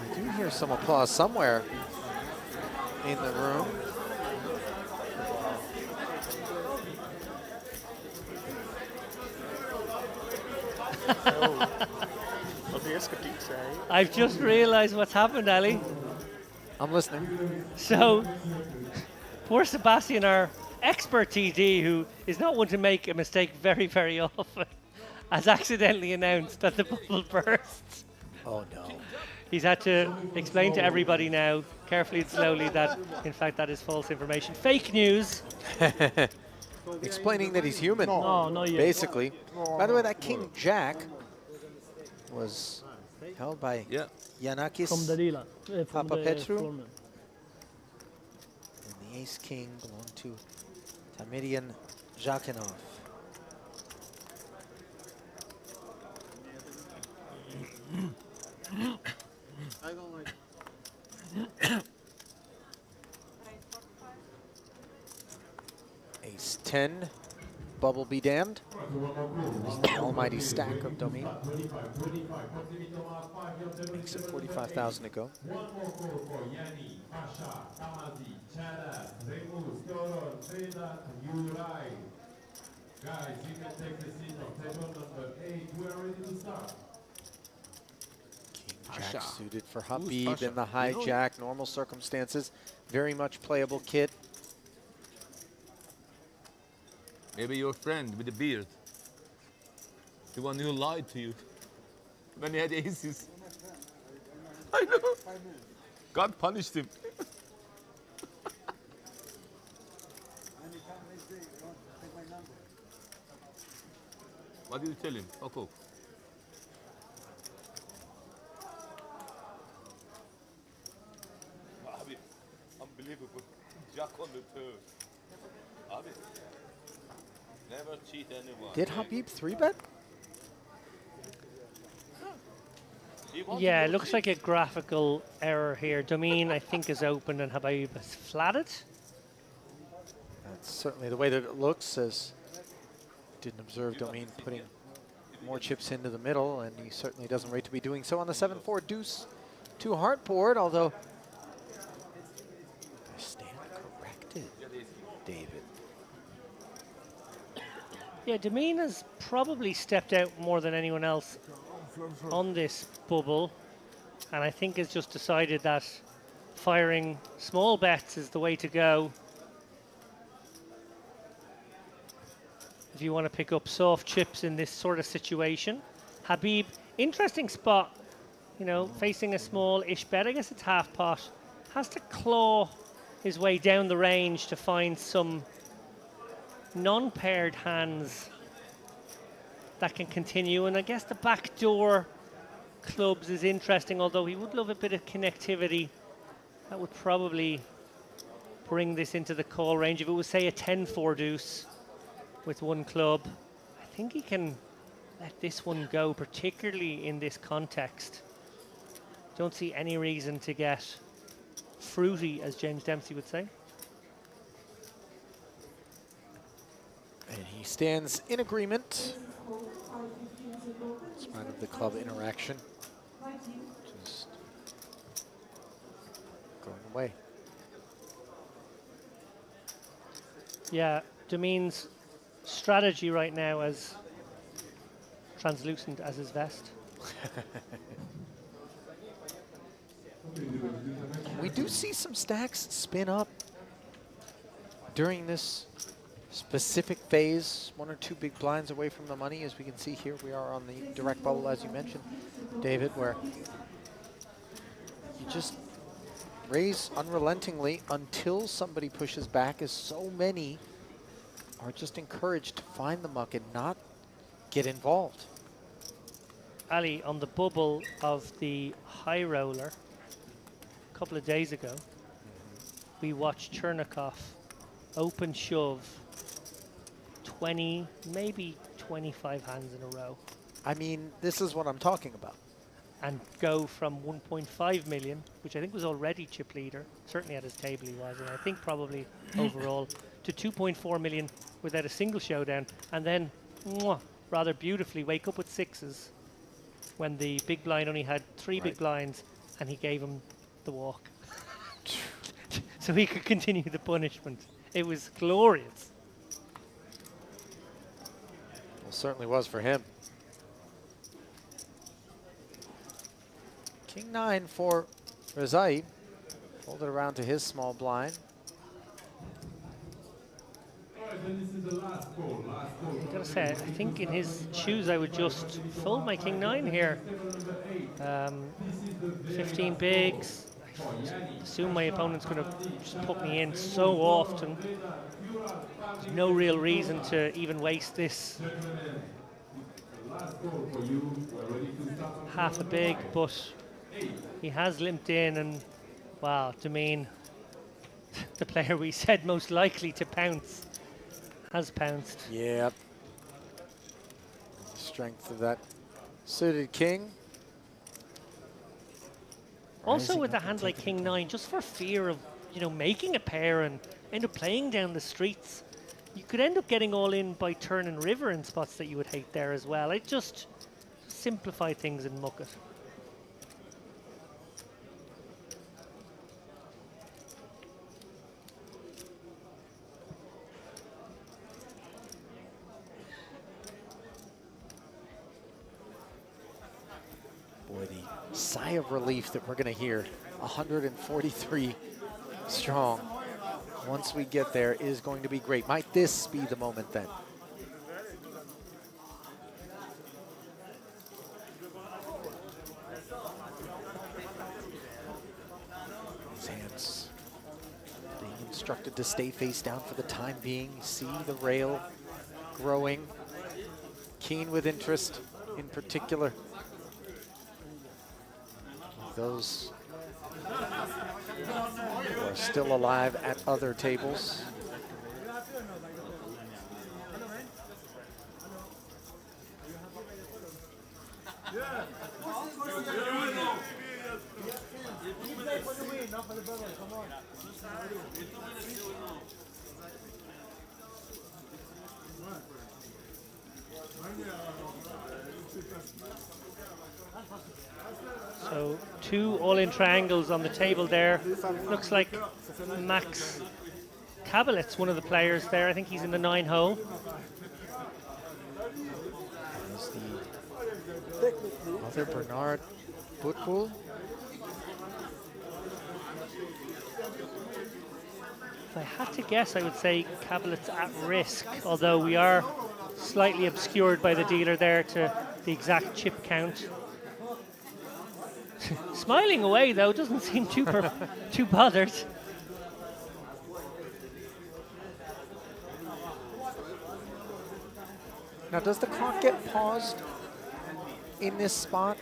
I do hear some applause somewhere in the room. I've just realized what's happened, Ali. I'm listening. So, poor Sebastian, our expert TD, who is not one to make a mistake very, very often, has accidentally announced that the bubble bursts. Oh no. He's had to explain to everybody now, carefully and slowly, that in fact that is false information. Fake news. Explaining that he's human, No, not yet. basically. By the way, that King Jack was held by Yanakis From the Lila. From the Papapetru. tournament. And the Ace King belonged to Tamirian Jakinov. I don't like. Ace 10, bubble be damned. The almighty stack of domain. Makes it 45,000 to go. Guys, you can take the seat on table number 8. We are ready to start. Jack suited for Who's Habib Pasha? in the You know- hijack. Normal circumstances, very much playable kit. Maybe your friend with the beard. The one who lied to you when he had aces. I know. God punished him. What did you tell him? Okay. Abi, unbelievable. Jack on the turn. Abi, never cheat anyone. Did Habib 3-bet? He wanted Yeah, to it looks cheat. like a graphical error here. Domin, I think, is open and Habib has flatted. That's certainly the way that it looks, as didn't observe Domin putting more chips into the middle, and he certainly doesn't rate to be doing so on the 7-4 deuce to heart board, although I stand corrected, David. Yeah, Domin has probably stepped out more than anyone else on this bubble, and I think has just decided that firing small bets is the way to go if you want to pick up soft chips in this sort of situation. Habib, interesting spot, you know, facing a small-ish bet. I guess it's half pot. Has to claw his way down the range to find some non-paired hands that can continue. And I guess the backdoor clubs is interesting, although he would love a bit of connectivity. That would probably bring this into the call range. If it was, say, a 10-4 deuce with one club, I think he can let this one go, particularly in this context. Don't see any reason to get fruity, as James Dempsey would say. And he stands in agreement. It's kind of the club interaction. Just going away. Yeah, Domin's strategy right now as translucent as his vest. We do see some stacks spin up during this specific phase. 1 or 2 big blinds away from the money, as we can see here. We are on the direct bubble, as you mentioned, David, where you just raise unrelentingly until somebody pushes back, as so many are just encouraged to find the muck and not get involved. Ali, on the bubble of the high roller a couple of days ago, we watched Chernikov open shove 20, maybe 25 hands in a row I mean, this is what I'm talking about. and go from 1.5 million, which I think was already chip leader, certainly at his table he was, and I think probably overall, to 2.4 million without a single showdown, and then rather beautifully wake up with sixes when the big blind only had 3 big blinds and he gave him the walk. So he could continue the punishment. It was glorious. Well, certainly was for him. King 9 for Rezai. Fold it around to his small blind. I gotta say, I think in his shoes I would just fold my King 9 here. 15 bigs. I assume my opponent's gonna just put me in so often. There's no real reason to even waste this half a big, but he has limped in, and wow, Domin, the player we said most likely to pounce, has pounced. Yep. The strength of that suited king. Also Rising with a up and hand like taking King 9, just for fear of, you know, making a pair and end up playing down the streets, you could end up getting all in by turn and river in spots that you would hate there as well. It just simplify things and muck it. Boy, the sigh of relief that we're going to hear. 143 strong. Once we get there is going to be great. Might this be the moment then? His hands being instructed to stay face down for the time being. See the rail growing. Keen with interest in particular. Those who are still alive at other tables. So 2 all-in triangles on the table there. Looks like Max Kabelitz, one of the players there. I think he's in the 9 hole. There's the other Bernard Butbul. If I had to guess, I would say Kabelitz at risk, although we are slightly obscured by the dealer there to the exact chip count. Smiling away though, doesn't seem too bothered. Now, does the clock get paused in this spot,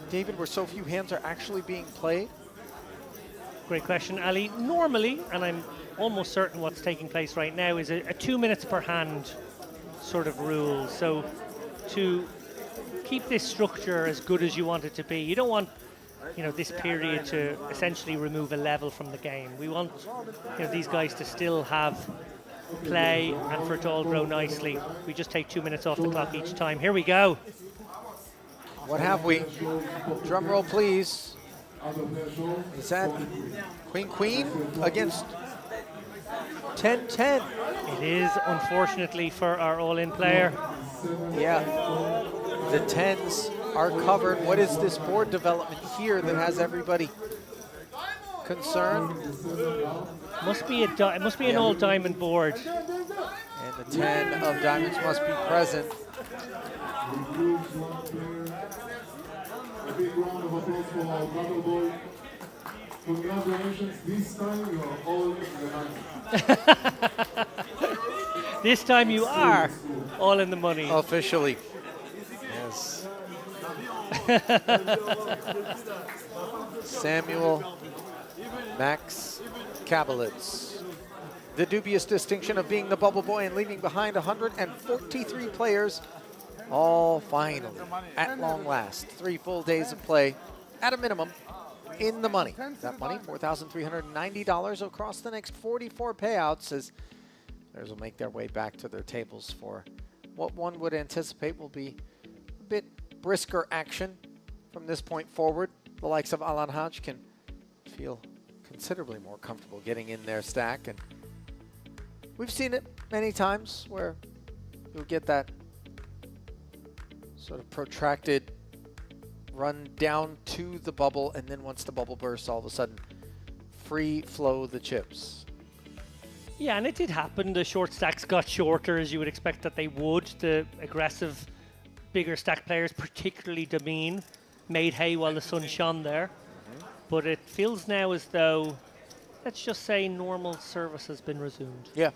David, where so few hands are actually being played? Great question, Ali. Normally, and I'm almost certain what's taking place right now, is a 2 minutes per hand sort of rule. So to keep this structure as good as you want it to be, you don't want this period to essentially remove a level from the game. We want these guys to still have play and for it to all grow nicely. We just take 2 minutes off the clock each time. Here we go. What have we? Drum roll, please. Is that Queen against 10-10? It is, unfortunately, for our all-in player. Yeah, the 10s are covered. What is this board development here that has everybody concerned? Must be it must be an all diamond board. And the 10 of diamonds must be present. A big round of applause for our battle boy. Congratulations, this time you are all in the money. This time you are all in the money. Officially. Yes. Samuel Max Kabelitz. The dubious distinction of being the bubble boy and leaving behind 143 players, all finally, at long last, 3 full days of play, at a minimum, in the money. That money, $4,390 across the next 44 payouts, as players will make their way back to their tables for what one would anticipate will be a bit brisker action from this point forward. The likes of Alan Hodge can feel considerably more comfortable getting in their stack, and we've seen it many times where you'll get that sort of protracted run down to the bubble, and then once the bubble bursts, all of a sudden free flow the chips. Yeah, and it did happen. The short stacks got shorter, as you would expect that they would. The aggressive, bigger stack players, particularly Damien, made hay while the sun shone there. But it feels now as though, let's just say, normal service has been resumed. Yeah.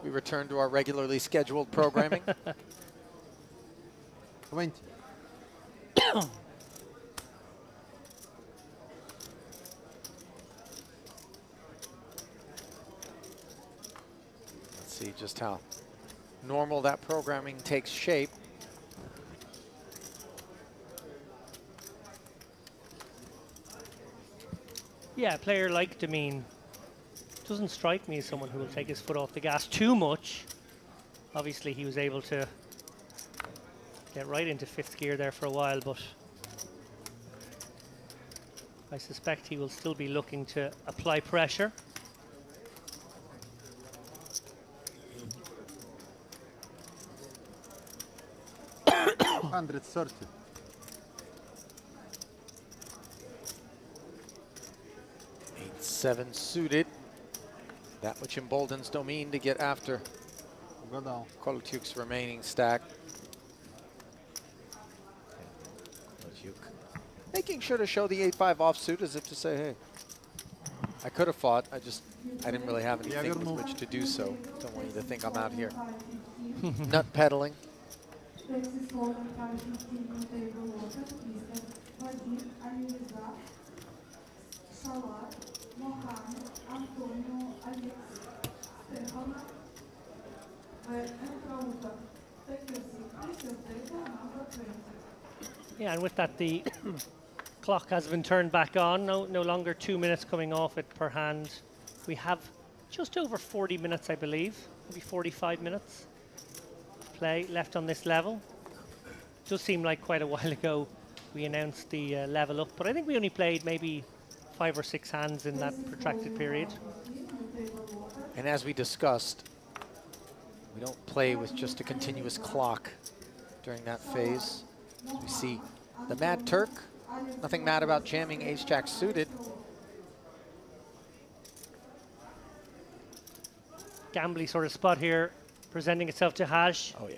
We return to our regularly scheduled programming. 20. Let's see just how normal that programming takes shape. Yeah, a player like Damien doesn't strike me as someone who will take his foot off the gas too much. Obviously, he was able to get right into 5th gear there for a while, but I suspect he will still be looking to apply pressure. 7 suited. That which emboldens Domine to get after Go down. Kolotyuk's remaining stack. Kolotyuk making sure to show the 8-5 offsuit as if to say, hey, I could have fought, I didn't really have anything with which to do so. Don't want you to think I'm out here nut peddling. Yeah, and with that, the clock has been turned back on. No longer 2 minutes coming off it per hand. We have just over 40 minutes, I believe, maybe 45 minutes of play left on this level. Does seem like quite a while ago we announced the level up, but I think we only played maybe 5 or 6 hands in that protracted period. And as we discussed, we don't play with just a continuous clock during that phase. As we see the Mad Turk, nothing mad about jamming ace-jack suited. Gambly sort of spot here, presenting itself to Hash. Oh yeah.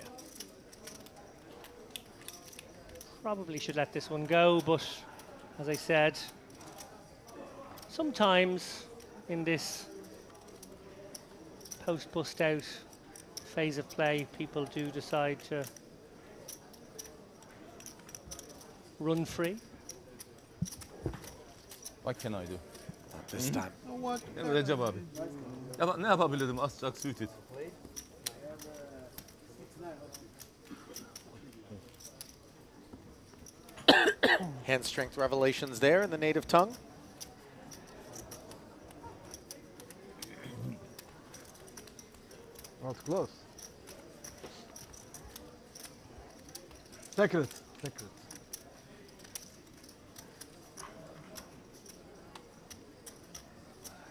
Probably should let this one go, but as I said, sometimes in this post-bust out phase of play, people do decide to run free. What can I do? Not this time. Ne Recep abi? Ne yapabilirdim? As-jack suited. Hand strength revelations there in the native tongue. Not close. Secret. Secret.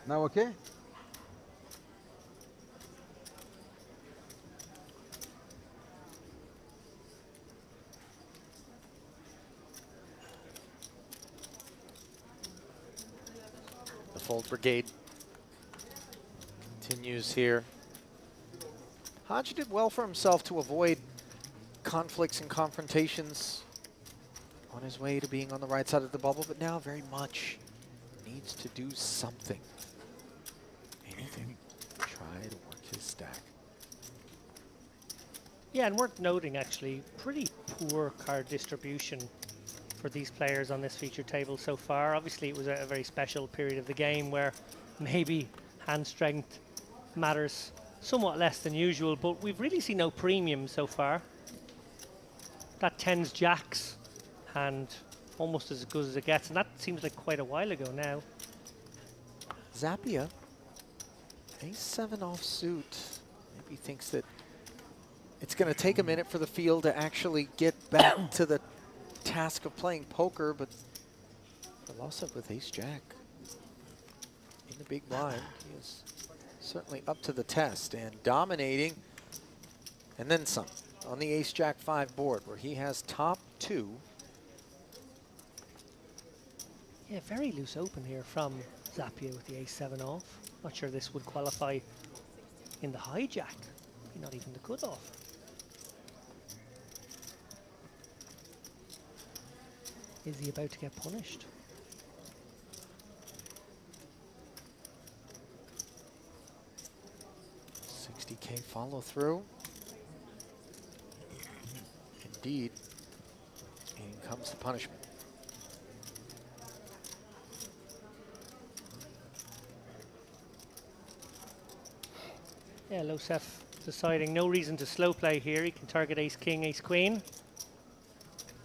Now okay? The Fold Brigade continues here. Haji did well for himself to avoid conflicts and confrontations on his way to being on the right side of the bubble, but now very much needs to do something. Anything. Try to work his stack. Yeah, and worth noting actually, pretty poor card distribution for these players on this feature table so far. Obviously it was a very special period of the game where maybe hand strength matters somewhat less than usual, but we've really seen no premium so far. That 10s jacks hand almost as good as it gets, and that seems like quite a while ago now. Zappia, ace-7 offsuit. Maybe thinks that it's going to take a minute for the field to actually get back to the task of playing poker, but the loss up with ace-jack in the big blind, he is certainly up to the test and dominating, and then some on the ace-jack 5 board where he has top 2. Yeah, very loose open here from Zappia with the ace-7 off. Not sure this would qualify in the hijack, maybe not even the cutoff. Is he about to get punished? $60K follow through. Indeed, in comes the punishment. Yeah, Losef deciding no reason to slow play here. He can target ace-king, ace-queen.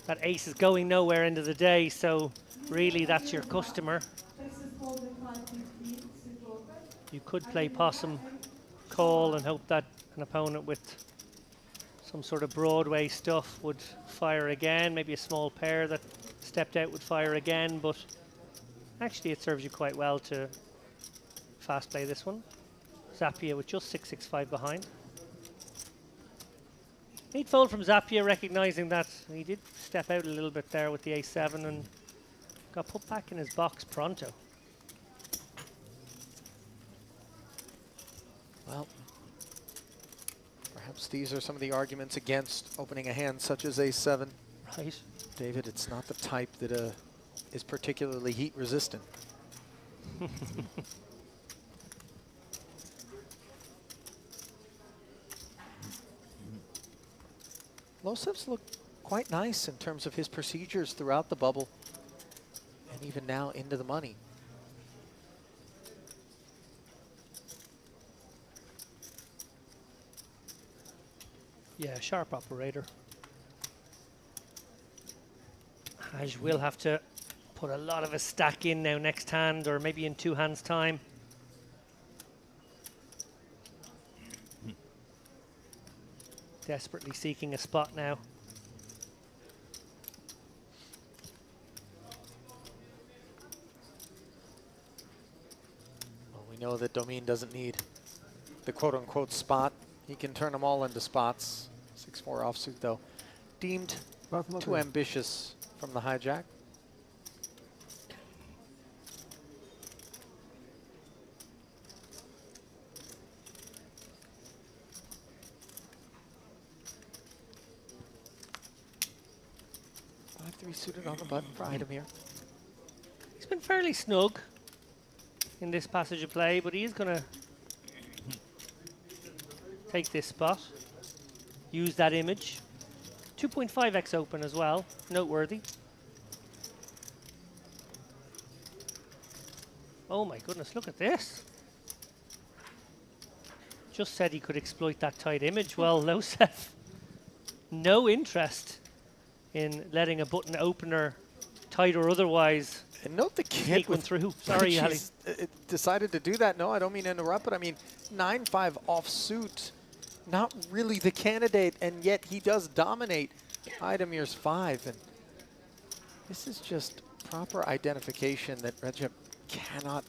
That ace is going nowhere end of the day, so really that's your customer. You could play possum, call, and hope that an opponent with some sort of Broadway stuff would fire again. Maybe a small pair that stepped out would fire again, but actually it serves you quite well to fast play this one. Zappia with just 665 behind. Neat fold from Zappia, recognizing that he did step out a little bit there with the ace-7 and got put back in his box pronto. Well, perhaps these are some of the arguments against opening a hand such as ace-7. Right. David, it's not the type that is particularly heat resistant. Losev's looked quite nice in terms of his procedures throughout the bubble and even now into the money. Yeah, sharp operator. Haj will have to put a lot of a stack in now next hand, or maybe in 2 hands' time. Desperately seeking a spot now. Well, we know that Domine doesn't need the quote-unquote spot. He can turn them all into spots. 6-4 offsuit, though. Deemed too ambitious from the hijack. Three suited on the button for item here. He's been fairly snug in this passage of play, but he is going to take this spot, use that image. 2.5x open as well, noteworthy. Oh my goodness, look at this. Just said he could exploit that tight image. Well, Losev, no interest in letting a button opener, tight or otherwise, and note the kid with through. Sorry, Ali. Decided to do that. No, I don't mean to interrupt, but I mean 9-5 offsuit, not really the candidate, and yet he does dominate Idamir's 5. And this is just proper identification that Recep cannot,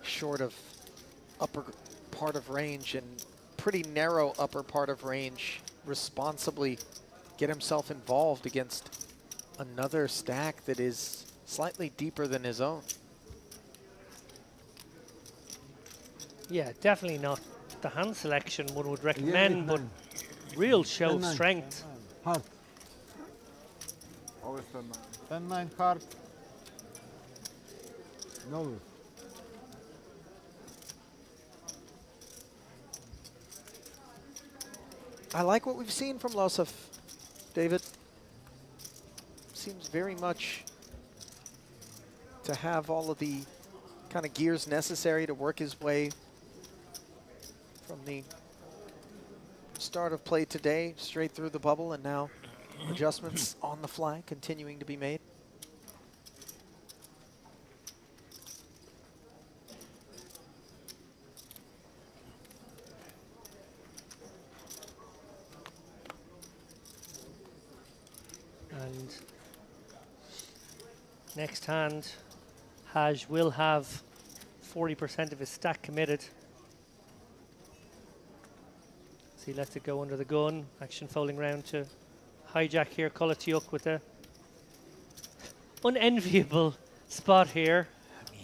short of upper part of range and pretty narrow upper part of range, responsibly get himself involved against another stack that is slightly deeper than his own. Yeah, definitely not the hand selection one would recommend, but real show of strength. Heart. Always 10-9. 10-9 heart. No. I like what we've seen from Losev, David. Seems very much to have all of the kind of gears necessary to work his way from the start of play today straight through the bubble, and now adjustments on the fly continuing to be made. And next hand, Haj will have 40% of his stack committed. So he lets it go under the gun. Action folding round to hijack here. Kolatiuk with a unenviable spot here,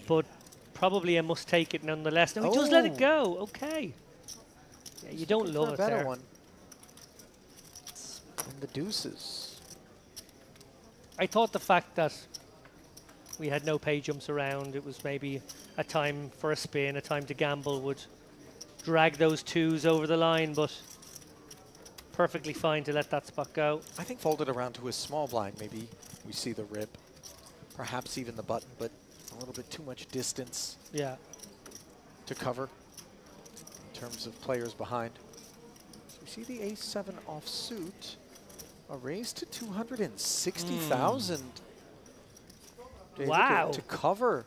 but probably a must take it nonetheless. No, he does let it go. Okay. Yeah, you don't love it better there. one. And the deuces. I thought the fact that we had no pay jumps around, it was maybe a time for a spin, a time to gamble, would drag those twos over the line, but perfectly fine to let that spot go. I think folded around to his small blind, maybe we see the rip, perhaps even the button, but a little bit too much distance to cover in terms of players behind. So we see the ace-7 offsuit, a raise to 260,000. Wow. To cover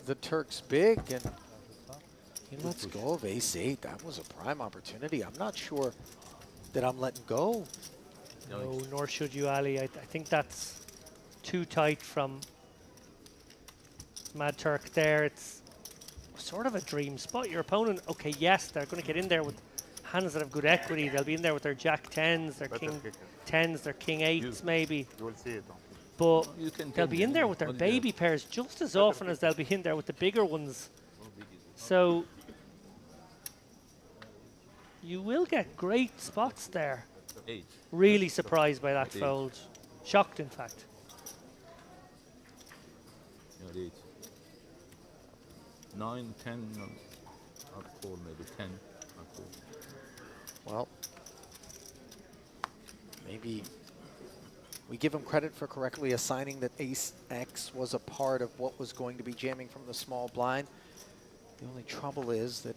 the Turks big, and he lets go of ace-8. That was a prime opportunity. I'm not sure that I'm letting go. No, nor should you, Ali. I think that's too tight from Mad Turk there. It's sort of a dream spot. Your opponent, okay, yes, they're going to get in there with hands that have good equity. They'll be in there with their jack 10s, their king 10s, their king 8s maybe. You will see it. But they'll be in there with their baby pairs just as often as they'll be in there with the bigger ones. So You will get great spots there. 8. Really surprised by that Eight. fold. Shocked, in fact. Yeah, 8. 9, 10. I'll call maybe 10. I'll call. Well, maybe we give him credit for correctly assigning that Ace X was a part of what was going to be jamming from the small blind. The only trouble is that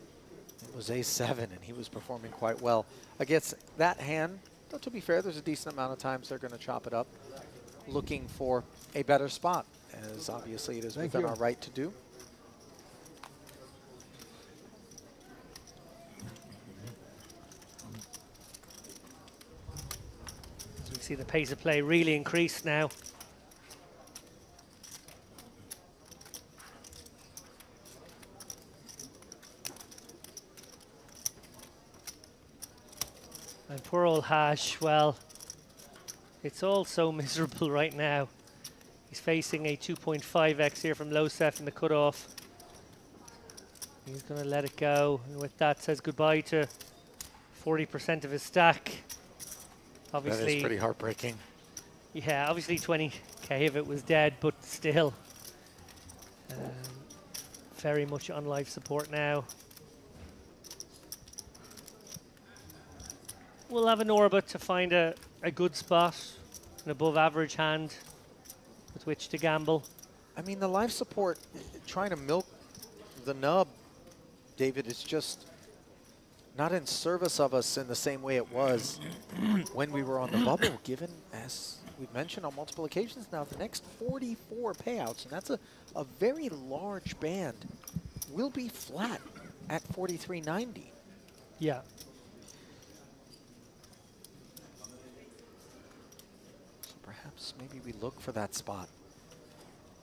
it was Ace 7 and he was performing quite well against that hand. Though to be fair, there's a decent amount of times they're going to chop it up looking for a better spot, as obviously it is within our right to do. So we see the pace of play really increase now. And poor old Hash, well, it's all so miserable right now. He's facing a 2.5x here from Losef in the cutoff. He's going to let it go, and with that says goodbye to 40% of his stack. Obviously, That is pretty heartbreaking. yeah, obviously 20k if it was dead, but still. Very much on life support now. We'll have an orbit to find a good spot, an above average hand with which to gamble. I mean, the life support, trying to milk the nub, David, is just not in service of us in the same way it was when we were on the bubble, given, as we've mentioned on multiple occasions now, the next 44 payouts, and that's a very large band, will be flat at 43.90. Yeah. So perhaps maybe we look for that spot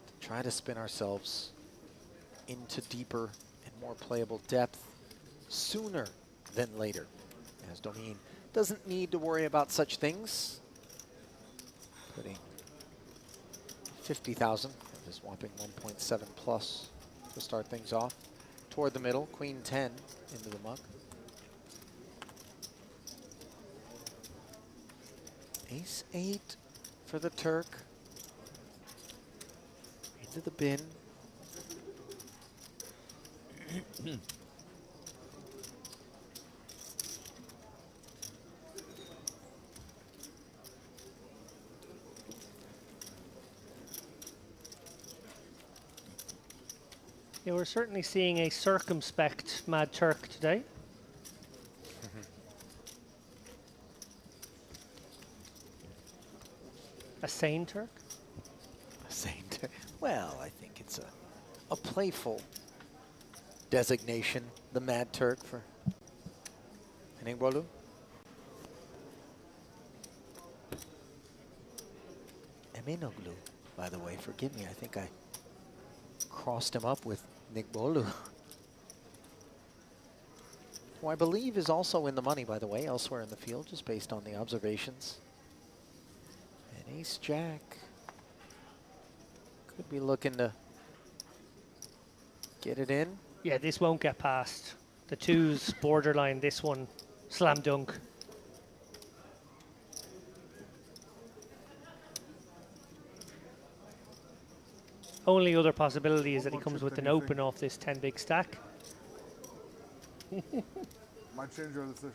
to try to spin ourselves into deeper and more playable depth sooner than later, as Domine doesn't need to worry about such things. Putting 50,000, this whopping 1.7 plus to start things off. Toward the middle, Queen 10 into the muck. Ace 8 for the Turk. Into the bin. Yeah, we're certainly seeing a circumspect Mad Turk today. A sane Turk? A sane Turk. Well, I think it's a playful designation, the Mad Turk for Eningbolu. Eminoglu, by the way, forgive me, I think I crossed him up with Nigbolu. Who I believe is also in the money, by the way, elsewhere in the field, just based on the observations. And Ace Jack could be looking to get it in. Yeah, this won't get past. The twos borderline, this one slam dunk. Only other possibility is that he comes with an open off this 10 big stack. Might change your decision.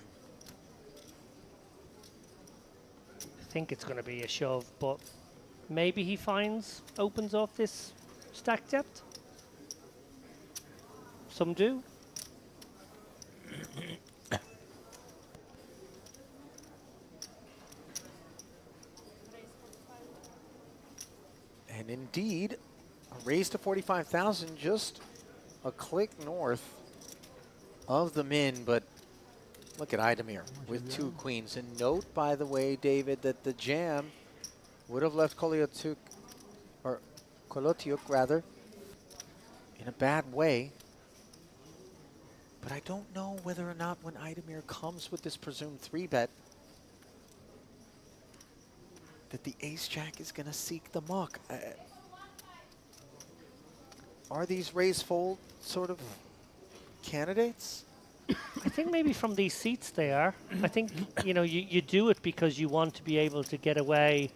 I think it's going to be a shove, but maybe he opens off this stack depth. Some do. And indeed, a raise to 45,000, just a click north of the min, but look at Idemir with two queens. And note, by the way, David, that the jam would have left Kolotiuk, or Kolotiuk rather, in a bad way. But I don't know whether or not when Idemir comes with this presumed 3-bet that the ace-jack is going to seek the muck. Are these raise fold sort of candidates? I think maybe from these seats they are. I think, you do it because you want to be able to get away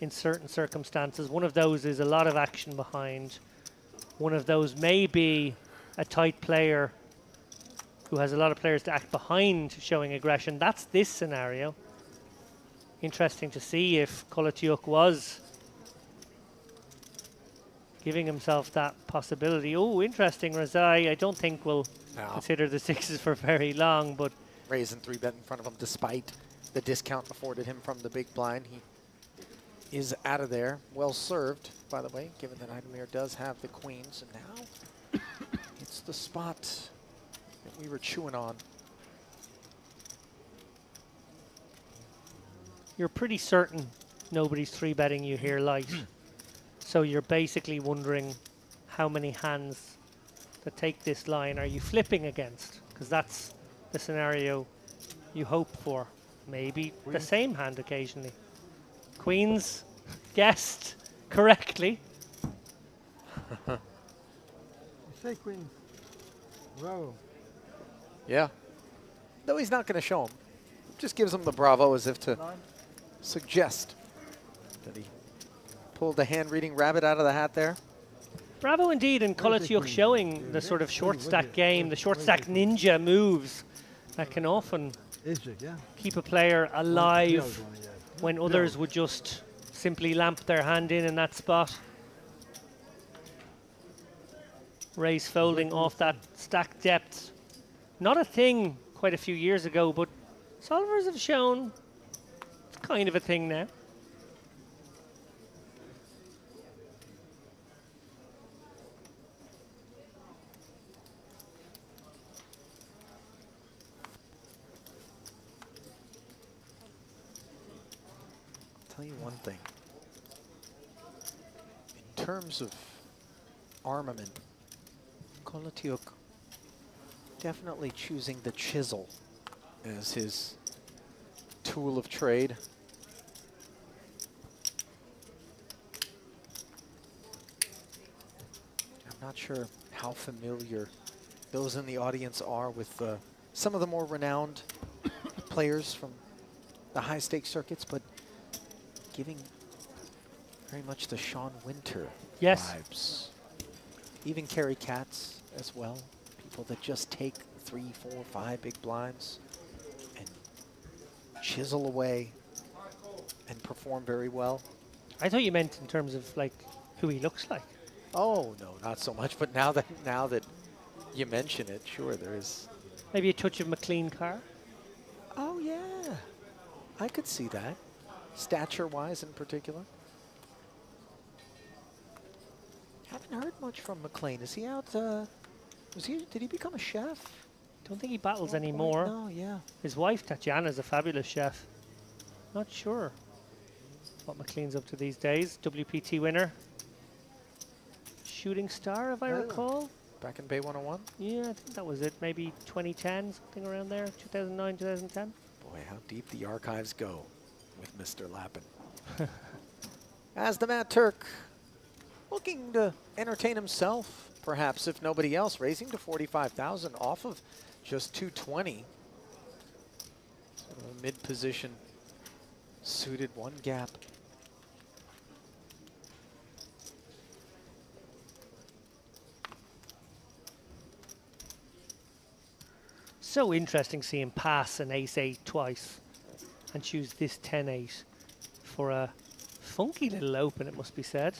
in certain circumstances. One of those is a lot of action behind. One of those may be a tight player who has a lot of players to act behind showing aggression. That's this scenario. Interesting to see if Kolatiuk was giving himself that possibility. Oh, interesting. Razai, I don't think will consider the sixes for very long, but Raising 3-bet in front of him despite the discount afforded him from the big blind. He is out of there. Well served, by the way, given that Idemir does have the queens. And now it's the spot that we were chewing on. you're pretty certain nobody's 3-betting you here light. So you're basically wondering how many hands that take this line are you flipping against? Because that's the scenario you hope for. Maybe the same hand occasionally. Queens guessed correctly. You say queen. Bravo. Yeah. Though he's not going to show him. Just gives him the bravo as if to suggest that he pulled the hand-reading rabbit out of the hat there. Bravo indeed, and Kolatiuk showing the sort of short stack game, the short stack ninja moves that can often keep a player alive when others would just simply lamp their hand in that spot. Raise folding off that stack depth. Not a thing quite a few years ago, but solvers have shown it's kind of a thing now. Tell you one thing. In terms of armament, Kolatiuk definitely choosing the chisel as his tool of trade. I'm not sure how familiar those in the audience are with some of the more renowned players from the high stakes circuits, but giving very much the Sean Winter vibes. Even Kerry Katz as well. People that just take 3, 4, 5 big blinds and chisel away and perform very well. I thought you meant in terms of like who he looks like. Oh no, not so much. But now that you mention it, sure there is. Maybe a touch of McLean Carr. Oh yeah, I could see that. Stature-wise in particular. Haven't heard much from McLean. Is he out? Did he become a chef? Don't think he battles anymore. No, yeah. His wife Tatiana is a fabulous chef. Not sure what McLean's up to these days. WPT winner. Shooting star, if I recall. Back in Bay 101? Yeah, I think that was it. Maybe 2010, something around there. 2009, 2010. Boy, how deep the archives go with Mr. Lappin. As the Matt Turk looking to entertain himself, perhaps, if nobody else, raising to 45,000 off of just 220. Sort of a mid-position suited one gap. So interesting to see him pass an ace-8 twice and choose this 10-8 for a funky little open, it must be said.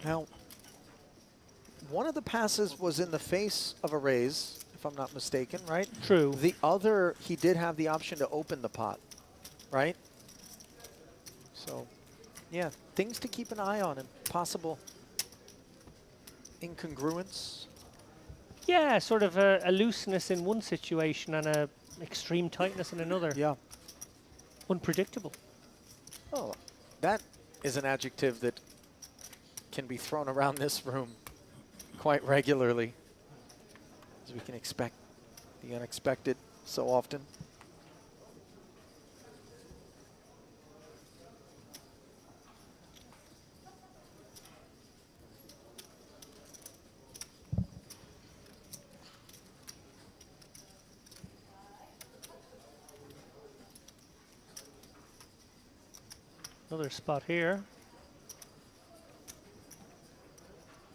Now, one of the passes was in the face of a raise, if I'm not mistaken, right? True. The other, he did have the option to open the pot, right? So, yeah, things to keep an eye on and possible incongruence. Yeah, sort of a looseness in one situation and a extreme tightness in another. Yeah. Unpredictable. Oh, that is an adjective that can be thrown around this room quite regularly, as we can expect the unexpected so often. Another spot here.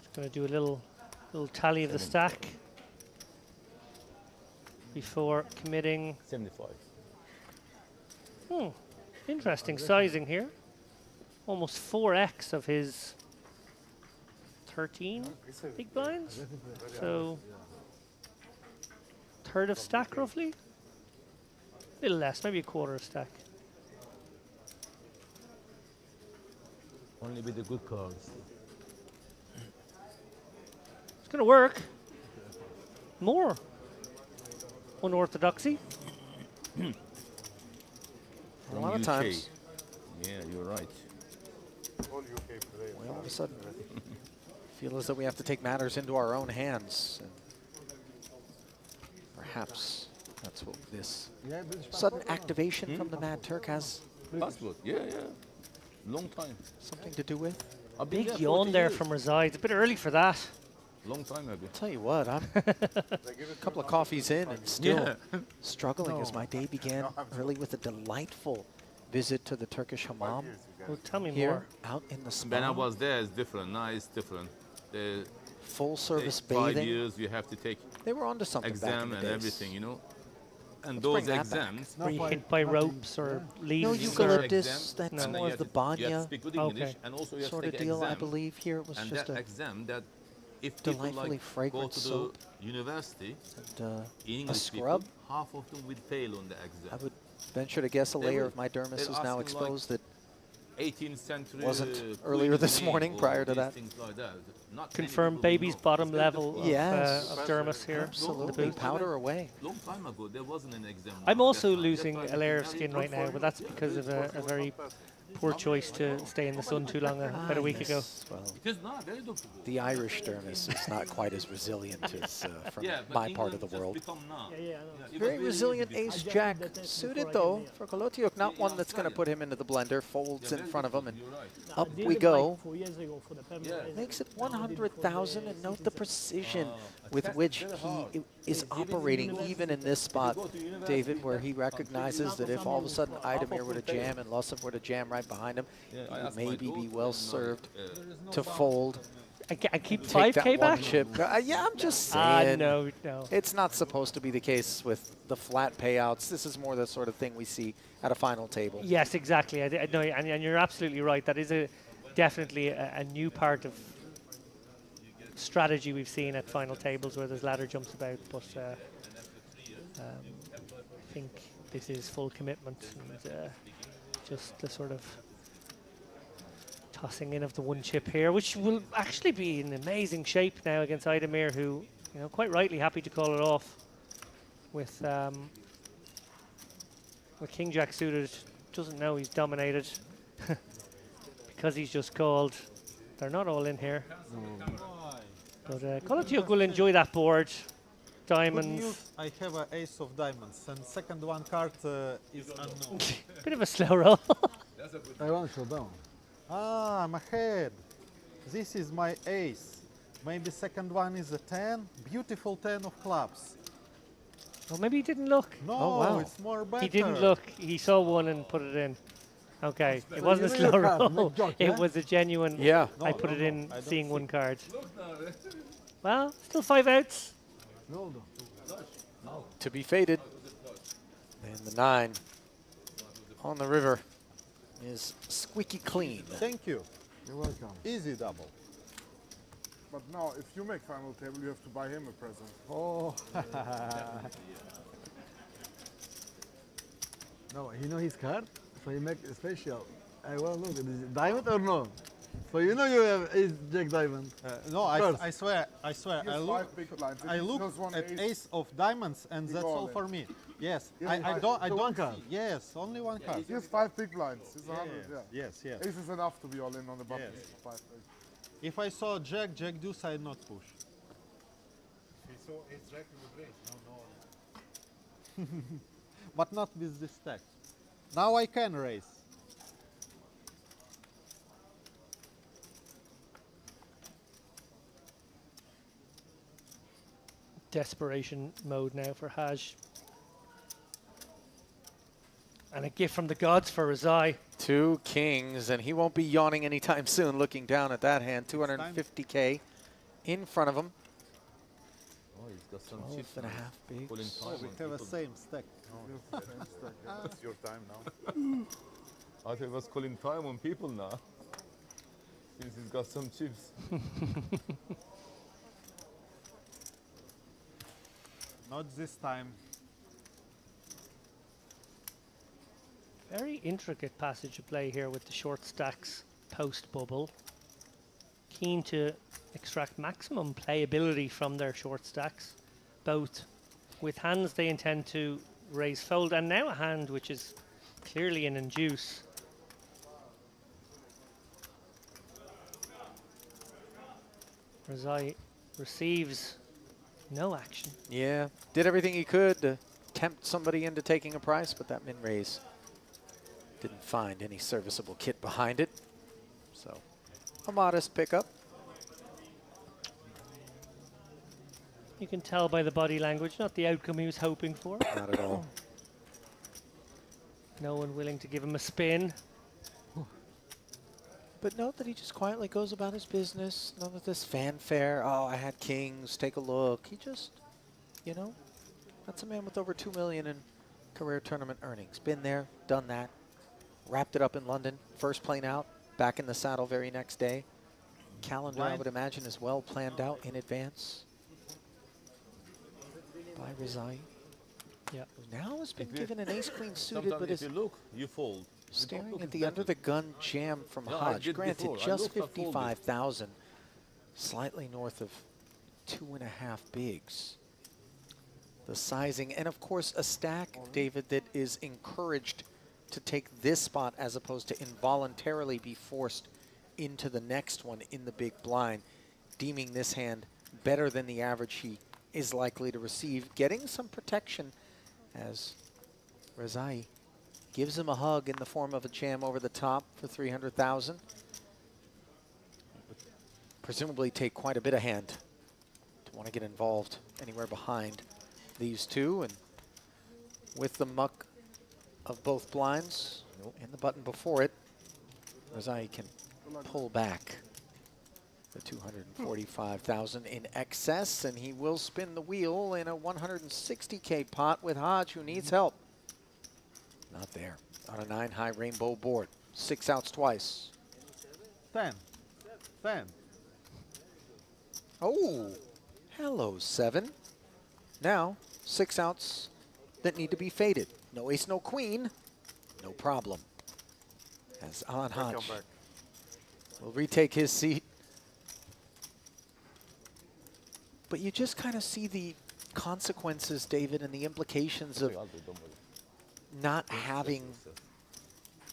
Just going to do a little tally of the stack before committing. 75. Interesting sizing here. Almost 4x of his 13 big blinds. So third of stack roughly. A little less, maybe a quarter of stack. Only with the good cards. It's going to work. More unorthodoxy. A lot of UK. times. Yeah, you're right. We all of a sudden feel as though we have to take matters into our own hands. And perhaps that's what this sudden activation from the Mad Turk has Passport. Yeah, yeah. Long time. something to do with. I've been Big there yawn 40 there years. from Resides. A bit early for that. Long time ago. Tell you what, I'm a couple of coffees in and still struggling as my day began early with a delightful visit to the Turkish hammam Well, tell me here more. out in the spa. When I was there, it's different. Now it's different. The Full service 5 bathing. years you have to take They were onto something back in exam the and days. everything, you know. And Let's those bring that back. exams. Were you hit by ropes or leaves? No or eucalyptus, exam, that's and then more you of the have to- you have to banya speak good Okay. English, and also you have sort to of take deal, I exam. believe. Here it was And just that a exam that if people delightfully like go fragrant to soap the university, and, English scrub. people, half of them will fail on the exam. I would venture to guess a They layer will- of my dermis they'll is ask now him, like, exposed that 18th century wasn't Queen earlier this name morning or prior to these that. things like that. Not many Confirm people will baby's know. bottom It's very level difficult. Yes. of dermis here. Absolutely, Long time powder ago- away. Long time ago, there wasn't an exam. I'm like also that. losing That's a why layer it's of very skin good right for now, you. but that's Yeah, because of it's a very poor choice to stay in the sun too long about a week ago. Yes, well, It is not very difficult. the Irish dermis is not quite as resilient as from Yeah, but my part of the England just world. become now. Yeah, yeah, I know. It Very was resilient easy ace I jack. did the test Suited before I though came here. for Kolotiuk, not Yeah, one that's going to Australia. put him into the blender. Folds Yeah, in very front of him, difficult, and you're right. No, I up did we it go. Like 4 years ago for the permanent Yeah. residence. Makes it Now I did it for 100,000, and note the citizenship. precision Ah, with that's which very he hard. is operating even in this spot, David, where he recognizes that if all of a sudden Idemir were to jam and Lusov were to jam right behind him, Yeah, I he would asked my maybe be daughter, well no, served uh, to fold, I keep take 5K that one back? chip. Yeah, I'm just Ah, saying. no, no. It's not supposed to be the case with the flat payouts. This is more the sort of thing we see at a final table. Yes, exactly. I know, and you're absolutely right. That is definitely a new part of strategy we've seen at final tables where there's ladder jumps about. But I think this is full commitment and just the sort of tossing in of the one chip here, which will actually be in amazing shape now against Idemir, who, you know, quite rightly happy to call it off with King Jack suited. Doesn't know he's dominated because he's just called. They're not all in here. But Kolotiuk will enjoy that board. Diamonds. I have an ace of diamonds, and second one card is unknown. Bit of a slow roll. I want to showdown. Ah, I'm ahead. This is my ace. Maybe second one is a 10. Beautiful 10 of clubs. Well, maybe he didn't look. No, Oh, wow. it's more better. He didn't look. He saw one and put it in. Okay, it wasn't a you know slow your card, roll. make joke, It yeah? was a genuine. Yeah. I No, put no, it no, in I don't seeing see- one card. Well, still 5 outs. Ronaldo. To be faded. And the 9 on the river is squeaky clean. Thank you. You're welcome. Easy double. But now, if you make final table, you have to buy him a present. Oh. No, you know his card, so he make a special. I want to look. Is it diamond or no? So you know you have ace jack diamond. No, First. I swear. He has 5 big blinds. If I he look knows one at ace, ace of diamonds, and You that's call all it. for me. Yes, Yes, I I- don't. I so don't. one card. see- Yes, only one card. he has 5 big blinds. He's 100, yeah. Yes, yes. Ace is enough to be all in on the button. Yes. For 5. If I saw jack, jack deuce, I'd not push. But not with this stack. Now I can raise. Desperation mode now for Haj. And a gift from the gods for Razai. 2 kings, and he won't be yawning anytime soon looking down at that hand. 250K in front of him. Oh, he's got some 12 chips and a now. half bigs. Calling Oh, time we on have a people. same stack. It's your time now. I thought he was calling time on people now. Since he's got some chips. Not this time. Very intricate passage of play here with the short stacks post bubble. Keen to extract maximum playability from their short stacks, both with hands they intend to raise fold and now a hand which is clearly an induce. Razai receives no action. Yeah, did everything he could to tempt somebody into taking a price, but that min raise didn't find any serviceable kit behind it. So a modest pickup. You can tell by the body language, not the outcome he was hoping for. Not at all. No one willing to give him a spin. But note that he just quietly goes about his business. None of this fanfare. Oh, I had kings. Take a look. He just, you know, that's a man with over 2 million in career tournament earnings. Been there, done that. Wrapped it up in London. First plane out. Back in the saddle very next day. Calendar, I would imagine, is well planned out in advance by Razai. Yeah. Now has been If you- given an ace-queen suited, Sometimes but if is you look, you fold. You don't staring look, at it's the better. under-the-gun jam from No, I Hodge. did Granted, before. I just looked, I folded. 55,000, slightly north of 2.5 bigs. The sizing, and of course a stack, David, that is encouraged to take this spot as opposed to involuntarily be forced into the next one in the big blind, deeming this hand better than the average he is likely to receive, getting some protection as Razai gives him a hug in the form of a jam over the top for 300,000. Presumably take quite a bit of hand to want to get involved anywhere behind these two. And with the muck of both blinds and the button before it, Razai can pull back the 245,000 in excess, and he will spin the wheel in a 160K pot with Hodge, who needs help. Not there. On a 9 high rainbow board. 6 outs twice. 10. 10. Oh, hello, 7. Now, 6 outs that need to be faded. No ace, no queen. No problem. As Alan Hodge will retake his seat. But you just kind of see the consequences, David, and the implications of not having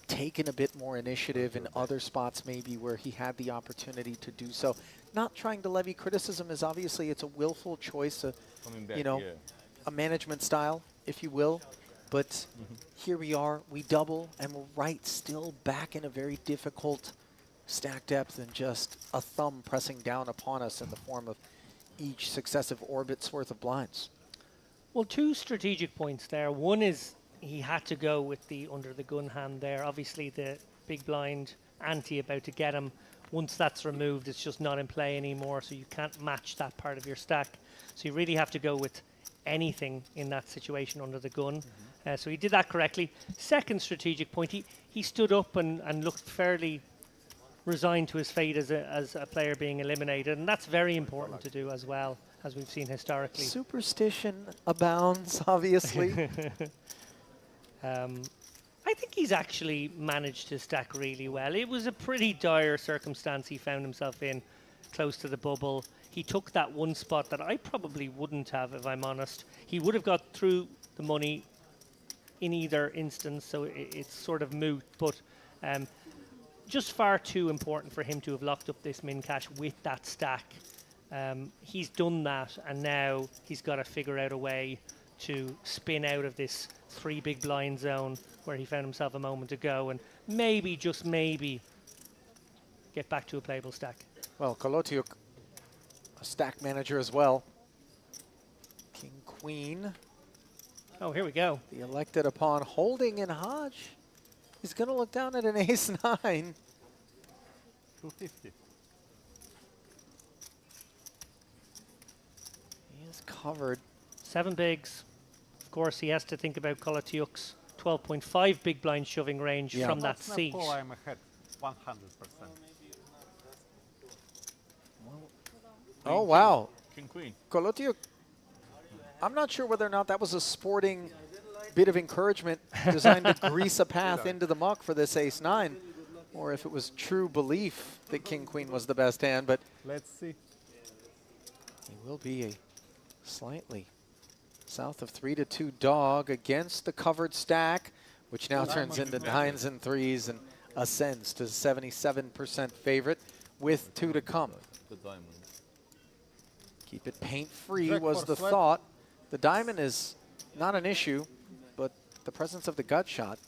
taken a bit more initiative in other spots maybe where he had the opportunity to do so. Not trying to levy criticism, as obviously it's a willful choice, you know, a management style, if you will. But here we are, we double, and we're right still back in a very difficult stack depth and just a thumb pressing down upon us in the form of each successive orbit's worth of blinds. Well, 2 strategic points there. One is he had to go with the under the gun hand there. Obviously the big blind ante about to get him. Once that's removed, it's just not in play anymore, so you can't match that part of your stack. So you really have to go with anything in that situation under the gun. So he did that correctly. Second strategic point, he stood up and looked fairly resigned to his fate as a player being eliminated, and that's very important to do as well, as we've seen historically. Superstition abounds, obviously. I think he's actually managed to stack really well. It was a pretty dire circumstance he found himself in, close to the bubble. He took that one spot that I probably wouldn't have, if I'm honest. He would have got through the money in either instance, so it's sort of moot, but just far too important for him to have locked up this min cash with that stack. He's done that, and now he's got to figure out a way to spin out of this 3 big blind zone where he found himself a moment ago, and maybe, just maybe, get back to a playable stack. Well, Kolotiuk, a stack manager as well. King, queen. Oh, here we go. The elected upon holding in Hodge. He's going to look down at an ace-9. 250. He is covered. 7 bigs. Of course, he has to think about Kolatiuk's 12.5 big blind shoving range Yeah. from that That's not seat. call, I'm ahead. 100%. Oh, wow. King Queen. Kolotiuk, I'm not sure whether or not that was a sporting bit of encouragement designed to grease a path into the muck for this ace-9, or if it was true belief that king-queen was the best hand, but Let's see. he will be a slightly south of 3-2 dog against the covered stack, which now turns into 9s and 3s and ascends to 77% favorite with 2 to come. The diamond. Keep it paint-free Jack was for the sweat. thought. The diamond is not an issue, but the presence of the gut shot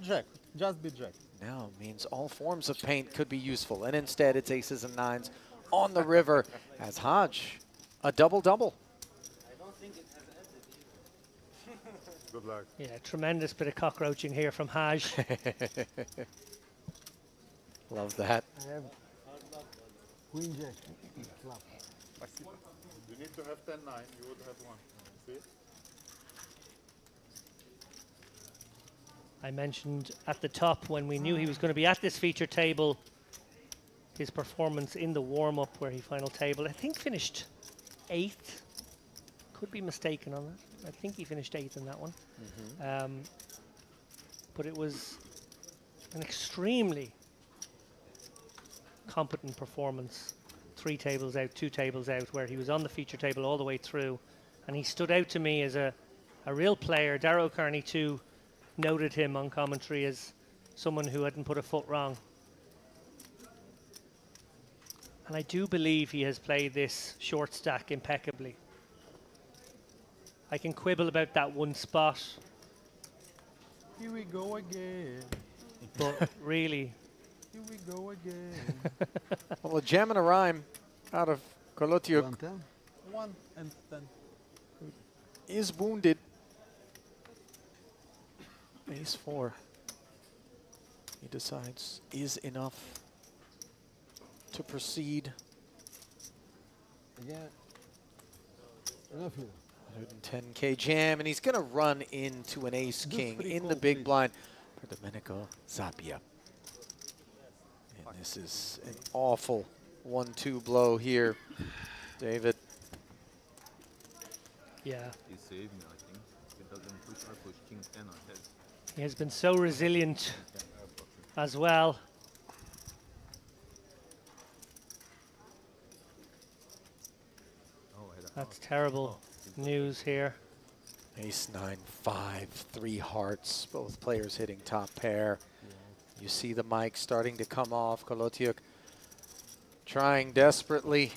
Jack. Just be Jack. now means all forms of paint could be useful. And instead, it's aces and 9s on the river as Hodge, a double-double. Good luck. Yeah, tremendous bit of cockroaching here from Haj. Love that. I have Queen Jack. Flop. You need to have 10-9. You would have one. See? I mentioned at the top when we knew he was going to be at this feature table, his performance in the warm-up where he final table, I think finished 8th. Could be mistaken on that. I think he finished 8th in that one. But it was an extremely competent performance. 3 tables out, 2 tables out, where he was on the feature table all the way through. And he stood out to me as a real player. Darrow Kearney too noted him on commentary as someone who hadn't put a foot wrong. And I do believe he has played this short stack impeccably. I can quibble about that one spot, Here we go again. but really, Here we go again. Well, a gem and a rhyme out of Kolotiuk 110. 1 and 10. is wounded. Ace-4. He decides is enough to proceed. Again. Enough here. 110K jam, and he's going to run into an ace-king in the big blind for Domenico Zappia. And this is an awful 1-2 blow here, David. yeah, He saved me, I think. If it doesn't push, I push King 10 ahead. he has been so resilient as well. Oh, I had a That's terrible news here. Ace-9, 5, 3 hearts, both players hitting top pair. You see the mic starting to come off. Kolotiuk trying desperately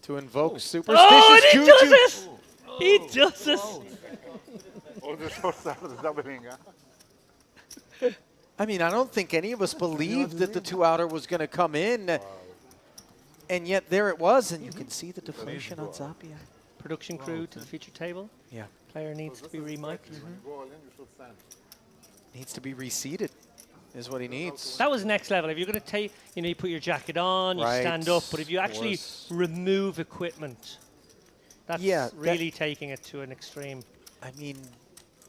to invoke superstitious Oh, and he juju. does it! He does it! All the short side is doubling, huh? I mean, I don't think any of us believed that the 2-outer was going to come in. And yet there it was, and you can see the deflation on Zappia. Production crew to the feature table. Yeah, Player needs to be remiked. Go all in, you should stand. needs to be reseated is what he needs. That was next level. If you're going to take, you put your jacket on, you Right, stand up, but if you of actually course. remove equipment, that's Yeah, really taking it to an extreme. I mean,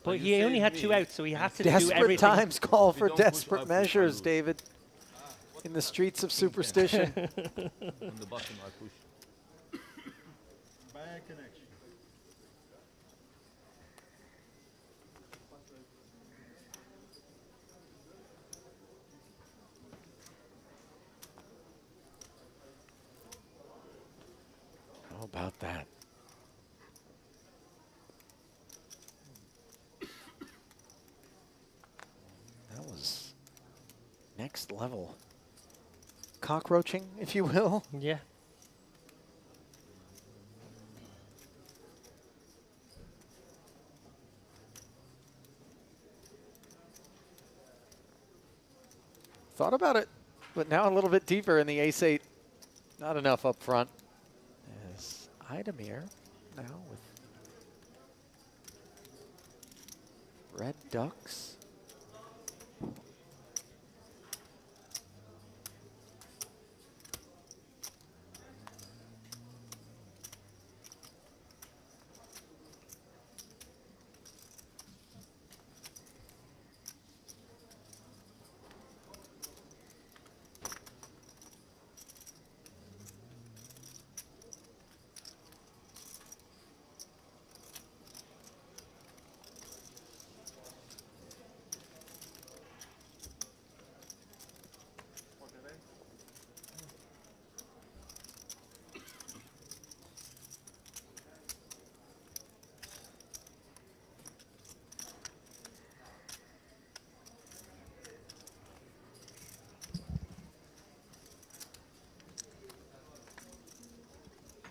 But you he only had saved 2 me. outs, so he had to do desperate everything. times call If you for don't push, I desperate push, I measures, lose. David, in the streets of superstition. On the bottom, I push. Bad connection. How about that? That was next level cockroaching, if you will. Yeah. Thought about it, but now a little bit deeper in the ace-8. Not enough up front. As Idemir now with red ducks.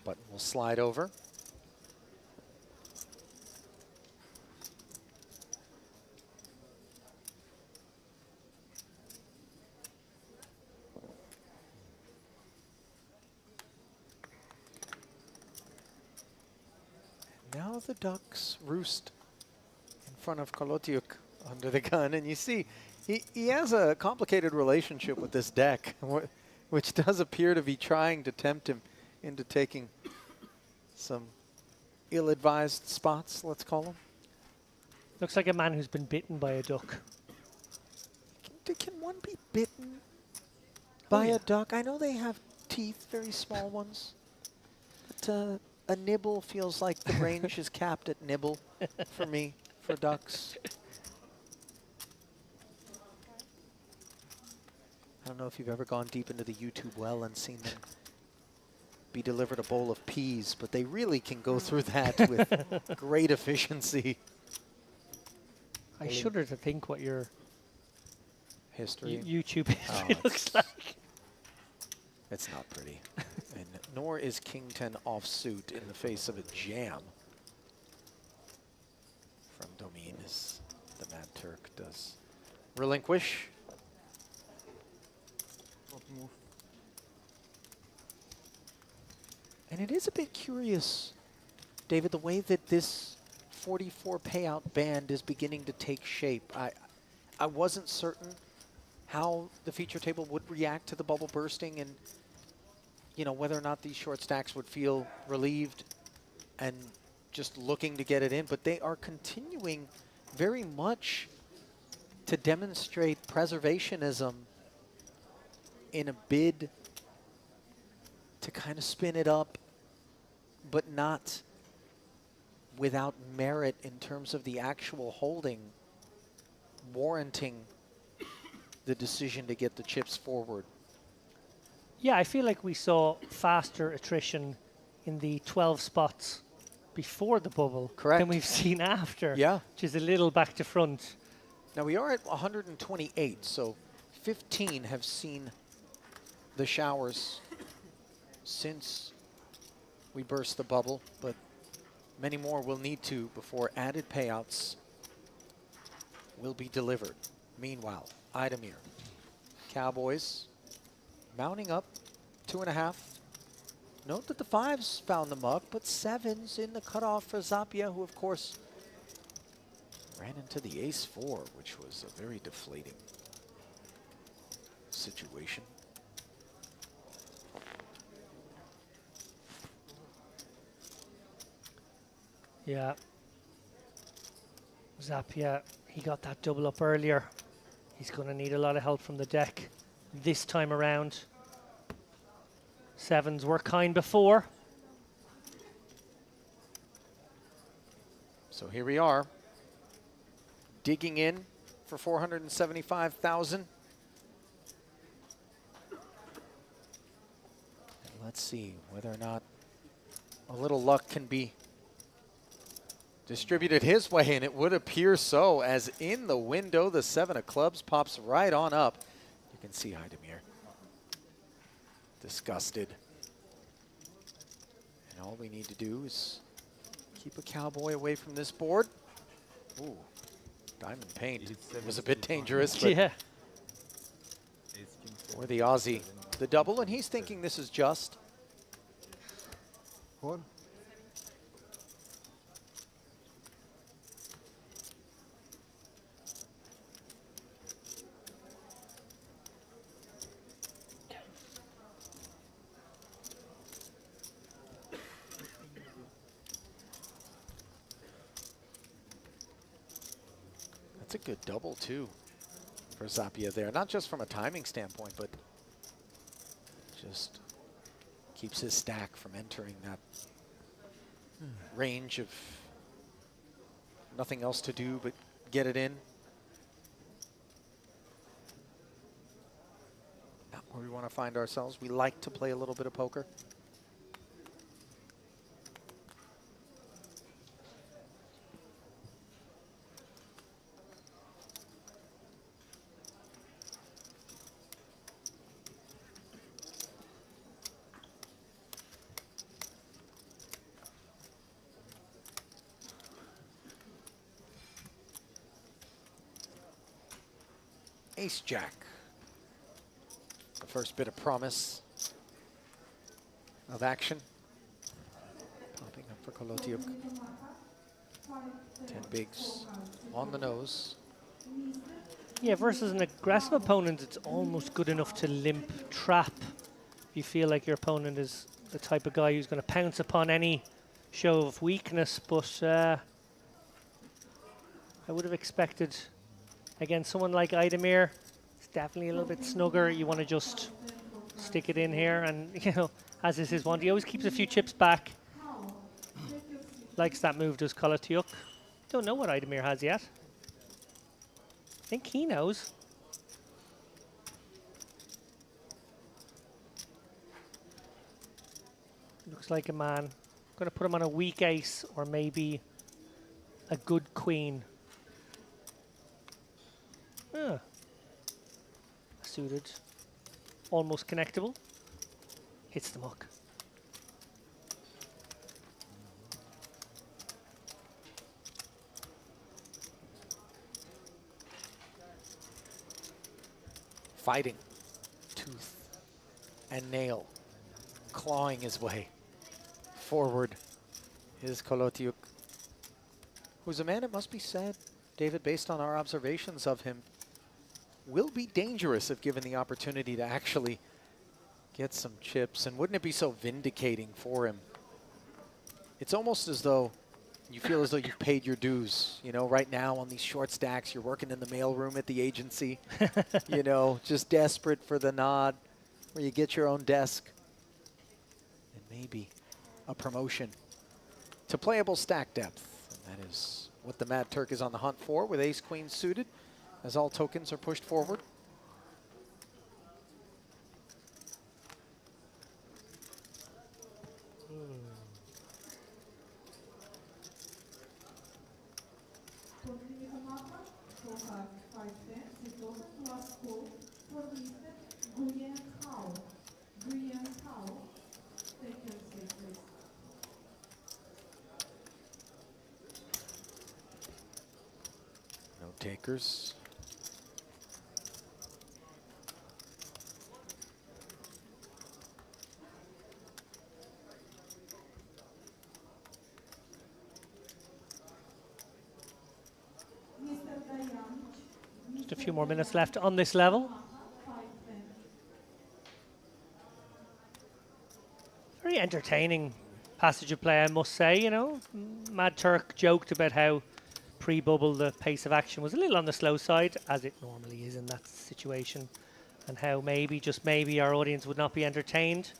Button will slide over. Now the ducks roost in front of Kolotiuk under the gun, and you see he has a complicated relationship with this deck, which does appear to be trying to tempt him into taking some ill-advised spots, let's call them. Looks like a man who's been bitten by a duck. Can one be bitten by a duck? I know they have teeth, very small ones, but a nibble feels like the range is capped at nibble for me, for ducks. I don't know if you've ever gone deep into the YouTube well and seen them be delivered a bowl of peas, but they really can go through that with great efficiency. I shudder to think what your history YouTube history looks like. It's not pretty. And nor is King 10 off suit in the face of a jam from Domin, as the Mad Turk does relinquish. And it is a bit curious, David, the way that this 44 payout band is beginning to take shape. I wasn't certain how the feature table would react to the bubble bursting, and whether or not these short stacks would feel relieved and just looking to get it in, but they are continuing very much to demonstrate preservationism in a bid to kind of spin it up, but not without merit in terms of the actual holding warranting the decision to get the chips forward. Yeah, I feel like we saw faster attrition in the 12 spots before the bubble than we've seen after. Yeah. Which is a little back to front. Now we are at 128, so 15 have seen the showers since we burst the bubble, but many more will need to before added payouts will be delivered. Meanwhile, Idemir, Cowboys mounting up 2.5. Note that the 5s found the muck, but 7s in the cutoff for Zapia, who of course ran into the ace-4, which was a very deflating situation. Yeah. Zapia, he got that double up earlier. He's going to need a lot of help from the deck this time around. 7s were kind before. So here we are, digging in for 475,000. Let's see whether or not a little luck can be distributed his way, and it would appear so, as in the window, the 7 of clubs pops right on up. You can see Idemir disgusted. And all we need to do is keep a cowboy away from this board. Ooh, diamond paint was a bit dangerous, but yeah. for the Aussie, the double, and he's thinking this is just. 4. That's a good double, too, for Zapia there. Not just from a timing standpoint, but just keeps his stack from entering that range of nothing else to do but get it in. Not where we want to find ourselves. We like to play a little bit of poker. Ace Jack. The first bit of promise of action. Popping up for Kolotiuk. 10 bigs on the nose. Yeah, versus an aggressive opponent, it's almost good enough to limp trap. If you feel like your opponent is the type of guy who's going to pounce upon any show of weakness, but I would have expected, again, someone like Idemir, it's definitely a little bit snugger. You want to just stick it in here, and, you know, as is his want, he always keeps a few chips back. Likes that move, does Kolotiuk. Don't know what Idemir has yet. I think he knows. Looks like a man. Going to put him on a weak ace or maybe a good queen. Ah. Suited. Almost connectable. Hits the muck. Fighting, tooth and nail, clawing his way forward is Kolotiuk, who's a man, it must be said, David, based on our observations of him, will be dangerous if given the opportunity to actually get some chips. And wouldn't it be so vindicating for him? It's almost as though you feel as though you've paid your dues. You know, right now on these short stacks, you're working in the mailroom at the agency, you know, just desperate for the nod where you get your own desk. And maybe a promotion to playable stack depth. And that is what the Mad Turk is on the hunt for, with ace-queen suited, as all tokens are pushed forward. No takers. Just a few more minutes left on this level. Very entertaining passage of play, I must say. You know, Mad Turk joked about how pre-bubble the pace of action was a little on the slow side, as it normally is in that situation, and how maybe, just maybe, our audience would not be entertained.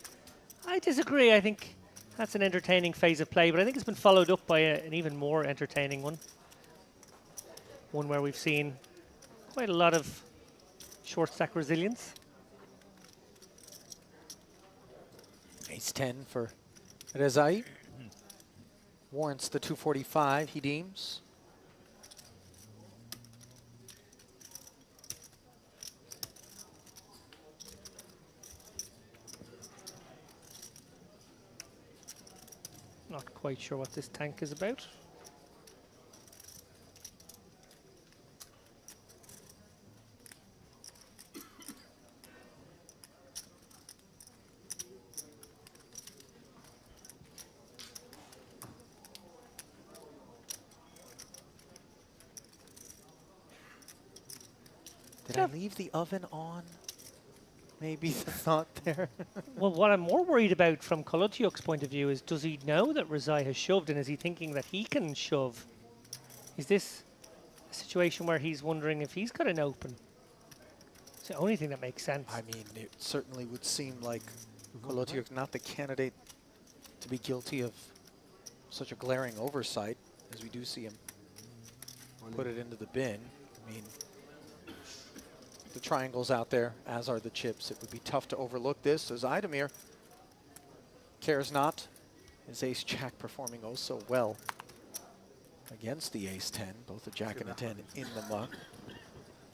I disagree. I think that's an entertaining phase of play, but I think it's been followed up by an even more entertaining one. One where we've seen quite a lot of short stack resilience. Ace-10 for Rezai. Warrants the 245, he deems. Not quite sure what this tank is about. Did I leave the oven on? Maybe the thought there. Well, what I'm more worried about from Kolotiuk's point of view is, does he know that Rezai has shoved, and is he thinking that he can shove? Is this a situation where he's wondering if he's got an open? It's the only thing that makes sense. I mean, it certainly would seem like Kolotiuk not the candidate to be guilty of such a glaring oversight, as we do see him put it into the bin. I mean, the triangle's out there, as are the chips. It would be tough to overlook this, as Idemir cares not. His ace-jack performing oh so well against the ace-10, both a jack and a 10 in the muck.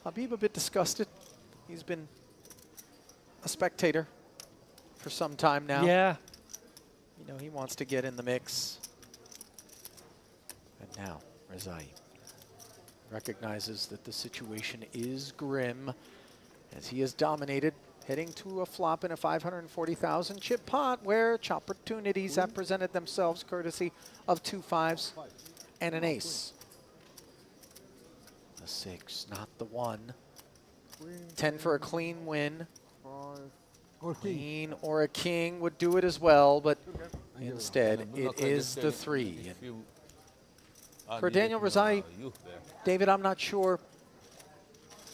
Habib a bit disgusted. He's been a spectator for some time now. Yeah. You know, he wants to get in the mix. And now, Rezai recognizes that the situation is grim. as he is dominated, heading to a flop in a 540,000 chip pot where opportunities have presented themselves courtesy of 2 5s and an ace. The 6, not the 1. 10 for a clean win. Queen or a king would do it as well, but instead it is the 3. And for Daniel Rosati, David, I'm not sure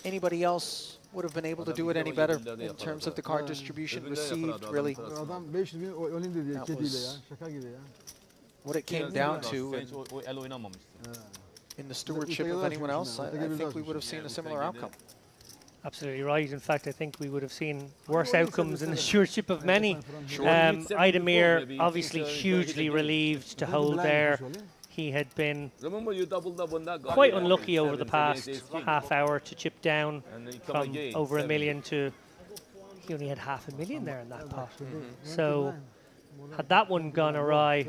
anybody else would have been able to do it any better in terms of the card distribution received, really. Adam 500 bin oyun dedi That kediyle ya. was Şaka gibi ya. what it came down to. And in the stewardship of anyone else, I think we would have seen a similar outcome. Absolutely right. In fact, I think we would have seen worse outcomes in the stewardship of many. Sure. Idemir obviously hugely relieved to hold there. He had been quite unlucky over the past half hour to chip down from over $1 million to he only had $500,000 there in that pot. So had that one gone awry,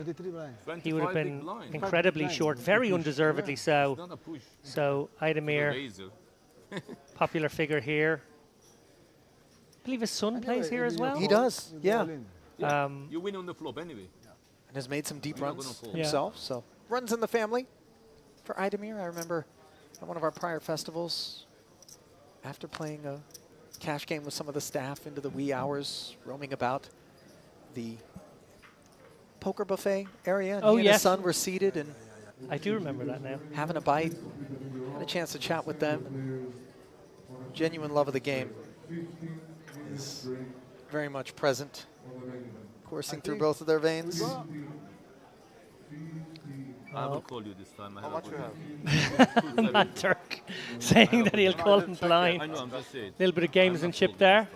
he would have been incredibly short, very undeservedly so. So Idemir, popular figure here. I believe his son plays here as well. He does, yeah. You win on the flop anyway. And has made some deep runs himself, so runs in the family for Idemir. I remember at one of our prior festivals, after playing a cash game with some of the staff into the wee hours, roaming about the poker buffet area, and he and his son were seated and I do remember that now. Having a bite, had a chance to chat with them. Genuine love of the game is very much present, coursing through both of their veins. I will call you this time. How much you have? Matt Turk saying that he'll call him blind. I know, I'm just saying. Little bit of gamesmanship there.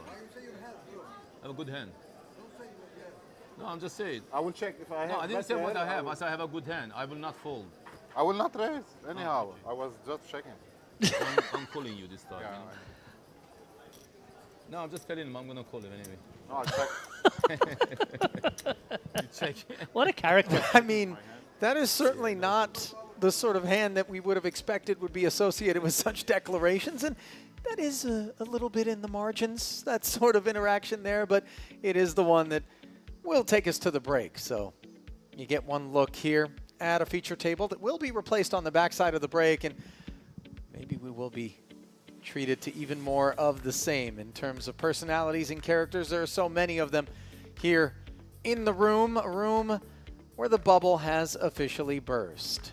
I have a good hand. No, I'm just saying. I will check if I have. No, I didn't bet say what there, I have. will- I said I have a good hand. I will not fold. I will not raise anyhow. I was just checking. I'm calling you this time. Yeah, you know? No, I'm just telling him I'm going to call him anyway. No, I check. You check. What a character. I mean, that is certainly not the sort of hand that we would have expected would be associated with such declarations. And that is a little bit in the margins, that sort of interaction there. But it is the one that will take us to the break. So you get one look here at a feature table that will be replaced on the backside of the break. And maybe we will be treated to even more of the same in terms of personalities and characters. There are so many of them here in the room, a room where the bubble has officially burst.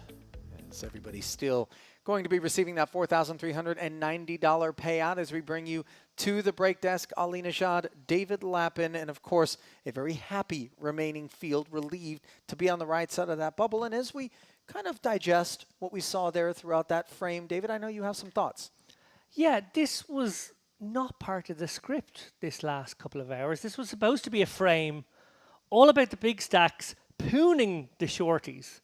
As everybody's still going to be receiving that $4,390 payout as we bring you to the break desk. Ali Nejad, David Lappin, and of course, a very happy remaining field, relieved to be on the right side of that bubble. And as we kind of digest what we saw there throughout that frame, David, I know you have some thoughts. Yeah, this was not part of the script this last couple of hours. This was supposed to be a frame all about the big stacks, pooning the shorties,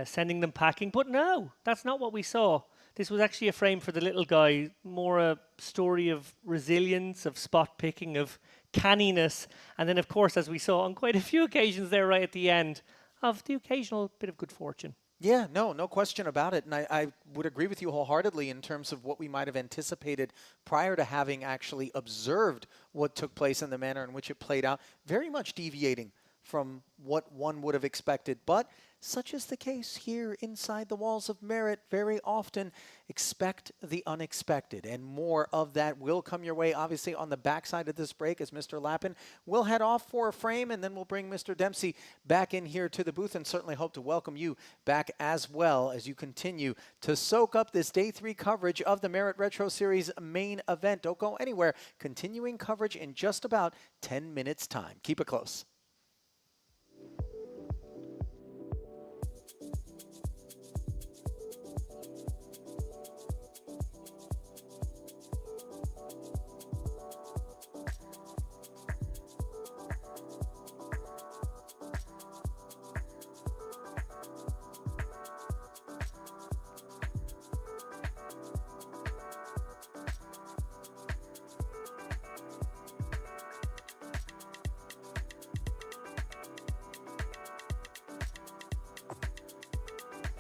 sending them packing. But no, that's not what we saw. This was actually a frame for the little guy, more a story of resilience, of spot picking, of canniness. And then, of course, as we saw on quite a few occasions there right at the end, of the occasional bit of good fortune. Yeah, no question about it. And I would agree with you wholeheartedly in terms of what we might have anticipated prior to having actually observed what took place in the manner in which it played out, very much deviating from what one would have expected. But such is the case here inside the walls of Merit. Very often expect the unexpected, and more of that will come your way, obviously, on the backside of this break as Mr. Lappin will head off for a frame, and then we'll bring Mr. Dempsey back in here to the booth, and certainly hope to welcome you back as well as you continue to soak up this Day 3 coverage of the Merit Retro Series main event. Don't go anywhere. Continuing coverage in just about 10 minutes' time. Keep it close.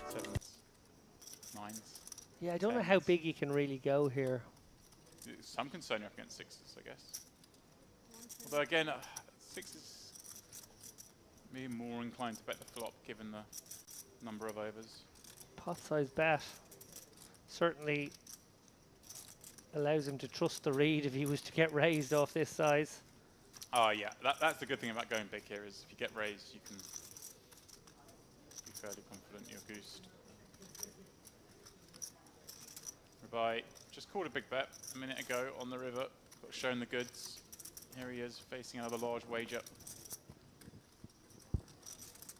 Sevens, nines. Yeah, I don't know how big you can really go here. some concern you're up against sixes, I guess. Although again, sixes maybe more inclined to bet the flop given the number of overs. Pot size bet certainly allows him to trust the read if he was to get raised off this size. Oh yeah, that's the good thing about going big here is if you get raised, you can be fairly confident you're goosed. Right, just called a big bet a minute ago on the river, got shown the goods. Here he is facing another large wager.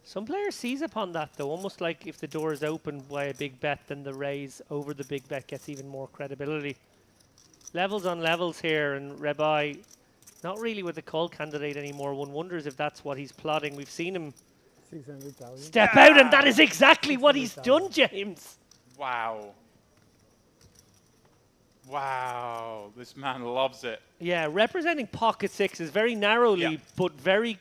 Some players seize upon that though, almost like if the door is opened by a big bet, then the raise over the big bet gets even more credibility. Levels on levels here, and Rebai not really with the call candidate anymore. One wonders if that's what he's plotting. We've seen him 600,000. step out, and that is exactly what he's done, James. Wow. Wow, this man loves it. Yeah, representing pocket sixes very narrowly, Yeah. but very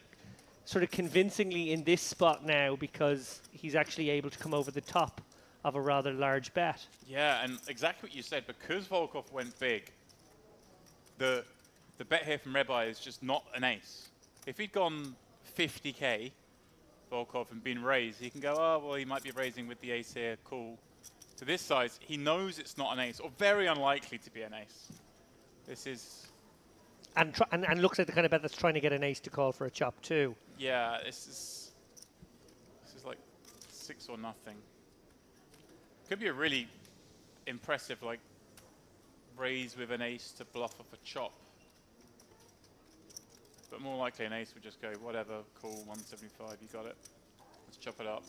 sort of convincingly in this spot now because he's actually able to come over the top of a rather large bet. Yeah, and exactly what you said, because Volkov went big, the bet here from Rebai is just not an ace. If he'd gone 50k, Volkov, and been raised, he can go, oh, well, he might be raising with the ace here, cool. To this size, he knows it's not an ace, or very unlikely to be an ace. This is... And looks like the kind of bet that's trying to get an ace to call for a chop too. Yeah, this is like 6 or nothing. Could be a really impressive, like, raise with an ace to bluff off a chop. But more likely an ace would just go, whatever, cool, 175, you got it. Let's chop it up.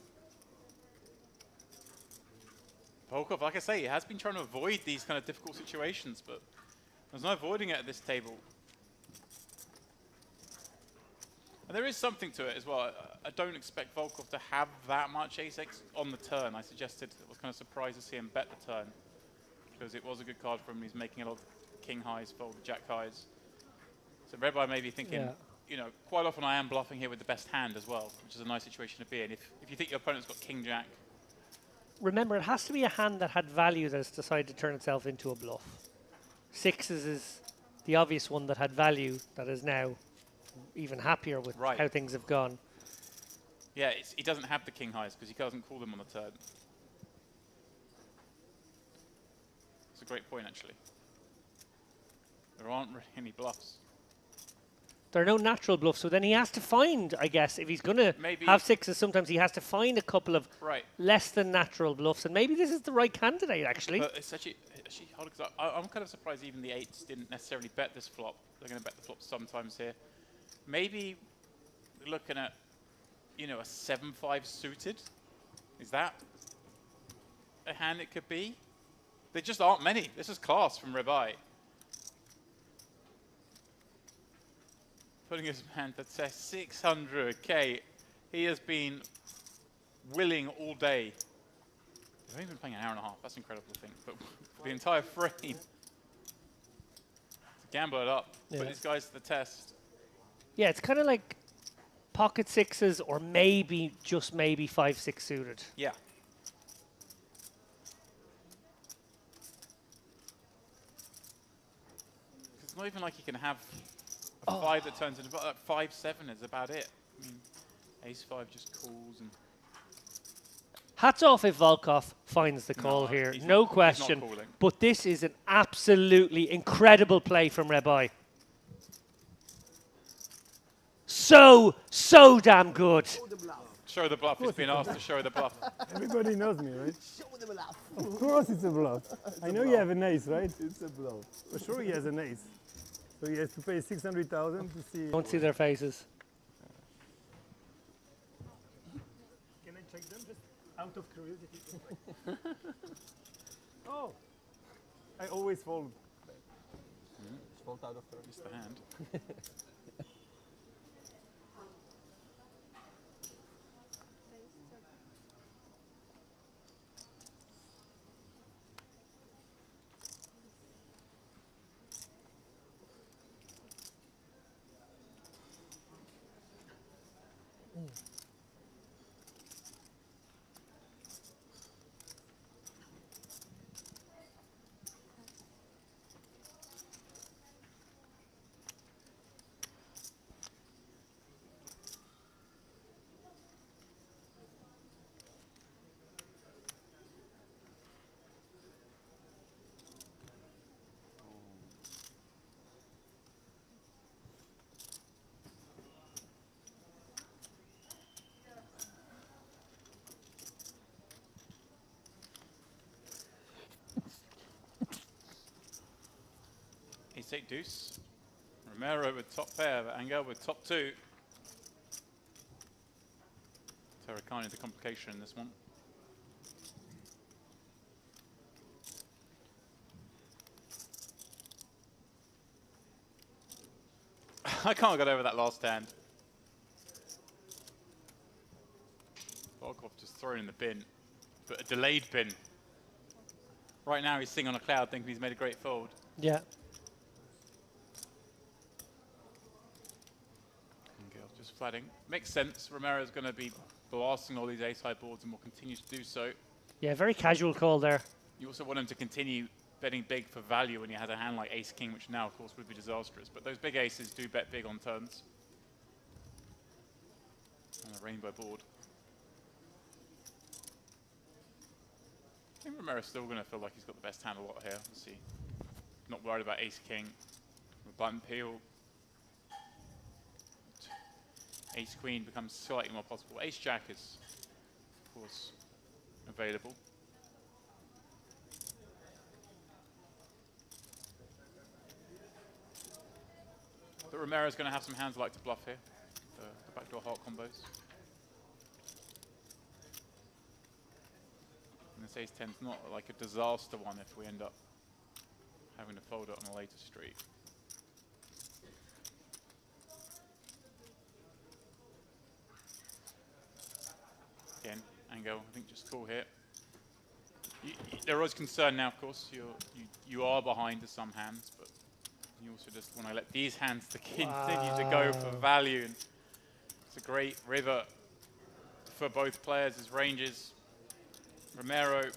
Volkov, like I say, he has been trying to avoid these kind of difficult situations, but there's no avoiding it at this table. And there is something to it as well. I don't expect Volkov to have that much ace-x on the turn. I suggested I was kind of surprised to see him bet the turn because it was a good card for him. He's making a lot of king highs, fold jack highs. So Rebai may be thinking, you know, quite often I am bluffing here with the best hand as well, which is a nice situation to be in. If you think your opponent's got king jack. Remember, it has to be a hand that had value that has decided to turn itself into a bluff. Sixes is the obvious one that had value that is now even happier with how things have gone. Yeah, he doesn't have the king highs because he doesn't call them on the turn. It's a great point, actually. There aren't really any bluffs. There are no natural bluffs, so then he has to find, I guess, if he's going to have sixes, sometimes he has to find a couple of less than natural bluffs, and maybe this is the right candidate, actually. But it's actually hard because I'm kind of surprised even the eights didn't necessarily bet this flop. They're going to bet the flop sometimes here. Maybe looking at, you know, a 7-5 suited. Is that a hand it could be? There just aren't many. This is class from Rebai. Putting his hand that says 600k. He has been willing all day. He's only been playing an hour and a half. That's incredible to think. But for the entire frame, to gamble it up, put these guys to the test. Yeah, it's kind of like pocket sixes or maybe, just maybe 5-6 suited. Yeah. It's not even like you can have a 5 that turns into 5-7 is about it. I mean, ace-5 just calls and... Hats off if Volkov finds the call here, no question. But this is an absolutely incredible play from Rebai. So damn good. Show the bluff. He's been asked to show the bluff. Everybody knows me, right? Show the bluff. Of course it's a bluff. I know you have an ace, right? It's a bluff. For sure he has an ace. So he has to pay 600,000 to see. Don't see their faces. Can I check them just out of curiosity? Oh, I always fold. Just fold out of It's the hand. take deuce. Romero with top pair, but Angel with top 2. Terracani the complication in this one. I can't get over that last hand. Volkov just thrown in the bin, but a delayed bin. Right now he's sitting on a cloud thinking he's made a great fold. Yeah. Just flatting. Makes sense. Romero's going to be blasting all these ace-high boards and will continue to do so. Yeah, very casual call there. You also want him to continue betting big for value when he has a hand like ace-king, which now, of course, would be disastrous. But those big aces do bet big on turns. And a rainbow board. I think Romero's still going to feel like he's got the best hand a lot here. Let's see. Not worried about ace-king. With button peel. Ace-queen becomes slightly more possible. Ace-jack is, of course, available. But Romero's going to have some hands like to bluff here. The backdoor heart combos. And this ace-10 is not like a disaster one if we end up having to fold it on a later street. Again, Angel, I think just call here. There is concern now, of course. You are behind to some hands, but you also just want to let these hands to continue to go for value. And it's a great river for both players' ranges. Romero,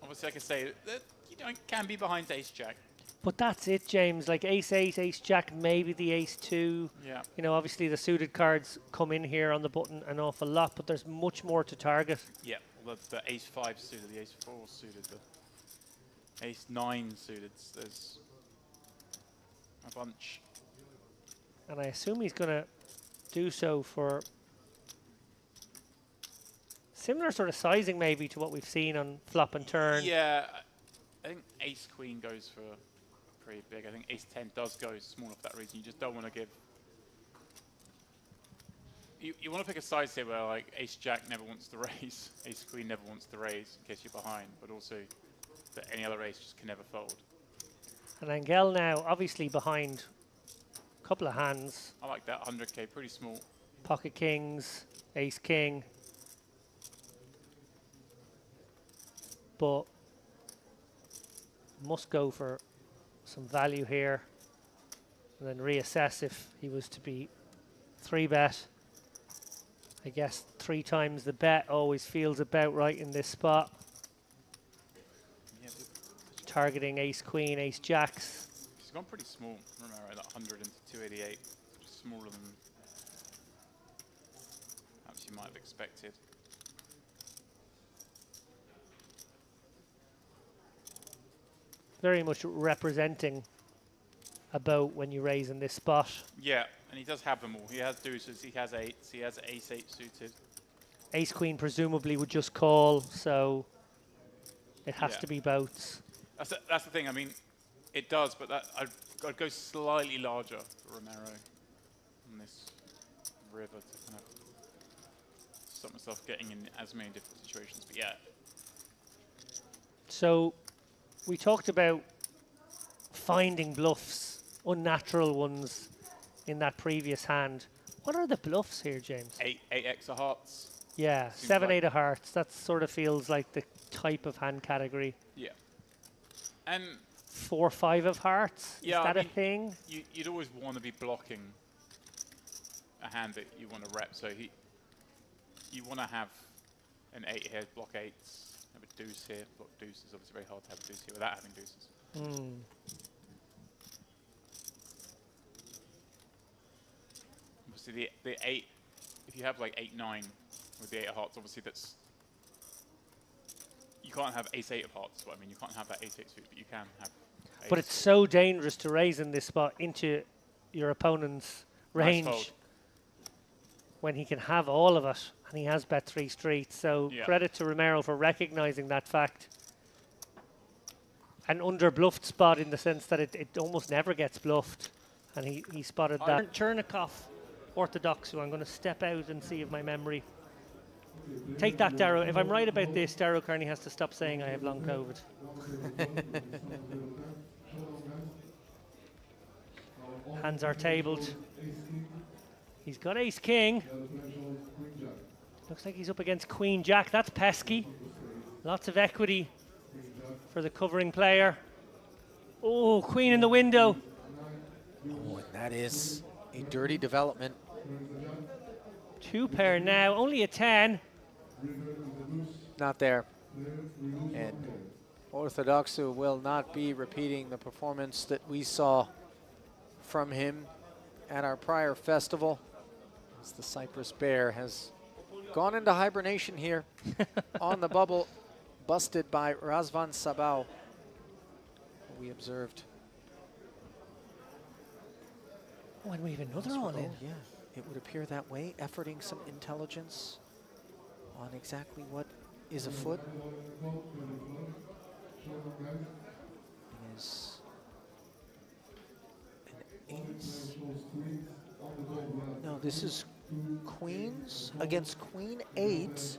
obviously, like I say, that can be behind ace-jack. But that's it, James. Like ace-8, ace-jack, maybe the ace-2. Yeah. You know, obviously the suited cards come in here on the button an awful lot, but there's much more to target. Yeah, well, the ace-5 suited, the ace-4 suited, the ace-9 suited. There's a bunch. And I assume he's going to do so for similar sort of sizing maybe to what we've seen on flop and turn. Yeah, I think ace-queen goes for pretty big. I think ace-10 does go small for that reason. You just don't want to give... You want to pick a size here where like ace-jack never wants to raise, ace-queen never wants to raise in case you're behind, but also that any other ace just can never fold. And Angel now obviously behind a couple of hands. I like that 100k, pretty small. Pocket kings, ace-king. But must go for some value here and then reassess if he was to be 3-bet. I guess 3 times the bet always feels about right in this spot. Yeah, targeting ace-queen, ace-jacks. He's gone pretty small, Romero, that 100 into 288. Just smaller than perhaps you might have expected. Very much representing a boat when you raise in this spot. Yeah, and he does have them all. He has deuces, he has eights, he has ace-8 suited. Ace-queen presumably would just call, so it has to be boats. That's the thing. I mean, it does, but I'd go slightly larger for Romero on this river to kind of stop myself getting in as many different situations. But yeah. So we talked about finding bluffs, unnatural ones in that previous hand. What are the bluffs here, James? 8x of hearts. Yeah, Seems 7, like 8 of hearts. That sort of feels like the type of hand category. Yeah. And 4, 5 of hearts. yeah, Is that I mean, a thing? You'd always want to be blocking a hand that you want to rep. So you want to have an 8 here, block 8s, have a deuce here, block deuces. Obviously very hard to have a deuce here without having deuces. Obviously the 8, if you have like 8, 9 with the 8 of hearts, obviously that's, you can't have ace-8 of hearts. So I mean, you can't have that ace-8 suit, but you can have ace. But it's so dangerous to raise in this spot into your opponent's range when he can have all of it, and he has bet 3 streets. So credit to Romero for recognizing that fact. an under-bluffed spot in the sense that it almost never gets bluffed. And he spotted that. Chernikov, Orthodox, who I'm going to step out and see if my memory. Take that, Darrow. If I'm right about this, Darrow Kearney has to stop saying I have long COVID. Hands are tabled. He's got ace king. Looks like he's up against queen jack. That's pesky. Lots of equity for the covering player. Oh, queen in the window. Oh, and that is a dirty development. 2 pair now. Only a 10. Not there. And Orthodoxu will not be repeating the performance that we saw from him at our prior festival, as the Cyprus Bear has gone into hibernation here on the bubble, busted by Razvan Sabao, who we observed. Oh, and we have another all in. Yeah, it would appear that way, efforting some intelligence on exactly what is afoot. Is an ace. No, this is queens against queen 8.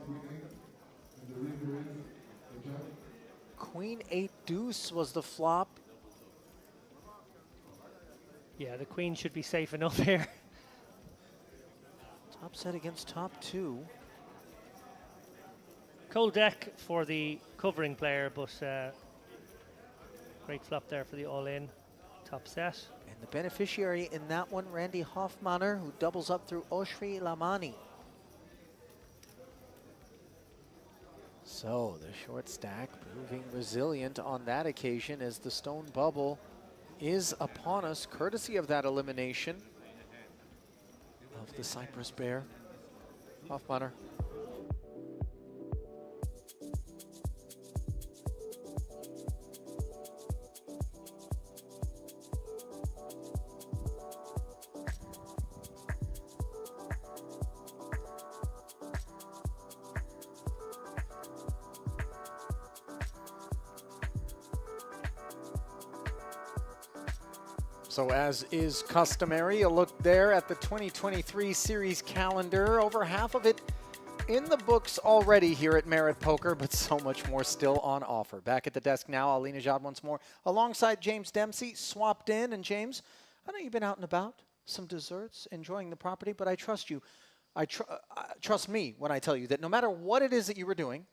Queen 8 deuce was the flop. Yeah, the queen should be safe enough here. Top set against top 2. Cold deck for the covering player, but great flop there for the all-in top set. And the beneficiary in that one, Randy Hoffmanner, who doubles up through Oshri Lamani. So the short stack proving resilient on that occasion as the stone bubble is upon us, courtesy of that elimination of the Cyprus Bear. Hoffmanner. So as is customary, a look there at the 2023 series calendar. Over half of it in the books already here at Merit Poker, but so much more still on offer. Back at the desk now, Ali Najad once more, alongside James Dempsey, swapped in. And James, I know you've been out and about, some desserts, enjoying the property, but I trust you. Trust me when I tell you that no matter what it is that you were doing,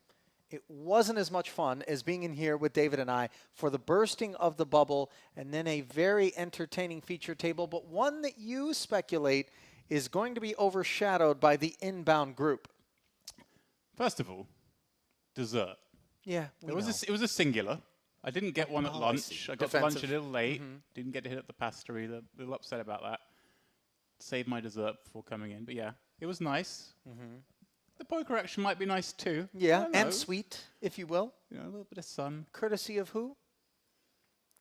it wasn't as much fun as being in here with David and I for the bursting of the bubble and then a very entertaining feature table, but one that you speculate is going to be overshadowed by the inbound group. First of all, dessert. Yeah, it was a singular. I didn't get one at lunch. I got to lunch a little late. Didn't get to hit at the pastory. A little upset about that. Saved my dessert before coming in, but yeah, it was nice. The poker action might be nice too. Yeah, and sweet, if you will. You know, a little bit of sun. Courtesy of who?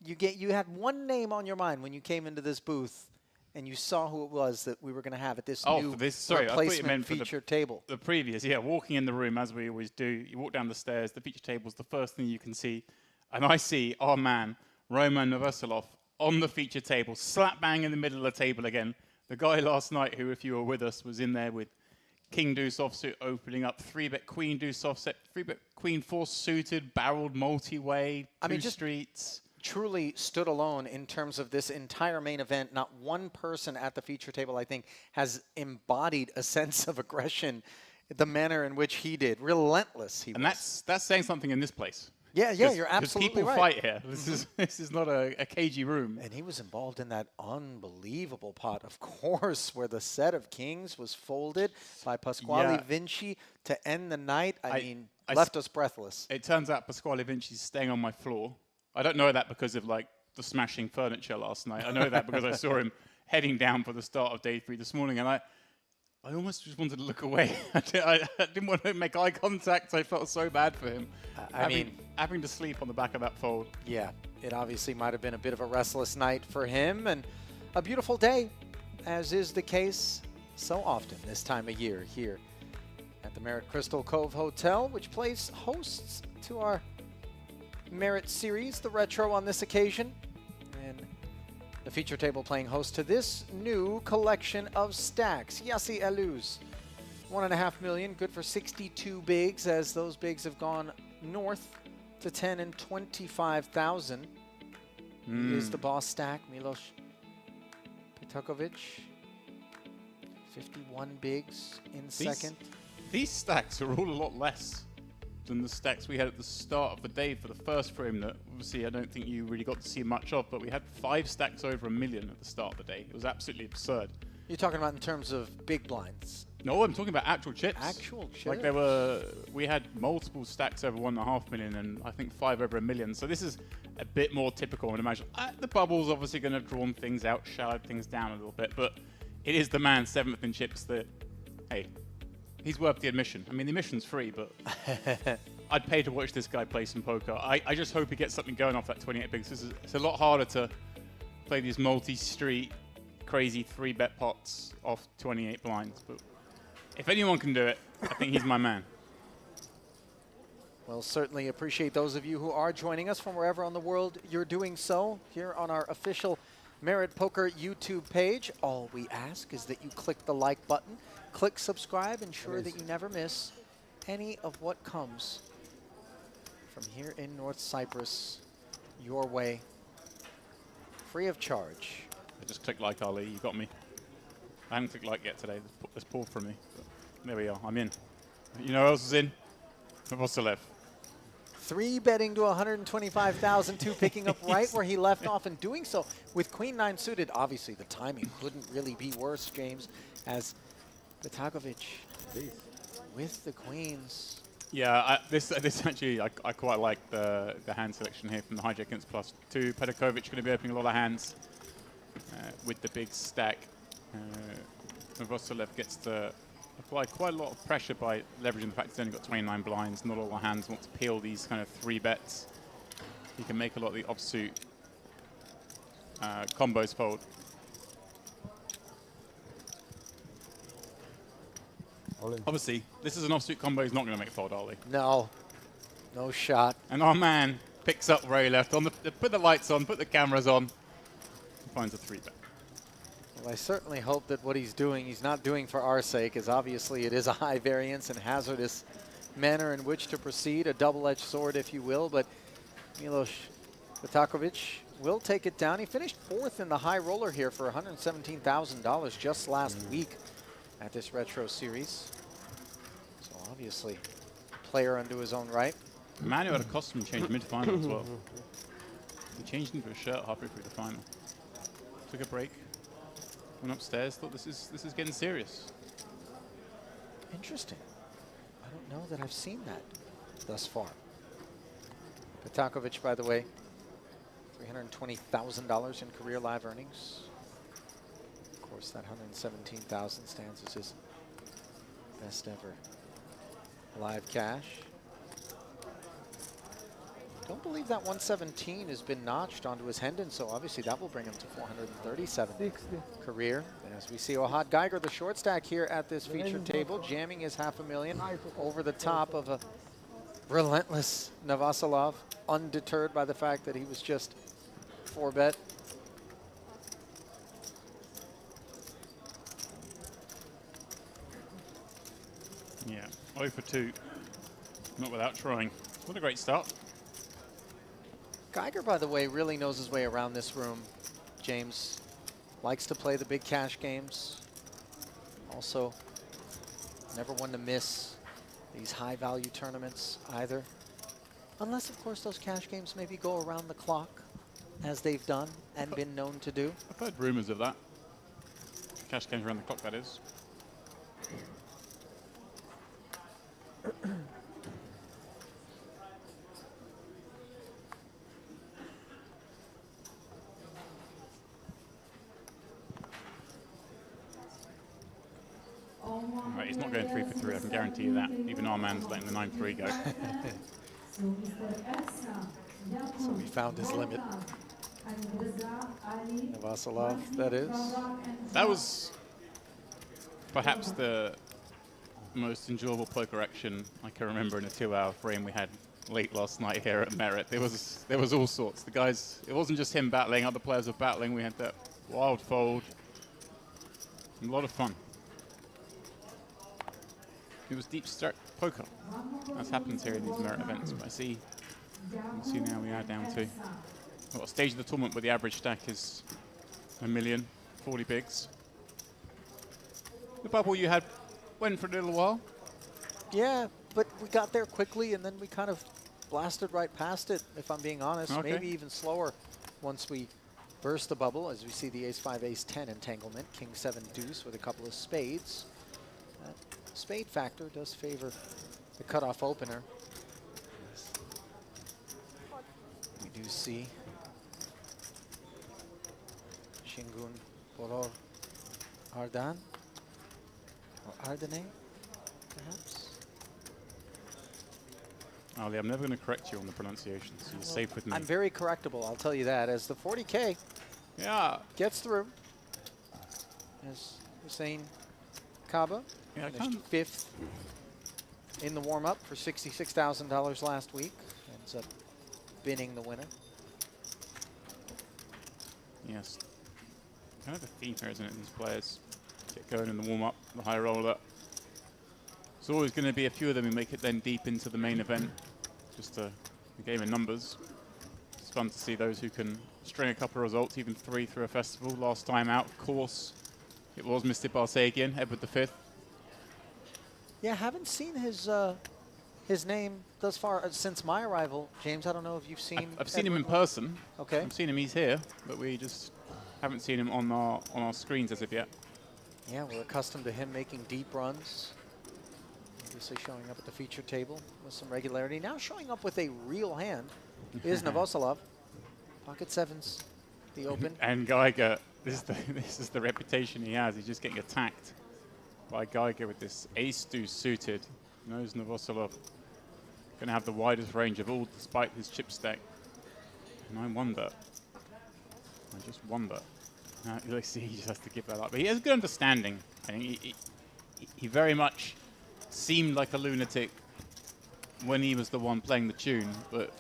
You had one name on your mind when you came into this booth, and you saw who it was that we were going to have at this new replacement feature table. The previous, yeah, walking in the room as we always do. You walk down the stairs. The feature table's the first thing you can see, and I see our man Roman Novoselov on the feature table, slap bang in the middle of the table again. The guy last night, who, if you were with us, was in there with King Deuce offsuit opening up, 3-bet Queen Deuce offset, 3-bet Queen 4 suited, barreled multi-way, just streets. Truly stood alone in terms of this entire main event. Not one person at the feature table, I think, has embodied a sense of aggression the manner in which he did. Relentless he was. And that's saying something in this place. Yeah, you're absolutely right. People fight here. This is not a cagey room. And he was involved in that unbelievable pot, of course, where the set of kings was folded by Pasquale Vinci to end the night. I mean, left us breathless. It turns out Pasquale Vinci's staying on my floor. I don't know that because of the smashing furniture last night. I know that because I saw him heading down for the start of day 3 this morning, and I almost just wanted to look away. I didn't want to make eye contact. I felt so bad for him. Having to sleep on the back of that fold. Yeah, it obviously might have been a bit of a restless night for him, and a beautiful day, as is the case so often this time of year here at the Merit Crystal Cove Hotel, which plays hosts to our Merit Series, the retro on this occasion. And the feature table playing host to this new collection of stacks. Yassi Aluz, 1.5 million, good for 62 bigs, as those bigs have gone north to 10 and 25,000. Is the boss stack, Milos Petakovic. 51 bigs in second. These stacks are all a lot less than the stacks we had at the start of the day for the first frame that obviously I don't think you really got to see much of, but we had 5 stacks over 1 million at the start of the day. It was absolutely absurd. You're talking about in terms of big blinds? No, I'm talking about actual chips. Actual chips? Like we had multiple stacks over 1.5 million and I think 5 over 1 million. So this is a bit more typical. And imagine the bubble's obviously going to drawn things out, shallowed things down a little bit, but it is the man 7th in chips that, hey, he's worth the admission. I mean, the admission's free, but I'd pay to watch this guy play some poker. I just hope he gets something going off that 28 bigs. It's a lot harder to play these multi-street, crazy 3-bet pots off 28 blinds. But if anyone can do it, I think he's my man. Well, certainly appreciate those of you who are joining us from wherever in the world you're doing so here on our official Merit Poker YouTube page. All we ask is that you click the like button, click subscribe, ensure that you never miss any of what comes from here in North Cyprus your way, free of charge. I just clicked like, Ali, you got me. I haven't clicked like yet today. It's pulled from me. But there we are, I'm in. You know who else is in? Vassilev. 3 betting to 125,000, 2 picking up right where he left off, and doing so with Queen 9 suited. Obviously, the timing couldn't really be worse, James, as Petakovic with the queens. Yeah, this actually, I quite like the hand selection here from the hijack against +2. Petakovic going to be opening a lot of hands with the big stack. Vassilev gets to apply quite a lot of pressure by leveraging the fact he's only got 29 blinds. Not all the hands want to peel these kind of 3 bets. He can make a lot of the offsuit combos fold. Obviously, this is an offsuit combo he's not going to make fold, Ollie. No, no shot. And our man picks up where he left on. Put the lights on, put the cameras on, and finds a 3-bet. Well, I certainly hope that what he's doing, he's not doing for our sake, as obviously it is a high variance and hazardous manner in which to proceed, a double-edged sword, if you will. But Milos Petakovic will take it down. He finished 4th in the high roller here for $117,000 just last week at this retro series. So obviously, player unto his own right. Manu had a costume change mid-final as well. He changed into a shirt halfway through the final. Took a break. Went upstairs, thought this is getting serious. Interesting. I don't know that I've seen that thus far. Petakovic, by the way, $320,000 in career live earnings. Of course, that $117,000 stands as his best ever live cash. Don't believe that 117 has been notched onto his Hendon, so obviously that will bring him to 437 career. As we see Ohad Geiger, the short stack here at this featured table, jamming his $500,000 over the top of a relentless Navasilov, undeterred by the fact that he was just 4-bet. Yeah, 0 for 2. Not without trying. What a great start. Geiger, by the way, really knows his way around this room. James likes to play the big cash games. Also, never one to miss these high-value tournaments either. Unless, of course, those cash games maybe go around the clock, as they've done and been known to do. I've heard rumors of that. Cash games around the clock, that is. Right, he's not going 3 for 3, I can guarantee you that. Even our man's letting the 9-3 go. So he found his limit. Vasilov, that is. That was perhaps the most enjoyable poker action I can remember in a 2-hour frame we had late last night here at Merit. There was all sorts. The guys, it wasn't just him battling, other players were battling. We had that wild fold. A lot of fun. It was deep start poker. That's happens here in these Merit events. But I see now we are down to what stage of the tournament where the average stack is 1 million, 40 bigs. The bubble you had went for a little while. Yeah, but we got there quickly, and then we kind of blasted right past it, if I'm being honest. Okay. Maybe even slower once we burst the bubble, as we see the ace-5, ace-10 entanglement, king-7 deuce with a couple of spades. That spade factor does favor the cutoff opener. We do see Shingun Boror Ardan, or Ardane, perhaps? Ali, I'm never going to correct you on the pronunciation, so you're safe with me. I'm very correctable, I'll tell you that, as the 40K gets through. As Hussein Kaba finished 5th in the warm-up for $66,000 last week. Ends up binning the winner. Yes. Kind of a theme here, isn't it? These players get going in the warm-up, the high roller. There's always going to be a few of them who make it then deep into the main event. Just a game of numbers. It's fun to see those who can string a couple of results, even 3 through a festival. Last time out, of course, it was Mr. Barsagian, Edward V. Yeah, haven't seen his name thus far since my arrival. James, I don't know if you've seen. I've seen him in person. Okay. I've seen him. He's here, but we just haven't seen him on our screens as of yet. Yeah, we're accustomed to him making deep runs. Obviously showing up at the feature table with some regularity. Now showing up with a real hand is Novoselov. Pocket sevens, the open. And Geiger, this is the reputation he has. He's just getting attacked by Geiger with this ace deuce suited. Knows Novoselov going to have the widest range of all despite his chip stack. And I just wonder. Let's see, he just has to give that up. But he has a good understanding. I think he very much seemed like a lunatic when he was the one playing the tune, but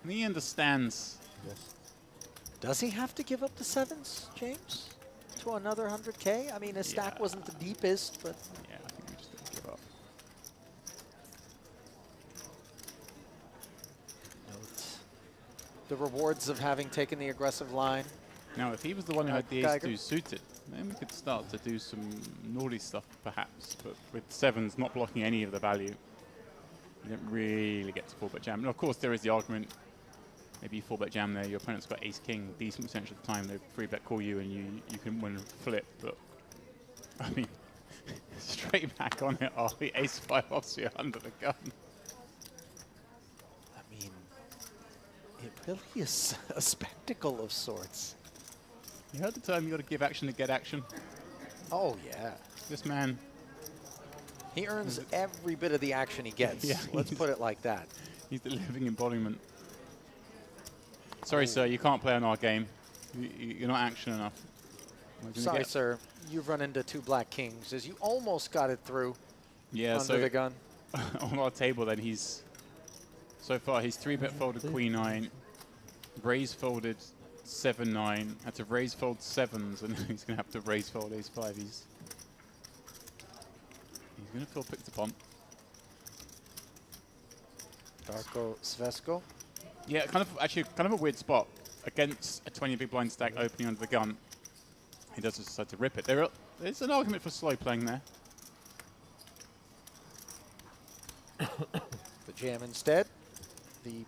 he understands. Yes. Does he have to give up the sevens, James, to another 100K? I mean, his stack wasn't the deepest, but... Yeah, I think we just got to give up. Note the rewards of having taken the aggressive line. Now, if he was the one who had the ace Geiger. deuce suited, then we could start to do some naughty stuff, perhaps. But with sevens not blocking any of the value, you don't really get to 4-bet jam. And of course, there is the argument, maybe you 4-bet jam there, your opponent's got ace-king, decent potential at the time, they 3-bet call you and you can win and flip. But, I mean, straight back on it, the ace-5 offsuit under the gun. I mean, it really is a spectacle of sorts. You heard the term, you got to give action to get action. Oh, yeah. This man... He earns every bit of the action he gets. Yeah, Let's put it like that. He's the living embodiment. Sorry, sir, you can't play on our game. You're not action enough. Sorry, sir. You've run into 2 black kings as you almost got it through under the gun. On our table, then, so far, he's 3-bet folded queen 9, raise folded 7-9, had to raise fold 7s, and he's going to have to raise fold ace-5. He's going to feel picked upon. Darko Svesko. Yeah, kind of a weird spot. Against a 20 big blind stack opening under the gun, he does decide to rip it. There's an argument for slow playing there. The jam instead. The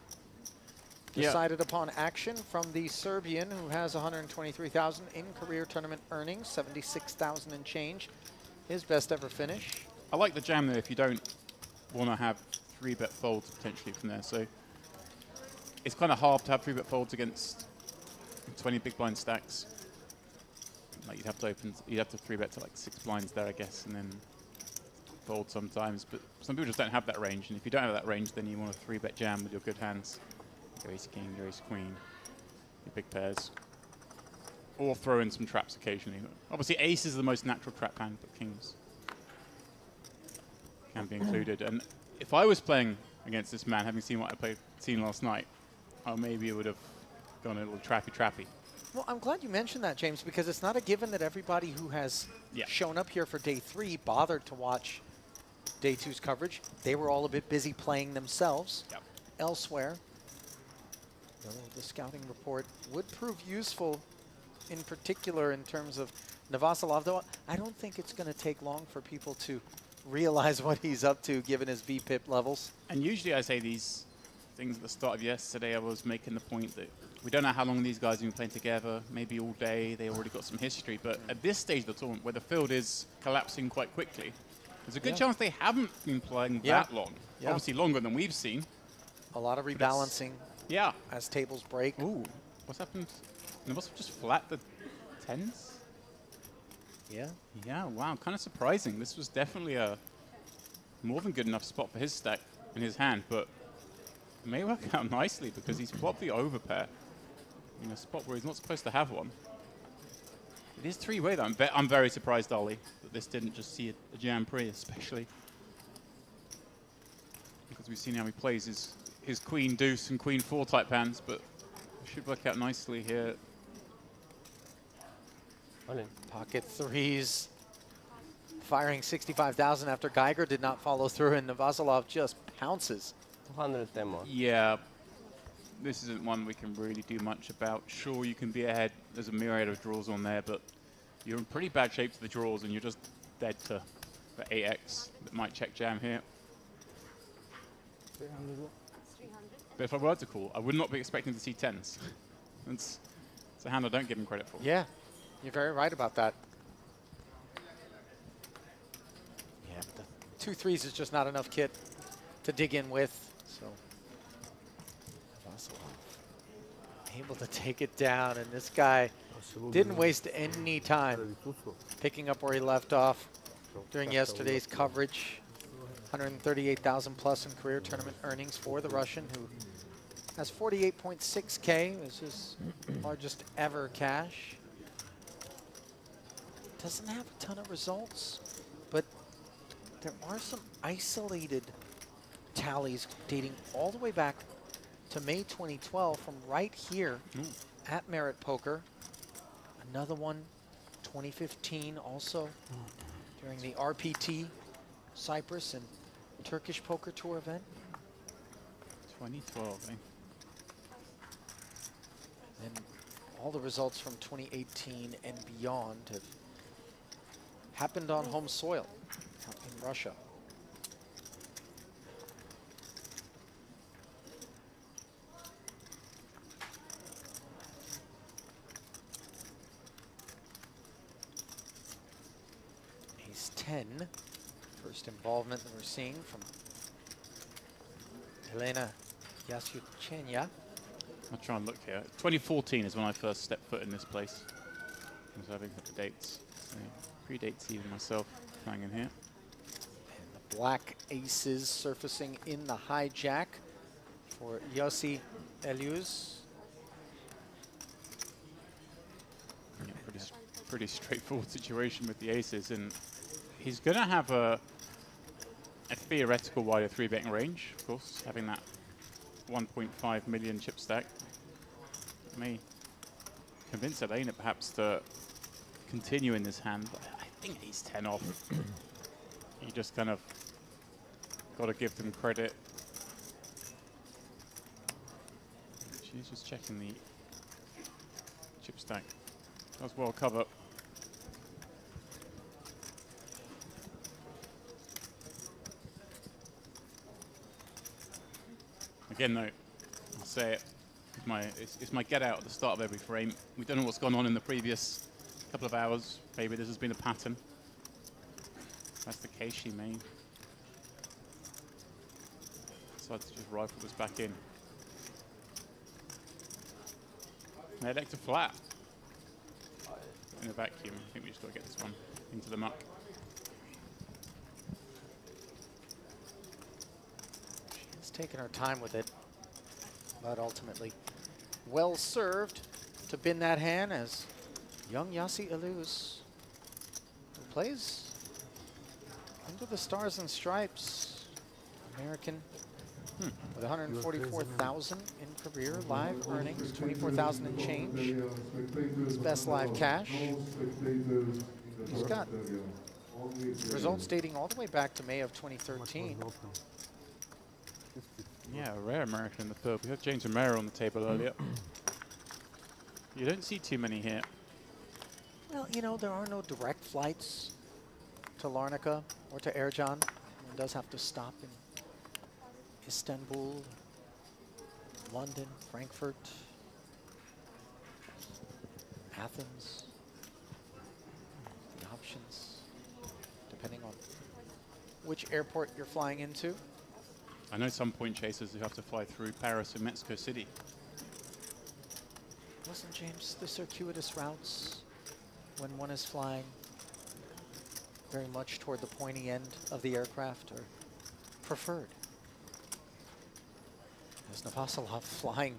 decided upon action from the Serbian, who has 123,000 in career tournament earnings, 76,000 and change. His best ever finish. I like the jam there if you don't want to have 3-bet folds potentially from there. So it's kind of hard to have 3-bet folds against 20 big blind stacks. Like you'd have to 3-bet to like 6 blinds there, I guess, and then fold sometimes. But some people just don't have that range, and if you don't have that range, then you want a 3-bet jam with your good hands. Your ace king, your ace queen, your big pairs, or throw in some traps occasionally. Obviously, ace is the most natural trap hand, but kings can be included. And if I was playing against this man, having seen what I seen last night, maybe it would have gone a little trappy. Well, I'm glad you mentioned that, James, because it's not a given that everybody who has shown up here for day 3 bothered to watch day 2's coverage. They were all a bit busy playing themselves elsewhere. The scouting report would prove useful, in particular in terms of Navasilov, though I don't think it's going to take long for people to realize what he's up to given his VPIP levels. And usually I say these things at the start of yesterday. I was making the point that we don't know how long these guys have been playing together, maybe all day. They already got some history. But at this stage of the tournament, where the field is collapsing quite quickly, there's a good chance they haven't been playing that long. Obviously longer than we've seen. A lot of rebalancing as tables break. Ooh, what's happened? They must have just flat the 10s? Yeah. Yeah, wow, kind of surprising. This was definitely a more than good enough spot for his stack in his hand, but it may work out nicely because he's flopped the overpair in a spot where he's not supposed to have one. It is 3-way though. I'm very surprised, Ollie, that this didn't just see a jam pre, especially because we've seen how he plays his queen deuce and queen 4 type hands, but it should work out nicely here. Pocket 3s, firing 65,000 after Geiger did not follow through, and Navasilov just pounces. 210 more. Yeah, this isn't one we can really do much about. Sure, you can be ahead. There's a myriad of draws on there, but you're in pretty bad shape to the draws, and you're just dead to the 8x that might check jam here. But if I were to call, I would not be expecting to see 10s. It's a hand I don't give him credit for. Yeah, you're very right about that. Yeah, but the 2 3s is just not enough kit to dig in with, so Vasilov able to take it down, and this guy didn't waste any time picking up where he left off during yesterday's coverage. 138,000 plus in career tournament earnings for the Russian, who has 48.6K, which is largest ever cash. Doesn't have a ton of results, but there are some isolated tallies dating all the way back to May 2012 from right here at Merit Poker. Another one, 2015 also, during the RPT Cyprus and Turkish Poker Tour event. 2012, eh? And all the results from 2018 and beyond have happened on home soil out in Russia. Ace 10, first involvement that we're seeing from Elena Yasuchenya. I'll try and look here. 2014 is when I first stepped foot in this place. I was having the dates. So predates even myself playing in here. And the black aces surfacing in the hijack for Yossi Elius. Yeah, pretty straightforward situation with the aces, and he's going to have a theoretical wider 3-betting range, of course, having that 1.5 million chip stack. May convince Elena perhaps to continue in this hand, but I think he's 10 off. You just kind of got to give them credit. She's just checking the chip stack. That was well covered. Again, though, I'll say it. It's my get out at the start of every frame. We don't know what's gone on in the previous couple of hours. Maybe this has been a pattern. If that's the case, she may decide to just rifle this back in. They elect a flat in a vacuum. I think we just got to get this one into the muck. She's taking her time with it, but ultimately well served to bin that hand as young Yossi Elius, who plays under the Stars and Stripes, American with 144,000 in career live earnings, 24,000 and change. His best live cash. He's got results dating all the way back to May of 2013. Yeah, a rare American in the third. We had James Romero on the table earlier. You don't see too many here. Well, you know, there are no direct flights to Larnaca or to Ercan. One does have to stop in Istanbul, London, Frankfurt, Athens. The options, depending on which airport you're flying into. I know some point chasers who have to fly through Paris and Mexico City. Listen, James, the circuitous routes, when one is flying very much toward the pointy end of the aircraft, are preferred. There's Navasilov flying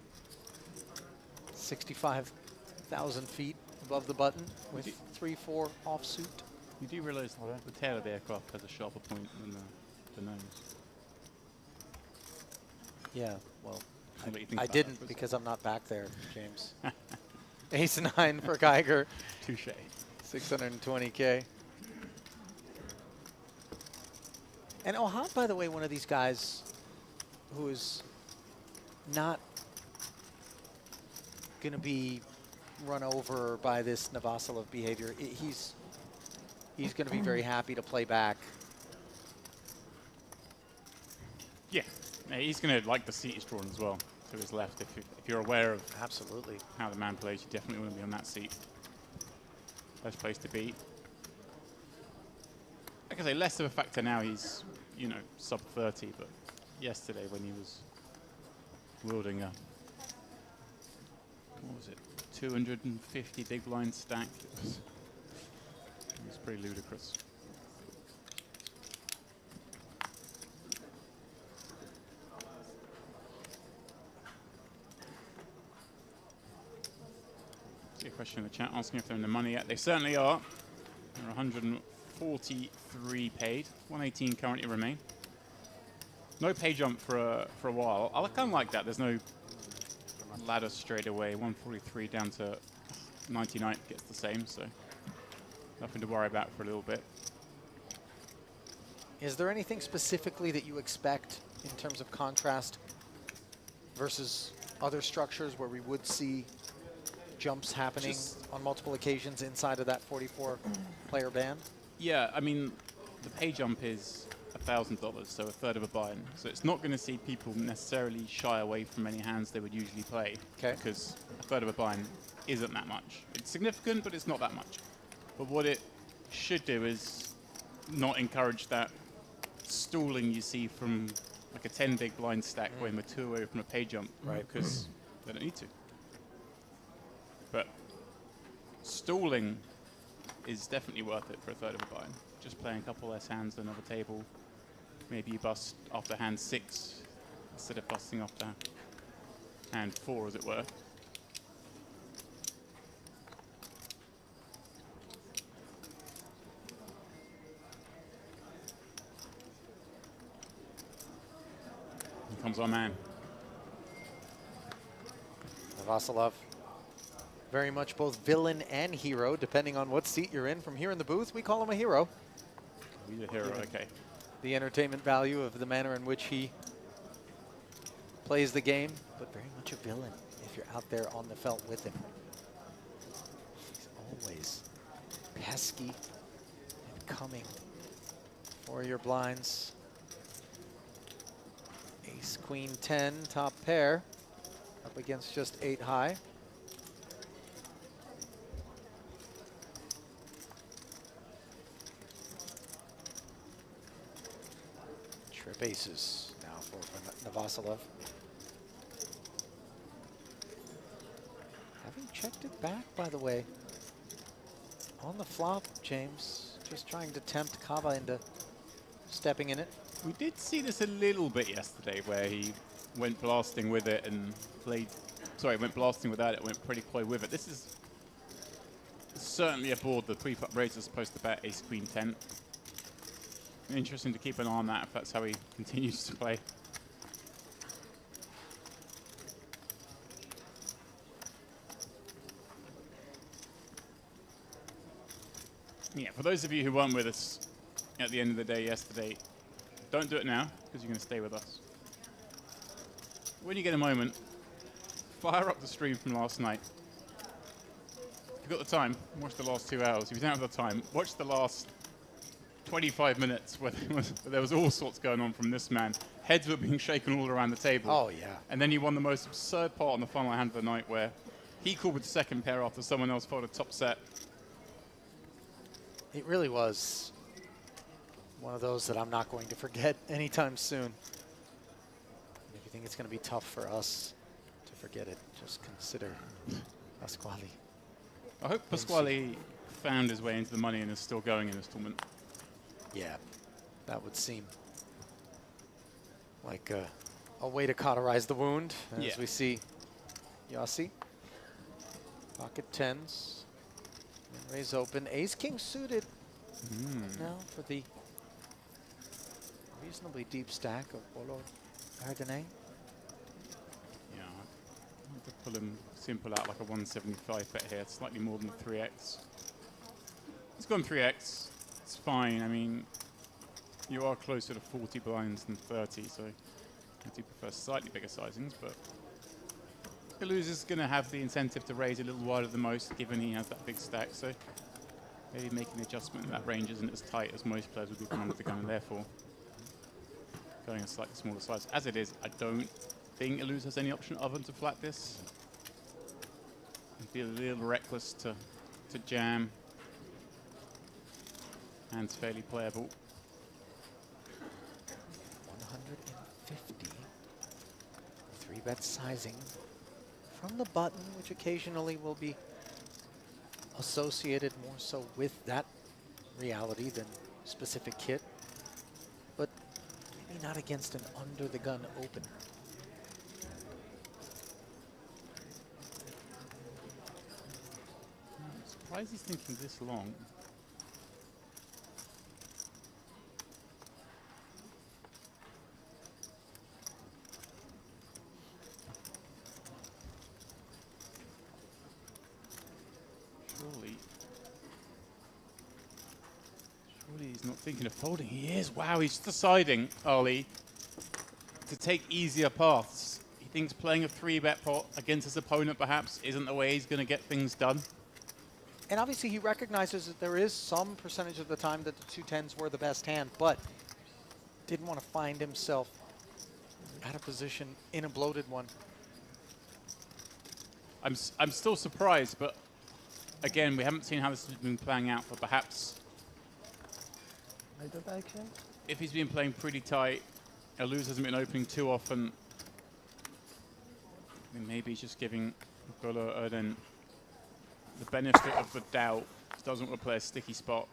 65,000 feet above the button with 3-4 offsuit. You do realize the tail of the aircraft has a sharper point than the nose. Yeah, well, I'll let you think I about didn't that. because I'm not back there, James. Ace-9 for Geiger, Touche. 620K. And Ohad, by the way, one of these guys who is not going to be run over by this Navasilov behavior. He's going to be very happy to play back. Yeah, he's going to like the seat he's drawn as well to his left. If you're aware of Absolutely. how the man plays, you definitely want to be on that seat. Best place to be. Like I say, less of a factor now. He's, you know, sub 30, but yesterday when he was wielding a, what was it, 250 big blind stack, it was pretty ludicrous. See a question in the chat asking if they're in the money yet. They certainly are. They're 143 paid, 118 currently remain. No pay jump for a while. I kind of like that. There's no ladder straight away. 143 down to 99 gets the same, so nothing to worry about for a little bit. Is there anything specifically that you expect in terms of contrast versus other structures where we would see jumps happening on multiple occasions inside of that 44-player band? Yeah, I mean, the pay jump is $1,000, so a third of a buy-in. So it's not going to see people necessarily shy away from any hands they would usually play. Okay. Because a third of a buy-in isn't that much. It's significant, but it's not that much. But what it should do is not encourage that stalling you see from like a 10 big blind stack when we're 2 away from a pay jump. Right. Because they don't need to. But stalling is definitely worth it for a third of a buy-in. Just playing a couple less hands than another table. Maybe you bust after hand 6 instead of busting after hand 4, as it were. Here comes our man. Navasilov, very much both villain and hero, depending on what seat you're in. From here in the booth, we call him a hero. He's a hero, okay. The entertainment value of the manner in which he plays the game, but very much a villain if you're out there on the felt with him. He's always pesky and coming for your blinds. Ace, queen, 10, top pair, up against just 8 high. Trip aces now for Navasilov. Having checked it back, by the way, on the flop, James, just trying to tempt Kava into stepping in it. We did see this a little bit yesterday where he went blasting with it and played, sorry, went blasting without it, went pretty coy with it. This is certainly a board the pre-flop raiser is supposed to bet ace queen 10. Interesting to keep an eye on that if that's how he continues to play. Yeah, for those of you who weren't with us at the end of the day yesterday, don't do it now, because you're going to stay with us. When you get a moment, fire up the stream from last night. If you've got the time, watch the last 2 hours. If you don't have the time, watch the last 25 minutes where there was all sorts going on from this man. Heads were being shaken all around the table. Oh, yeah. And then he won the most absurd part on the final hand of the night where he called with the second pair after someone else followed a top set. It really was one of those that I'm not going to forget anytime soon. If you think it's going to be tough for us to forget it, just consider Pasquale. I hope Pasquale found his way into the money and is still going in this tournament. Yeah, that would seem like a way to cauterize the wound, as we see Yossi. Pocket tens. Raise open. Ace-king suited now for the reasonably deep stack of Polo Ardennais. Yeah, I want to pull him simple out like a 175 bet here. It's slightly more than the 3x. He's gone 3x. It's fine. I mean, you are closer to 40 blinds than 30, so I do prefer slightly bigger sizings, but Iluz is going to have the incentive to raise a little wider than most, given he has that big stack, so maybe making the adjustment in that range isn't as tight as most players would be coming with the gun, and therefore going a slightly smaller size. As it is, I don't think Iluz has any option other than to flat this. It'd be a little reckless to jam. Hand's fairly playable. 150. 3-bet sizing from the button, which occasionally will be associated more so with that reality than specific kit, but maybe not against an under-the-gun open. I'm surprised he's thinking this long. Surely he's not thinking of folding. He is. Wow, he's deciding, Ali, to take easier paths. He thinks playing a 3-bet pot against his opponent perhaps isn't the way he's going to get things done. And obviously he recognizes that there is some percentage of the time that the 2-10s were the best hand, but didn't want to find himself out of position in a bloated one. I'm still surprised, but again, we haven't seen how this has been playing out, but perhaps if he's been playing pretty tight, Iluz hasn't been opening too often, then maybe he's just giving Golo Erden the benefit of the doubt. Doesn't want to play a sticky spot.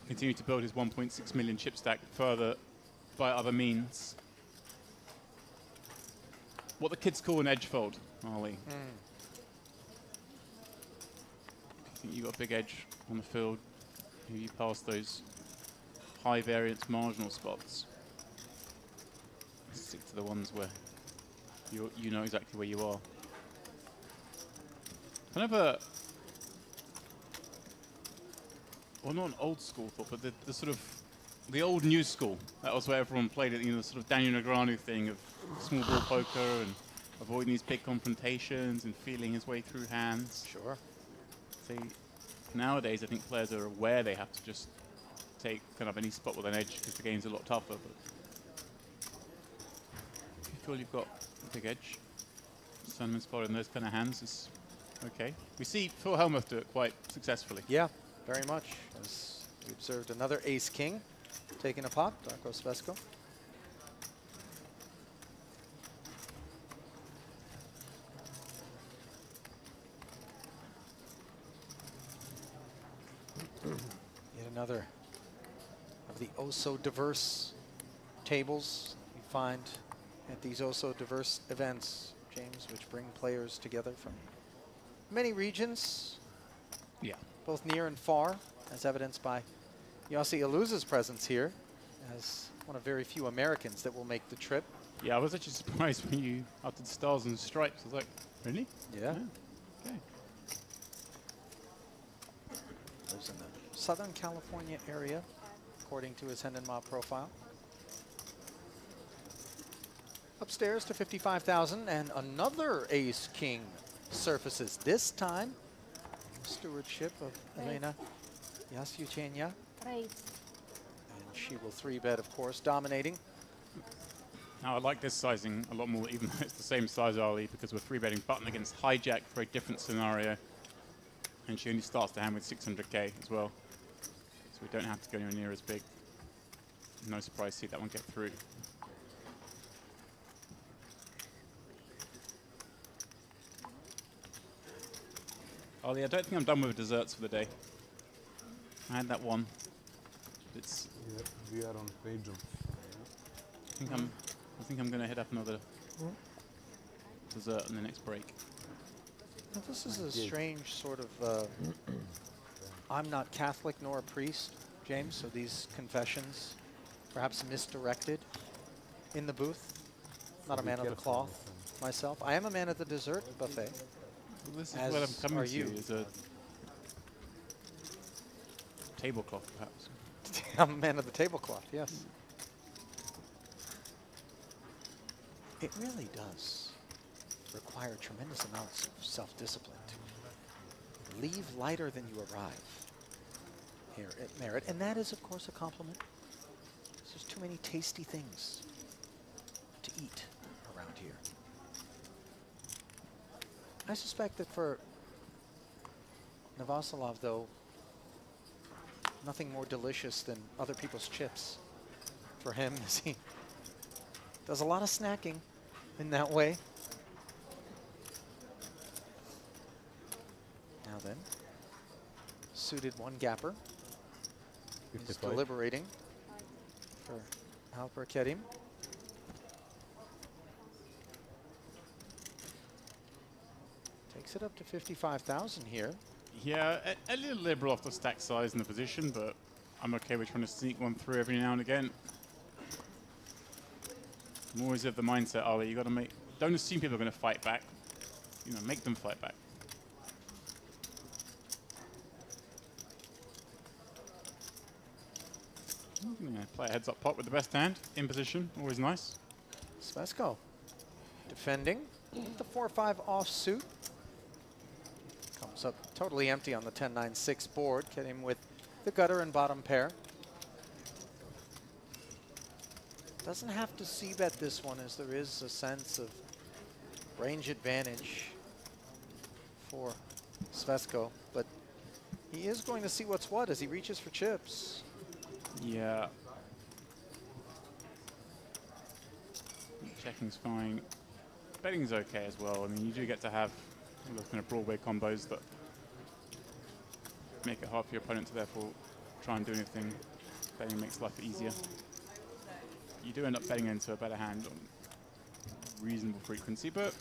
Continue to build his 1.6 million chip stack further by other means. What the kids call an edge fold, Ali. I think you've got a big edge on the field. You pass those high variance marginal spots. Stick to the ones where you know exactly where you are. Kind of a, well, not an old school thought, but the sort of the old new school. That was where everyone played it. You know, the sort of Daniel Negreanu thing of small ball poker and avoiding these big confrontations and feeling his way through hands. Sure. See, nowadays I think players are aware they have to just take kind of any spot with an edge because the game's a lot tougher. But if you feel you've got a big edge, Sandman spot in those kind of hands is okay. We see Phil Hellmuth do it quite successfully. Yeah, very much. As we observed another ace-king taking a pot, Darko Svesco. Yet another of the oh-so-diverse tables you find at these oh-so-diverse events, James, which bring players together from many regions, both near and far, as evidenced by Yossi Iluz's presence here, as one of very few Americans that will make the trip. Yeah, I was actually surprised when you uttered stars and stripes. I was like, really? Yeah. Okay. Lives in the Southern California area, according to his Hendon-Ma profile. Upstairs to 55,000, and another ace-king surfaces. This time, stewardship of Elena Yasuchenya. And she will 3-bet, of course, dominating. Now I like this sizing a lot more, even though it's the same size Ali, because we're 3-betting button against hijack, very different scenario. And she only starts the hand with 600k as well. So we don't have to go anywhere near as big. No surprise to see that one get through. Ollie, I don't think I'm done with desserts for the day. I had that one. It's. Yeah, we are on page of. I think I'm going to hit up another dessert in the next break. Now, this is a strange sort of. I'm not Catholic nor a priest, James, so these confessions, perhaps misdirected in the booth. Not a man of the cloth myself. I am a man of the dessert buffet. Well, this is what I'm coming to you. is a tablecloth, perhaps. I'm a man of the tablecloth, yes. It really does require tremendous amounts of self-discipline to leave lighter than you arrive here at Merit. And that is, of course, a compliment. There's too many tasty things to eat around here. I suspect that for Novoselov, though, nothing more delicious than other people's chips for him, as he does a lot of snacking in that way. Now then, suited one gapper. He's deliberating for Alper Kerim. Takes it up to 55,000 here. Yeah, a little liberal off the stack size and the position, but I'm okay with trying to sneak one through every now and again. I'm always of the mindset, Ali, you got to make. Don't assume people are going to fight back. You know, make them fight back. Yeah, play a heads-up pot with the best hand in position, always nice. Svesko defending the 4-5 offsuit. Comes up totally empty on the 10-9-6 board. Kerim with the gutter and bottom pair. Doesn't have to c-bet this one, as there is a sense of range advantage for Svesko, but he is going to see what's what as he reaches for chips. Yeah. Checking's fine. Betting's okay as well. I mean, you do get to have those kind of Broadway combos that make it hard for your opponent to therefore try and do anything. Betting makes life easier. You do end up betting into a better hand on reasonable frequency, but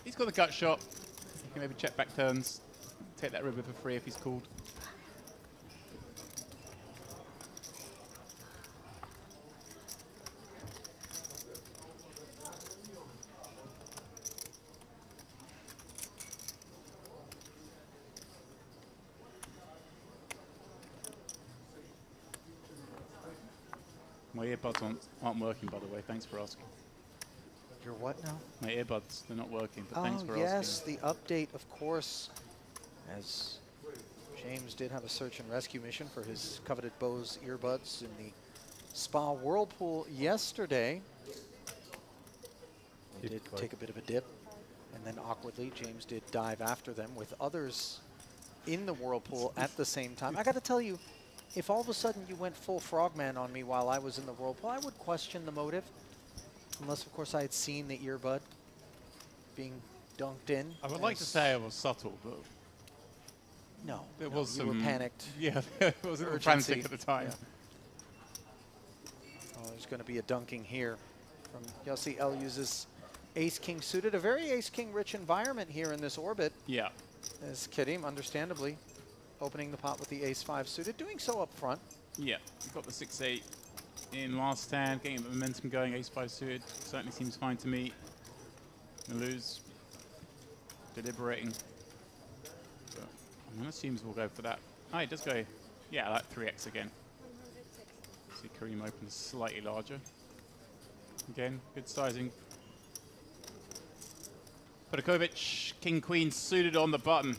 he's got the gut shot. He can maybe check back turns, take that river for free if he's called. My earbuds aren't working, by the way. Thanks for asking. Your what now? My earbuds, they're not working, but thanks for yes, asking. the update, of course, as James did have a search and rescue mission for his coveted Bose earbuds in the Spa Whirlpool yesterday. They did take a bit of a dip, and then awkwardly, James did dive after them with others in the Whirlpool at the same time. I got to tell you, if all of a sudden you went full frogman on me while I was in the Whirlpool, I would question the motive. Unless, of course, I had seen the earbud being dunked in. I would like to say I was subtle, but no, there no, was you some were panicked. Yeah, there was a Urgency. frantic at the time. Yeah. Oh, there's going to be a dunking here from Yossi L. uses ace-king suited. A very ace-king rich environment here in this orbit. Yeah. As Kerim, understandably, opening the pot with the ace-5 suited, doing so up front. Yeah, got the 6-8 in last hand, getting the momentum going, ace-5 suited. Certainly seems fine to me. Lose. Deliberating. But I'm going to assume we'll go for that. Ah, he does go Yeah, that 3x again. See Kareem opens slightly larger. Again, good sizing. Petkovic, king queen suited on the button.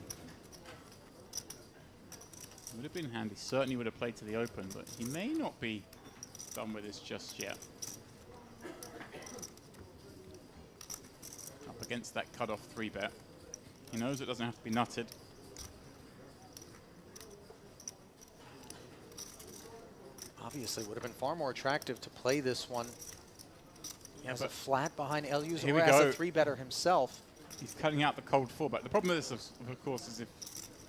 Would have been handy. Certainly would have played to the open, but he may not be done with this just yet. Up against that cutoff 3-bet. He knows it doesn't have to be nutted. Obviously, would have been far more attractive to play this one as a but flat behind Elyus here or we as go. a 3-better himself. He's cutting out the cold 4-bet. The problem with this, of course, is if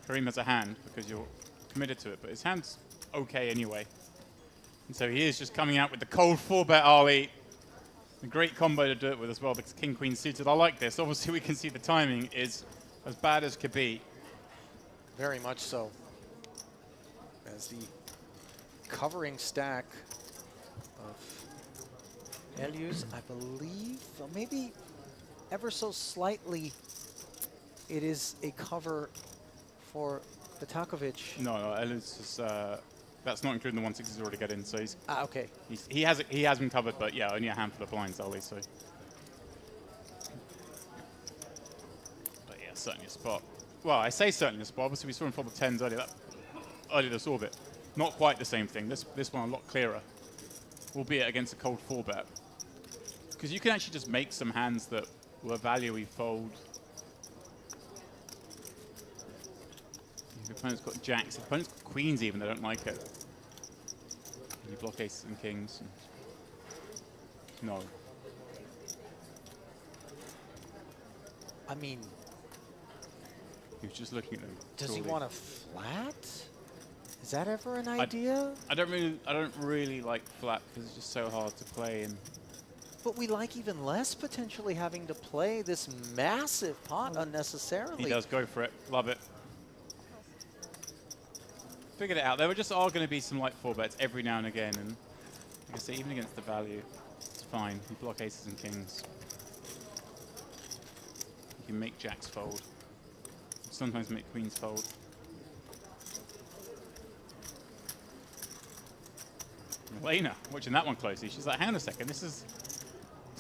Kareem has a hand, because you're committed to it, but his hand's okay anyway. And so he is just coming out with the cold 4-bet Ali. A great combo to do it with as well, because king queen suited. I like this. Obviously, we can see the timing is as bad as could be. Very much so. As the covering stack of Elyus, I believe, well, maybe ever so slightly, it is a cover for Petkovic. No, Ellis is, that's not including the 160s he's already got in. So he's Okay. he has him covered, but yeah, only a handful of blinds, Ali. So, but yeah, certainly a spot. Well, I say certainly a spot. Obviously, we saw him fold the 10s earlier. Earlier this orbit. Not quite the same thing. This one a lot clearer, albeit against a cold 4-bet. Because you can actually just make some hands that were value-y fold. If your opponent's got jacks, if your opponent's got queens even, they don't like it. And you block aces and kings. No. I mean, He was just looking at them. does he purely. want a flat? Is that ever an idea? I don't really like flat because it's just so hard to play. And But we like even less potentially having to play this massive pot unnecessarily. he does go for it. Love it. Figured it out. There were just are going to be some like 4-bets every now and again, and like I say, even against the value, it's fine. You block aces and kings. You can make jacks fold. Sometimes make queens fold. Elena, watching that one closely, she's like, hang on a second, this is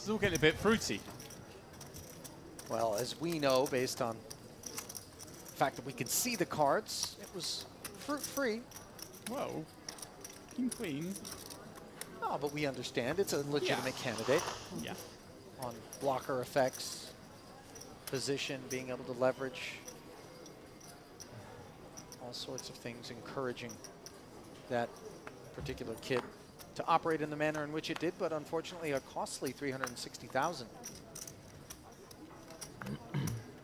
all getting a bit fruity. Well, as we know, based on the fact that we can see the cards, it was fruit-free. Whoa, king queen. Oh, but we understand it's a legitimate candidate Yeah. on blocker effects, position, being able to leverage all sorts of things, encouraging that particular kit to operate in the manner in which it did, but unfortunately a costly 360,000.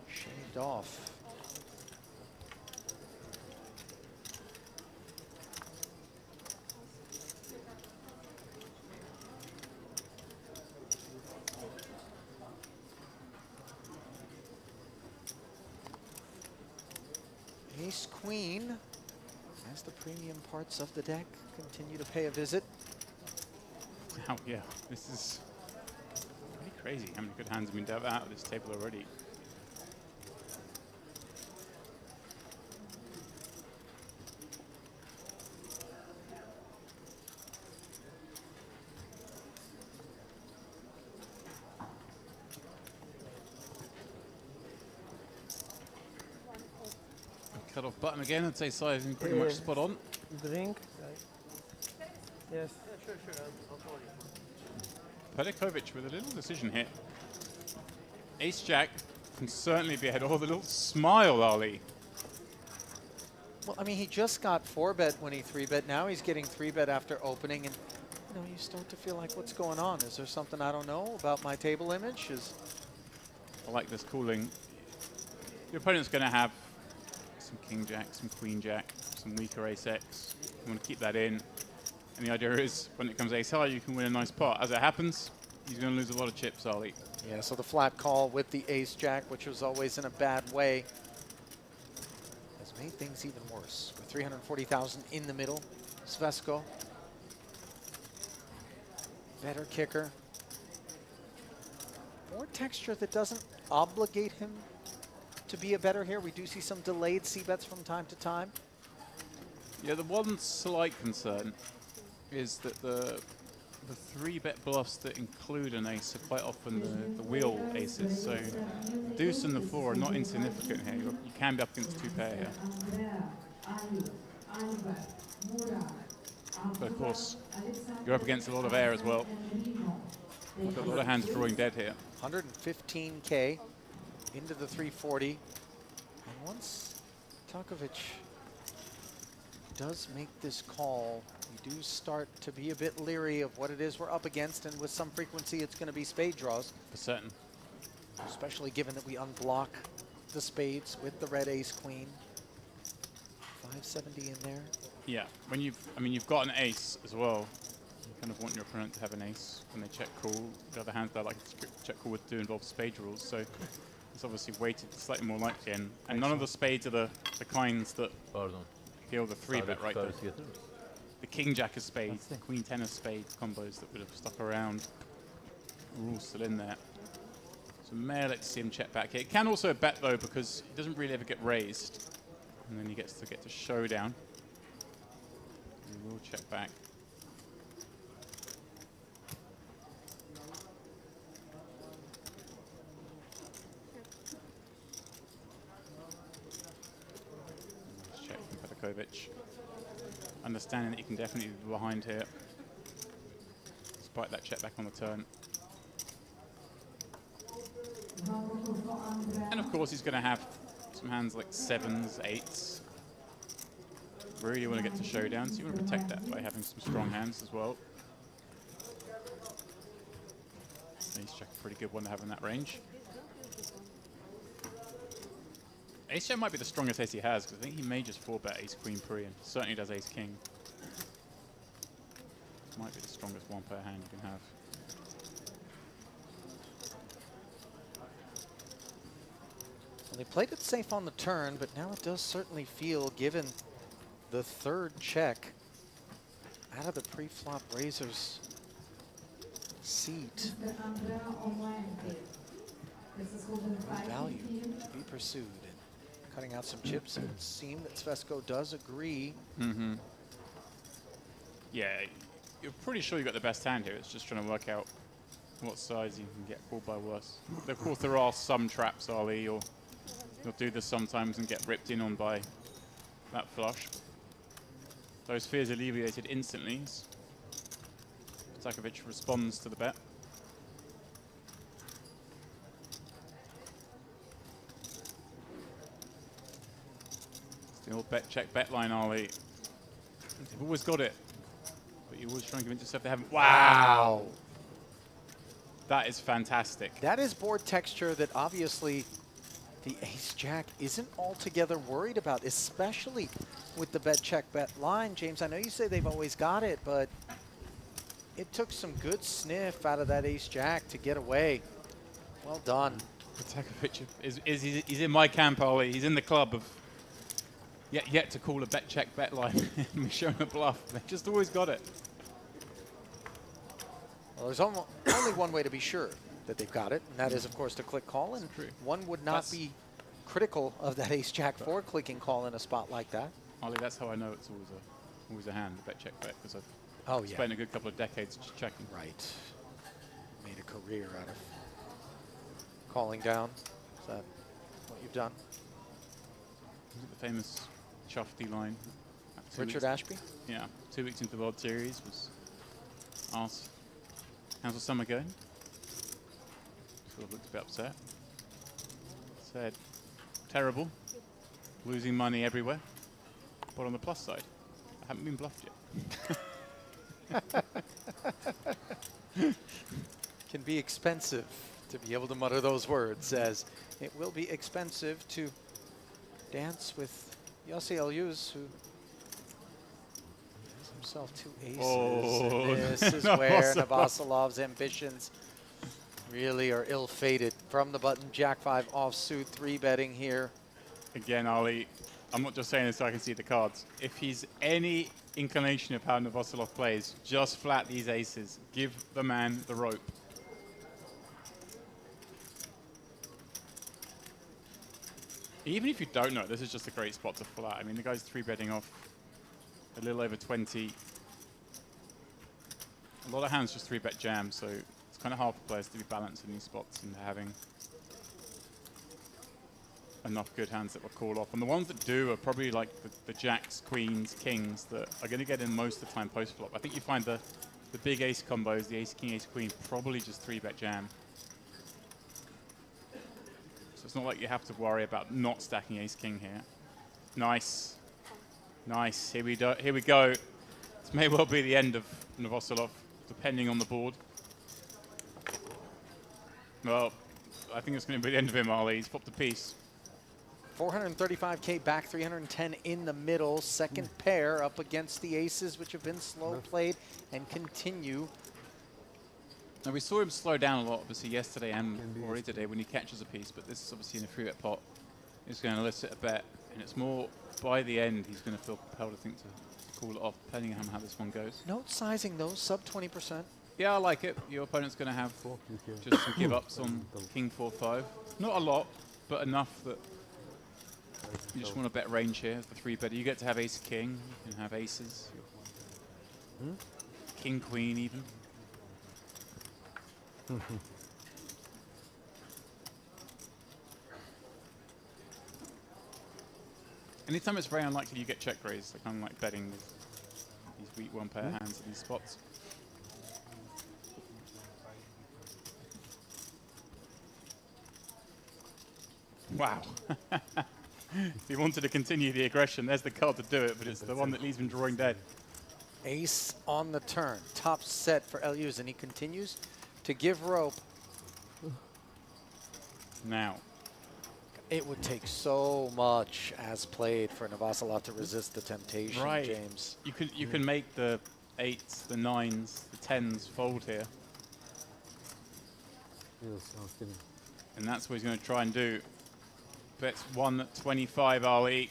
Shaved off. Ace Queen, as the premium parts of the deck continue to pay a visit. Wow, yeah, this is pretty crazy how many good hands have been dealt out of this table already. Cut off button again, I'd say sizing pretty much spot on. Drink. Yes. Petkovic with a little decision here. Ace-Jack can certainly be ahead. Oh, the little smile, Ali. Well, I mean, he just got 4-bet when he 3-bet. Now he's getting 3-bet after opening, and you know, you start to feel like, what's going on? Is there something I don't know about my table image? I like this cooling. Your opponent's going to have some king jack, some queen jack, some weaker ace x. You want to keep that in. And the idea is, when it comes ace high, you can win a nice pot. As it happens, he's going to lose a lot of chips, Ali. Yeah, so the flat call with the ace-jack, which was always in a bad way, has made things even worse. With 340,000 in the middle, Svesko, better kicker. More texture that doesn't obligate him to be a better here. We do see some delayed c-bets from time to time. Yeah, the one slight concern is that the 3-bet bluffs that include an ace are quite often the wheel aces. So the deuce and the 4 are not insignificant here. You can be up against 2-pair here. But of course, you're up against a lot of air as well. I've got a lot of hands drawing dead here. 115K into the 340. And once Takovic does make this call, we do start to be a bit leery of what it is we're up against, and with some frequency it's going to be spade draws. For certain. Especially given that we unblock the spades with the red ace queen. 570 in there. Yeah, when you've got an ace as well. You kind of want your opponent to have an ace when they check call. The other hand, they like to check call do involve spade rules, so it's obviously weighted slightly more likely. And none of the spades are the kinds that feel the 3-bet right there. The king jack of spades, the queen 10 of spades combos that would have stuck around are all still in there. So may let's see him check back here. It can also bet though, because he doesn't really ever get raised, and then he gets to get to showdown. He will check back. Let's check from Petkovic. Understanding that he can definitely be behind here, despite that check back on the turn. And of course, he's going to have some hands like 7s, 8s. Really want to get to showdown, so you want to protect that by having some strong hands as well. Ace jack, a pretty good one to have in that range. Ace jack might be the strongest ace he has, because I think he may just 4-bet ace queen pre, and certainly does ace king. Might be the strongest 1-pair hand you can have. Well, they played it safe on the turn, but now it does certainly feel, given the 3rd check out of the pre-flop raiser's seat, value to be pursued. And cutting out some chips, it would seem that Svesco does agree. Mm-hmm. Yeah, you're pretty sure you got the best hand here. It's just trying to work out what size you can get pulled by worse. Of course, there are some traps, Ali. You'll do this sometimes and get ripped in on by that flush. Those fears alleviated instantly. Takovic responds to the bet. Still bet check bet line, Ali. You've always got it, but you always try and convince yourself they haven't. Wow! That is fantastic. That is board texture that obviously the ace-jack isn't altogether worried about, especially with the bet check bet line. James, I know you say they've always got it, but it took some good sniff out of that ace-jack to get away. Well done. Takovic he's in my camp, Ollie. He's in the club of yet to call a bet check bet line and be shown a bluff. They've just always got it. Well, there's only one way to be sure that they've got it, and that is, of course, to click call. And one would not be critical of that ace-jack for clicking call in a spot like that. Ollie, that's how I know it's always a hand, the bet check bet, because I've spent a good couple of decades just checking. Right. Made a career out of calling down. Is that what you've done? Was it the famous Chufty line? Richard Ashby? Yeah, 2 weeks into the World Series was asked, how's the summer going? Sort of looked a bit upset. Said, terrible, losing money everywhere, but on the plus side, I haven't been bluffed yet. Can be expensive to be able to mutter those words, as it will be expensive to dance with Yossi Elyuz, who has himself 2 aces. Oh, and this is where Navasilov's ambitions really are ill-fated. From the button, Jack 5 offsuit, 3-betting here. Again, Ali, I'm not just saying this so I can see the cards. If he's any inclination of how Navasilov plays, just flat these aces. Give the man the rope. Even if you don't know, this is just a great spot to flat. I mean, the guy's 3-betting off a little over 20. A lot of hands just 3-bet jam, so it's kind of hard for players to be balanced in these spots and having enough good hands that will call off. And the ones that do are probably like the jacks, queens, kings that are going to get in most of the time post-flop. I think you find the big ace combos, the ace, king, ace, queen, probably just 3-bet jam. So it's not like you have to worry about not stacking ace, king here. Nice. Nice. Here we go. This may well be the end of Novoselov, depending on the board. Well, I think it's going to be the end of him, Ali. He's popped a piece. 435K back, 310 in the middle. Second pair up against the aces, which have been slow played and continue. Now, we saw him slow down a lot, obviously, yesterday and already today when he catches a piece, but this is obviously in a 3-bet pot. He's going to elicit a bet, and it's more by the end he's going to feel compelled, I think, to call it off, depending on how this one goes. Note sizing those, sub 20%. Yeah, I like it. Your opponent's going to have just some give-ups on king 4-5. Not a lot, but enough that you just want to bet range here as the 3-better. You get to have ace king, you can have aces. King queen even. Anytime it's very unlikely you get check raised, like I'm like betting with these weak 1-pair hands in these spots. Wow. If he wanted to continue the aggression, there's the card to do it, but it's the one that leaves him drawing dead. Ace on the turn. Top set for Elyuz, and he continues to give rope. Now. It would take so much as played for Novoselov to resist the temptation, Right. James. You can make the 8s, the 9s, the 10s fold here. Yes, I was kidding. And that's what he's going to try and do. Bets 125 Ali.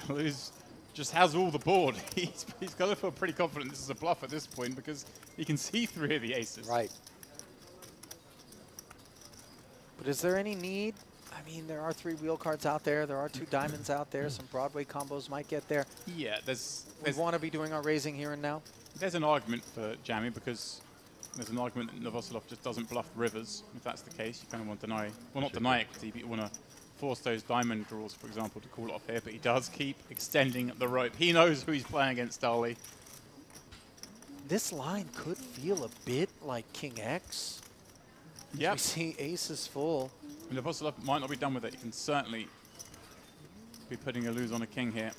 Lose just has all the board. He's got to feel pretty confident this is a bluff at this point because he can see 3 of the aces. Right. But is there any need? I mean, there are 3 wheel cards out there. There are 2 diamonds out there. Some Broadway combos might get there. Yeah, there's We want to be doing our raising here and now. There's an argument for jamming because there's an argument that Novoselov just doesn't bluff rivers. If that's the case, you kind of want to deny, well, not deny equity, but you want to force those diamond draws, for example, to call it off here. But he does keep extending the rope. He knows who he's playing against, Ali. This line could feel a bit like King X. Yeah. We see aces full. And Novoselov might not be done with it. You can certainly be putting a lose on a king here.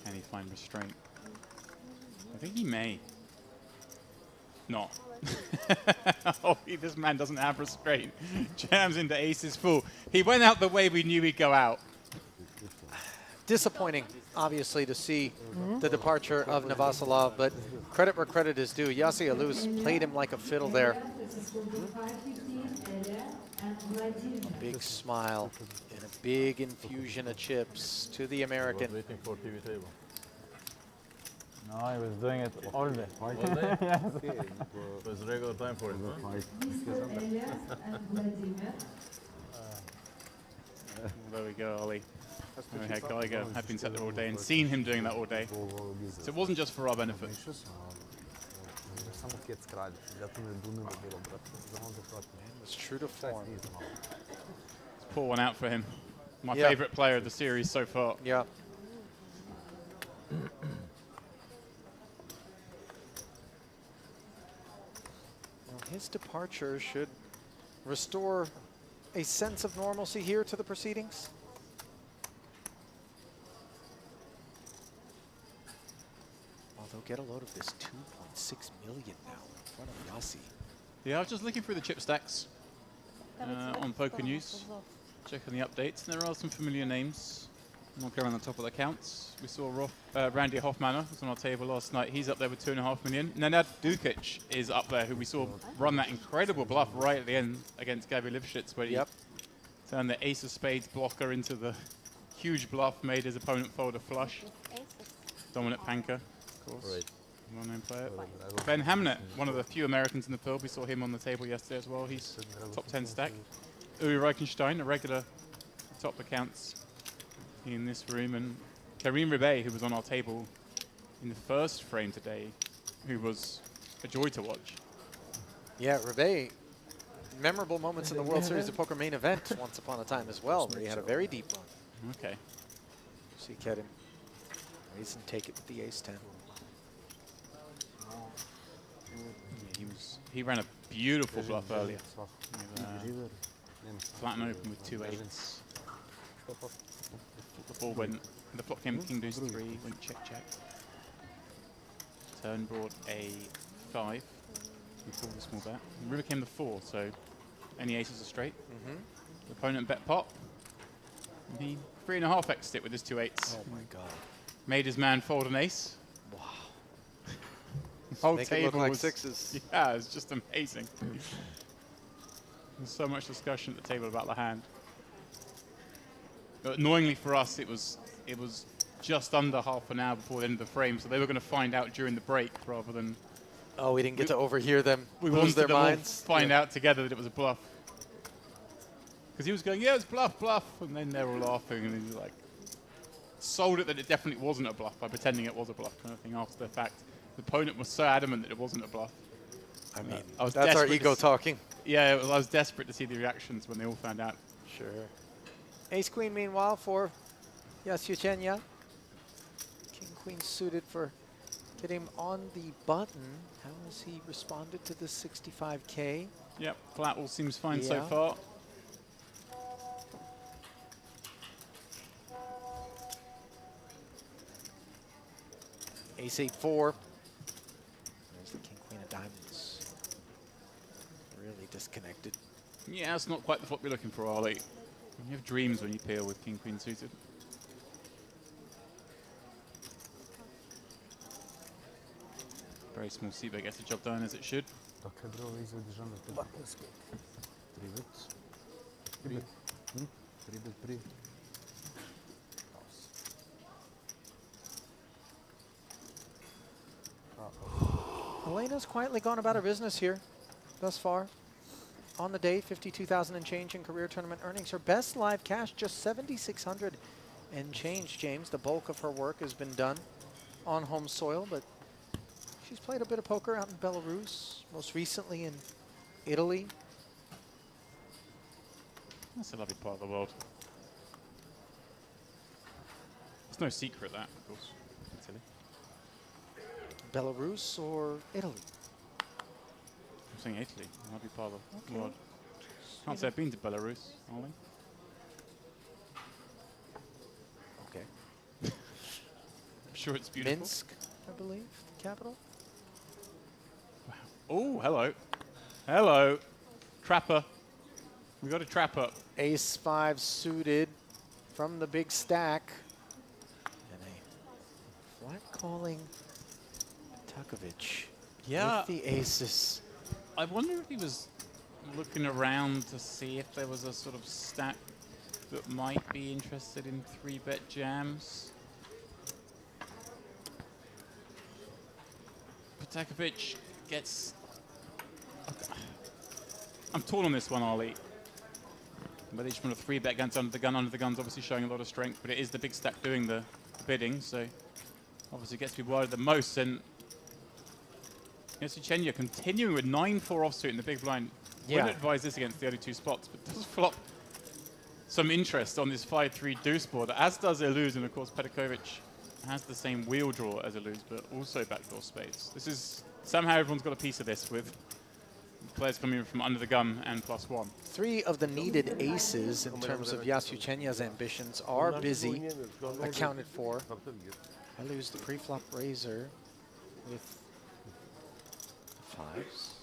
Can he find restraint? I think he may. Not. Oh, this man doesn't have restraint. Jams into aces full. He went out the way we knew he'd go out. Disappointing, obviously, to see the departure of Novoselov, but credit where credit is due. Yassi Elyuz played him like a fiddle there. A big smile and a big infusion of chips to the American. Waiting for TV table. No, I was doing it all day. All day? Okay, it was regular time for it, huh? There we go, Ali. We had Geiger, had been sat there all day and seen him doing that all day. So it wasn't just for our benefit. Was true to form. Let's pour one out for him. My Yeah. favorite player of the series so far. Yeah. Well, his departure should restore a sense of normalcy here to the proceedings. Although get a load of this 2.6 million now in front of Yassi. Yeah, I was just looking through the chip stacks on Poker News, checking the updates, and there are some familiar names. I'm not going on the top of the counts. We saw Randy Hoffmanner was on our table last night. He's up there with 2.5 million. Nenad Dukic is up there, who we saw run that incredible bluff right at the end against Gabi Lifshitz, where he turned the ace of spades blocker into the huge bluff, made his opponent fold a flush. Dominant Panker, of course. Right. well-known player. Ben Hamnet, one of the few Americans in the field. We saw him on the table yesterday as well. He's top 10 stack. Uri Reichenstein, a regular top accounts in this room, and Karim Ribe, who was on our table in the first frame today, who was a joy to watch. Yeah, Ribe, memorable moments in the World Series of Poker main event once upon a time as well, where he had a very deep run. Okay. See Kedim raise and take it with the ace-10. He ran a beautiful bluff earlier. Flat and open with 2 8s. The ball went, the flop came king deuce 3, went check check. Turn brought a 5. We called the small bet. And river came the 4, so any aces are straight. The opponent bet pot. And he 3.5x'd it with his 2 8s. Oh my god. Made his man fold an ace. Wow. Whole Make it table look like was, sixes. Yeah, it's just amazing. There's so much discussion at the table about the hand. But annoyingly for us, it was just under half an hour before the end of the frame, so they were going to find out during the break rather than. Oh, we didn't get to overhear them We lose wanted their them all minds. find out together that it was a bluff. Because he was going, yeah, it's bluff, bluff, and then they were all laughing, and he was like, sold it that it definitely wasn't a bluff by pretending it was a bluff kind of thing after the fact. The opponent was so adamant that it wasn't a bluff. I mean, I was that's our desperate ego talking. Yeah, I was desperate to see the reactions when they all found out. Sure. Ace-queen, meanwhile, for Yasuchenya. King-queen suited for getting on the button. How has he responded to the 65K? Yep, flat all seems fine so Yeah. far. Ace-8-4. There's the king-queen of diamonds. Really disconnected. Yeah, it's not quite the flop you're looking for, Ollie. You have dreams when you peel with king-queen suited. Very small seatback gets the job done as it should. Elena's quietly gone about her business here thus far. On the day, 52,000 and change in career tournament earnings. Her best live cash, just 7,600 and change, James. The bulk of her work has been done on home soil, but she's played a bit of poker out in Belarus, most recently in Italy. That's a lovely part of the world. There's no secret that, of course. Italy. Belarus or Italy? I'm saying Italy. A lovely part of the world. Can't say I've been to Belarus, Ollie. Okay. I'm sure it's beautiful. Minsk, I believe, the capital. Oh, hello. Hello. Trapper. We got a trapper. Ace-5 suited from the big stack. And a flat calling Tukovic. Yeah. With the aces. I wonder if he was looking around to see if there was a sort of stack that might be interested in 3-bet jams. Patakovic gets... Okay. I'm torn on this one, Ollie. But each one of 3-bet guns under the gun. Under the gun's obviously showing a lot of strength, but it is the big stack doing the bidding, so obviously gets to be worried the most. And Yasuchenya continuing with 9-4 offsuit in the big blind. Wouldn't advise this against the other 2 spots, but does flop some interest on this 5-3 deuce board, as does Iluz, and of course Petakovic has the same wheel draw as Iluz, but also backdoor spades. This is, somehow everyone's got a piece of this with players coming in from under the gun and +1. 3 of the needed aces in terms of Yasuchenya's ambitions are busy, accounted for. I lose the pre-flop razor with the 5s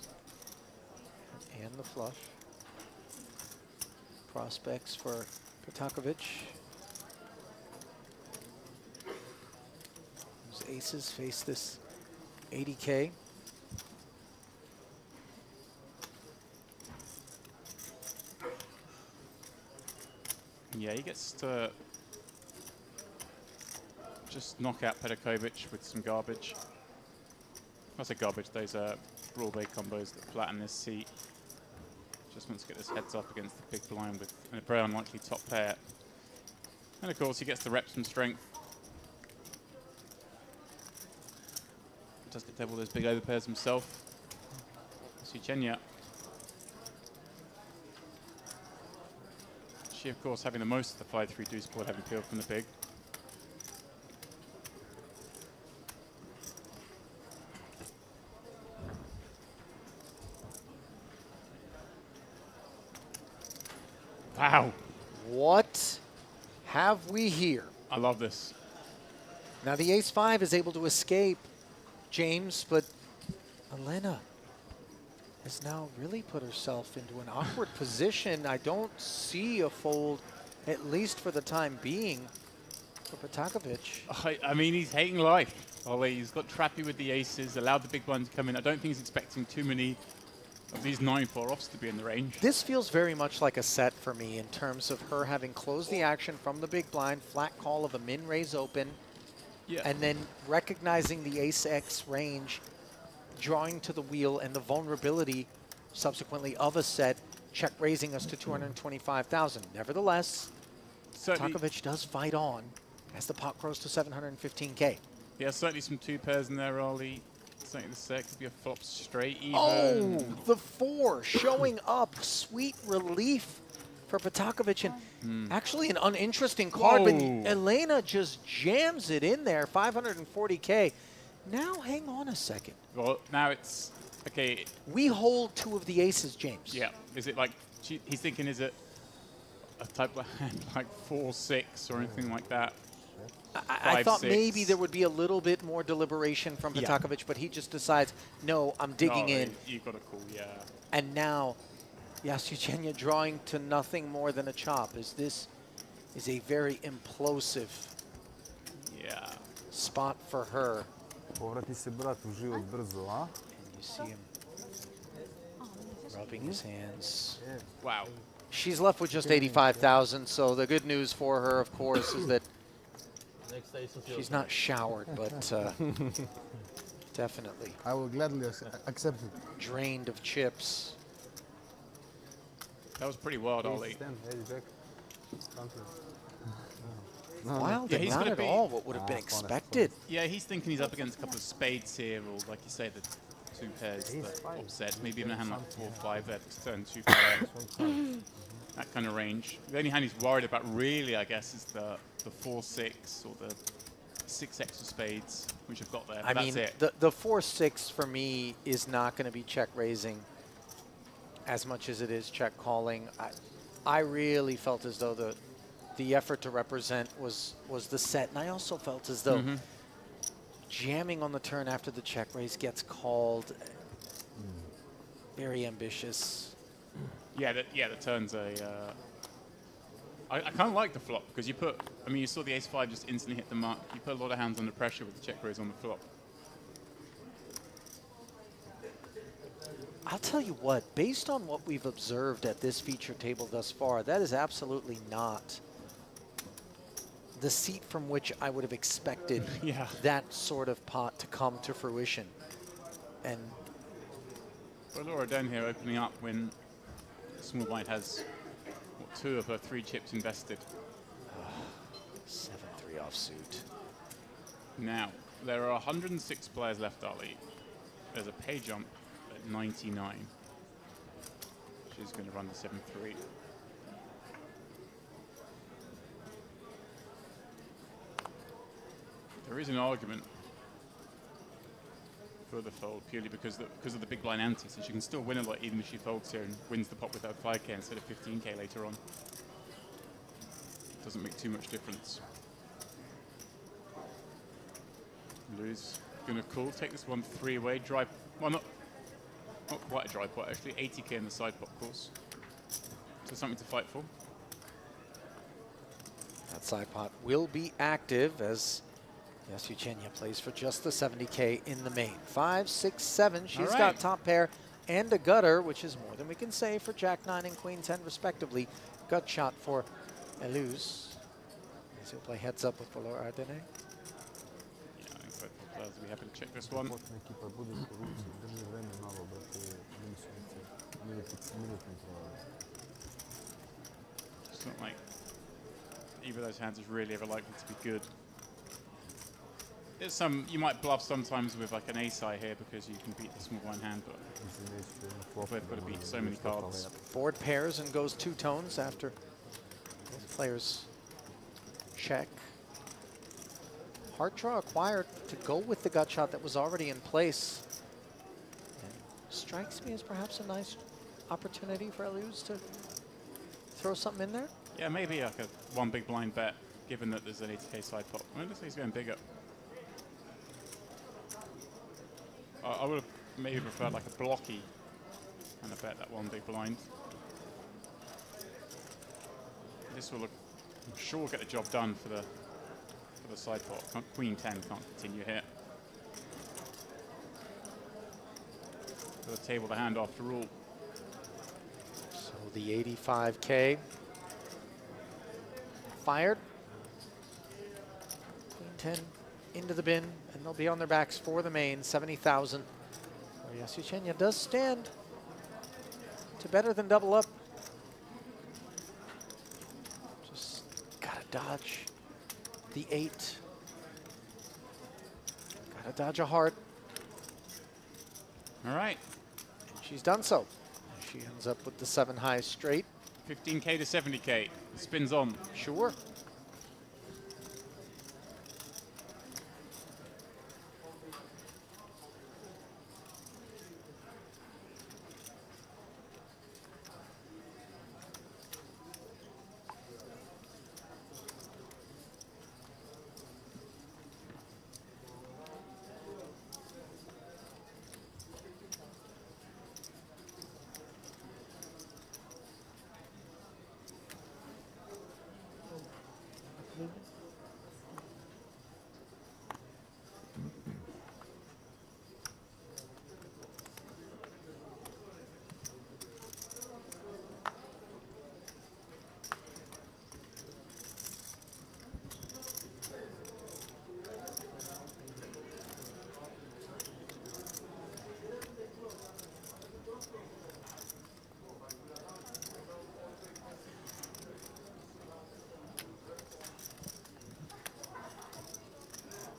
and the flush. Prospects for Petakovic. Those aces face this 80K. Yeah, he gets to just knock out Petakovic with some garbage. That's a garbage. Those Broadway combos that flatten this seat. Just wants to get his heads up against the big blind with a very unlikely top pair. And of course, he gets the reps from strength. Does get to have all those big overpairs himself. Suchenya. She, of course, having the most of the 5-3 deuce board having field from the big. Wow. What have we here? I love this. Now the ace-5 is able to escape James, but Elena has now really put herself into an awkward position. I don't see a fold, at least for the time being, for Patakovic. I mean, he's hating life. Ollie, he's got trappy with the aces, allowed the big blind to come in. I don't think he's expecting too many of these 9-4 offs to be in the range. This feels very much like a set for me in terms of her having closed the action from the big blind, flat call of a min raise open, and then recognizing the ace-X range, drawing to the wheel, and the vulnerability subsequently of a set, check raising us to 225,000. Nevertheless, Patakovic does fight on as the pot grows to 715K. Yeah, certainly some 2 pairs in there, Ollie. Certainly the set could be a flop straight even. Oh, the 4 showing up. Sweet relief for Patakovic. And actually an uninteresting card, but Elena just jams it in there. 540K. Now, hang on a second. Well, now it's, okay. We hold 2 of the aces, James. Yeah. Is it like, he's thinking, is it a type of hand like 4-6 or anything like that? I thought maybe there would be a little bit more deliberation from Patakovic, but he just decides, no, I'm digging in. You've got a call, yeah. And now, Yasuchenya drawing to nothing more than a chop. This is a very implosive spot for her. Povrati se brat u život brzo, a? You see him rubbing his hands. Wow. She's left with just 85,000, so the good news for her, of course, is that she's not showered, but definitely. I will gladly accept it. Drained of chips. That was pretty wild, Ollie. Wild and not at all what would have been expected. Yeah, he's thinking he's up against a couple of spades here, or like you say, the 2 pairs that offset. Maybe even a hand like 4-5 there to turn 2 pairs. That kind of range. The only hand he's worried about really, I guess, is the 4-6 or the 6x of spades, which have got there. I mean, the 4-6 for me is not going to be check raising as much as it is check calling. I really felt as though the effort to represent was the set, and I also felt as though jamming on the turn after the check raise gets called. Very ambitious. Yeah, the turn's a. I kind of like the flop because you put. I mean, you saw the ace-5 just instantly hit the mark. You put a lot of hands under pressure with the check raise on the flop. I'll tell you what, based on what we've observed at this feature table thus far, that is absolutely not the seat from which I would have expected that sort of pot to come to fruition. And well, Laura Den here opening up when small blind has 2 of her 3 chips invested. 7-3 offsuit. Now, there are 106 players left, Ollie. There's a pay jump at 99. She's going to run the 7-3. There is an argument for the fold purely because of the big blind ante, so she can still win a lot even if she folds here and wins the pot with that 5K instead of 15K later on. Doesn't make too much difference. Lou's gonna call, take this 1-3 away, drive, well not quite a drive pot actually, 80K in the side pot course. So something to fight for. That side pot will be active as Yasuchenya plays for just the 70K in the main. 5, 6, 7. She's got top pair and a gutter, which is more than we can say for Jack 9 and Queen 10 respectively. Gut shot for Eluz. He'll play heads up with Valor Ardenne. Yeah, I think both players will be be happy to check this one. It's not like either of those hands is really ever likely to be good. There's some, you might bluff sometimes with like an ace-high here because you can beat the small blind hand, but they've got to beat so many cards. Board pairs and goes two tones after both players check. Heart draw acquired to go with the gut shot that was already in place. And strikes me as perhaps a nice opportunity for Elias to throw something in there. Yeah, maybe like a one big blind bet, given that there's an 80k side pot. I think he's going bigger. I would have maybe preferred like a blocky and a bet that one big blind. This will, I'm sure, get the job done for the side pot. Queen 10 can't continue here. For the table the hand after all. So the 85k fired. Queen 10 into the bin, and they'll be on their backs for the main, 70,000. Yasuchenya does stand to better than double up. Just gotta dodge the 8. Gotta dodge a heart. All right. And she's done so. She ends up with the 7 high straight. 15k to 70k. Spins on. Sure.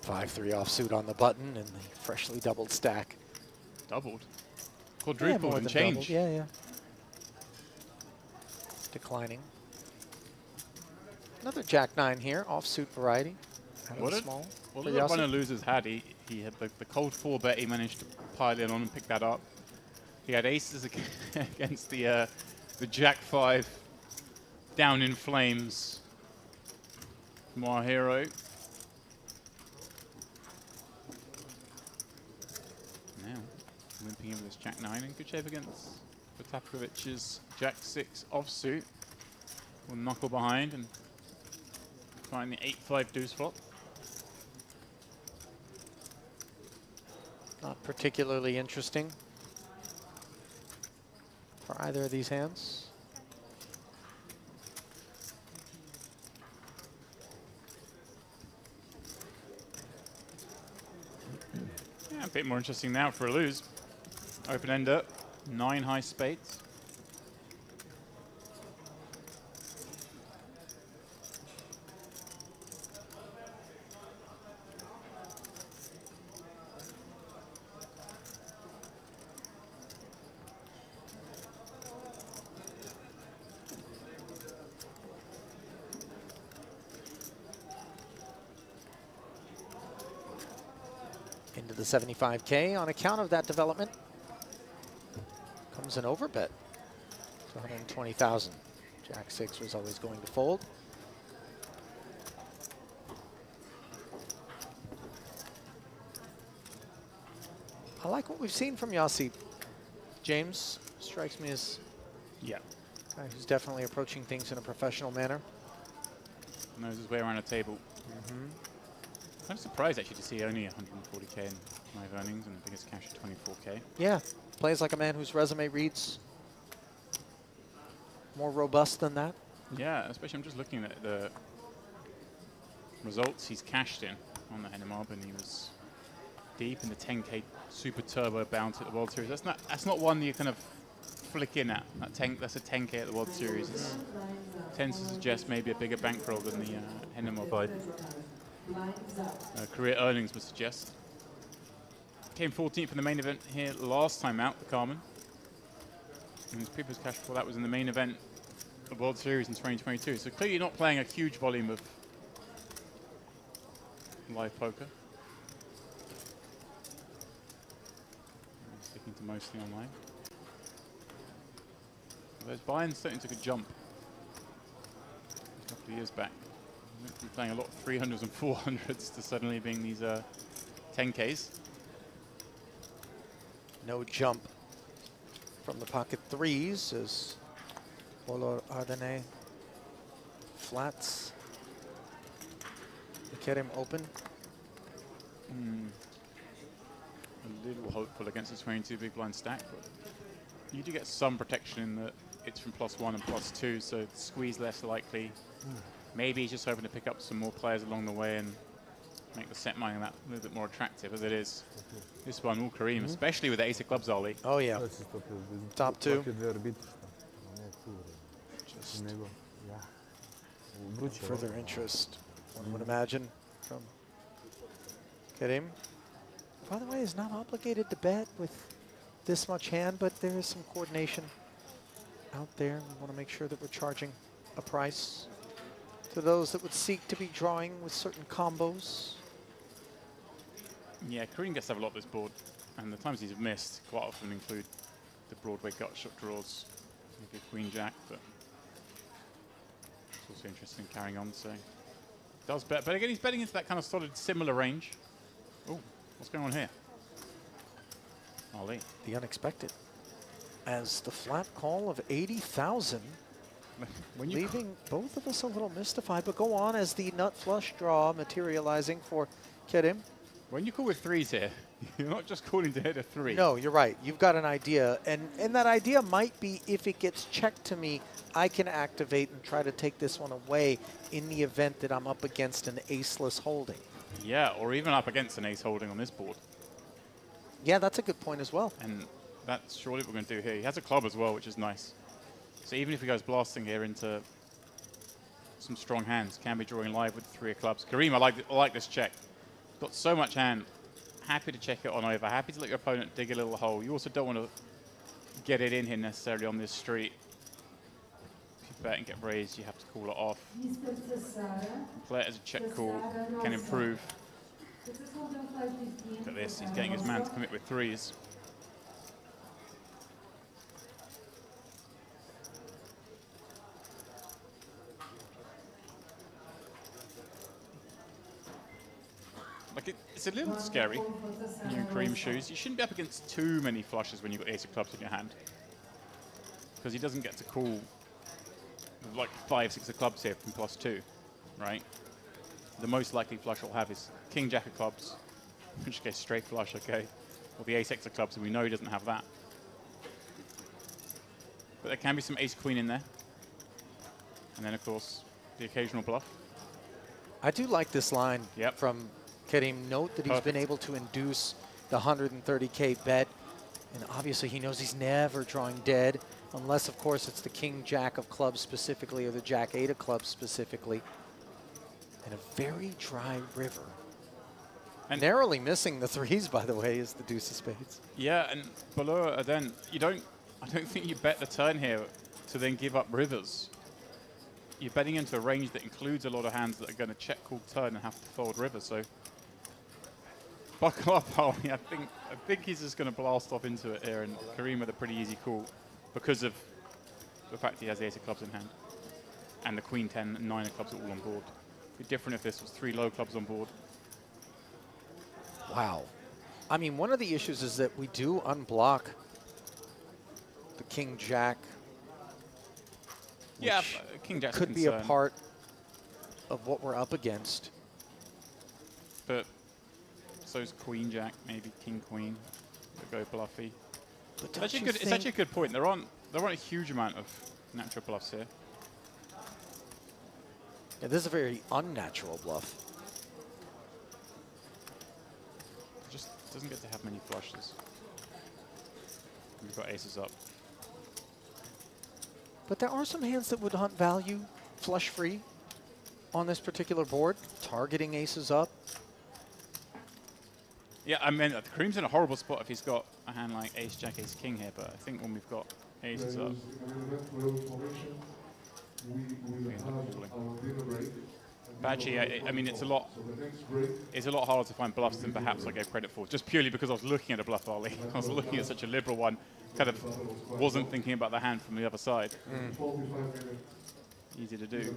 Five-3 offsuit on the button and the freshly doubled stack. Doubled? Quadruple and change. Doubled. Yeah, yeah. Declining. Another Jack-9 here, offsuit variety. What small. Well, look what one of the losers had. He had the cold 4 bet. He managed to pile in on and pick that up. He had aces against the Jack-5 down in flames. More hero. Now, limping in with this Jack-9 in good shape against Potapovic's Jack-6 offsuit. Will knuckle behind and find the 8-5 deuce flop. Not particularly interesting for either of these hands. Yeah, a bit more interesting now for a lose. Open ender, 9 high spades. Into the 75K. On account of that development comes an overbet to 120,000. Jack-6 was always going to fold. I like what we've seen from Yossi. James strikes me as a guy who's definitely approaching things in a professional manner. Knows his way around a table. I'm surprised actually to see only 140k in live earnings and the biggest cash at 24k. Yeah, plays like a man whose resume reads more robust than that. Yeah, especially I'm just looking at the results he's cashed in on the Hennemob, and he was deep in the 10K Super Turbo bounty at the World Series. That's not one that you kind of flick in at. That's a 10K at the World Series. It tends to suggest maybe a bigger bankroll than the Hennemob career earnings would suggest. Came 14th in the main event here last time out, the Carmen. And his previous cash before that was in the main event of World Series in 2022. So clearly not playing a huge volume of live poker. Sticking to mostly online. Those buy-ins certainly took a jump a couple of years back. Went from playing a lot of 300s and 400s to suddenly being these 10Ks. No jump from the pocket threes as Polo Ardenne flats. Kerim open. A little hopeful against the 22 big blind stack, but you do get some protection in that it's from +1 and +2, so squeeze less likely. Maybe he's just hoping to pick up some more players along the way and make the set mining that a little bit more attractive as it is. This one, all Kareem, especially with the ace of clubs, Ollie. Oh yeah. Top two. Just Further interest, one would imagine, from Kerim. By the way, is not obligated to bet with this much hand, but there is some coordination out there. We want to make sure that we're charging a price to those that would seek to be drawing with certain combos. Yeah, Kareem gets to have a lot of this board, and the times he's missed quite often include the Broadway gut shot draws, maybe a Queen Jack, but it's also interesting carrying on, so does bet. But again, he's betting into that kind of solid, similar range. Oh, what's going on here? Ollie. The unexpected. As the flat call of 80,000, leaving both of us a little mystified, but go on as the nut flush draw materializing for Kerim. When you call with threes here, you're not just calling to hit a three. No, you're right. You've got an idea. And that idea might be if it gets checked to me, I can activate and try to take this one away in the event that I'm up against an aceless holding. Yeah, or even up against an ace holding on this board. Yeah, that's a good point as well. And that's surely what we're going to do here. He has a club as well, which is nice. So even if he goes blasting here into some strong hands, can be drawing live with 3 of clubs. Kareem, I like this check. Got so much hand. Happy to check it on over. Happy to let your opponent dig a little hole. You also don't want to get it in here necessarily on this street. If you bet and get raised, you have to call it off. Play it as a check call. Can improve. Look at this. He's getting his man to commit with threes. Like it's a little scary when you're in Kareem's shoes. You shouldn't be up against too many flushes when you've got the ace of clubs in your hand, because he doesn't get to call like 5, 6 of clubs here from +2, right? The most likely flush he'll have is King Jack of clubs, in which case straight flush, okay, or the ace X of clubs, and we know he doesn't have that. But there can be some ace queen in there, and then of course the occasional bluff. I do like this line from Kerim. Note that he's been able to induce the 130K bet, and obviously he knows he's never drawing dead, unless of course it's the King Jack of clubs specifically or the Jack 8 of clubs specifically. And a very dry river. And narrowly missing the threes, by the way, is the deuce of spades. Yeah, and below then I don't think you bet the turn here to then give up rivers. You're betting into a range that includes a lot of hands that are going to check call turn and have to fold river. So buckle up, Ollie. I think he's just going to blast off into it here, and Kareem with a pretty easy call because of the fact he has the ace of clubs in hand, and the queen 10 and 9 of clubs are all on board. It'd be different if this was 3 low clubs on board. Wow. I mean, one of the issues is that we do unblock the King Jack. Yeah, King Jack's could be a part of what we're up against. But so's Queen Jack, maybe King Queen. Go bluffy. But it's actually a good point. There aren't a huge amount of natural bluffs here. Yeah, this is a very unnatural bluff. Just Doesn't get to have many flushes. We've got aces up. But there are some hands that would hunt value flush free on this particular board, targeting aces up. Yeah, I mean, Kareem's in a horrible spot if he's got a hand like ace, jack, ace, king here, but I think when we've got aces up, Badgie, I mean, it's a lot harder to find bluffs than perhaps I gave credit for, just purely because I was looking at a bluff volley. I was looking at such a liberal one, kind of wasn't thinking about the hand from the other side. Easy to do.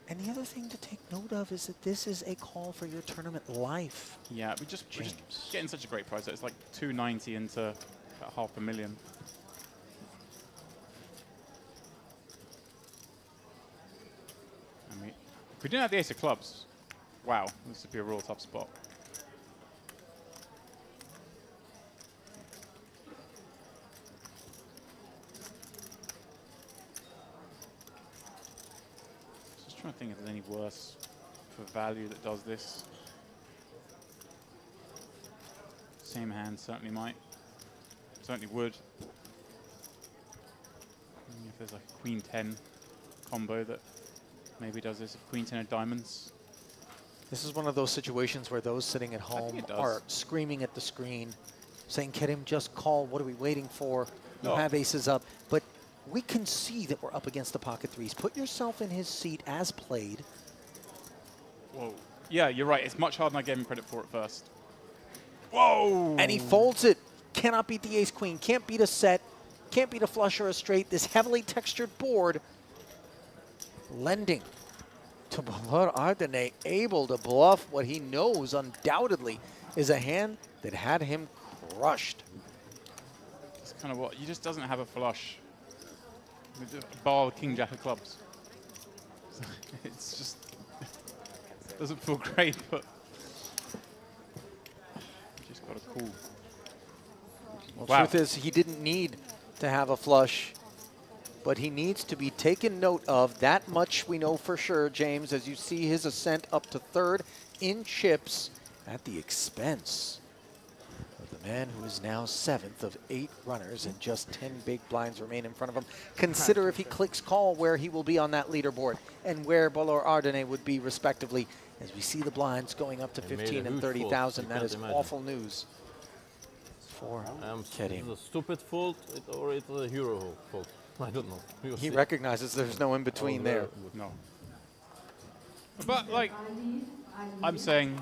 And the other thing to take note of is that this is a call for your tournament life. Yeah, we're just getting such a great price. It's like 290 into about $500,000. I mean, if we didn't have the ace of clubs, wow, this would be a real tough spot. Trying to think if there's any worse for value that does this. Same hand certainly might. Certainly would. If there's like a queen 10 combo that maybe does this, if queen 10 of diamonds. This is one of those situations where those sitting at home are screaming at the screen, saying, Kerim, just call, what are we waiting for? You have aces up. But we can see that we're up against the pocket threes. Put yourself in his seat as played. Whoa. Yeah, you're right. It's much harder than I gave him credit for at first. Whoa! And he folds it. Cannot beat the ace-queen. Can't beat a set. Can't beat a flush or a straight. This heavily textured board lending to Balor Ardene, able to bluff what he knows undoubtedly is a hand that had him crushed. It's kind of what, he just doesn't have a flush. Bar king jack of clubs. It's just doesn't feel great, but just got a cool. Well, Wow. truth is, he didn't need to have a flush, but he needs to be taken note of. That much we know for sure, James, as you see his ascent up to third in chips at the expense of the man who is now 7th of 8 runners and just 10 big blinds remain in front of him. Consider if he clicks call where he will be on that leaderboard and where Balor Ardene would be respectively. As we see the blinds going up to 15 and 30,000, that is awful news for Kerim. It's a stupid fault or it's a hero fault. I don't know. We'll He see. recognizes there's no in between there. No. But like, I'm saying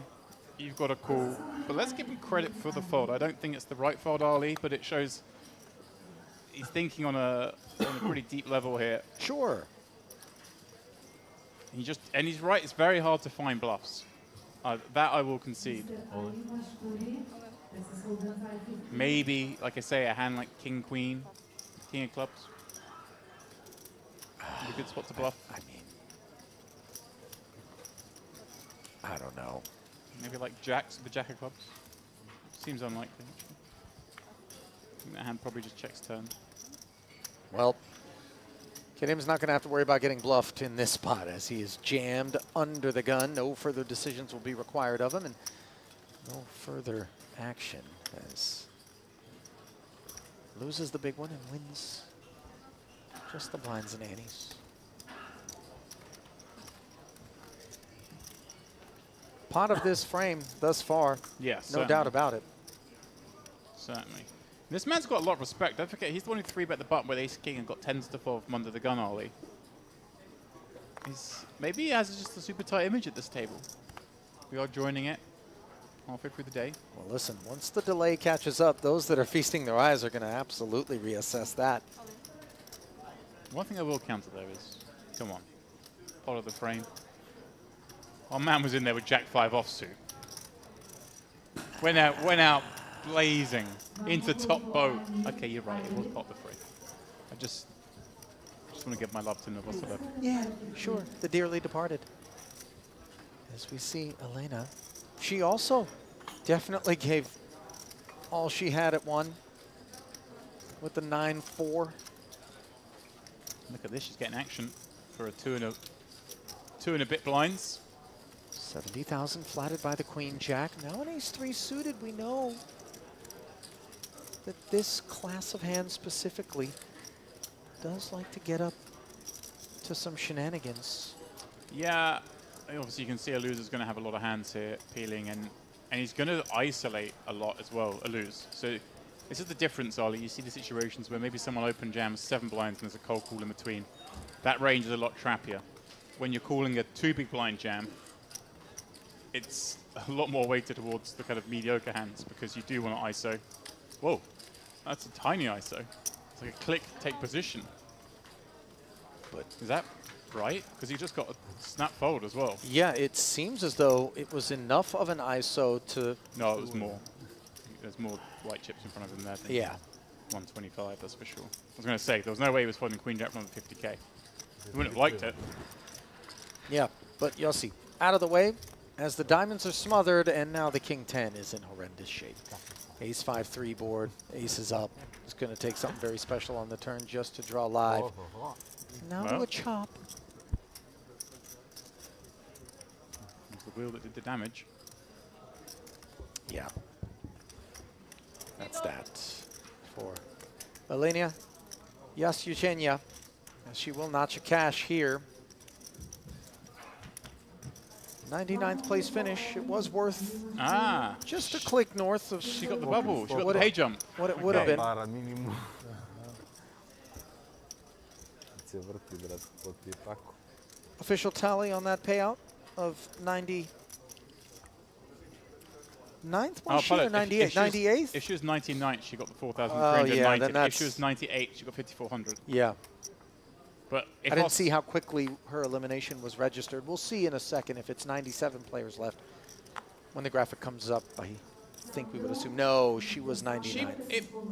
you've got a call, but let's give him credit for the fold. I don't think it's the right fold, Ali, but it shows he's thinking on a pretty deep level here. Sure. And he's right, it's very hard to find bluffs. That I will concede. Maybe, like I say, a hand like king, queen, king of clubs. A good spot to bluff. I mean, I don't know. Maybe like jacks, the jack of clubs. Seems unlikely. I think that hand probably just checks turn. Well, Kerim's not going to have to worry about getting bluffed in this spot as he is jammed under the gun. No further decisions will be required of him, and no further action as loses the big one and wins just the blinds and antes. Pot of this frame thus far. Yes, no doubt about it. Certainly. This man's got a lot of respect. Don't forget, he's the one who 3-bet the button with ace king and got 10s to 4 from under the gun, Ollie. Maybe he has just a super tight image at this table. We are joining it halfway through the day. Well, listen, once the delay catches up, those that are feasting their eyes are going to absolutely reassess that. One thing I will counter, though, is, come on, follow the frame. Our man was in there with Jack 5 offsuit. Went out blazing into top boat. Okay, you're right, it was pot the frame. I just want to give my love to Novosada. Yeah, sure, the dearly departed. As we see Elena, she also definitely gave all she had at one with the 9-4. Look at this, she's getting action for a 2 2 and a bit blinds. 70,000 flatted by the queen jack. Now an ace-3 suited, we know that this class of hand specifically does like to get up to some shenanigans. Yeah, obviously you can see Alu's going to have a lot of hands here peeling, and he's going to isolate a lot as well, Alu's. So this is the difference, Ollie. You see the situations where maybe someone open jams 7 blinds and there's a cold call in between. That range is a lot trappier. When you're calling a 2 big blind jam, it's a lot more weighted towards the kind of mediocre hands because you do want to ISO. Whoa, that's a tiny ISO. It's like a click, take position. But is that right? Because he just got a snap fold as well. Yeah, it seems as though it was enough of an ISO to... No, it was more. There's more white chips in front of him there. Yeah. 125, that's for sure. I was going to say, there was no way he was folding queen jack from the 50k. He wouldn't have liked it. Yeah, but Yossi, out of the way, as the diamonds are smothered, and now the king 10 is in horrendous shape. Ace 5-3 board, ace is up. It's going to take something very special on the turn just to draw live. Now to a chop. It's the wheel that did the damage. Yeah. That's that for Alenia Yasyuchenya. She will notch a cash here. 99th place finish. It was worth just a click north of... She got the bubble. She got the pay jump. What it would have been. Official tally on that payout of 99th, was she, or 98? 98th? If she was 99th, she got the 4,390. Oh, yeah, then If she was 98, she got 5,400. Yeah. But if I didn't see how quickly her elimination was registered. We'll see in a second if it's 97 players left. When the graphic comes up, I think we would assume, no, she was 99.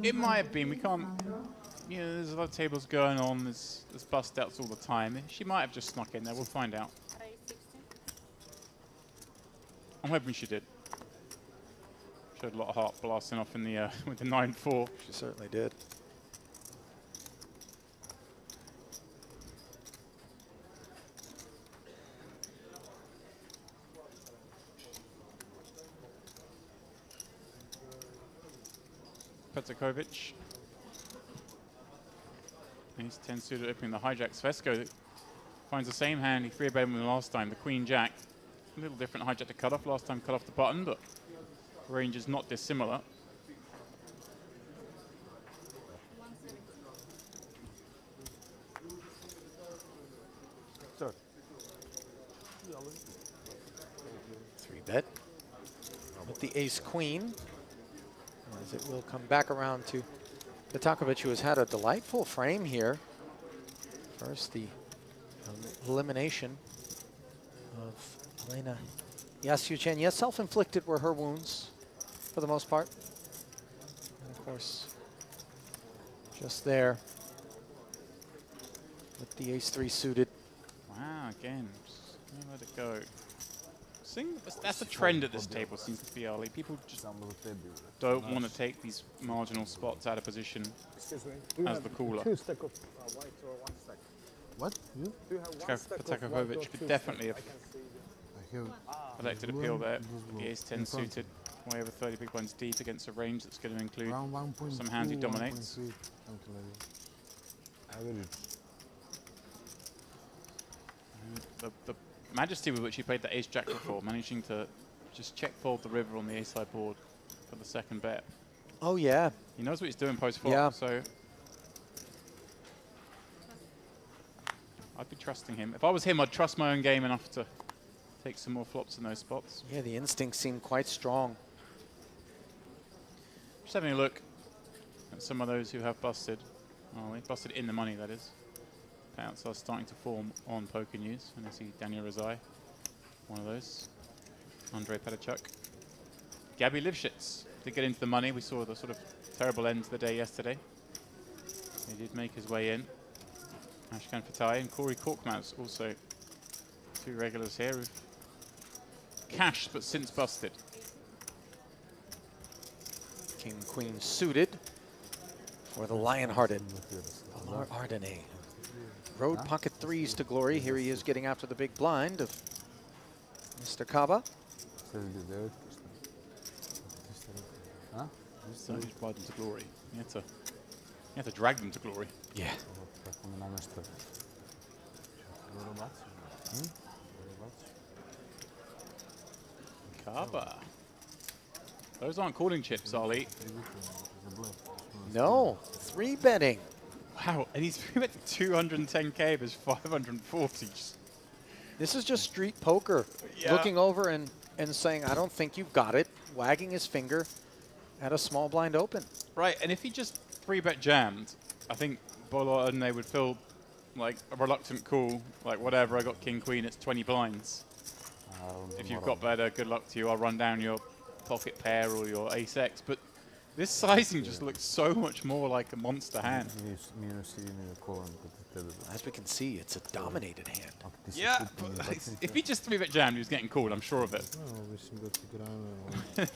It might have been. We can't... You know, there's a lot of tables going on. There's bust outs all the time. She might have just snuck in there. We'll find out. I'm hoping she did. Showed a lot of heart blasting off in the with the 9-4. She certainly did. Petkovic. Ace 10 suited opening the hijack. Svesko finds the same hand he 3-bet with last time, the queen jack. A little different hijack to cut off. Last time cut off the button, but range is not dissimilar. Sure. 3-bet with the ace queen, as it will come back around to Petkovic, who has had a delightful frame here. First, the elimination of Elena Yasyuchenya. Self-inflicted were her wounds for the most part. And of course, just there with the ace-3 suited. Wow, again, just let it go. That's a trend at this table, seems to be early. People just don't want to take these marginal spots out of position as the cooler. 2 stack of white or 1 stack? What? You? Do you have 1 stack of white or Petkovic 2 could definitely have I have elected appeal there. The ace-10 suited, way over 30 big blinds deep against a range that's going to include some hands he dominates. The majesty with which he played the ace-jack before, managing to just check fold the river on the ace-side board for the second bet. Oh, yeah. He knows what he's doing post-flop, Yeah. so I'd be trusting him. If I was him, I'd trust my own game enough to take some more flops in those spots. Yeah, the instincts seem quite strong. Just having a look at some of those who have busted. Oh, they busted in the money, that is. Payouts are starting to form on Poker News. And I see Daniel Razai, one of those. Andrei Petachuk. Gabby Lifshitz did get into the money. We saw the sort of terrible end to the day yesterday. He did make his way in. Ashkan Fatai and Corey Korkmaz also 2 regulars here who've cashed but since busted. King, queen suited for the lion-hearted Ardenne. Road pocket threes to glory. Here he is getting after the big blind of Mr. Kaba. So he's brought them to glory. You have to drag them to glory. Yeah. Kaba. Those aren't calling chips, Ollie. No, 3-betting. Wow, and he's 3-bet to 210k, there's 540. This is just street poker. Yeah. Looking over and saying, I don't think you've got it. Wagging his finger at a small blind open. Right, and if he just 3-bet jammed, I think Bolo and they would feel like a reluctant call, like whatever, I got king queen, it's 20 blinds. If you've got better, good luck to you, I'll run down your pocket pair or your ace X. But this sizing just looks so much more like a monster hand. As we can see, it's a dominated hand. Yeah, but if he just 3-bet jammed, he was getting called, I'm sure of it.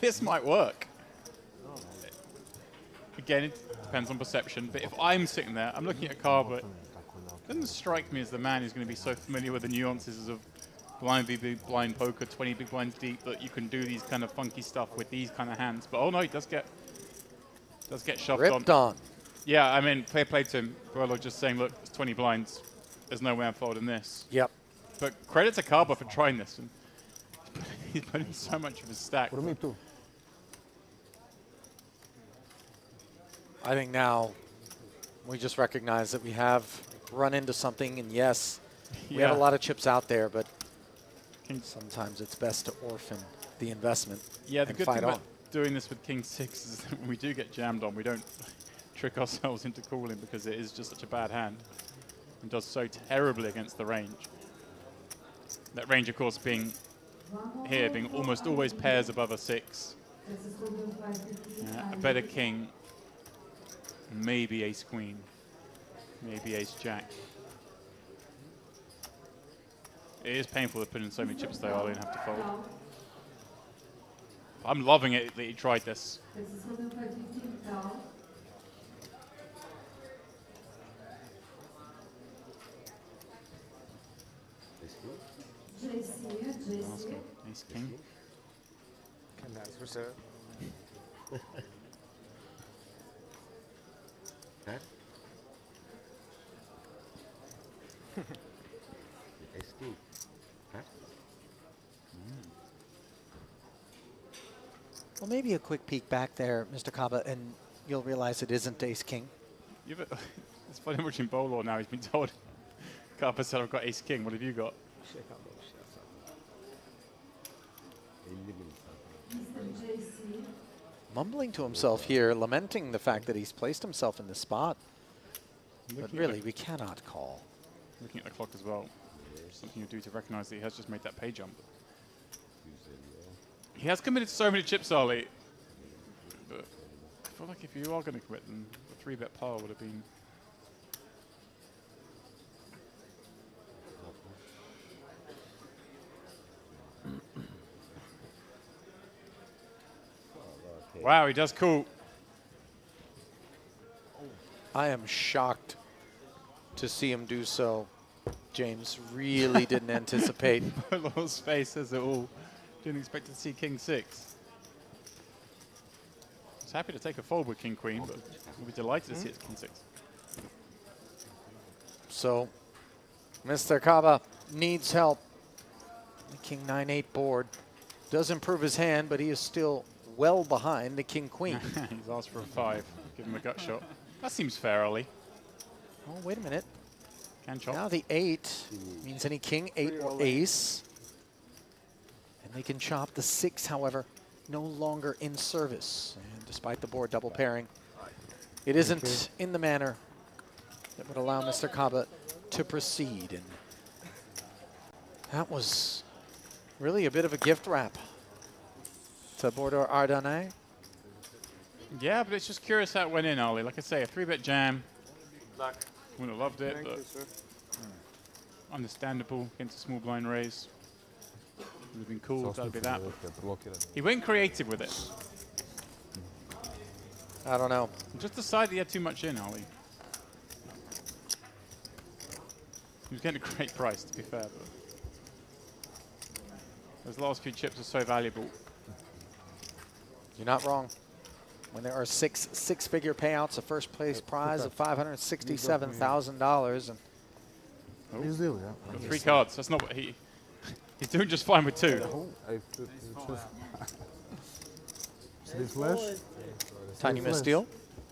This might work. Again, it depends on perception, but if I'm sitting there, I'm looking at a card, but it doesn't strike me as the man who's going to be so familiar with the nuances of blind v big blind poker, 20 big blinds deep, that you can do these kind of funky stuff with these kind of hands. But oh no, he does get shoved Ripped on. Yeah, I mean, fair play to him. Well, just saying, look, it's 20 blinds. There's no way I'm folding this. Yep. But credit to Kaba for trying this. And he's put in so much of his stack. For me too. I think now we just recognize that we have run into something, and yes, we have a lot of chips out there, but sometimes it's best to orphan the investment Yeah, the and good fight thing on. about doing this with King 6 is that when we do get jammed on, we don't trick ourselves into calling because it is just such a bad hand and does so terribly against the range. That range, of course, being here, being almost always pairs above a 6. A better king, maybe ace queen, maybe ace jack. It is painful to put in so many chips though, Ollie, and have to fold. I'm loving it that he tried this. Ace king. Well, maybe a quick peek back there, Mr. Kaba, and you'll realize it isn't ace king. It's funny watching Bolo now. He's been told, Kaba said, I've got ace king. What have you got? Mumbling to himself here, lamenting the fact that he's placed himself in this spot. But really, we cannot call. Looking at the clock as well. Something you do to recognize that he has just made that pay jump. He has committed so many chips, Ollie. But I feel like if you are going to commit them, a 3-bet par would have been... Wow, he does cool. I am shocked to see him do so. James really didn't anticipate. Bolo's face says it all. Didn't expect to see king 6. I was happy to take a fold with king queen, but we'll be delighted to see it's king 6. So, Mr. Kaba needs help. The king 9-8 board does improve his hand, but he is still well behind the king queen. He's asked for a 5. Give him a gut shot. That seems fair, Ollie. Oh, wait a minute. Can chop. Now the 8 means any king, 8, or ace. And they can chop. The 6, however, no longer in service. And despite the board double pairing, it isn't in the manner that would allow Mr. Kaba to proceed. And that was really a bit of a gift wrap to Bordeaux Ardennais. Yeah, but it's just curious how it went in, Ollie. Like I say, a 3-bet jam. Wouldn't have loved it, but understandable against a small blind raise. Would have been cool if that would be that. He went creative with it. I don't know. Just decided he had too much in, Ollie. He was getting a great price, to be fair, but those last few chips are so valuable. You're not wrong. When there are six-figure payouts, a first place prize of $567,000, and He's deal, yeah. Got 3 cards. That's not what he's doing just fine with 2. Three flash. tiny miss deal.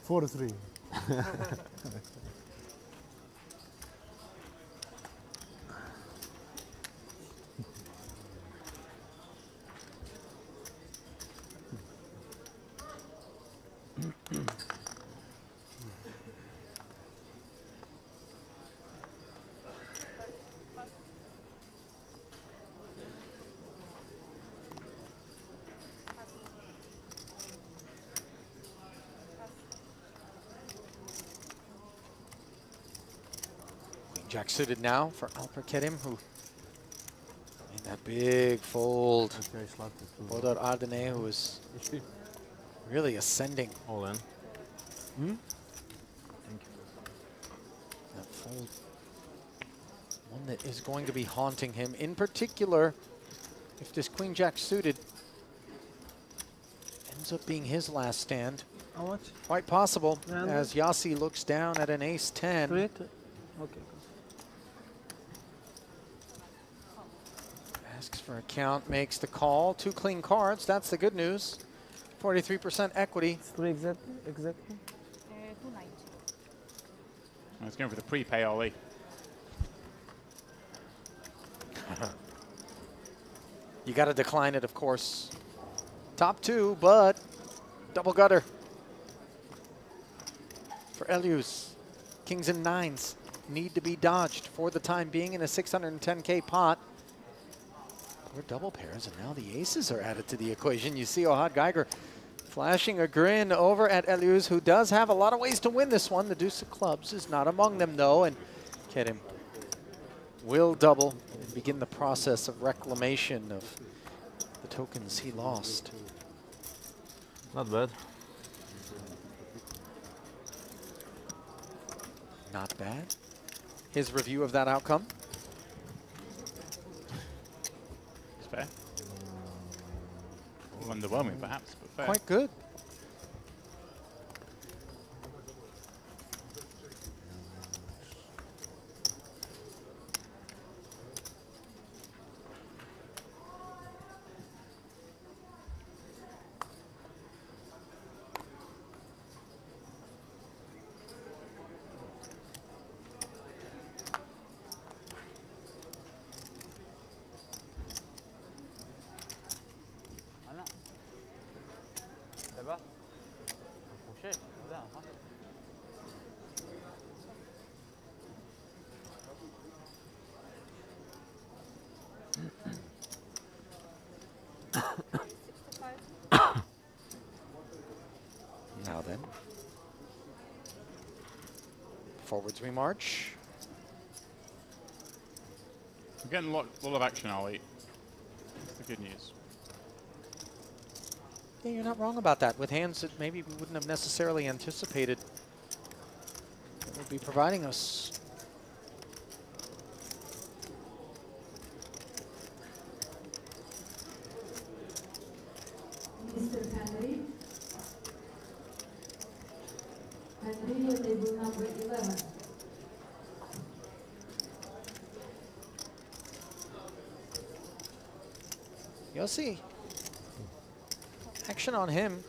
4-3. Jack suited now for Alper Kerim, who made that big fold. Bodor Ardene, who is really ascending. All in. That fold, one that is going to be haunting him. In particular, if this Queen Jack suited ends up being his last stand. How much? Quite possible, And as Yassi looks down at an ace-10. Straight? Okay. Asks for a count, makes the call. 2 clean cards, that's the good news. 43% equity. 3 exactly? 290. He's going for the prepay, Ollie. You got to decline it, of course. Top 2, but double gutter for Elius. Kings and 9s need to be dodged for the time being in a 610K pot. Or double pairs, and now the aces are added to the equation. You see Ohad Geiger flashing a grin over at Elius, who does have a lot of ways to win this one. The deuce of clubs is not among them, though, and Kerim will double and begin the process of reclamation of the tokens he lost. Not bad. Not bad. His review of that outcome. It's fair. Underwhelming, perhaps, but fair. Quite good. Now then, forwards we march. We're getting a lot of action, Ollie. That's the good news. Yeah, you're not wrong about that. With hands that maybe we wouldn't have necessarily anticipated that would be providing us. Mr. Henry. Henry, table number 11. You'll see action on him.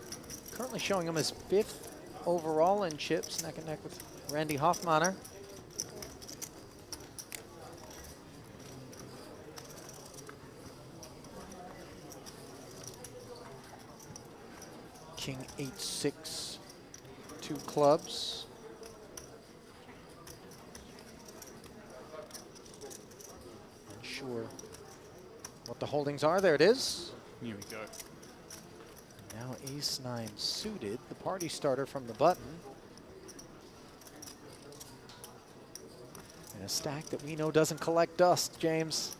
Currently showing him as 5th overall in chips, neck and neck with Randy Hoffmanner. King 8-6, 2 clubs. Unsure what the holdings are. There it is. Here we go. Now ace-9 suited, the party starter from the button. And a stack that we know doesn't collect dust, James.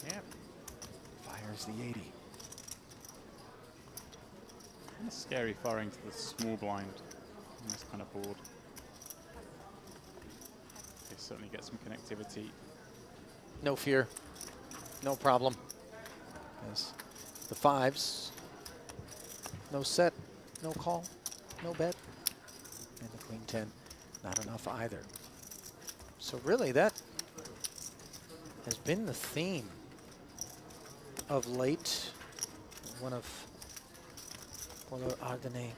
Yep. Fires the 80. scary far into the small blind on this kind of board. They certainly get some connectivity. No fear, no problem. Yes. The fives, no set, no call, no bet. And the queen 10, not enough either. So really that has been the theme of late. One of Polo Ardenne.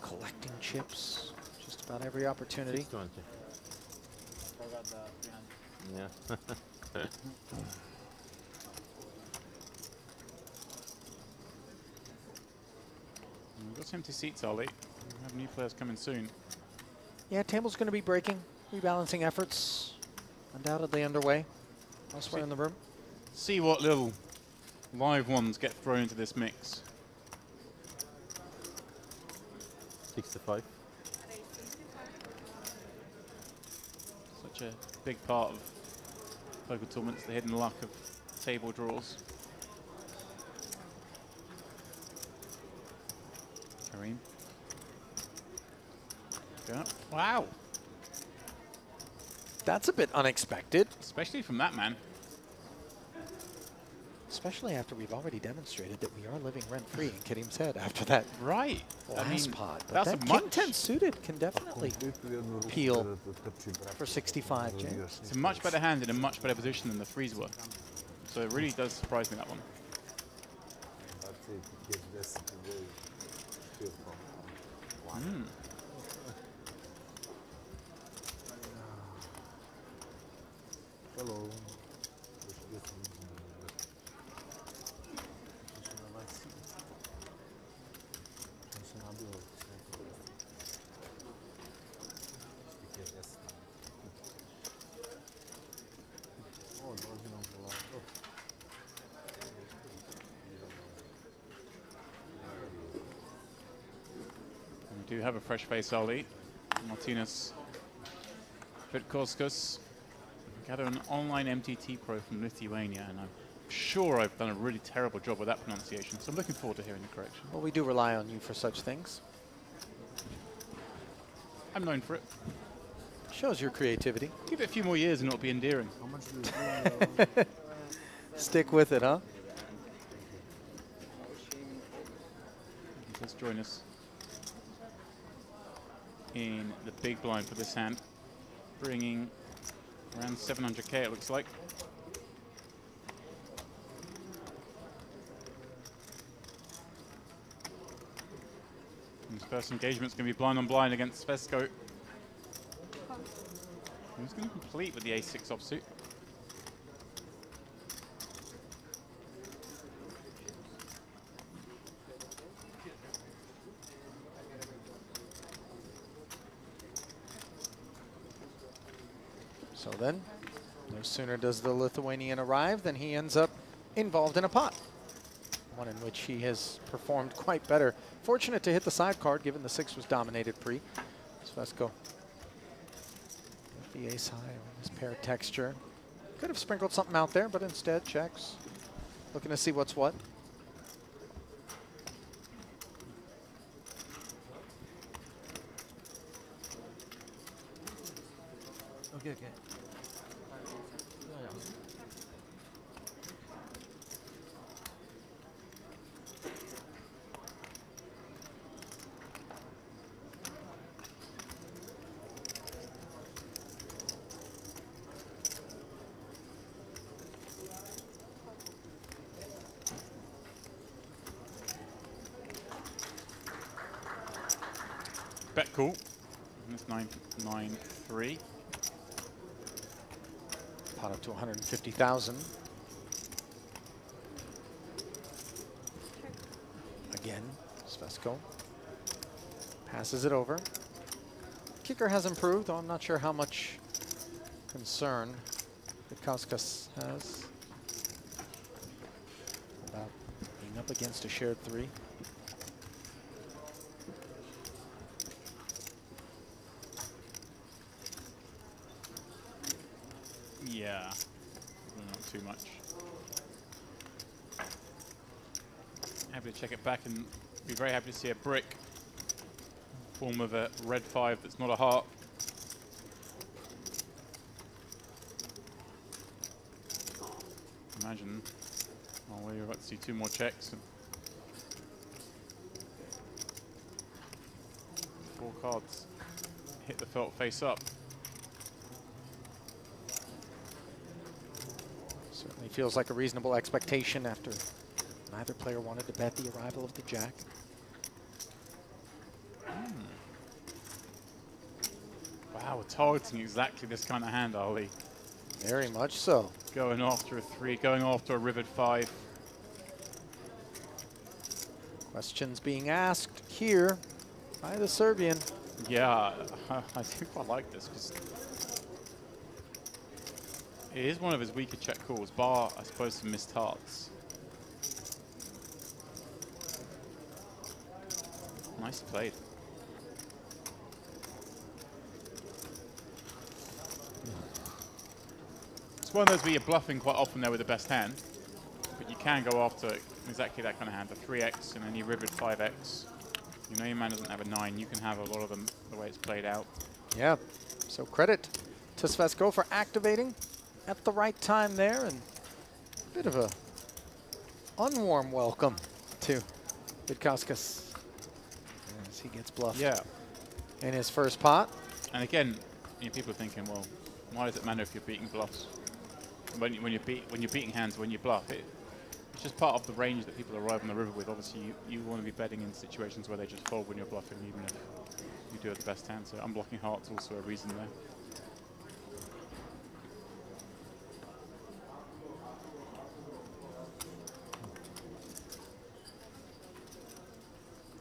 Collecting chips, just about every opportunity. 620. Forgot the 300. Yeah. We've got some empty seats, Ollie. We have new players coming soon. Yeah, table's going to be breaking. Rebalancing efforts undoubtedly underway elsewhere in the room. See what little live ones get thrown into this mix. 65. Such a big part of poker tournaments, the hidden luck of table draws. Kareem. Yeah. Wow. That's a bit unexpected. Especially from that man. Especially after we've already demonstrated that we are living rent-free in Kareem's head after that Right. last pot. But that's that a king much 10 suited can definitely peel for 65, James. It's a much better hand in a much better position than the threes were. So it really does surprise me, that one. Mm. Hello. We do have a fresh face, Ollie. Martinez Vitkauskas. Gather an online MTT pro from Lithuania, and I'm sure I've done a really terrible job with that pronunciation, so I'm looking forward to hearing the correction. Well, we do rely on you for such things. I'm known for it. Shows your creativity. Give it a few more years and it'll be endearing. How much do you Stick with it, huh? Let's join us in the big blind for this hand, bringing around 700k it looks like. And his first engagement's going to be blind on blind against Svesko. He's going to complete with the ace-6 offsuit. So then, no sooner does the Lithuanian arrive than he ends up involved in a pot. One in which he has performed quite better. Fortunate to hit the side card, given the 6 was dominated pre. Svesko with the ace high on his pair texture. Could have sprinkled something out there, but instead checks. Looking to see what's what. Okay, okay. Bet call. And it's 993. Pot up to 150,000. Again, Svesko passes it over. Kicker has improved, though I'm not sure how much concern Vitkauskas has about being up against a shared 3. Yeah, not too much. happy to check it back and be very happy to see a brick form of a red 5 that's not a heart. Imagine, oh, we're about to see 2 more checks. And 4 cards hit the felt face up. Certainly feels like a reasonable expectation after neither player wanted to bet the arrival of the jack. Wow, we're targeting exactly this kind of hand, Ali. Very much so. Going after a 3, going after a rivered 5. Questions being asked here by the Serbian. Yeah, I do quite like this because it is one of his weaker check calls, bar, I suppose, some missed hearts. Nice played. It's one of those where you're bluffing quite often there with the best hand, but you can go after exactly that kind of hand, a 3x and any rivered 5x. You know your man doesn't have a 9, you can have a lot of them the way it's played out. Yeah, so credit to Svesko for activating at the right time there, and a bit of a unwarm welcome to Vitkauskas as he gets bluffed. Yeah. In his first pot. And again, you know, people are thinking, well, why does it matter if you're beating bluffs? When you're beating hands, when you bluff, it's just part of the range that people arrive on the river with. Obviously, you want to be betting in situations where they just fold when you're bluffing, even if you do have the best hand. So unblocking hearts also a reason there.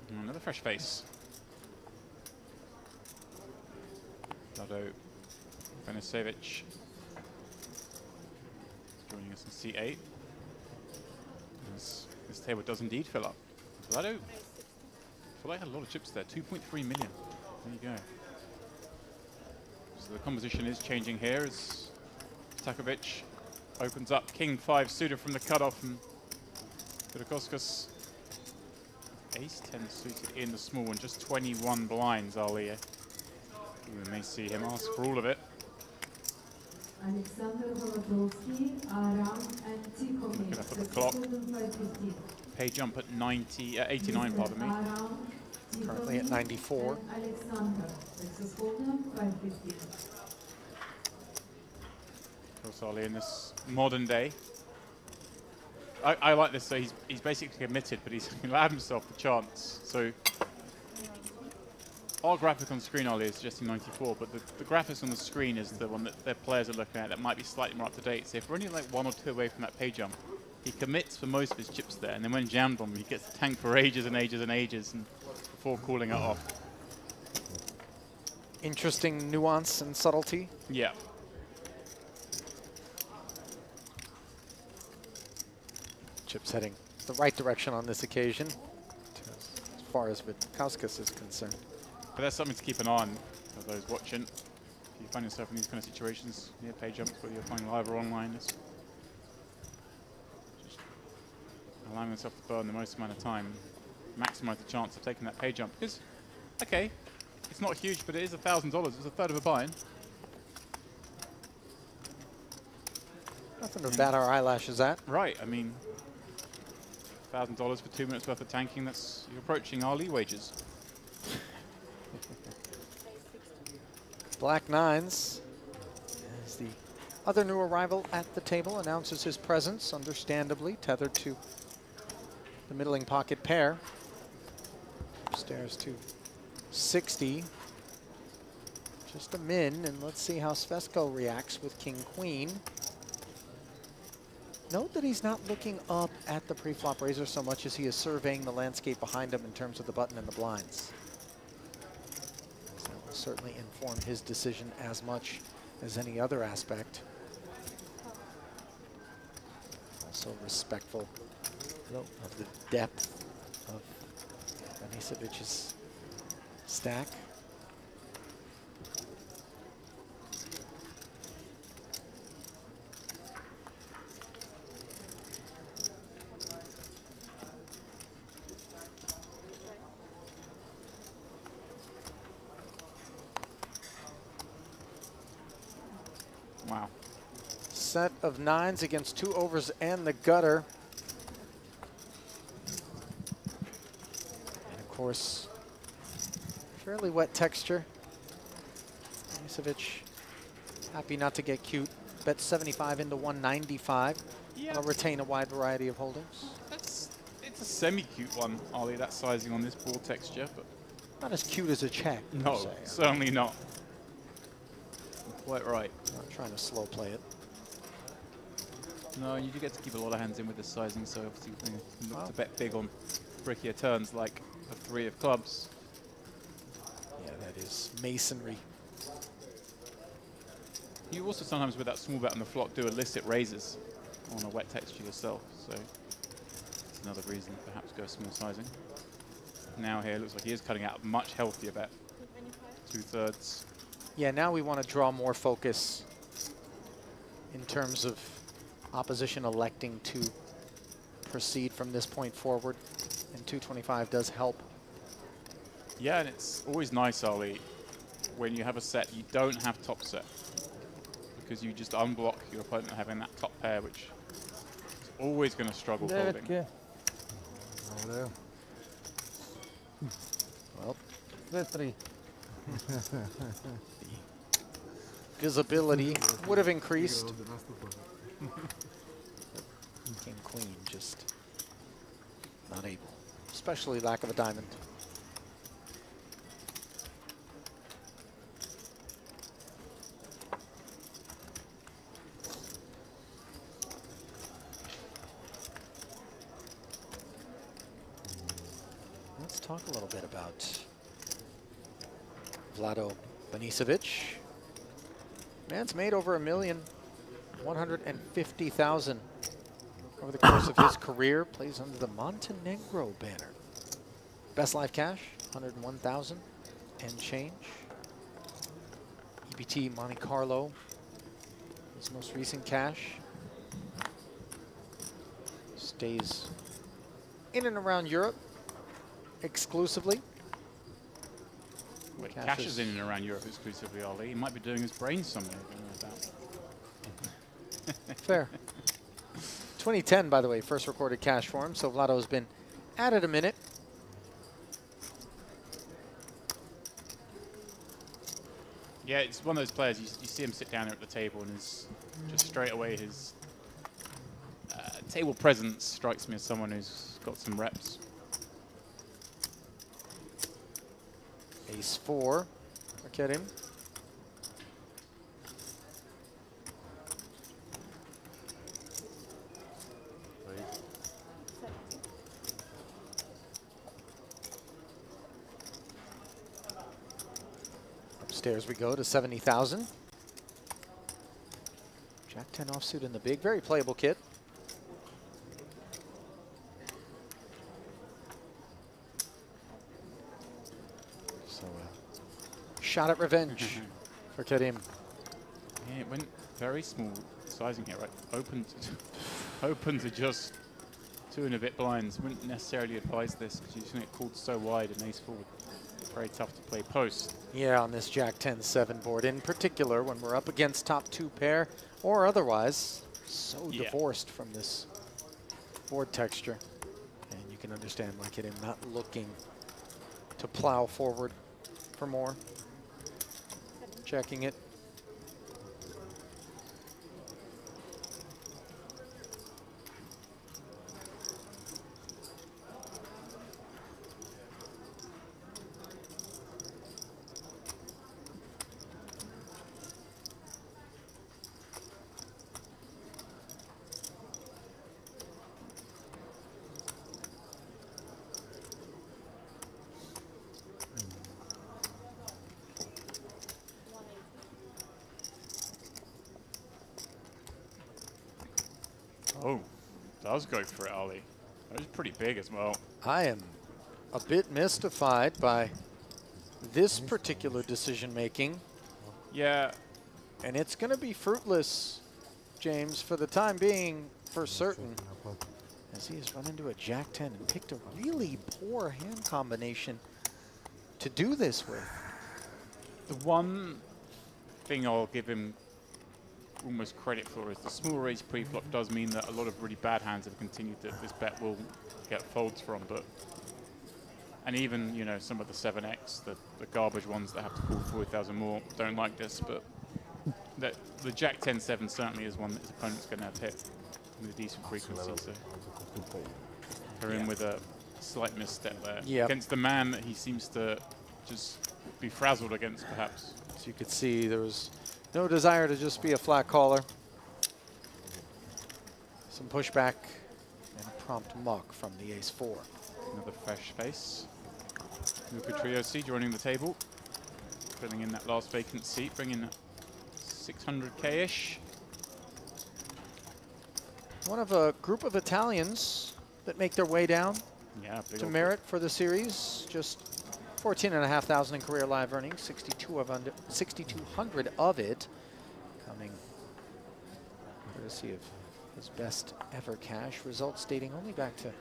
And another fresh face. Dado Venisevic joining us in C8. This table does indeed fill up. Vlado, I feel like I had a lot of chips there. 2.3 million. There you go. So the composition is changing here as Takovic opens up King 5 suited from the cutoff, and Vitkauskas Ace 10 suited in the small one. Just 21 blinds, Ali. We may see him ask for all of it. Alexander Holodowski, Aram, and Tikovic. Looking up at the clock. Pay jump at 89, pardon me. Currently at 94. Alexander, Texas Hold'em, 550. Of course, Ali, in this modern day. I like this, so he's basically committed, but he's allowed himself the chance. So our graphic on the screen, Ali, is suggesting 94, but the graphics on the screen is the one that their players are looking at that might be slightly more up to date. So if we're only like 1 or 2 away from that pay jump, he commits for most of his chips there, and then when jammed on, he gets the tank for ages and ages and ages and before calling it off. Interesting nuance and subtlety. Yeah. Chips heading the right direction on this occasion, as far as Vitkauskas is concerned. But that's something to keep an eye on for those watching. If you find yourself in these kind of situations, near pay jumps, whether you're playing live or online, it's just allowing yourself to burn the most amount of time, maximize the chance of taking that pay jump. Because, okay, it's not huge, but it is $1,000. It's a third of a buy-in. Nothing to bat our eyelashes at. Right, I mean, $1,000 for 2 minutes worth of tanking, that's, you're approaching our league wages. Black Nines, as the other new arrival at the table, announces his presence, understandably tethered to the middling pocket pair. Upstairs to 60. Just a min, and let's see how Svesko reacts with King Queen. Note that he's not looking up at the pre-flop raiser so much as he is surveying the landscape behind him in terms of the button and the blinds. That will certainly inform his decision as much as any other aspect. Also respectful of the depth of Denisovic's stack. Wow. Set of 9s against 2 overs and the gutter. And of course, fairly wet texture. Benisevic happy not to get cute. Bet 75 into 195. Yeah. I'll retain a wide variety of holdings. It's a semi-cute one, Ollie, that sizing on this board texture, but Not as cute as a check. per no, se. certainly not. Quite right. Not trying to slow play it. No, you do get to keep a lot of hands in with this sizing, so obviously you can look to bet big on brickier turns like the 3 of clubs. Yeah, that is masonry. You also sometimes with that small bet on the flop do illicit raises on a wet texture yourself, so that's another reason to perhaps go small sizing. Now here, it looks like he is cutting out a much healthier bet. 2/3. Yeah, now we want to draw more focus in terms of opposition electing to proceed from this point forward, and 225 does help. Yeah, and it's always nice, Ollie, when you have a set you don't have top set, because you just unblock your opponent having that top pair, which is always going to struggle folding. Well, The 3. visibility would have increased. King, queen, just not able, especially lack of a diamond. Let's talk a little bit about Vlado Benisevic. Man's made over $1,150,000 over the course of his career. Plays under the Montenegro banner. Best live cash, 101,000 and change. EBT Monte Carlo, his most recent cash. Stays in and around Europe exclusively. Wait, Cash is in and around Europe exclusively, Ollie. He might be doing his brains somewhere. I don't know about. Fair. 2010, by the way, first recorded cash for him, so Vlado's been at it a minute. Yeah, it's one of those players, you see him sit down there at the table and his just straight away his table presence strikes me as someone who's got some reps. Ace 4, look at him. Upstairs we go to 70,000. Jack 10 offsuit in the big, very playable kit. So shot at revenge for Karim. Yeah, it went very small sizing here, right? Open to just 2 and a bit blinds. Wouldn't necessarily advise this because you just get called so wide and ace forward. Very tough to play post. Yeah, on this Jack 10-7 board in particular, when we're up against top 2 pair or otherwise, so divorced from this board texture. And you can understand why Karim not looking to plow forward for more. Checking it. Oh, does go for it, Ollie. That was pretty big as well. I am a bit mystified by this particular decision making. Yeah. And it's going to be fruitless, James, for the time being, for certain. As he has run into a Jack 10 and picked a really poor hand combination to do this with. The one thing I'll give him almost credit for is the small raise pre-flop does mean that a lot of really bad hands have continued that this bet will get folds from, but and even, you know, some of the 7x, the garbage ones that have to call 40,000 more don't like this, but the Jack 10-7 certainly is one that his opponent's going to have hit with a decent frequency. So they're in with a slight misstep there against the man that he seems to just be frazzled against, perhaps. As you could see, there was no desire to just be a flat caller. Some pushback and a prompt muck from the ace-4. Another fresh face. Luca Triosi joining the table, filling in that last vacant seat, bringing 600k-ish. One of a group of Italians that make their way down to Merit for the series. Just 14,500 in career live earnings, 6,200 of it coming courtesy of his best ever cash. Results dating only back to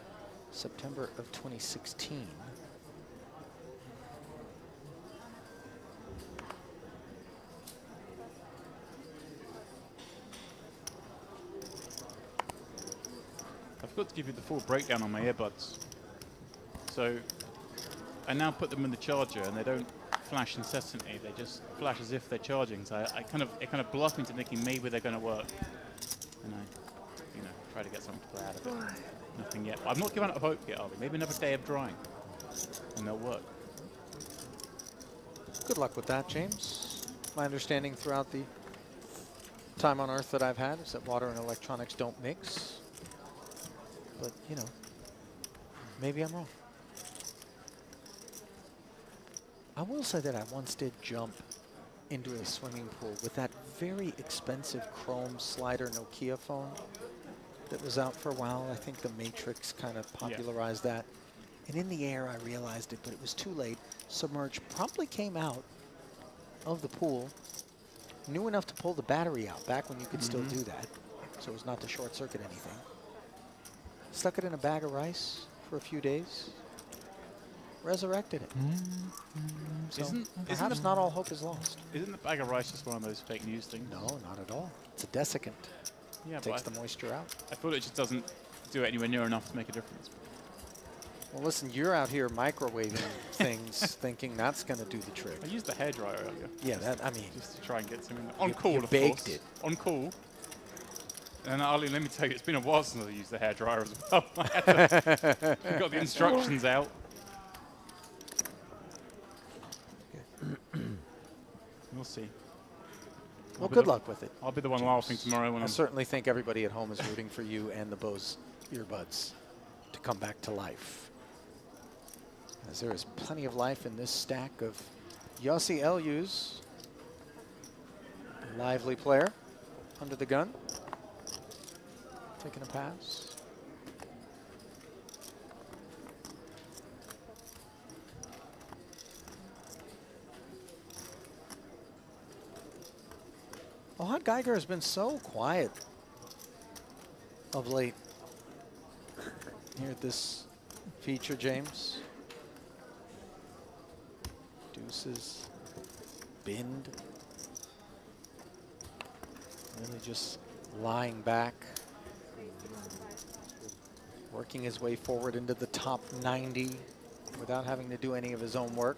September of 2016. I forgot to give you the full breakdown on my earbuds. So I now put them in the charger and they don't flash incessantly. They just flash as if they're charging. So it kind of bluffed me into thinking maybe they're going to work. And I, you know, try to get something to play out of it. Nothing yet. I've not given up hope yet, Ollie. Maybe another day of drying and they'll work. Good luck with that, James. My understanding throughout the time on Earth that I've had is that water and electronics don't mix. But, you know, maybe I'm wrong. I will say that I once did jump into a swimming pool with that very expensive chrome slider Nokia phone that was out for a while. I think the Matrix kind of popularized that. And in the air, I realized it, but it was too late. Submerged, promptly came out of the pool, knew enough to pull the battery out back when you could still do that, so as not to short circuit anything. Stuck it in a bag of rice for a few days, resurrected it. So perhaps not all hope is lost. Isn't the bag of rice just one of those fake news things? No, not at all. It's a desiccant. Yeah, Takes the moisture out. I thought it just doesn't do it anywhere near enough to make a difference. Well, listen, you're out here microwaving things, thinking that's going to do the trick. I used the hairdryer earlier. Yeah, that, I mean, just to try and get some in there. On call, you of baked course. it. On call. And Ali, let me tell you, it's been a while since I used the hairdryer as well. I got the instructions out. We'll see. Well, good luck with it. I'll be the one laughing tomorrow when I certainly think everybody at home is rooting for you and the Bose earbuds to come back to life, as there is plenty of life in this stack of Yossi Elyus, a lively player under the gun, taking a pass. Ohad Geiger has been so quiet of late here at this feature, James. Deuces, bind. Really just lying back, working his way forward into the top 90 without having to do any of his own work.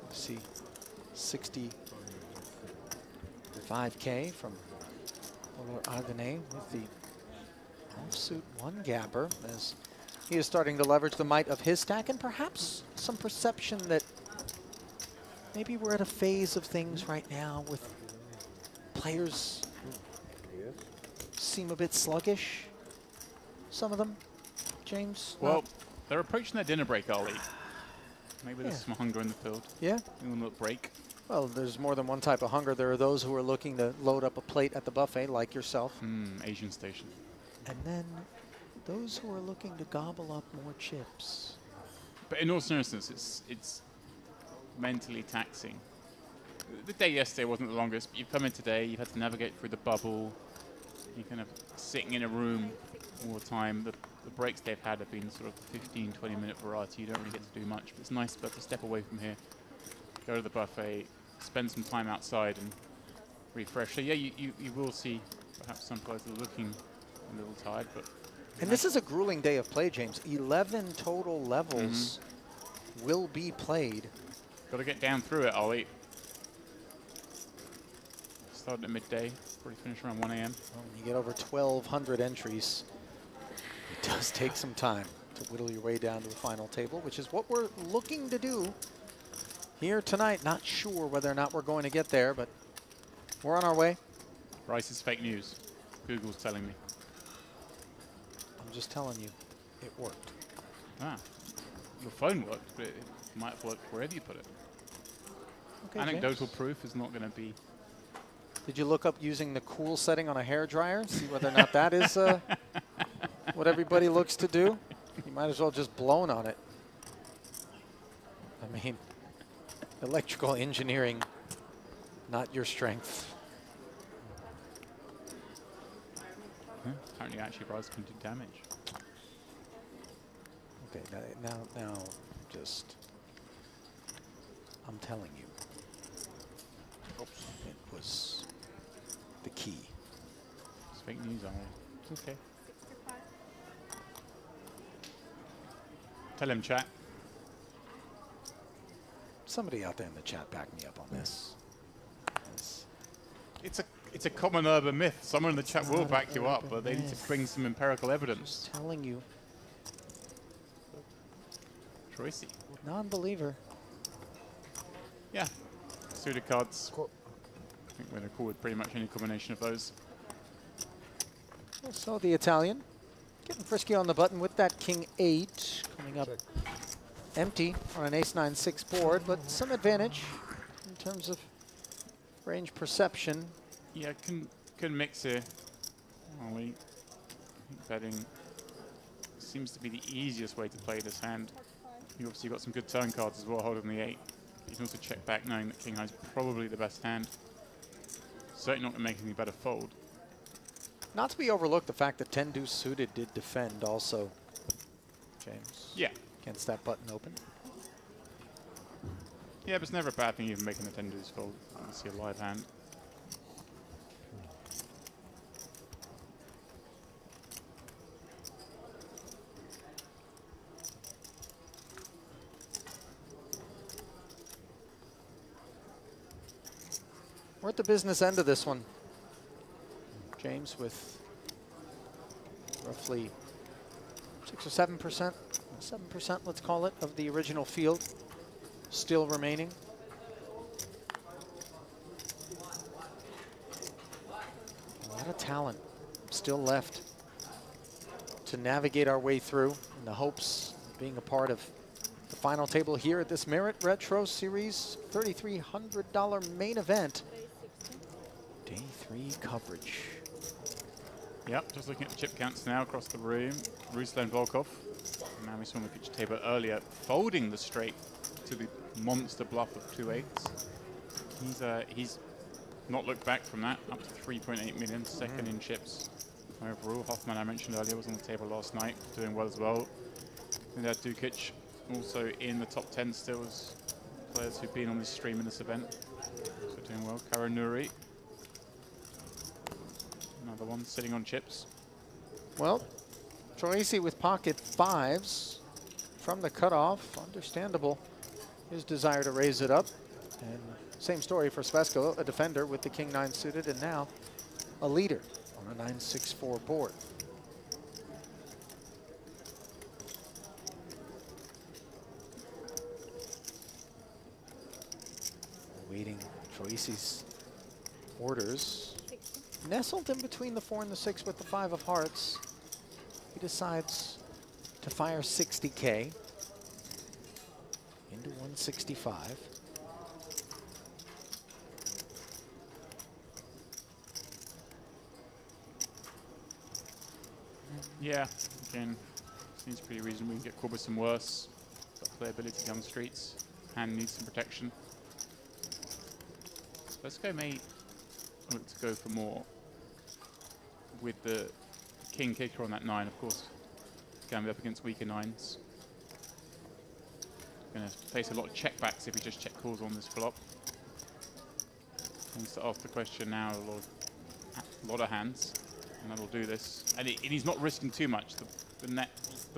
To see 65K from Oler Ardene with the offsuit one gapper, as he is starting to leverage the might of his stack and perhaps some perception that maybe we're at a phase of things right now with players seem a bit sluggish. Some of them, James. Well, they're approaching their dinner break, Ali. Maybe there's some hunger in the field. Yeah. Maybe a little break. Well, there's more than one type of hunger. There are those who are looking to load up a plate at the buffet, like yourself. Asian station. And then those who are looking to gobble up more chips. But in all seriousness, it's mentally taxing. The day yesterday wasn't the longest, but you've come in today, you've had to navigate through the bubble. You're kind of sitting in a room all the time. The breaks they've had have been sort of 15, 20-minute variety. You don't really get to do much, but it's nice to step away from here, go to the buffet, spend some time outside and pretty fresh. So yeah, you will see perhaps some players are looking a little tired, but. And this is a grueling day of play, James. 11 total levels will be played. Got to get down through it, Ollie. Starting at midday, probably finish around 1 a.m. Well, when you get over 1,200 entries, it does take some time to whittle your way down to the final table, which is what we're looking to do here tonight. Not sure whether or not we're going to get there, but we're on our way. Rice is fake news. Google's telling me. I'm just telling you, it worked. Ah, your phone worked, but it might have worked wherever you put it. Okay, Anecdotal James. proof is not going to be. Did you look up using the cool setting on a hairdryer? See whether or not that is what everybody looks to do? You might as well just blown on it. I mean, electrical engineering, not your strength. Apparently, actually, Rise can do damage. Okay, now, just, I'm telling you. Oops. It was the key. It's fake news, Ollie. It's okay. Tell him, chat. Somebody out there in the chat back me up on this. It's a common urban myth. Someone in the chat will back you up, but they need to bring some empirical evidence. Just telling you. Tracy. Non-believer. Yeah. Suited cards. I think we're going to call it pretty much any combination of those. So the Italian getting frisky on the button with that King 8 coming up empty on an Ace-9-6 board, but some advantage in terms of range perception. Yeah, can mix here. Ollie. I think betting seems to be the easiest way to play this hand. You obviously got some good turn cards as well, holding the 8. You can also check back knowing that King High is probably the best hand. Certainly not going to make any better fold. Not to be overlooked, the fact that 10 deuce suited did defend also, James. Yeah. Against that button open. Yeah, but it's never a bad thing even making the 10 deuce fold. I see a live hand. We're at the business end of this one, James, with roughly 6 or 7%, 7% let's call it, of the original field still remaining. A lot of talent still left to navigate our way through in the hopes of being a part of the final table here at this Merit Retro Series $3,300 main event. Day 3 coverage. Yep, just looking at the chip counts now across the room. Ruslan Volkov. Now we saw on the picture table earlier, folding the straight to the monster bluff of 2/8. He's not looked back from that, up to 3.8 million, second in chips overall. Hoffman, I mentioned earlier, was on the table last night, doing well as well. Vidar Dukic also in the top 10 still as players who've been on this stream in this event. So doing well. Kara Nuri. Another one sitting on chips. Well, Troisi with pocket 5s from the cutoff. Understandable his desire to raise it up. And same story for Spesko, a defender with the King 9 suited and now a leader on a 9-6-4 board. Awaiting Troisi's orders. Nestled in between the 4 and the 6 with the 5 of hearts. He decides to fire 60K into 165. Yeah, again, seems pretty reasonable. We can get Corbus some worse. Got playability on the streets. Hand needs some protection. Spesko may look to go for more with the king kicker on that 9, of course. Going to be up against weaker 9s. Going to face a lot of checkbacks if he just check calls on this flop. Wants to ask the question now. A lot of hands, and that'll do this. And he's not risking too much. The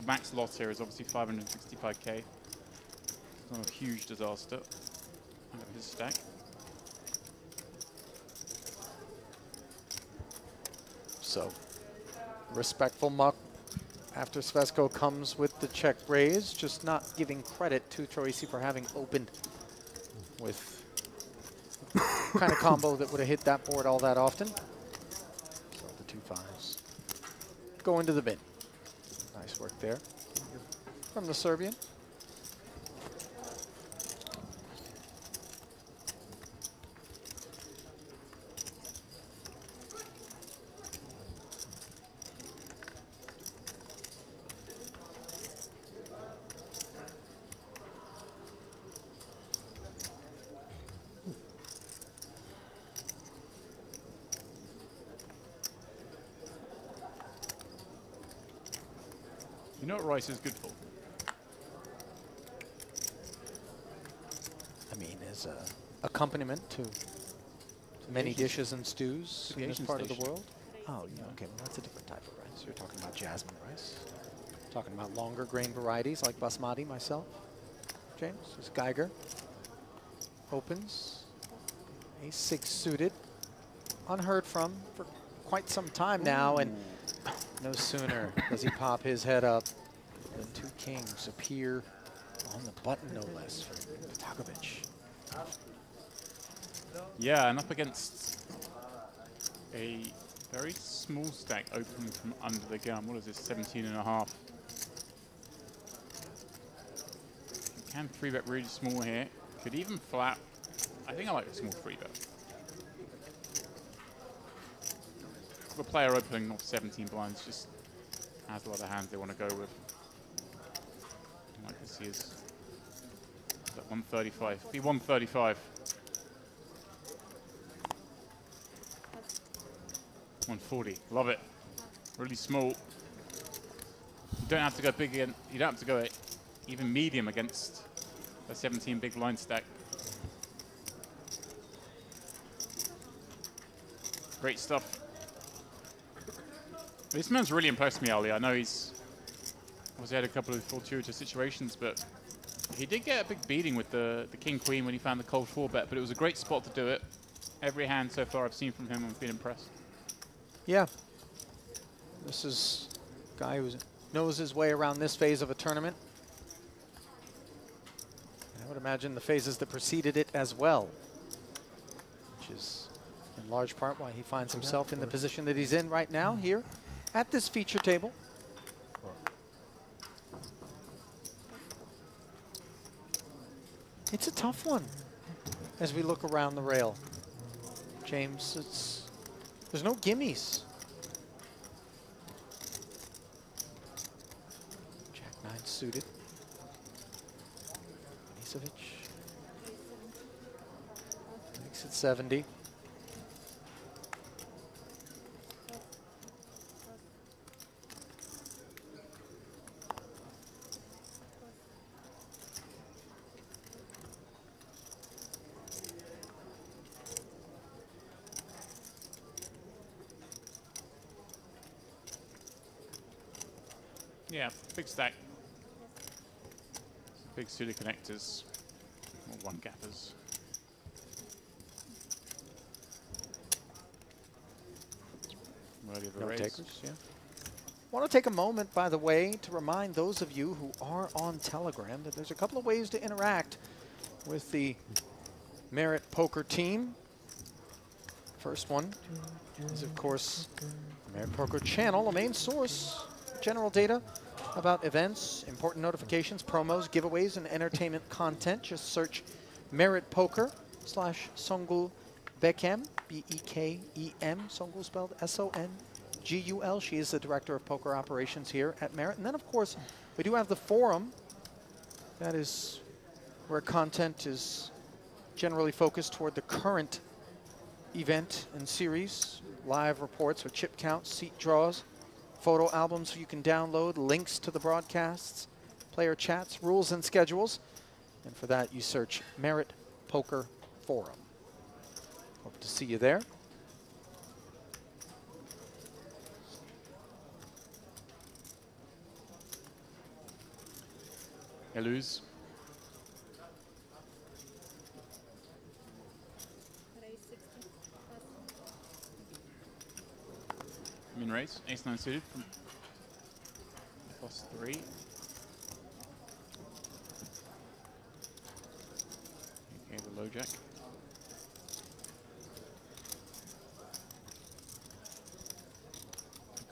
max loss here is obviously 565k. It's not a huge disaster. Out of his stack. So, respectful muck after Svesko comes with the check raise, just not giving credit to Troisi for having opened with kind of combo that would have hit that board all that often. So the 2 5s go into the bin. Nice work there from the Serbian. You know what rice is good for? I mean, as a accompaniment to many dishes and stews in this part of the world. Oh, yeah, okay, well, that's a different type of rice. You're talking about jasmine rice. Talking about longer grain varieties like basmati myself. James, this is Geiger. Opens. Ace 6 suited. Unheard from for quite some time now, and no sooner does he pop his head up than 2 kings appear on the button, no less, for Takovic. Yeah, and up against a very small stack opening from under the gun. What is this, 17.5? Can 3-bet really small here. Could even flat. I think I like a small 3-bet. The player opening off 17 blinds just has a lot of hands they want to go with. Like this is at 135. Be 135. 140. Love it. Really small. You don't have to go big again. You don't have to go even medium against a 17 big blind stack. Great stuff. This man's really impressed me, Ali. I know he's obviously had a couple of fortuitous situations, but he did get a big beating with the King-Queen when he found the cold 4-bet, but it was a great spot to do it. Every hand so far I've seen from him, I've been impressed. Yeah. This is a guy who knows his way around this phase of a tournament. I would imagine the phases that preceded it as well, which is in large part why he finds himself in the position that he's in right now here at this feature table. It's a tough one as we look around the rail. James, there's no gimmies. Jack 9 suited. Anisovic. Makes it 70. Yeah, big stack. Big suited connectors, or 1 gappers. Ready for the No raise. takers, yeah. Want to take a moment, by the way, to remind those of you who are on Telegram that there's a couple of ways to interact with the Merit Poker team. First one is, of course, the Merit Poker channel, a main source, general data about events, important notifications, promos, giveaways, and entertainment content. Just search Merit Poker /Songul Bekem, B-E-K-E-M, Songul spelled S-O-N-G-U-L. She is the Director of Poker Operations here at Merit. And then, of course, we do have the forum. That is where content is generally focused toward the current event and series. Live reports with chip counts, seat draws, photo albums you can download, links to the broadcasts, player chats, rules and schedules. And for that, you search Merit Poker Forum. Hope to see you there. You lose. Min raise, ace 9 suited from +3. Okay, the low jack.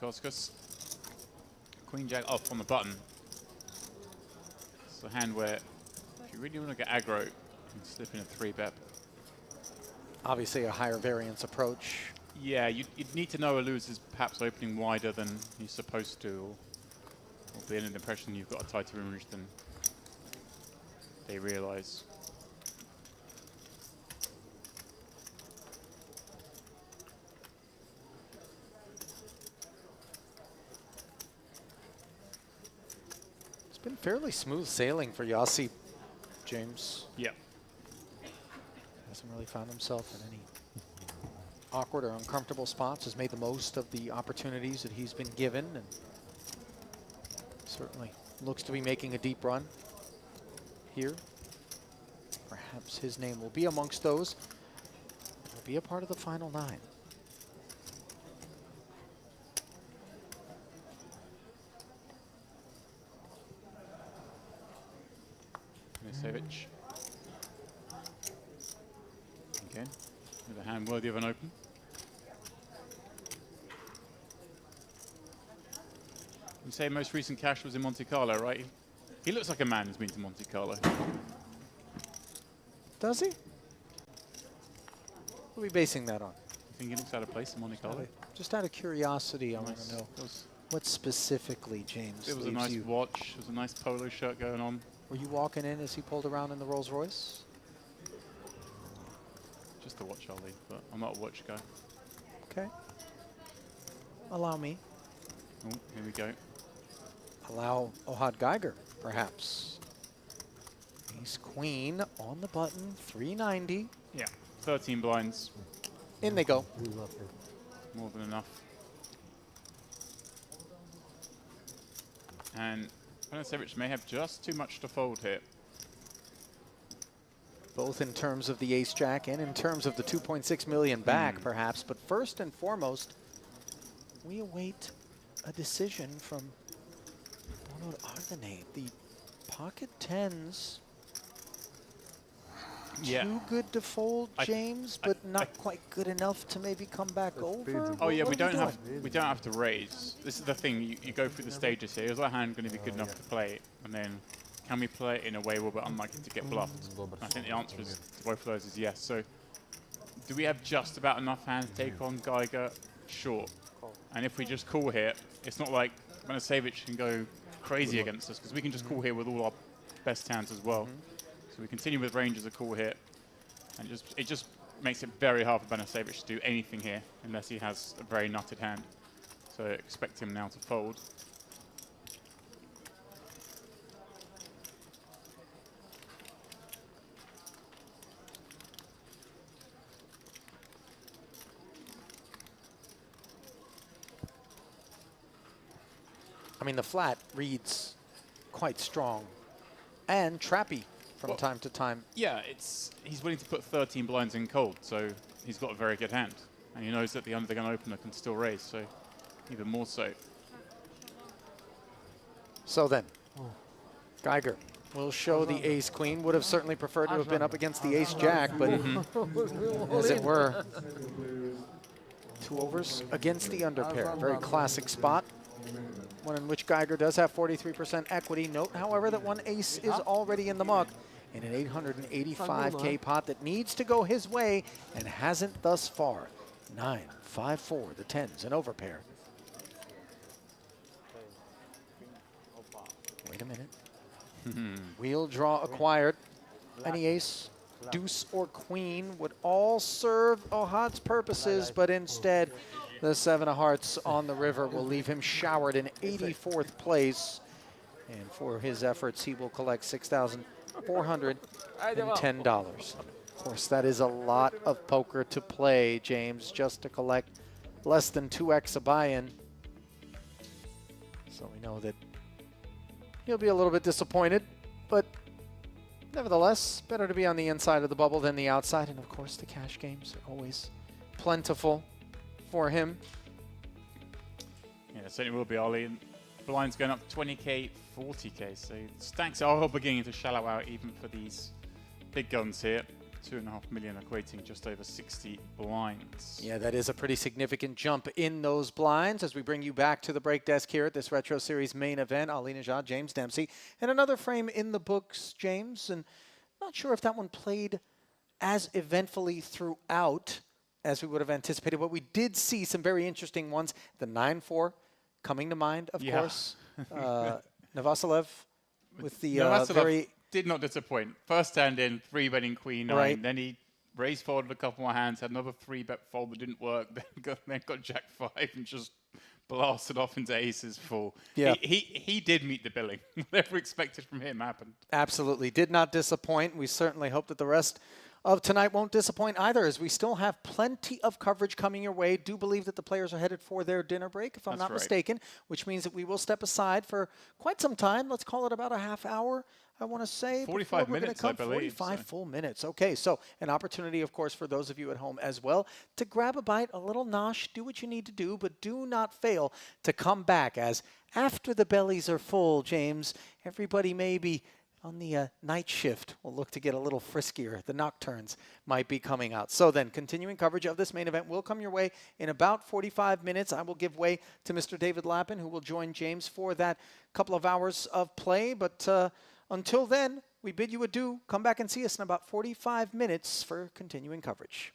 Koskas. Queen jack off on the button. It's a hand where if you really want to get aggro, you can slip in a 3-bet. Obviously a higher variance approach. Yeah, you'd need to know a loser's perhaps opening wider than he's supposed to, or be under the impression you've got a tighter range than they realise. It's been fairly smooth sailing for Yossi, James. Yeah. Hasn't really found himself in any awkward or uncomfortable spots, has made the most of the opportunities that he's been given, and certainly looks to be making a deep run here. Perhaps his name will be amongst those. Will be a part of the final 9. Milicevic. Again, with a hand worthy of an open. You say most recent cash was in Monte Carlo, right? He looks like a man who's been to Monte Carlo. Does he? What are we basing that on? You think he looks out of place in Monte Carlo? Just out of curiosity, I want Nice. to know It was- what specifically, James, It was a leaves nice you. watch. There was a nice polo shirt going on. Were you walking in as he pulled around in the Rolls Royce? Just a watch, I'll leave, but I'm not a watch guy. Okay. Allow me. Oh, here we go. Allow Ohad Geiger, perhaps. Ace Queen on the button, 390. Yeah, 13 blinds. In they go. More than enough. And Milicevic may have just too much to fold here. Both in terms of the ace jack and in terms of the 2.6 million back, perhaps. But first and foremost, we await a decision from Donald Ardenay. The pocket tens. Yeah. Too good to fold, James, but not quite good enough to maybe come back over. Oh yeah, What we are don't doing? have to raise. This is the thing. You go through the stages here. Is our hand going to be good enough to play it? And then, can we play it in a way where we're unlikely to get bluffed? And I think the answer is to both of those is yes. So, do we have just about enough hands to take on Geiger? Sure. And if we just call here, it's not like Milicevic can go crazy against us, because we can just call here with all our best hands as well. So we continue with range as a call here, and it just makes it very hard for Milicevic to do anything here unless he has a very nutted hand. So expect him now to fold. I mean, the flat reads quite strong and trappy from time to time. Yeah, he's willing to put 13 blinds in cold, so he's got a very good hand. And he knows that the under-the-gun opener can still raise, so even more so. So then, Geiger will show the ace-queen. Would have certainly preferred to have been up against the ace-jack, but as it were, 2 overs against the underpair. Very classic spot. One in which Geiger does have 43% equity. Note, however, that one ace is already in the muck in an 885K pot that needs to go his way and hasn't thus far. 9, 5, 4, the 10s, an overpair. Wait a minute. Wheel draw acquired. Any ace, deuce, or queen would all serve Ohad's purposes, but instead, the 7 of hearts on the river will leave him showered in 84th place. And for his efforts, he will collect $6,410. Of course, that is a lot of poker to play, James, just to collect less than 2x a buy-in. So we know that he'll be a little bit disappointed, but nevertheless, better to be on the inside of the bubble than the outside. And of course, the cash games are always plentiful for him. Yeah, it certainly will be, Ollie. And blinds going up 20k, 40k. So stacks are beginning to shallow out even for these big guns here. 2.5 million equating just over 60 blinds. Yeah, that is a pretty significant jump in those blinds as we bring you back to the break desk here at this Retro Series main event. Ali Nejad, James Dempsey, and another frame in the books, James. And not sure if that one played as eventfully throughout as we would have anticipated, but we did see some very interesting ones. The 9-4 coming to mind, of course. Novoselev with the very... Did not disappoint. First hand in, 3-betting queen 9. Right. Then he raised forward a couple more hands, had another 3-bet fold that didn't work. Then got jack 5 and just blasted off into aces full. Yeah. He did meet the billing. Whatever expected from him happened. Absolutely. Did not disappoint. We certainly hope that the rest of tonight won't disappoint either, as we still have plenty of coverage coming your way. Do believe that the players are headed for their dinner break, if I'm not mistaken, which means that we will step aside for quite some time. Let's call it about a half hour, I want to say. 45 minutes, I believe. 45 full minutes. Okay, so an opportunity, of course, for those of you at home as well to grab a bite, a little nosh, do what you need to do, but do not fail to come back, as after the bellies are full, James, everybody may be on the night shift will look to get a little friskier. The nocturnes might be coming out. So then, continuing coverage of this main event will come your way in about 45 minutes. I will give way to Mr. David Lappin, who will join James for that couple of hours of play. But until then, we bid you adieu. Come back and see us in about 45 minutes for continuing coverage.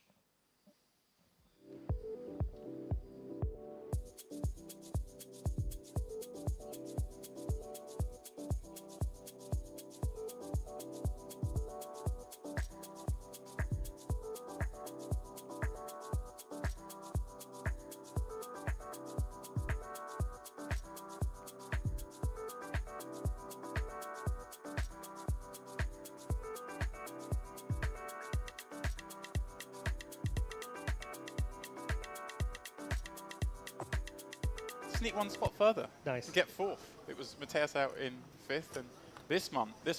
Sneak one spot further. Nice. Get 4th. It was Mateus out in 5th, and this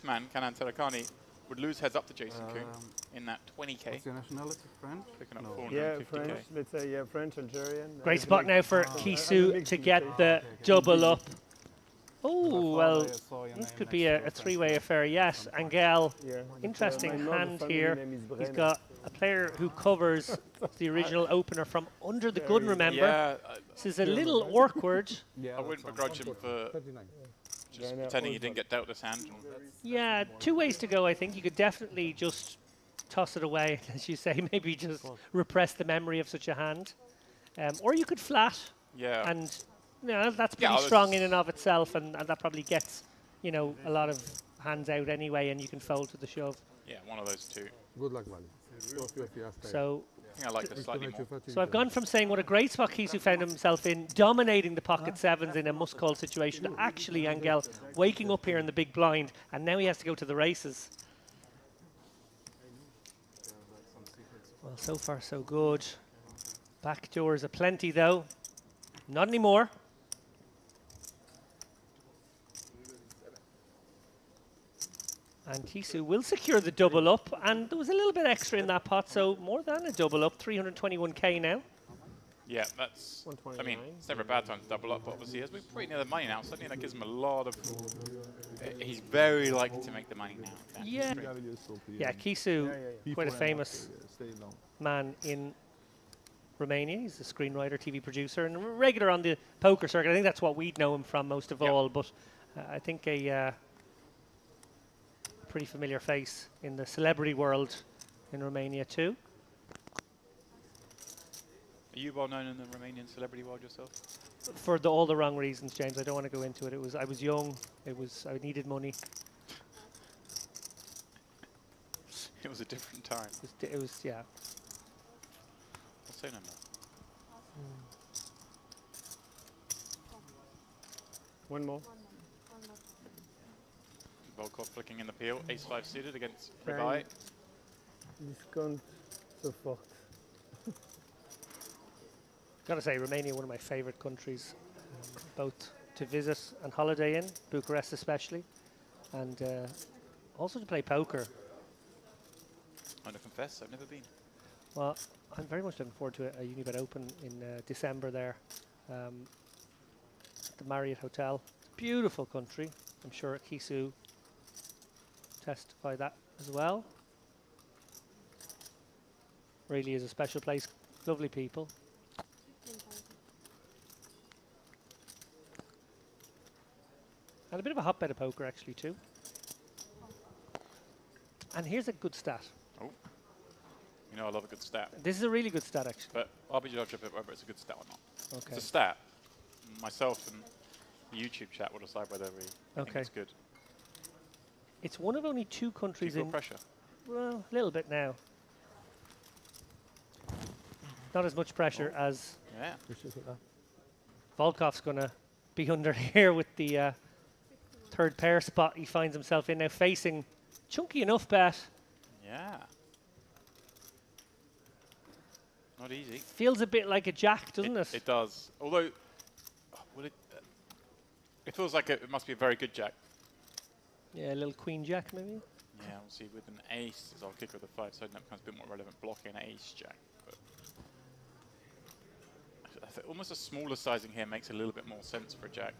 man, Kanan Terakani, would lose heads up to Jason Kuhn in that 20k. What's your nationality? French? Picking up No. 450k. Yeah, French. Let's say, yeah, French, Algerian. Great spot now for Kisu to get the double up. Oh, well, this could be a three-way affair. Yes, Angel, interesting hand here. He's got a player who covers the original opener from under the gun, remember? Yeah, This is a little awkward. I wouldn't begrudge him for just pretending he didn't get dealt this hand. Yeah, 2 ways to go, I think. You could definitely just toss it away, as you say, maybe just repress the memory of such a hand. Or you could flat. Yeah. And that's pretty strong in and of itself, and that probably gets, a lot of hands out anyway, and you can fold to the shove. Yeah, one of those two. Good luck, Vali. So, I think I like this slightly more. so I've gone from saying what a great spot Kisu found himself in, dominating the pocket sevens in a must-call situation, to actually Angel waking up here in the big blind, and now he has to go to the races. Well, so far so good. Backdoors aplenty though. Not anymore. And Kisu will secure the double up, and there was a little bit extra in that pot, so more than a double up, 321k now. Yeah, that's, I mean, it's never a bad time to double up, but obviously as we're pretty near the money now, suddenly that gives him a lot of, he's very likely to make the money now. Yeah, Kisu, quite a famous man in Romania. He's a screenwriter, TV producer, and a regular on the poker circuit. I think that's what we'd know him from most of all, but I think a pretty familiar face in the celebrity world in Romania too. Are you well known in the Romanian celebrity world yourself? For all the wrong reasons, James. I don't want to go into it. I was young. I needed money. It was a different time. It was yeah. I'll say no more. One more. Volkov flicking in the peel. Ace-5 suited against Ribai. Discount support. Gotta say, Romania, one of my favorite countries, both to visit and holiday in, Bucharest especially, and also to play poker. I'm gonna confess, I've never been. Well, I'm very much looking forward to a Unibet Open in December there, at the Marriott Hotel. Beautiful country. I'm sure Kisu testify that as well. Really is a special place. Lovely people. And a bit of a hotbed of poker actually too. And here's a good stat. Oh. You know I love a good stat. This is a really good stat actually. But I'll be judged of it whether it's a good stat or not. Okay. It's a stat. Myself and the YouTube chat will decide whether we think Okay. it's good. It's one of only two countries Do you feel in pressure? well, a little bit now. Not as much pressure as Yeah. Volkov's going to be under here with the third pair spot he finds himself in now, facing chunky enough bet. Yeah. Not easy. Feels a bit like a jack, doesn't it? It does. Although, it feels like it must be a very good jack. Yeah, a little queen jack maybe. Yeah, we'll see. With an ace, as I'll kick with a 5-sided, that becomes a bit more relevant, blocking an ace jack. But I think almost a smaller sizing here makes a little bit more sense for a jack.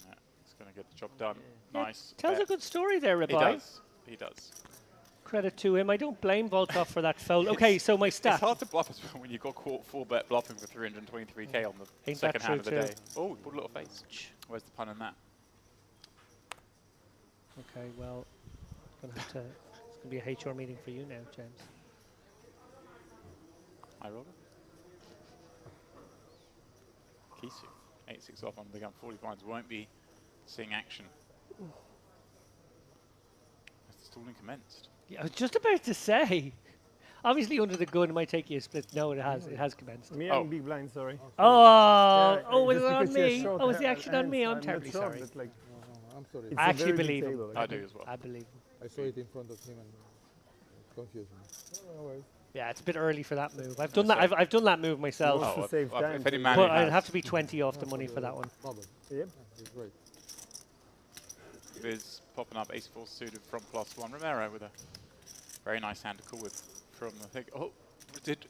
Yeah, it's going to get the job done. Yeah, Nice. tells a good story there, He Rabai. does. He does. Credit to him. I don't blame Volkov for that foul. Okay, so my stat. It's hard to bluff as well when you got caught 4-bet bluffing for 323k on the Ain't that second hand of the true day. too? Oh, he pulled a little face. Where's the pun in that? Okay, well, it's going to be a HR meeting for you now, James. High roller. Kisu, 8-6 off on the gun, 40 points. Won't be seeing action. As the stalling commenced. Yeah, I was just about to say. Obviously, under the gun, it might take you a split. No, it has. It has commenced. Me Oh. and big blind, sorry. Oh, Yeah, was just it on because you're me? short Oh, was the hand- action on me? hands, I'm not terribly short, sorry. but like I'm sorry. it's I a actually very big believe him. table, I do as well. I believe him. I saw it in front of him and it confused me. No worries. Yeah, it's a bit early for that move. I've done that. I've done that move myself. Wants to save time, if any so- man But who I'd has have to be 20 off the money for that one. Bubble. Yep. It's great. Viz popping up ace-4 suited from +1. Romero with a very nice hand to call with from, I think, oh, did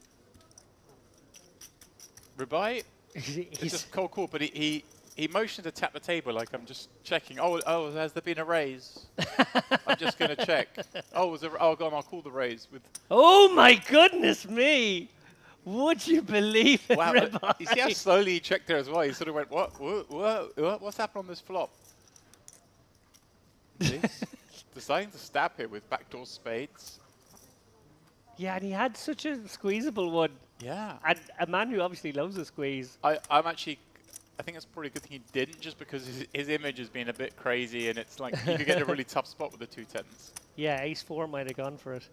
Rubai? It's just cold call, but he motioned to tap the table like I'm just checking. Oh, has there been a raise? I'm just going to check. Oh, go on, I'll call the raise. With Oh my goodness me! Would you believe it, wow, Rabai? you see how slowly he checked there as well. He sort of went, what's happened on this flop? He's deciding to stab here with backdoor spades. Yeah, and he had such a squeezable one. Yeah. And a man who obviously loves a squeeze. I think it's probably a good thing he didn't, just because his image has been a bit crazy, and it's like you could get a really tough spot with the 2 10s. Yeah, ace-4 might have gone for it.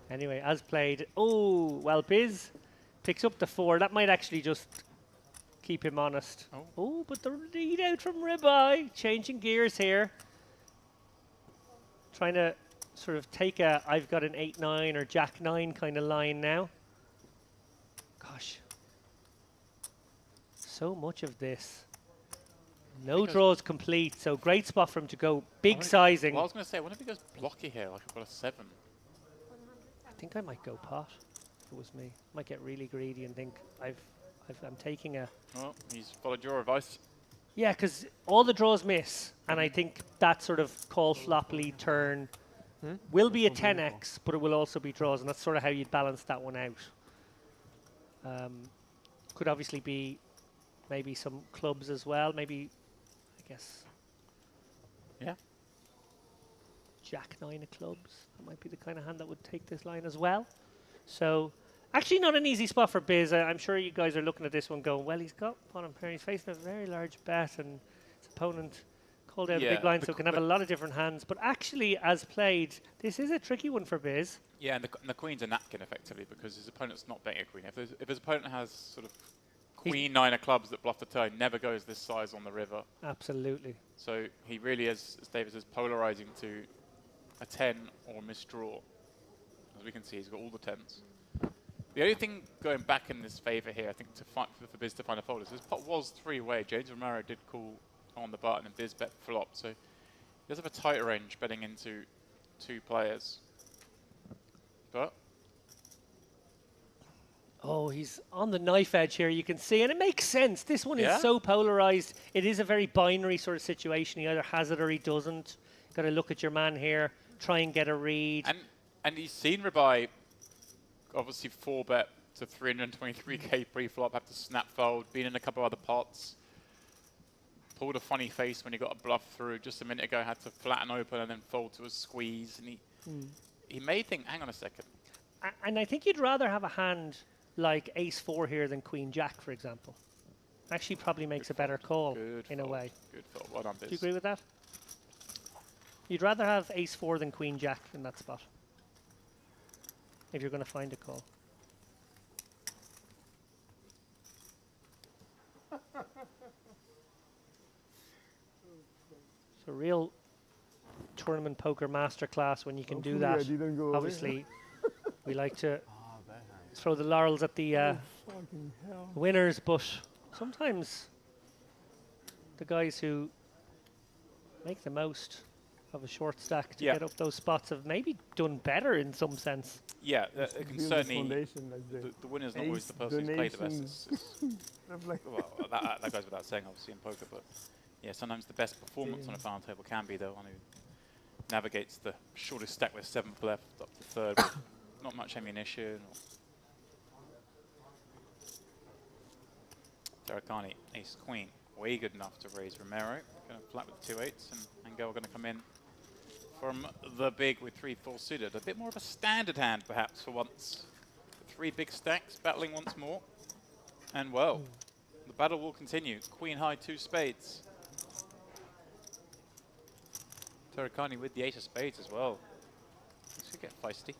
Anyway, as played. Oh, well, Biz picks up the 4. That might actually just keep him honest. Oh, but the lead out from Ribeye. Changing gears here. Trying to sort of take a I've got an 8-9 or Jack-9 kind of line now. Gosh. So much of this. No draws complete, so great spot for him to go. Big sizing. Well, I was going to say, what if he goes blocky here, like I've got a 7? I think I might go pot if it was me. Might get really greedy and think I'm taking a... Well, he's followed your advice. Yeah, because all the draws miss, and I think that sort of call flop lead turn will be a 10x, but it will also be draws, and that's sort of how you'd balance that one out. Could obviously be maybe some clubs as well, maybe, I guess. Yeah. Jack-9 of clubs. That might be the kind of hand that would take this line as well. So, actually not an easy spot for Biz. I'm sure you guys are looking at this one going, well, he's got bottom pair. He's facing a very large bet, and his opponent called out a big line, so can have a lot of different hands. But actually, as played, this is a tricky one for Biz. Yeah, and the queen's a napkin, effectively, because his opponent's not betting a queen. If his opponent has sort of queen 9 of clubs that bluff the turn, never goes this size on the river. Absolutely. So he really is, as David says, polarizing to a 10 or a misdraw. As we can see, he's got all the 10s. The only thing going back in this favour here, I think, to find for Biz to find a fold is this pot was three-way. James Romero did call on the button and Biz bet flop, so he does have a tighter range betting into 2 players. But Oh, he's on the knife edge here, you can see, and it makes sense. This one Yeah. is so polarized. It is a very binary sort of situation. He either has it or he doesn't. Got to look at your man here, try and get a read. And he's seen Rabai obviously 4-bet to 323k pre-flop, have to snap fold, been in a couple other pots. Pulled a funny face when he got a bluff through just a minute ago, had to flatten open and then fold to a squeeze. And he may think, hang on a second. And I think you'd rather have a hand like ace-4 here than queen-jack, for example. Actually probably makes a better call in a way. Good fold. Well done, Biz. Do you agree with that? You'd rather have ace-4 than queen-jack in that spot, if you're going to find a call. It's a real tournament poker masterclass when you can do that. Obviously, we like to throw the laurels at the winners, but sometimes the guys who make the most of a short stack to get up those spots have maybe done better in some sense. Yeah, it can certainly. The winner's not always the person who's played the best. Well, that goes without saying, obviously, in poker. But yeah, sometimes the best performance on a final table can be the one who navigates the shortest stack with 7th left up to 3rd with not much ammunition. Tarakani, ace queen, way good enough to raise Romero. Going to flat with 2 8s, and Angel going to come in from the big with 3 full suited. A bit more of a standard hand, perhaps, for once. 3 big stacks, battling once more. And well, the battle will continue. Queen high, 2 spades. Tarakani with the 8 of spades as well. This could get feisty.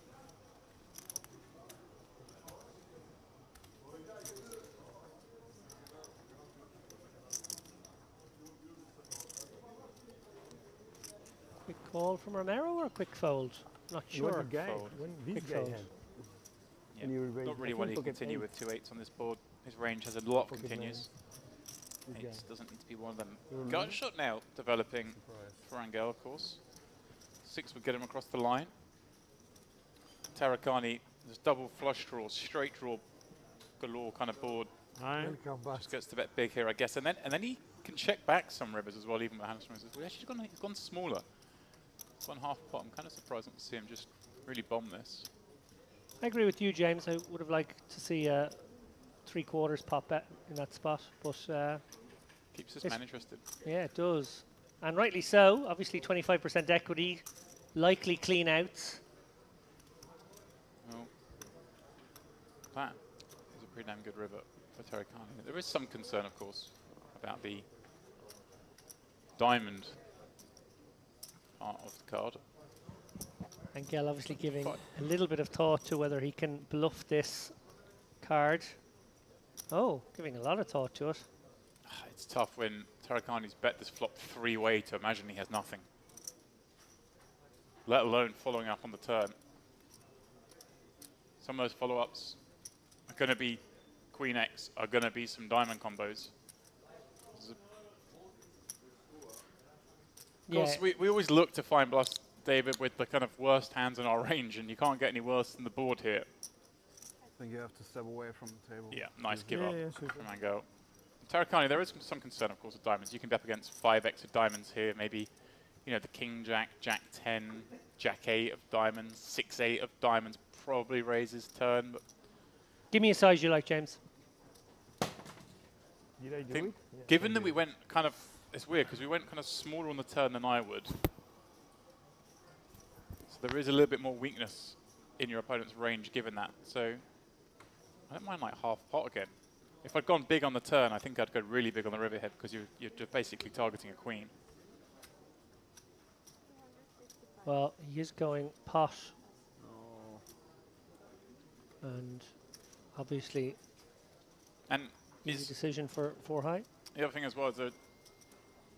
Quick call from Romero or a quick fold? Not sure. Fold. This guy had. Yeah. Not really want to continue with 2 8s on this board. His range has a lot of continues. 8s doesn't need to be one of them. Gun shot now developing for Angel, of course. 6 would get him across the line. Tarakani, there's double flush draws, straight draw galore kind of board. Just gets to bet big here, I guess. And then he can check back some rivers as well, even with hand strings. Well, actually he's gone smaller. It's gone half pot. I'm kind of surprised not to see him just really bomb this. I agree with you, James. I would have liked to see a 3/4 pop bet in that spot, but keeps this man interested. Yeah, it does, and rightly so. Obviously, 25% equity, likely clean outs. Well, that is a pretty damn good river for Tarakani. There is some concern, of course, about the diamond part of the card. Angel obviously giving a little bit of thought to whether he can bluff this card. Oh, giving a lot of thought to it. It's tough when Tarakani's bet this flop 3-way to imagine he has nothing, let alone following up on the turn. Some of those follow-ups are going to be Queen X, are going to be some diamond combos. Of course, we always look to find bluffs, David, with the kind of worst hands in our range, and you can't get any worse than the board here. I think you have to step away from the table. Yeah, nice give up from Angel. Tarakani, there is some concern, of course, with diamonds. You can bet against 5x of diamonds here. Maybe, you know, the King Jack, Jack 10, Jack 8 of diamonds, 6-8 of diamonds probably raises turn. But give me a size you like, James. Did I do it? Yeah, given that we went kind of, it's weird because we went kind of smaller on the turn than I would. So there is a little bit more weakness in your opponent's range given that. So I don't mind like half pot again. If I'd gone big on the turn, I think I'd go really big on the riverhead because you're just basically targeting a queen. Well, he is going pot. And obviously, easy decision for high. The other thing as well is that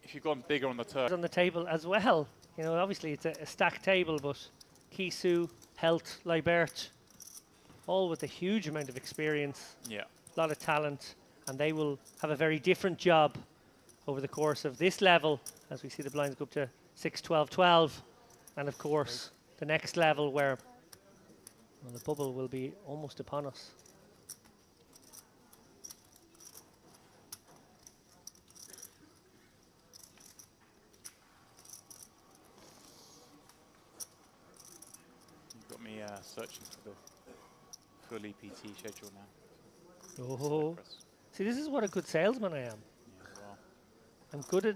if you've gone bigger on the turn, on the table as well. You know, obviously it's a stacked table, but Kisu, Helt, Libert, all with a huge amount of experience, Yeah. a lot of talent, and they will have a very different job over the course of this level as we see the blinds go up to 6, 12, 12, and of course the next level where the bubble will be almost upon us. You've got me searching for the full EPT schedule now. Oh, Cyprus. see, this is what a good salesman I am. Yeah, well, I'm good at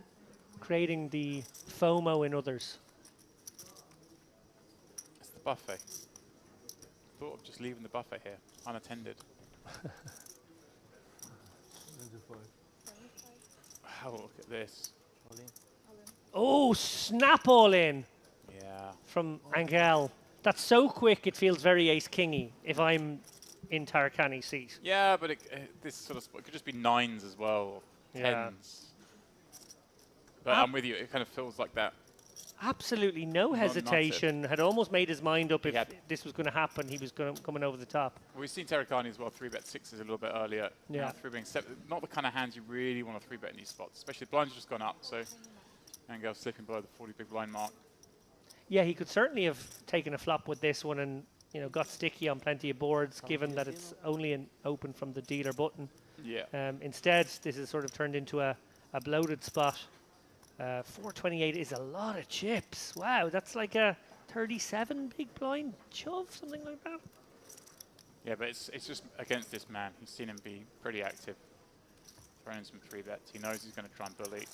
creating the FOMO in others. it's the buffet. Thought of just leaving the buffet here, unattended. Oh, look at this. Oh, snap all in Yeah. from Angel. That's so quick, it feels very ace-kingy if I'm in Tarakani's seat. Yeah, but this sort of spot could just be 9s as well, or Yeah. 10s. But I'm with you, it kind of feels like that. Absolutely no Not hesitation. Had almost made his mind up He if had- this was going to happen. He was coming over the top. Well, we've seen Tarakani as well, 3-bet 6s a little bit earlier. Yeah. Now 3-betting 7. Not the kind of hands you really want to 3-bet in these spots, especially the blinds have just gone up, so Angel slipping below the 40 big blind mark. Yeah, he could certainly have taken a flop with this one and got sticky on plenty of boards, given that it's only an open from the dealer button. Yeah. Instead, this is sort of turned into a bloated spot. 428 is a lot of chips. Wow, that's like a 37 big blind shove, something like that. Yeah, but it's just against this man. He's seen him be pretty active, throwing in some 3-bets. He knows he's going to try and bully.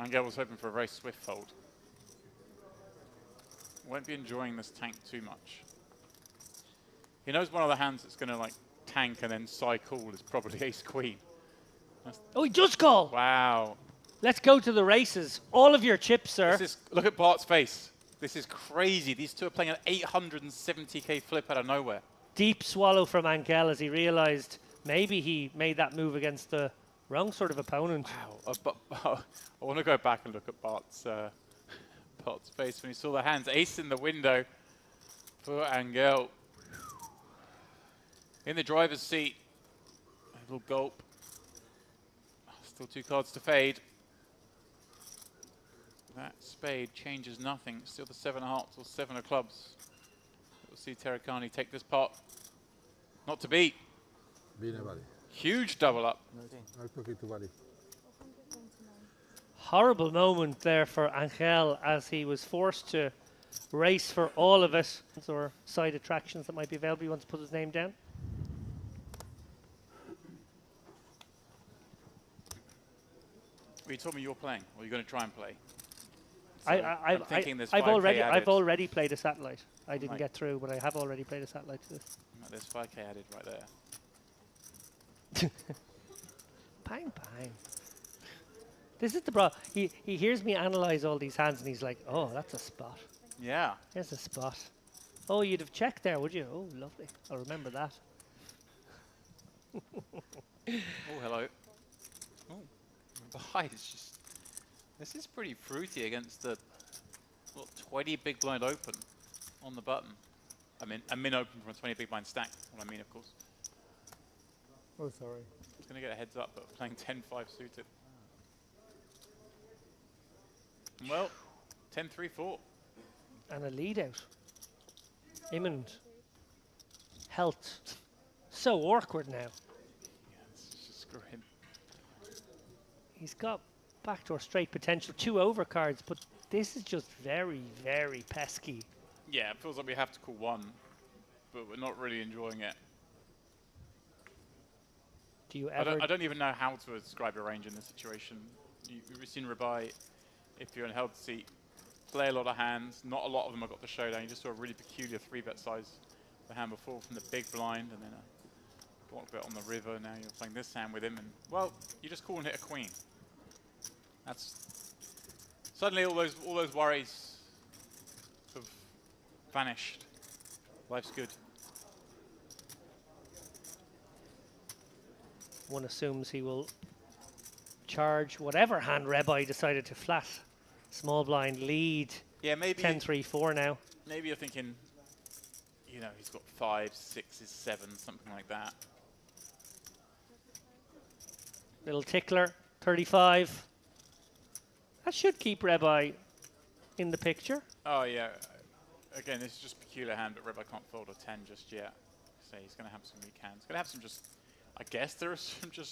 Angel was hoping for a very swift fold. Won't be enjoying this tank too much. He knows one of the hands that's going to like tank and then call is probably ace-queen. Oh, he does call. Wow. Let's go to the races. All of your chips, sir. Look at Bart's face. This is crazy. These two are playing an 870k flip out of nowhere. Deep swallow from Angel as he realized maybe he made that move against the wrong sort of opponent. Wow. I want to go back and look at Bart's face when he saw the hands. Ace in the window for Angel. In the driver's seat. A little gulp. Still 2 cards to fade. That spade changes nothing. Still the 7 of hearts or 7 of clubs. We'll see Tarakani take this pot. Not to beat. Huge double up. Horrible moment there for Angel as he was forced to race for all of it. Or side attractions that might be available. He wants to put his name down. Well, you told me you're playing, or you're going to try and play. So I'm thinking there's I've 5K already added. I've already played a satellite. I didn't Right. get through, but I have already played a satellite to this. There's 5k added right there. Bang bang. This is the bro. He hears me analyze all these hands and he's like, "Oh, that's a spot. Yeah. There's a spot. Oh, you'd have checked there, would you? Oh, lovely. I'll remember that." Oh, hello. Oh, behind. It's just. This is pretty fruity against the 20 big blind open on the button. I mean, a min open from a 20 big blind stack. What I mean, of course. Oh, sorry. It's going to get a heads up, but playing 10-5 suited. Well, 10-3-4. And a lead out. Imminent. Health. So awkward now. Yeah, let's just screw him. He's got backdoor straight potential, 2 overcards, but this is just very, very pesky. Yeah, it feels like we have to call one, but we're not really enjoying it. Do you ever? I don't even know how to describe your range in this situation. You've seen Rabai, if you're in held seat, play a lot of hands. Not a lot of them have got the showdown. You just saw a really peculiar 3-bet size the hand before from the big blind, and then a block bet on the river. Now you're playing this hand with him, and well, you just call and hit a queen. That's suddenly all those worries have vanished. Life's good. One assumes he will charge whatever hand Rebai decided to flat. Small blind lead. Yeah, maybe 10-3-4 now. maybe you're thinking, you know, he's got 5s, 6s, 7s, something like that. Little tickler, 35. That should keep Rebai in the picture. Oh yeah. Again, this is just a peculiar hand, but Rebbe can't fold a 10 just yet. So he's going to have some weak hands. Going to have some just, I guess there are some just